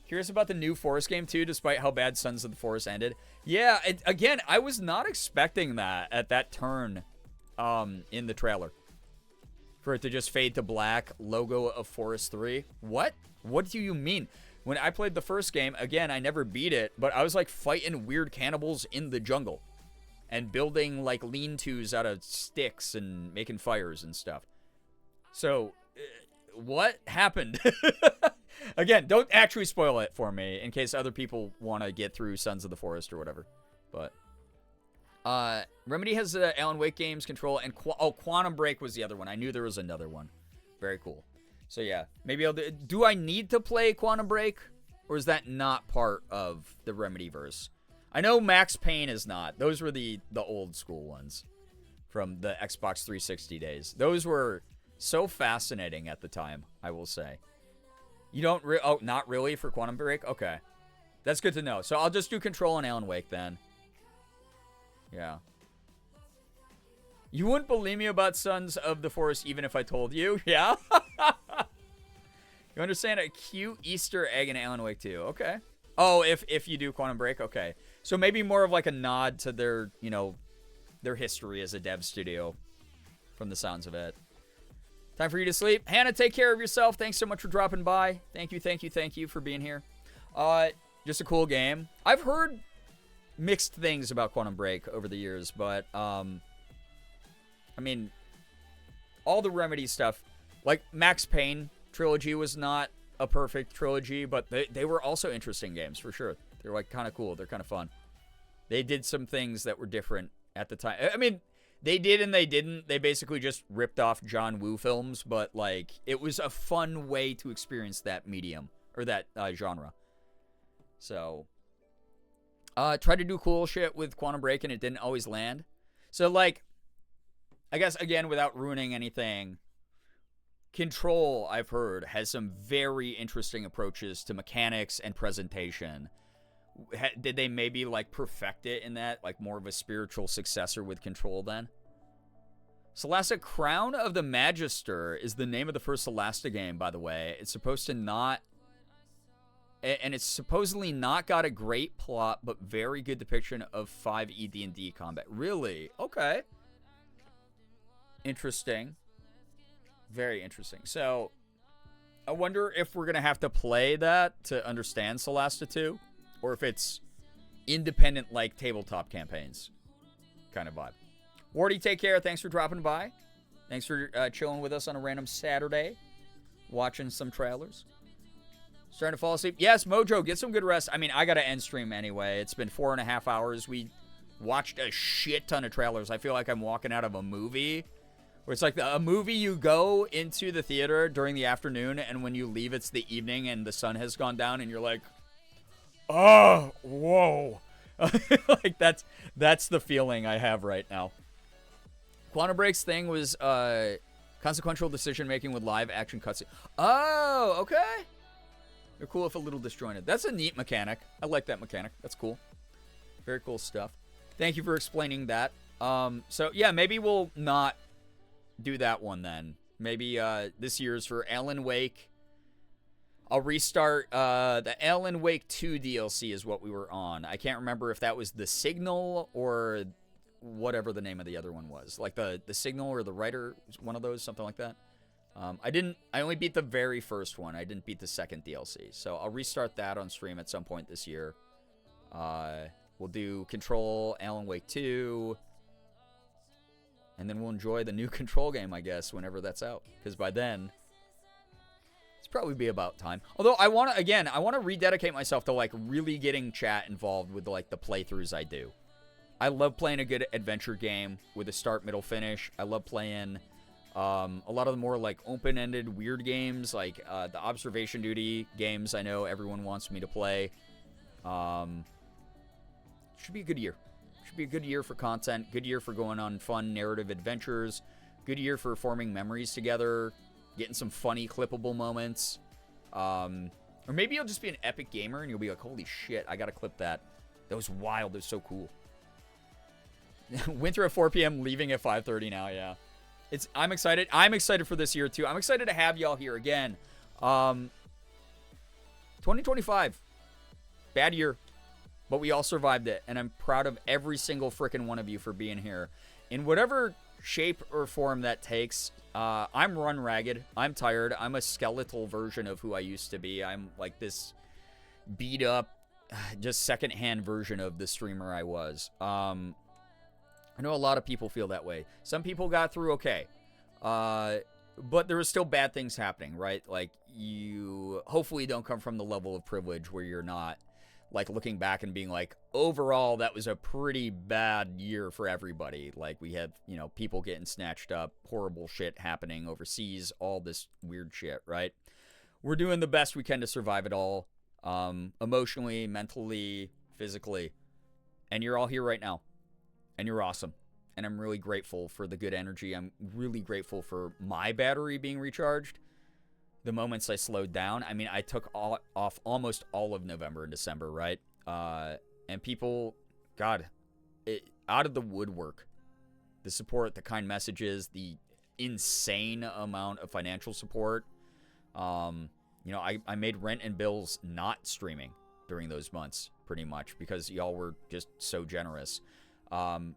Curious about the new Forest game too, despite how bad Sons of the Forest ended. Yeah, again, I was not expecting that at that turn in the trailer. For it to just fade to black, logo of Forest 3. What? What do you mean? When I played the first game, again, I never beat it, but I was like fighting weird cannibals in the jungle. And building like lean-tos out of sticks and making fires and stuff. So, what happened? Again, don't actually spoil it for me in case other people want to get through Sons of the Forest or whatever. But Remedy has Alan Wake games, Control, and Quantum Break was the other one. I knew there was another one. Very cool. So yeah, maybe I'll do I need to play Quantum Break, or is that not part of the Remedy verse? I know Max Payne is not. Those were the old school ones from the Xbox 360 days. Those were so fascinating at the time, I will say. You don't not really for Quantum Break? Okay. That's good to know. So I'll just do Control and Alan Wake then. Yeah. You wouldn't believe me about Sons of the Forest even if I told you? Yeah? You understand? A cute Easter egg in Alan Wake 2. Okay. Oh, if you do Quantum Break? Okay. So maybe more of like a nod to their, their history as a dev studio from the sounds of it. Time for you to sleep. Hannah, take care of yourself. Thanks so much for dropping by. Thank you for being here. Just a cool game. I've heard mixed things about Quantum Break over the years, but, I mean, all the Remedy stuff, like Max Payne trilogy was not a perfect trilogy, but they were also interesting games, for sure. They're, like, kind of cool. They're kind of fun. They did some things that were different at the time. I mean, they did and they didn't. They basically just ripped off John Woo films, but, like, it was a fun way to experience that medium, or that genre. So, tried to do cool shit with Quantum Break, and it didn't always land. So, like, I guess, again, without ruining anything, Control, I've heard, has some very interesting approaches to mechanics and presentation. Did they maybe, like, perfect it in that? Like, more of a spiritual successor with Control, then? Solasta Crown of the Magister is the name of the first Solasta game, by the way. It's supposed to not... And it's supposedly not got a great plot, but very good depiction of 5e D&D combat. Really? Okay. Interesting. Very interesting. So, I wonder if we're going to have to play that to understand Solasta 2, or if it's independent, like, tabletop campaigns kind of vibe. Wardy, take care. Thanks for dropping by. Thanks for chilling with us on a random Saturday, watching some trailers. Starting to fall asleep. Yes, Mojo, get some good rest. I mean, I got to end stream anyway. It's been 4.5 hours. We watched a shit ton of trailers. I feel like I'm walking out of a movie, where it's like a movie you go into the theater during the afternoon, and when you leave, it's the evening and the sun has gone down, and you're like, oh, whoa. Like, that's the feeling I have right now. Quantum Break's thing was consequential decision-making with live-action cutscene. Oh, okay. They're cool if a little disjointed. That's a neat mechanic. I like that mechanic. That's cool. Very cool stuff. Thank you for explaining that. So, yeah, maybe we'll not do that one then. Maybe this year's for Alan Wake. I'll restart. The Alan Wake 2 DLC is what we were on. I can't remember if that was The Signal or whatever the name of the other one was. Like the Signal or the Writer, one of those, something like that. I only beat the very first one. I didn't beat the second DLC. So I'll restart that on stream at some point this year. We'll do Control, Alan Wake 2. And then we'll enjoy the new Control game, I guess, whenever that's out. Because by then, it's probably be about time. Although I want to rededicate myself to, like, really getting chat involved with, like, the playthroughs I do. I love playing a good adventure game with a start, middle, finish. I love playing a lot of the more, like, open-ended, weird games, like the Observation Duty games I know everyone wants me to play. Should be a good year. Should be a good year for content, good year for going on fun narrative adventures, good year for forming memories together, getting some funny, clippable moments. Or maybe you'll just be an epic gamer and you'll be like, holy shit, I gotta clip that. That was wild. That was so cool. Winter at 4 p.m., leaving at 5:30 now, yeah. I'm excited. I'm excited for this year, too. I'm excited to have y'all here again. 2025. Bad year. But we all survived it. And I'm proud of every single freaking one of you for being here. In whatever shape or form that takes, I'm run ragged. I'm tired. I'm a skeletal version of who I used to be. I'm like this beat up, just secondhand version of the streamer I was. I know a lot of people feel that way. Some people got through okay. But there were still bad things happening, right? Like, you hopefully don't come from the level of privilege where you're not, like, looking back and being like, overall, that was a pretty bad year for everybody. Like, we had, you know, people getting snatched up, horrible shit happening overseas, all this weird shit, right? We're doing the best we can to survive it all, emotionally, mentally, physically. And you're all here right now. And you're awesome. And I'm really grateful for the good energy. I'm really grateful for my battery being recharged. The moments I slowed down. I mean, I took off almost all of November and December, right? And people, God, out of the woodwork. The support, the kind messages, the insane amount of financial support. You know, I made rent and bills not streaming during those months, pretty much, because y'all were just so generous. I'm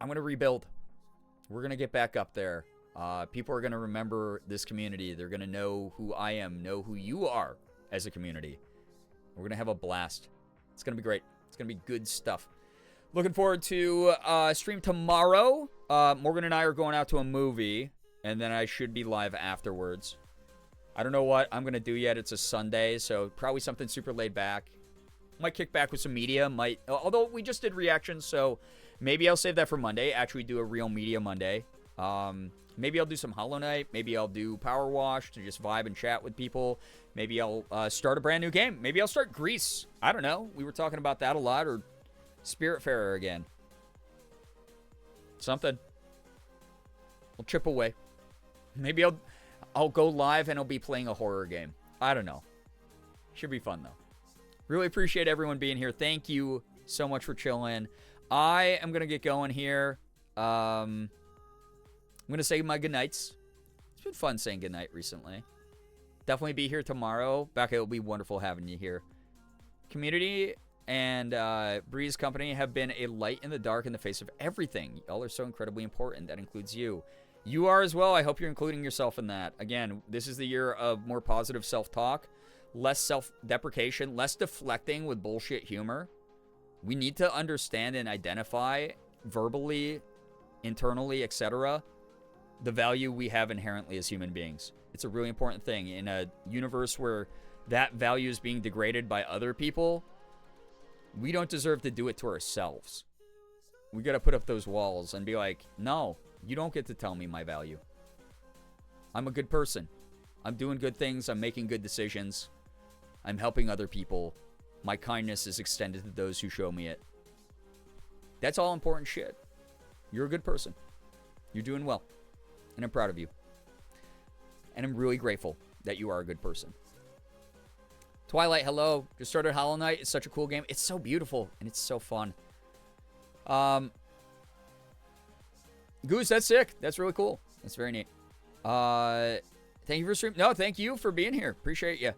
going to rebuild. We're going to get back up there. People are going to remember this community. They're going to know who I am, know who you are as a community. We're going to have a blast. It's going to be great. It's going to be good stuff. Looking forward to stream tomorrow. Morgan and I are going out to a movie, and then I should be live afterwards. I don't know what I'm going to do yet. It's a Sunday, so probably something super laid back. Might kick back with some media. Although we just did reactions, so maybe I'll save that for Monday. Actually do a real media Monday. Maybe I'll do some Hollow Knight. Maybe I'll do Power Wash to just vibe and chat with people. Maybe I'll start a brand new game. Maybe I'll start Grease. I don't know. We were talking about that a lot. Or Spiritfarer again. Something. I'll chip away. Maybe I'll go live and I'll be playing a horror game. I don't know. Should be fun, though. Really appreciate everyone being here. Thank you so much for chilling. I am going to get going here. I'm going to say my goodnights. It's been fun saying goodnight recently. Definitely be here tomorrow. Becca, it'll be wonderful having you here. Community and Breeze Company have been a light in the dark in the face of everything. Y'all are so incredibly important. That includes you. You are as well. I hope you're including yourself in that. Again, this is the year of more positive self-talk, less self-deprecation, less deflecting with bullshit humor. We need to understand and identify verbally, internally, etc., the value we have inherently as human beings. It's a really important thing. In a universe where that value is being degraded by other people, we don't deserve to do it to ourselves. We got to put up those walls and be like, no, you don't get to tell me my value. I'm a good person. I'm doing good things. I'm making good decisions. I'm helping other people. My kindness is extended to those who show me it. That's all important shit. You're a good person. You're doing well. And I'm proud of you. And I'm really grateful that you are a good person. Twilight, hello. Just started Hollow Knight. It's such a cool game. It's so beautiful and it's so fun. Goose, that's sick. That's really cool. That's very neat. Thank you for streaming. No, thank you for being here. Appreciate you.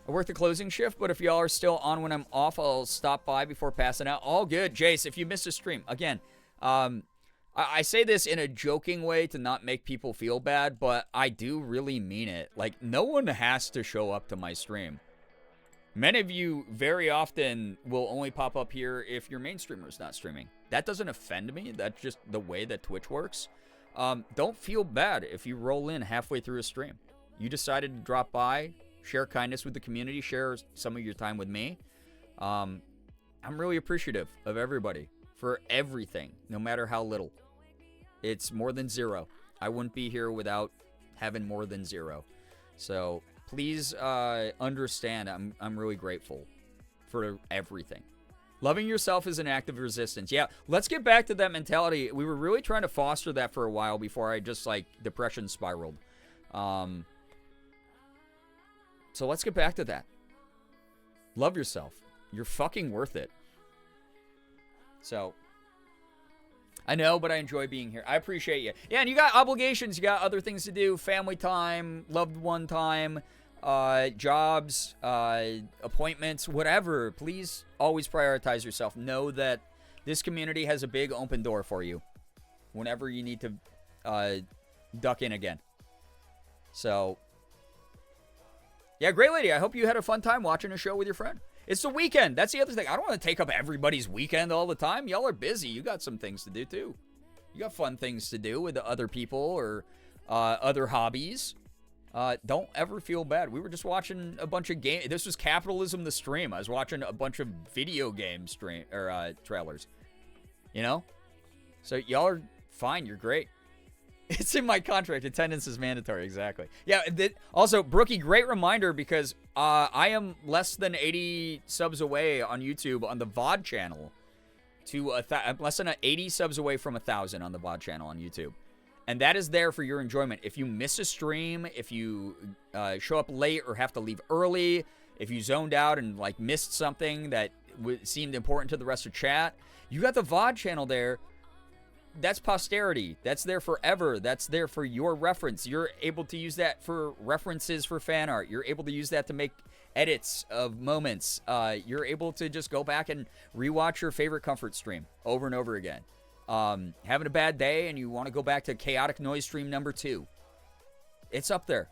I work the closing shift, but if y'all are still on when I'm off, I'll stop by before passing out. All good. Jace, if you missed a stream, again, I say this in a joking way to not make people feel bad, but I do really mean it. Like, no one has to show up to my stream. Many of you very often will only pop up here if your main streamer is not streaming. That doesn't offend me. That's just the way that Twitch works. Don't feel bad if you roll in halfway through a stream. You decided to drop by, share kindness with the community, share some of your time with me. I'm really appreciative of everybody for everything, no matter how little. It's more than zero. I wouldn't be here without having more than zero. So please understand, I'm really grateful for everything. Loving yourself is an act of resistance. Yeah, let's get back to that mentality. We were really trying to foster that for a while before I just, like, depression spiraled. So let's get back to that. Love yourself. You're fucking worth it. So, I know, but I enjoy being here. I appreciate you. Yeah, and you got obligations. You got other things to do. Family time, loved one time, jobs, appointments, whatever. Please always prioritize yourself. Know that this community has a big open door for you whenever you need to duck in again. So, yeah, great lady. I hope you had a fun time watching a show with your friend. It's the weekend. That's the other thing. I don't want to take up everybody's weekend all the time. Y'all are busy. You got some things to do, too. You got fun things to do with other people or other hobbies. Don't ever feel bad. We were just watching a bunch of games. This was Capitalism the Stream. I was watching a bunch of video game trailers. You know? So y'all are fine. You're great. It's in my contract. Attendance is mandatory. Exactly. Yeah. Also, Brookie, great reminder because I am less than 80 subs away on YouTube on the VOD channel. I'm less than 80 subs away from 1,000 on the VOD channel on YouTube. And that is there for your enjoyment. If you miss a stream, if you show up late or have to leave early, if you zoned out and like missed something that seemed important to the rest of chat, you got the VOD channel there. That's posterity. That's there forever. That's there for your reference. You're able to use that for references for fan art. You're able to use that to make edits of moments. You're able to just go back and rewatch your favorite comfort stream over and over again. Having a bad day and you want to go back to Chaotic Noise stream number 2. It's up there.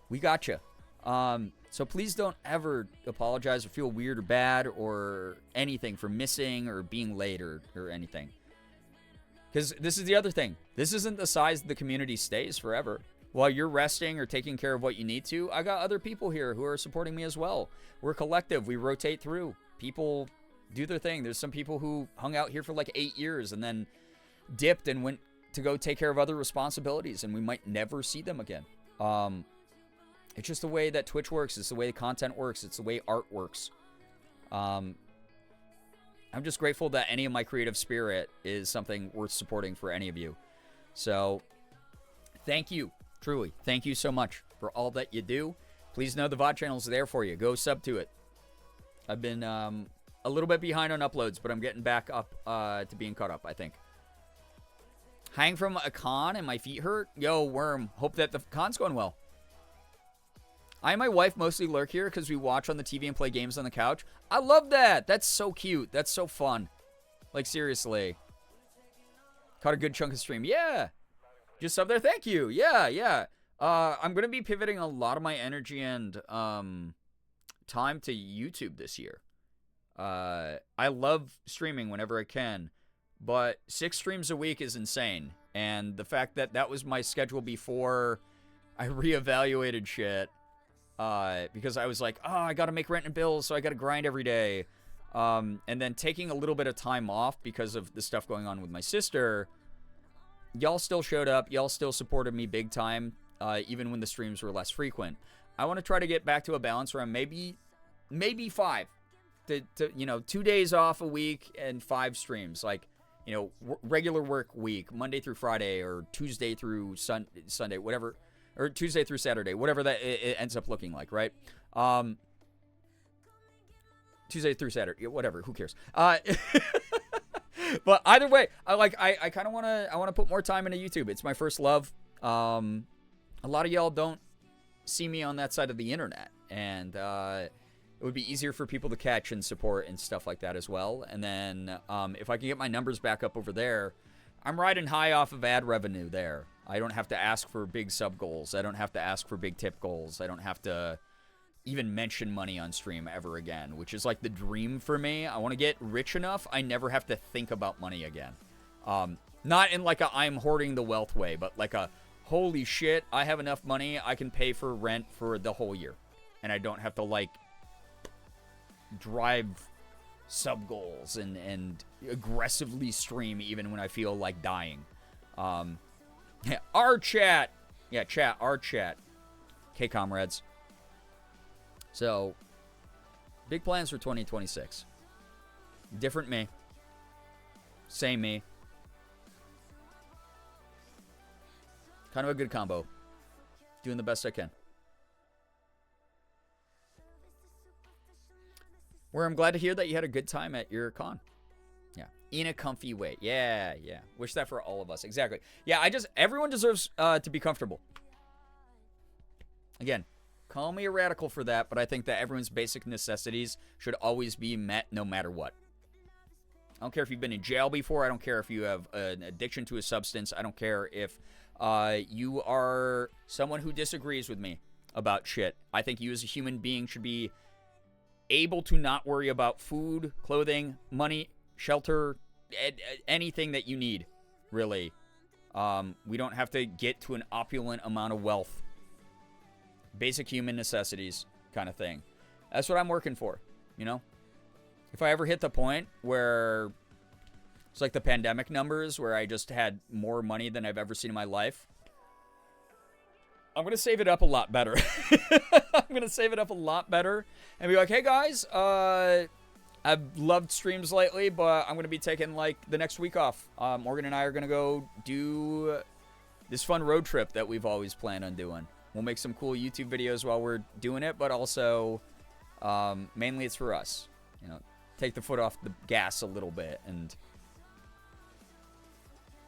We got you. So please don't ever apologize or feel weird or bad or anything for missing or being late or anything. Because this is the other thing. This isn't the size the community stays forever. While you're resting or taking care of what you need to, I got other people here who are supporting me as well. We're a collective. We rotate through. People do their thing. There's some people who hung out here for like 8 years and then dipped and went to go take care of other responsibilities, and we might never see them again. It's just the way that Twitch works. It's the way the content works. It's the way art works. I'm just grateful that any of my creative spirit is something worth supporting for any of you. So, thank you. Truly. Thank you so much for all that you do. Please know the VOD channel is there for you. Go sub to it. I've been a little bit behind on uploads, but I'm getting back up to being caught up, I think. Hang from a con and my feet hurt? Yo, Worm. Hope that the con's going well. I and my wife mostly lurk here because we watch on the TV and play games on the couch. I love that. That's so cute. That's so fun. Like, seriously. Caught a good chunk of stream. Yeah. Just up there. Thank you. Yeah, yeah. I'm going to be pivoting a lot of my energy and time to YouTube this year. I love streaming whenever I can, but 6 streams a week is insane. And the fact that that was my schedule before I reevaluated shit, because I was like, oh, I got to make rent and bills, so I got to grind every day. And then taking a little bit of time off because of the stuff going on with my sister, y'all still showed up. Y'all still supported me big time, even when the streams were less frequent. I want to try to get back to a balance where I'm maybe 5. To 2 days off a week and 5 streams. Like, regular work week, Monday through Friday or Tuesday through Sunday, whatever. Or Tuesday through Saturday, whatever that it ends up looking like, right? Tuesday through Saturday, whatever, who cares? But either way, I kind of want to put more time into YouTube. It's my first love. A lot of y'all don't see me on that side of the internet, and it would be easier for people to catch and support and stuff like that as well. And then if I can get my numbers back up over there, I'm riding high off of ad revenue there. I don't have to ask for big sub goals. I don't have to ask for big tip goals. I don't have to even mention money on stream ever again, which is like the dream for me. I want to get rich enough I never have to think about money again. Not in like a I'm hoarding the wealth way, but like a holy shit, I have enough money I can pay for rent for the whole year. And I don't have to like drive sub goals and aggressively stream even when I feel like dying. Yeah, our chat. Yeah, chat, our chat. Okay, comrades. So, big plans for 2026. Different me. Same me. Kind of a good combo. Doing the best I can. Where I'm glad to hear that you had a good time at your con. Yeah. In a comfy way. Yeah, yeah. Wish that for all of us. Exactly. Yeah, everyone deserves to be comfortable. Again, call me a radical for that, but I think that everyone's basic necessities should always be met no matter what. I don't care if you've been in jail before. I don't care if you have an addiction to a substance. I don't care if you are someone who disagrees with me about shit. I think you as a human being should be able to not worry about food, clothing, money, shelter, anything that you need, really. We don't have to get to an opulent amount of wealth. Basic human necessities kind of thing. That's what I'm working for, If I ever hit the point where it's like the pandemic numbers, where I just had more money than I've ever seen in my life, I'm going to save it up a lot better. I'm going to save it up a lot better and be like, hey guys, I've loved streams lately, but I'm going to be taking like the next week off. Morgan and I are going to go do this fun road trip that we've always planned on doing. We'll make some cool YouTube videos while we're doing it, but also mainly it's for us. Take the foot off the gas a little bit and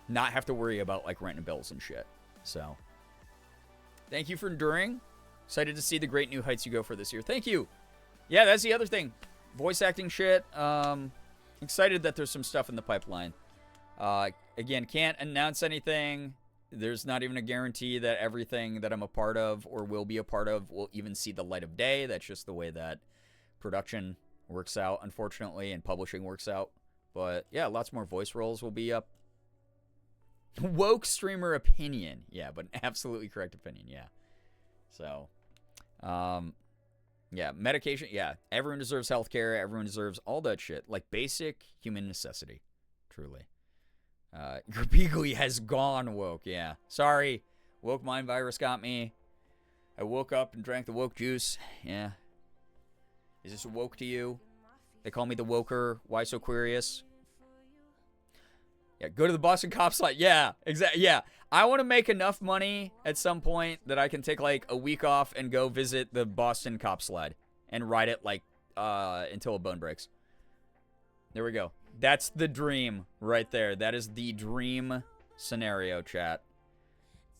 not have to worry about like rent and bills and shit. So, thank you for enduring. Excited to see the great new heights you go for this year. Thank you. Yeah, that's the other thing. Voice acting shit. Excited that there's some stuff in the pipeline. Again, can't announce anything. There's not even a guarantee that everything that I'm a part of or will be a part of will even see the light of day. That's just the way that production works out, unfortunately, and publishing works out. But yeah, lots more voice roles will be up. Woke streamer opinion. Yeah, but an absolutely correct opinion. Yeah. So, yeah, medication. Yeah, everyone deserves healthcare. Everyone deserves all that shit. Like basic human necessity. Truly. Girbeagly has gone woke. Yeah. Sorry. Woke mind virus got me. I woke up and drank the woke juice. Yeah. Is this woke to you? They call me the woker. Why so curious? Yeah, go to the Boston Cop slide. Yeah, exactly. Yeah. I want to make enough money at some point that I can take like a week off and go visit the Boston Cop slide and ride it like until a bone breaks. There we go. That's the dream right there. That is the dream scenario, chat.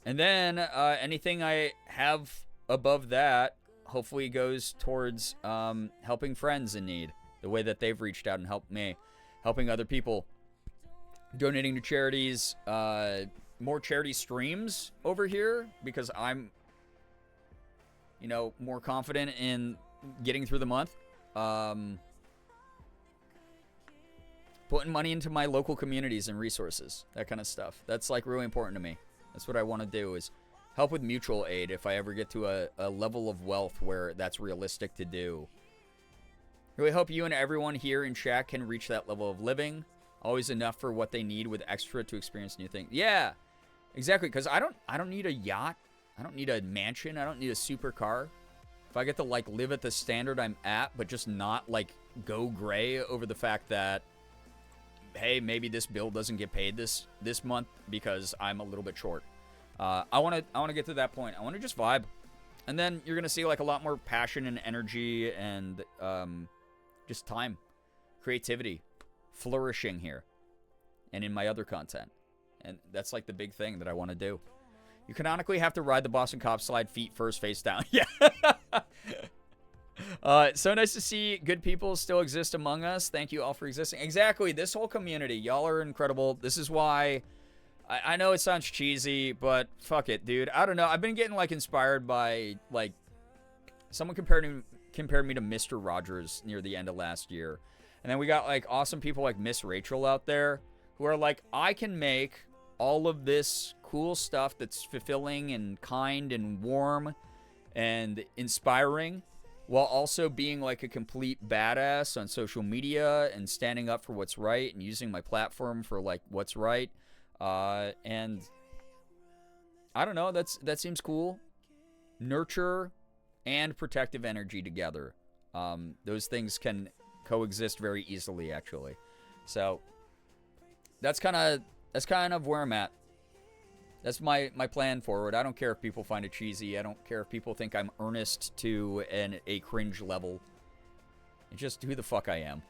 And then anything I have above that hopefully goes towards helping friends in need. The way that they've reached out and helped me. Helping other people donating to charities, more charity streams over here because I'm, you know, more confident in getting through the month. Putting money into my local communities and resources, that kind of stuff. That's like really important to me. That's what I want to do, is help with mutual aid if I ever get to a level of wealth where that's realistic to do. Really hope you and everyone here in chat can reach that level of living. Always enough for what they need with extra to experience new things. Yeah, exactly. Because I don't need a yacht. I don't need a mansion. I don't need a supercar. If I get to like live at the standard I'm at, but just not like go gray over the fact that, hey, maybe this bill doesn't get paid this month because I'm a little bit short. I want to get to that point. I want to just vibe, and then you're gonna see like a lot more passion and energy and just time, creativity, flourishing here, and in my other content. And that's like the big thing that I want to do. You canonically have to ride the Boston Cop slide feet first, face down. Yeah. So nice to see good people still exist among us. Thank you all for existing. Exactly. This whole community. Y'all are incredible. This is why... I know it sounds cheesy, but fuck it, dude. I don't know. I've been getting, like, inspired by, like... Someone compared me to Mr. Rogers near the end of last year. And then we got, like, awesome people like Miss Rachel out there who are like, I can make all of this cool stuff that's fulfilling and kind and warm and inspiring, while also being like a complete badass on social media and standing up for what's right and using my platform for like what's right. And I don't know, that seems cool. Nurture and protective energy together. Those things can coexist very easily, actually. So that's kind of where I'm at. That's my plan forward. I don't care if people find it cheesy. I don't care if people think I'm earnest to a cringe level. It's just who the fuck I am.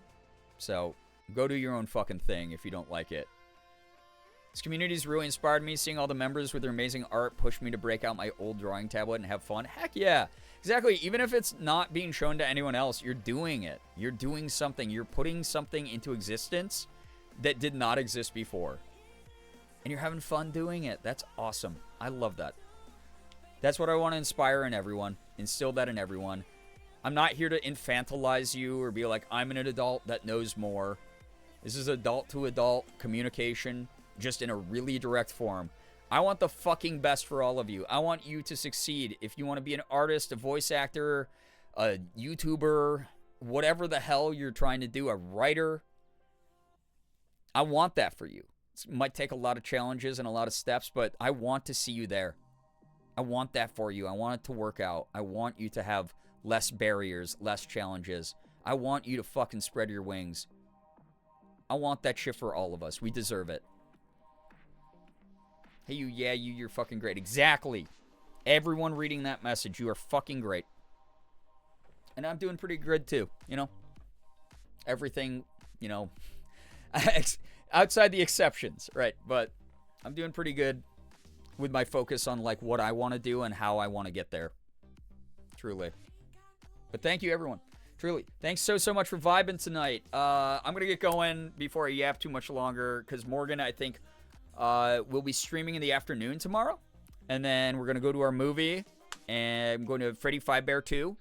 So go do your own fucking thing if you don't like it. This community's really inspired me. Seeing all the members with their amazing art pushed me to break out my old drawing tablet and have fun. Heck yeah. Exactly. Even if it's not being shown to anyone else, you're doing it. You're doing something. You're putting something into existence that did not exist before. And you're having fun doing it. That's awesome. I love that. That's what I want to inspire in everyone. Instill that in everyone. I'm not here to infantilize you or be like, I'm an adult that knows more. This is adult to adult communication, just in a really direct form. I want the fucking best for all of you. I want you to succeed. If you want to be an artist, a voice actor, a YouTuber, whatever the hell you're trying to do, a writer, I want that for you. It might take a lot of challenges and a lot of steps, but I want to see you there. I want that for you. I want it to work out. I want you to have less barriers, less challenges. I want you to fucking spread your wings. I want that shit for all of us. We deserve it. Hey, you, yeah, you're fucking great. Exactly. Everyone reading that message, you are fucking great. And I'm doing pretty good, too, you know? Everything, you know... outside the exceptions, right? But I'm doing pretty good with my focus on like what I want to do and how I want to get there. Truly. But thank you, everyone. Truly. Thanks so much for vibing tonight. I'm going to get going before I yap too much longer because Morgan, I think, will be streaming in the afternoon tomorrow. And then we're going to go to our movie. And I'm going to Freddy Fazbear 2.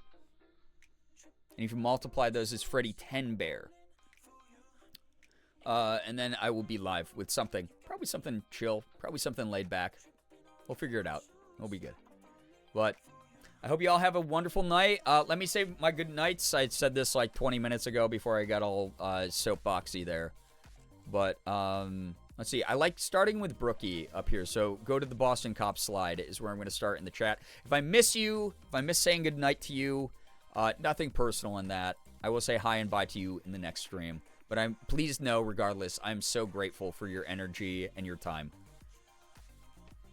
And if you multiply those, it's Freddy 10 Bear. And then I will be live with something. Probably something chill. Probably something laid back. We'll figure it out. It'll be good. But I hope you all have a wonderful night. Let me say my good nights. I said this like 20 minutes ago before I got all soapboxy there. But let's see. I like starting with Brookie up here. So go to the Boston Cop slide is where I'm going to start in the chat. If I miss you, if I miss saying good night to you, nothing personal in that. I will say hi and bye to you in the next stream. But please know, regardless, I'm so grateful for your energy and your time.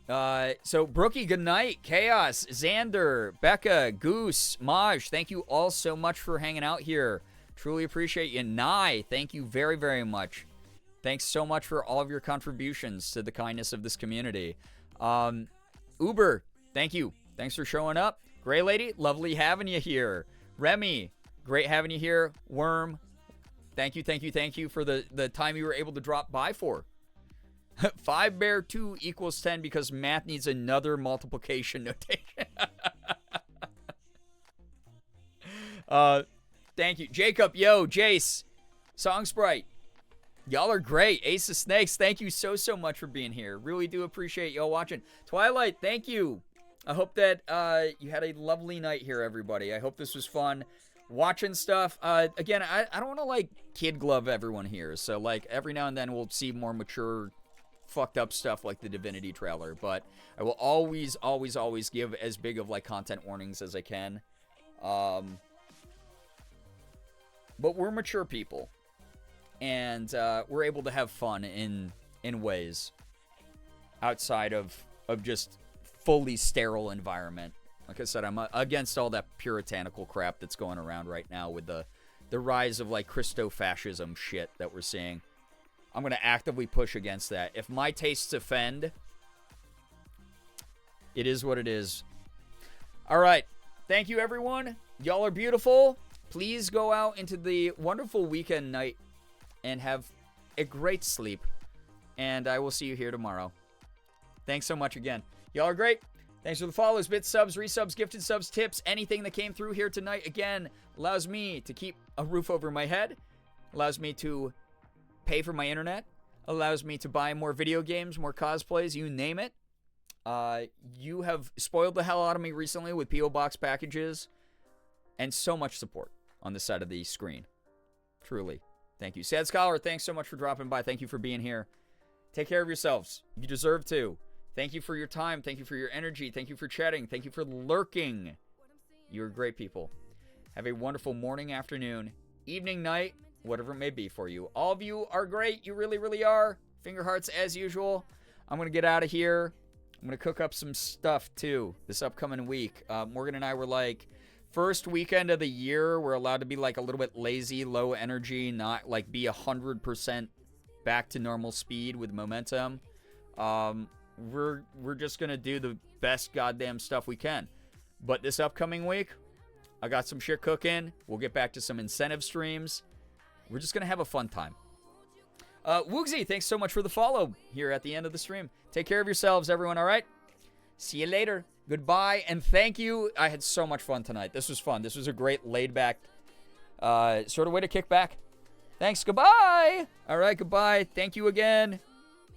So, Brookie, good night. Chaos, Xander, Becca, Goose, Maj, thank you all so much for hanging out here. Truly appreciate you. Nye, thank you very, very much. Thanks so much for all of your contributions to the kindness of this community. Uber, thank you. Thanks for showing up. Gray Lady, lovely having you here. Remy, great having you here. Worm, thank you for the time you were able to drop by for. 5 bear 2 equals 10 because math needs another multiplication notation. Thank you. Jacob, yo, Jace, Song Sprite. Y'all are great. Ace of Snakes, thank you so much for being here. Really do appreciate y'all watching. Twilight, thank you. I hope that you had a lovely night here, everybody. I hope this was fun. Watching stuff. Again, I don't want to, like, kid glove everyone here. So, like, every now and then we'll see more mature, fucked up stuff like the Divinity trailer. But I will always give as big of, like, content warnings as I can. But we're mature people. And we're able to have fun in ways outside of just fully sterile environment. Like I said, I'm against all that puritanical crap that's going around right now with the rise of, like, Christo-fascism shit that we're seeing. I'm going to actively push against that. If my tastes offend, it is what it is. All right. Thank you, everyone. Y'all are beautiful. Please go out into the wonderful weekend night and have a great sleep. And I will see you here tomorrow. Thanks so much again. Y'all are great. Thanks for the follows, bits, subs, resubs, gifted subs, tips, anything that came through here tonight. Again, allows me to keep a roof over my head. Allows me to pay for my internet. Allows me to buy more video games, more cosplays, you name it. You have spoiled the hell out of me recently with P.O. Box packages. And so much support on this side of the screen. Truly. Thank you. Sad Scholar, thanks so much for dropping by. Thank you for being here. Take care of yourselves. You deserve to. Thank you for your time. Thank you for your energy. Thank you for chatting. Thank you for lurking. You're great people. Have a wonderful morning, afternoon, evening, night, whatever it may be for you. All of you are great. You really, really are. Finger hearts as usual. I'm going to get out of here. I'm going to cook up some stuff, too, this upcoming week. Morgan and I were like, first weekend of the year, we're allowed to be, like, a little bit lazy, low energy, not, like, be 100% back to normal speed with momentum. We're just going to do the best goddamn stuff we can. But this upcoming week, I got some shit cooking. We'll get back to some incentive streams. We're just going to have a fun time. Woogsy, thanks so much for the follow here at the end of the stream. Take care of yourselves, everyone, all right? See you later. Goodbye, and thank you. I had so much fun tonight. This was fun. This was a great laid-back sort of way to kick back. Thanks. Goodbye. All right, goodbye. Thank you again.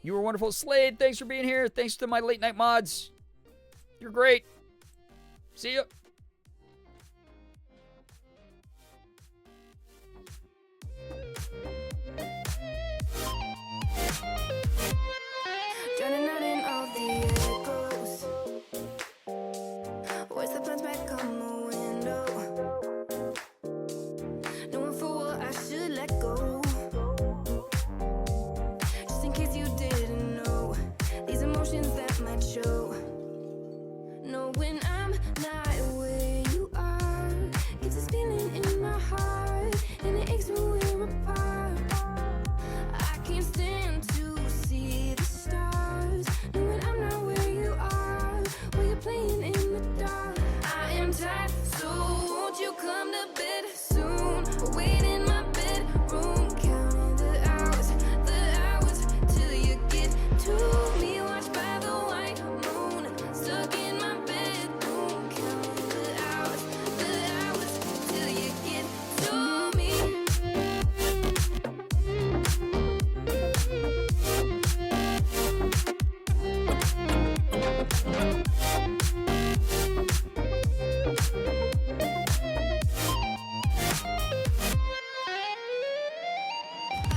You were wonderful. Slade, thanks for being here. Thanks to my late night mods. You're great. See ya. Drowning out in all the echoes. Where's the plans back on the window? Knowing for what I should let go. Just in case you didn't know, these emotions that might show. Knowing I'm not where you are, it's this feeling in my heart, and it aches when we're apart. I can't stand to see the stars, knowing I'm not where you are, while you're playing in the dark. I am tired, so won't you come to bed soon? We're waiting in my bedroom, counting the hours till you get to me. Watched by the white moon, stuck in my bedroom, counting the hours till you get to me.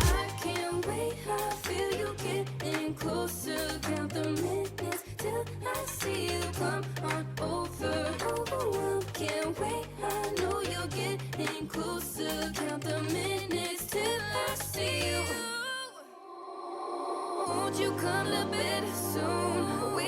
I can't wait, I feel you getting closer. Count the minutes till I see you come on over. Overwhelmed, can't wait, I know you're getting closer. Count the minutes till I see you. Won't you come to bed soon?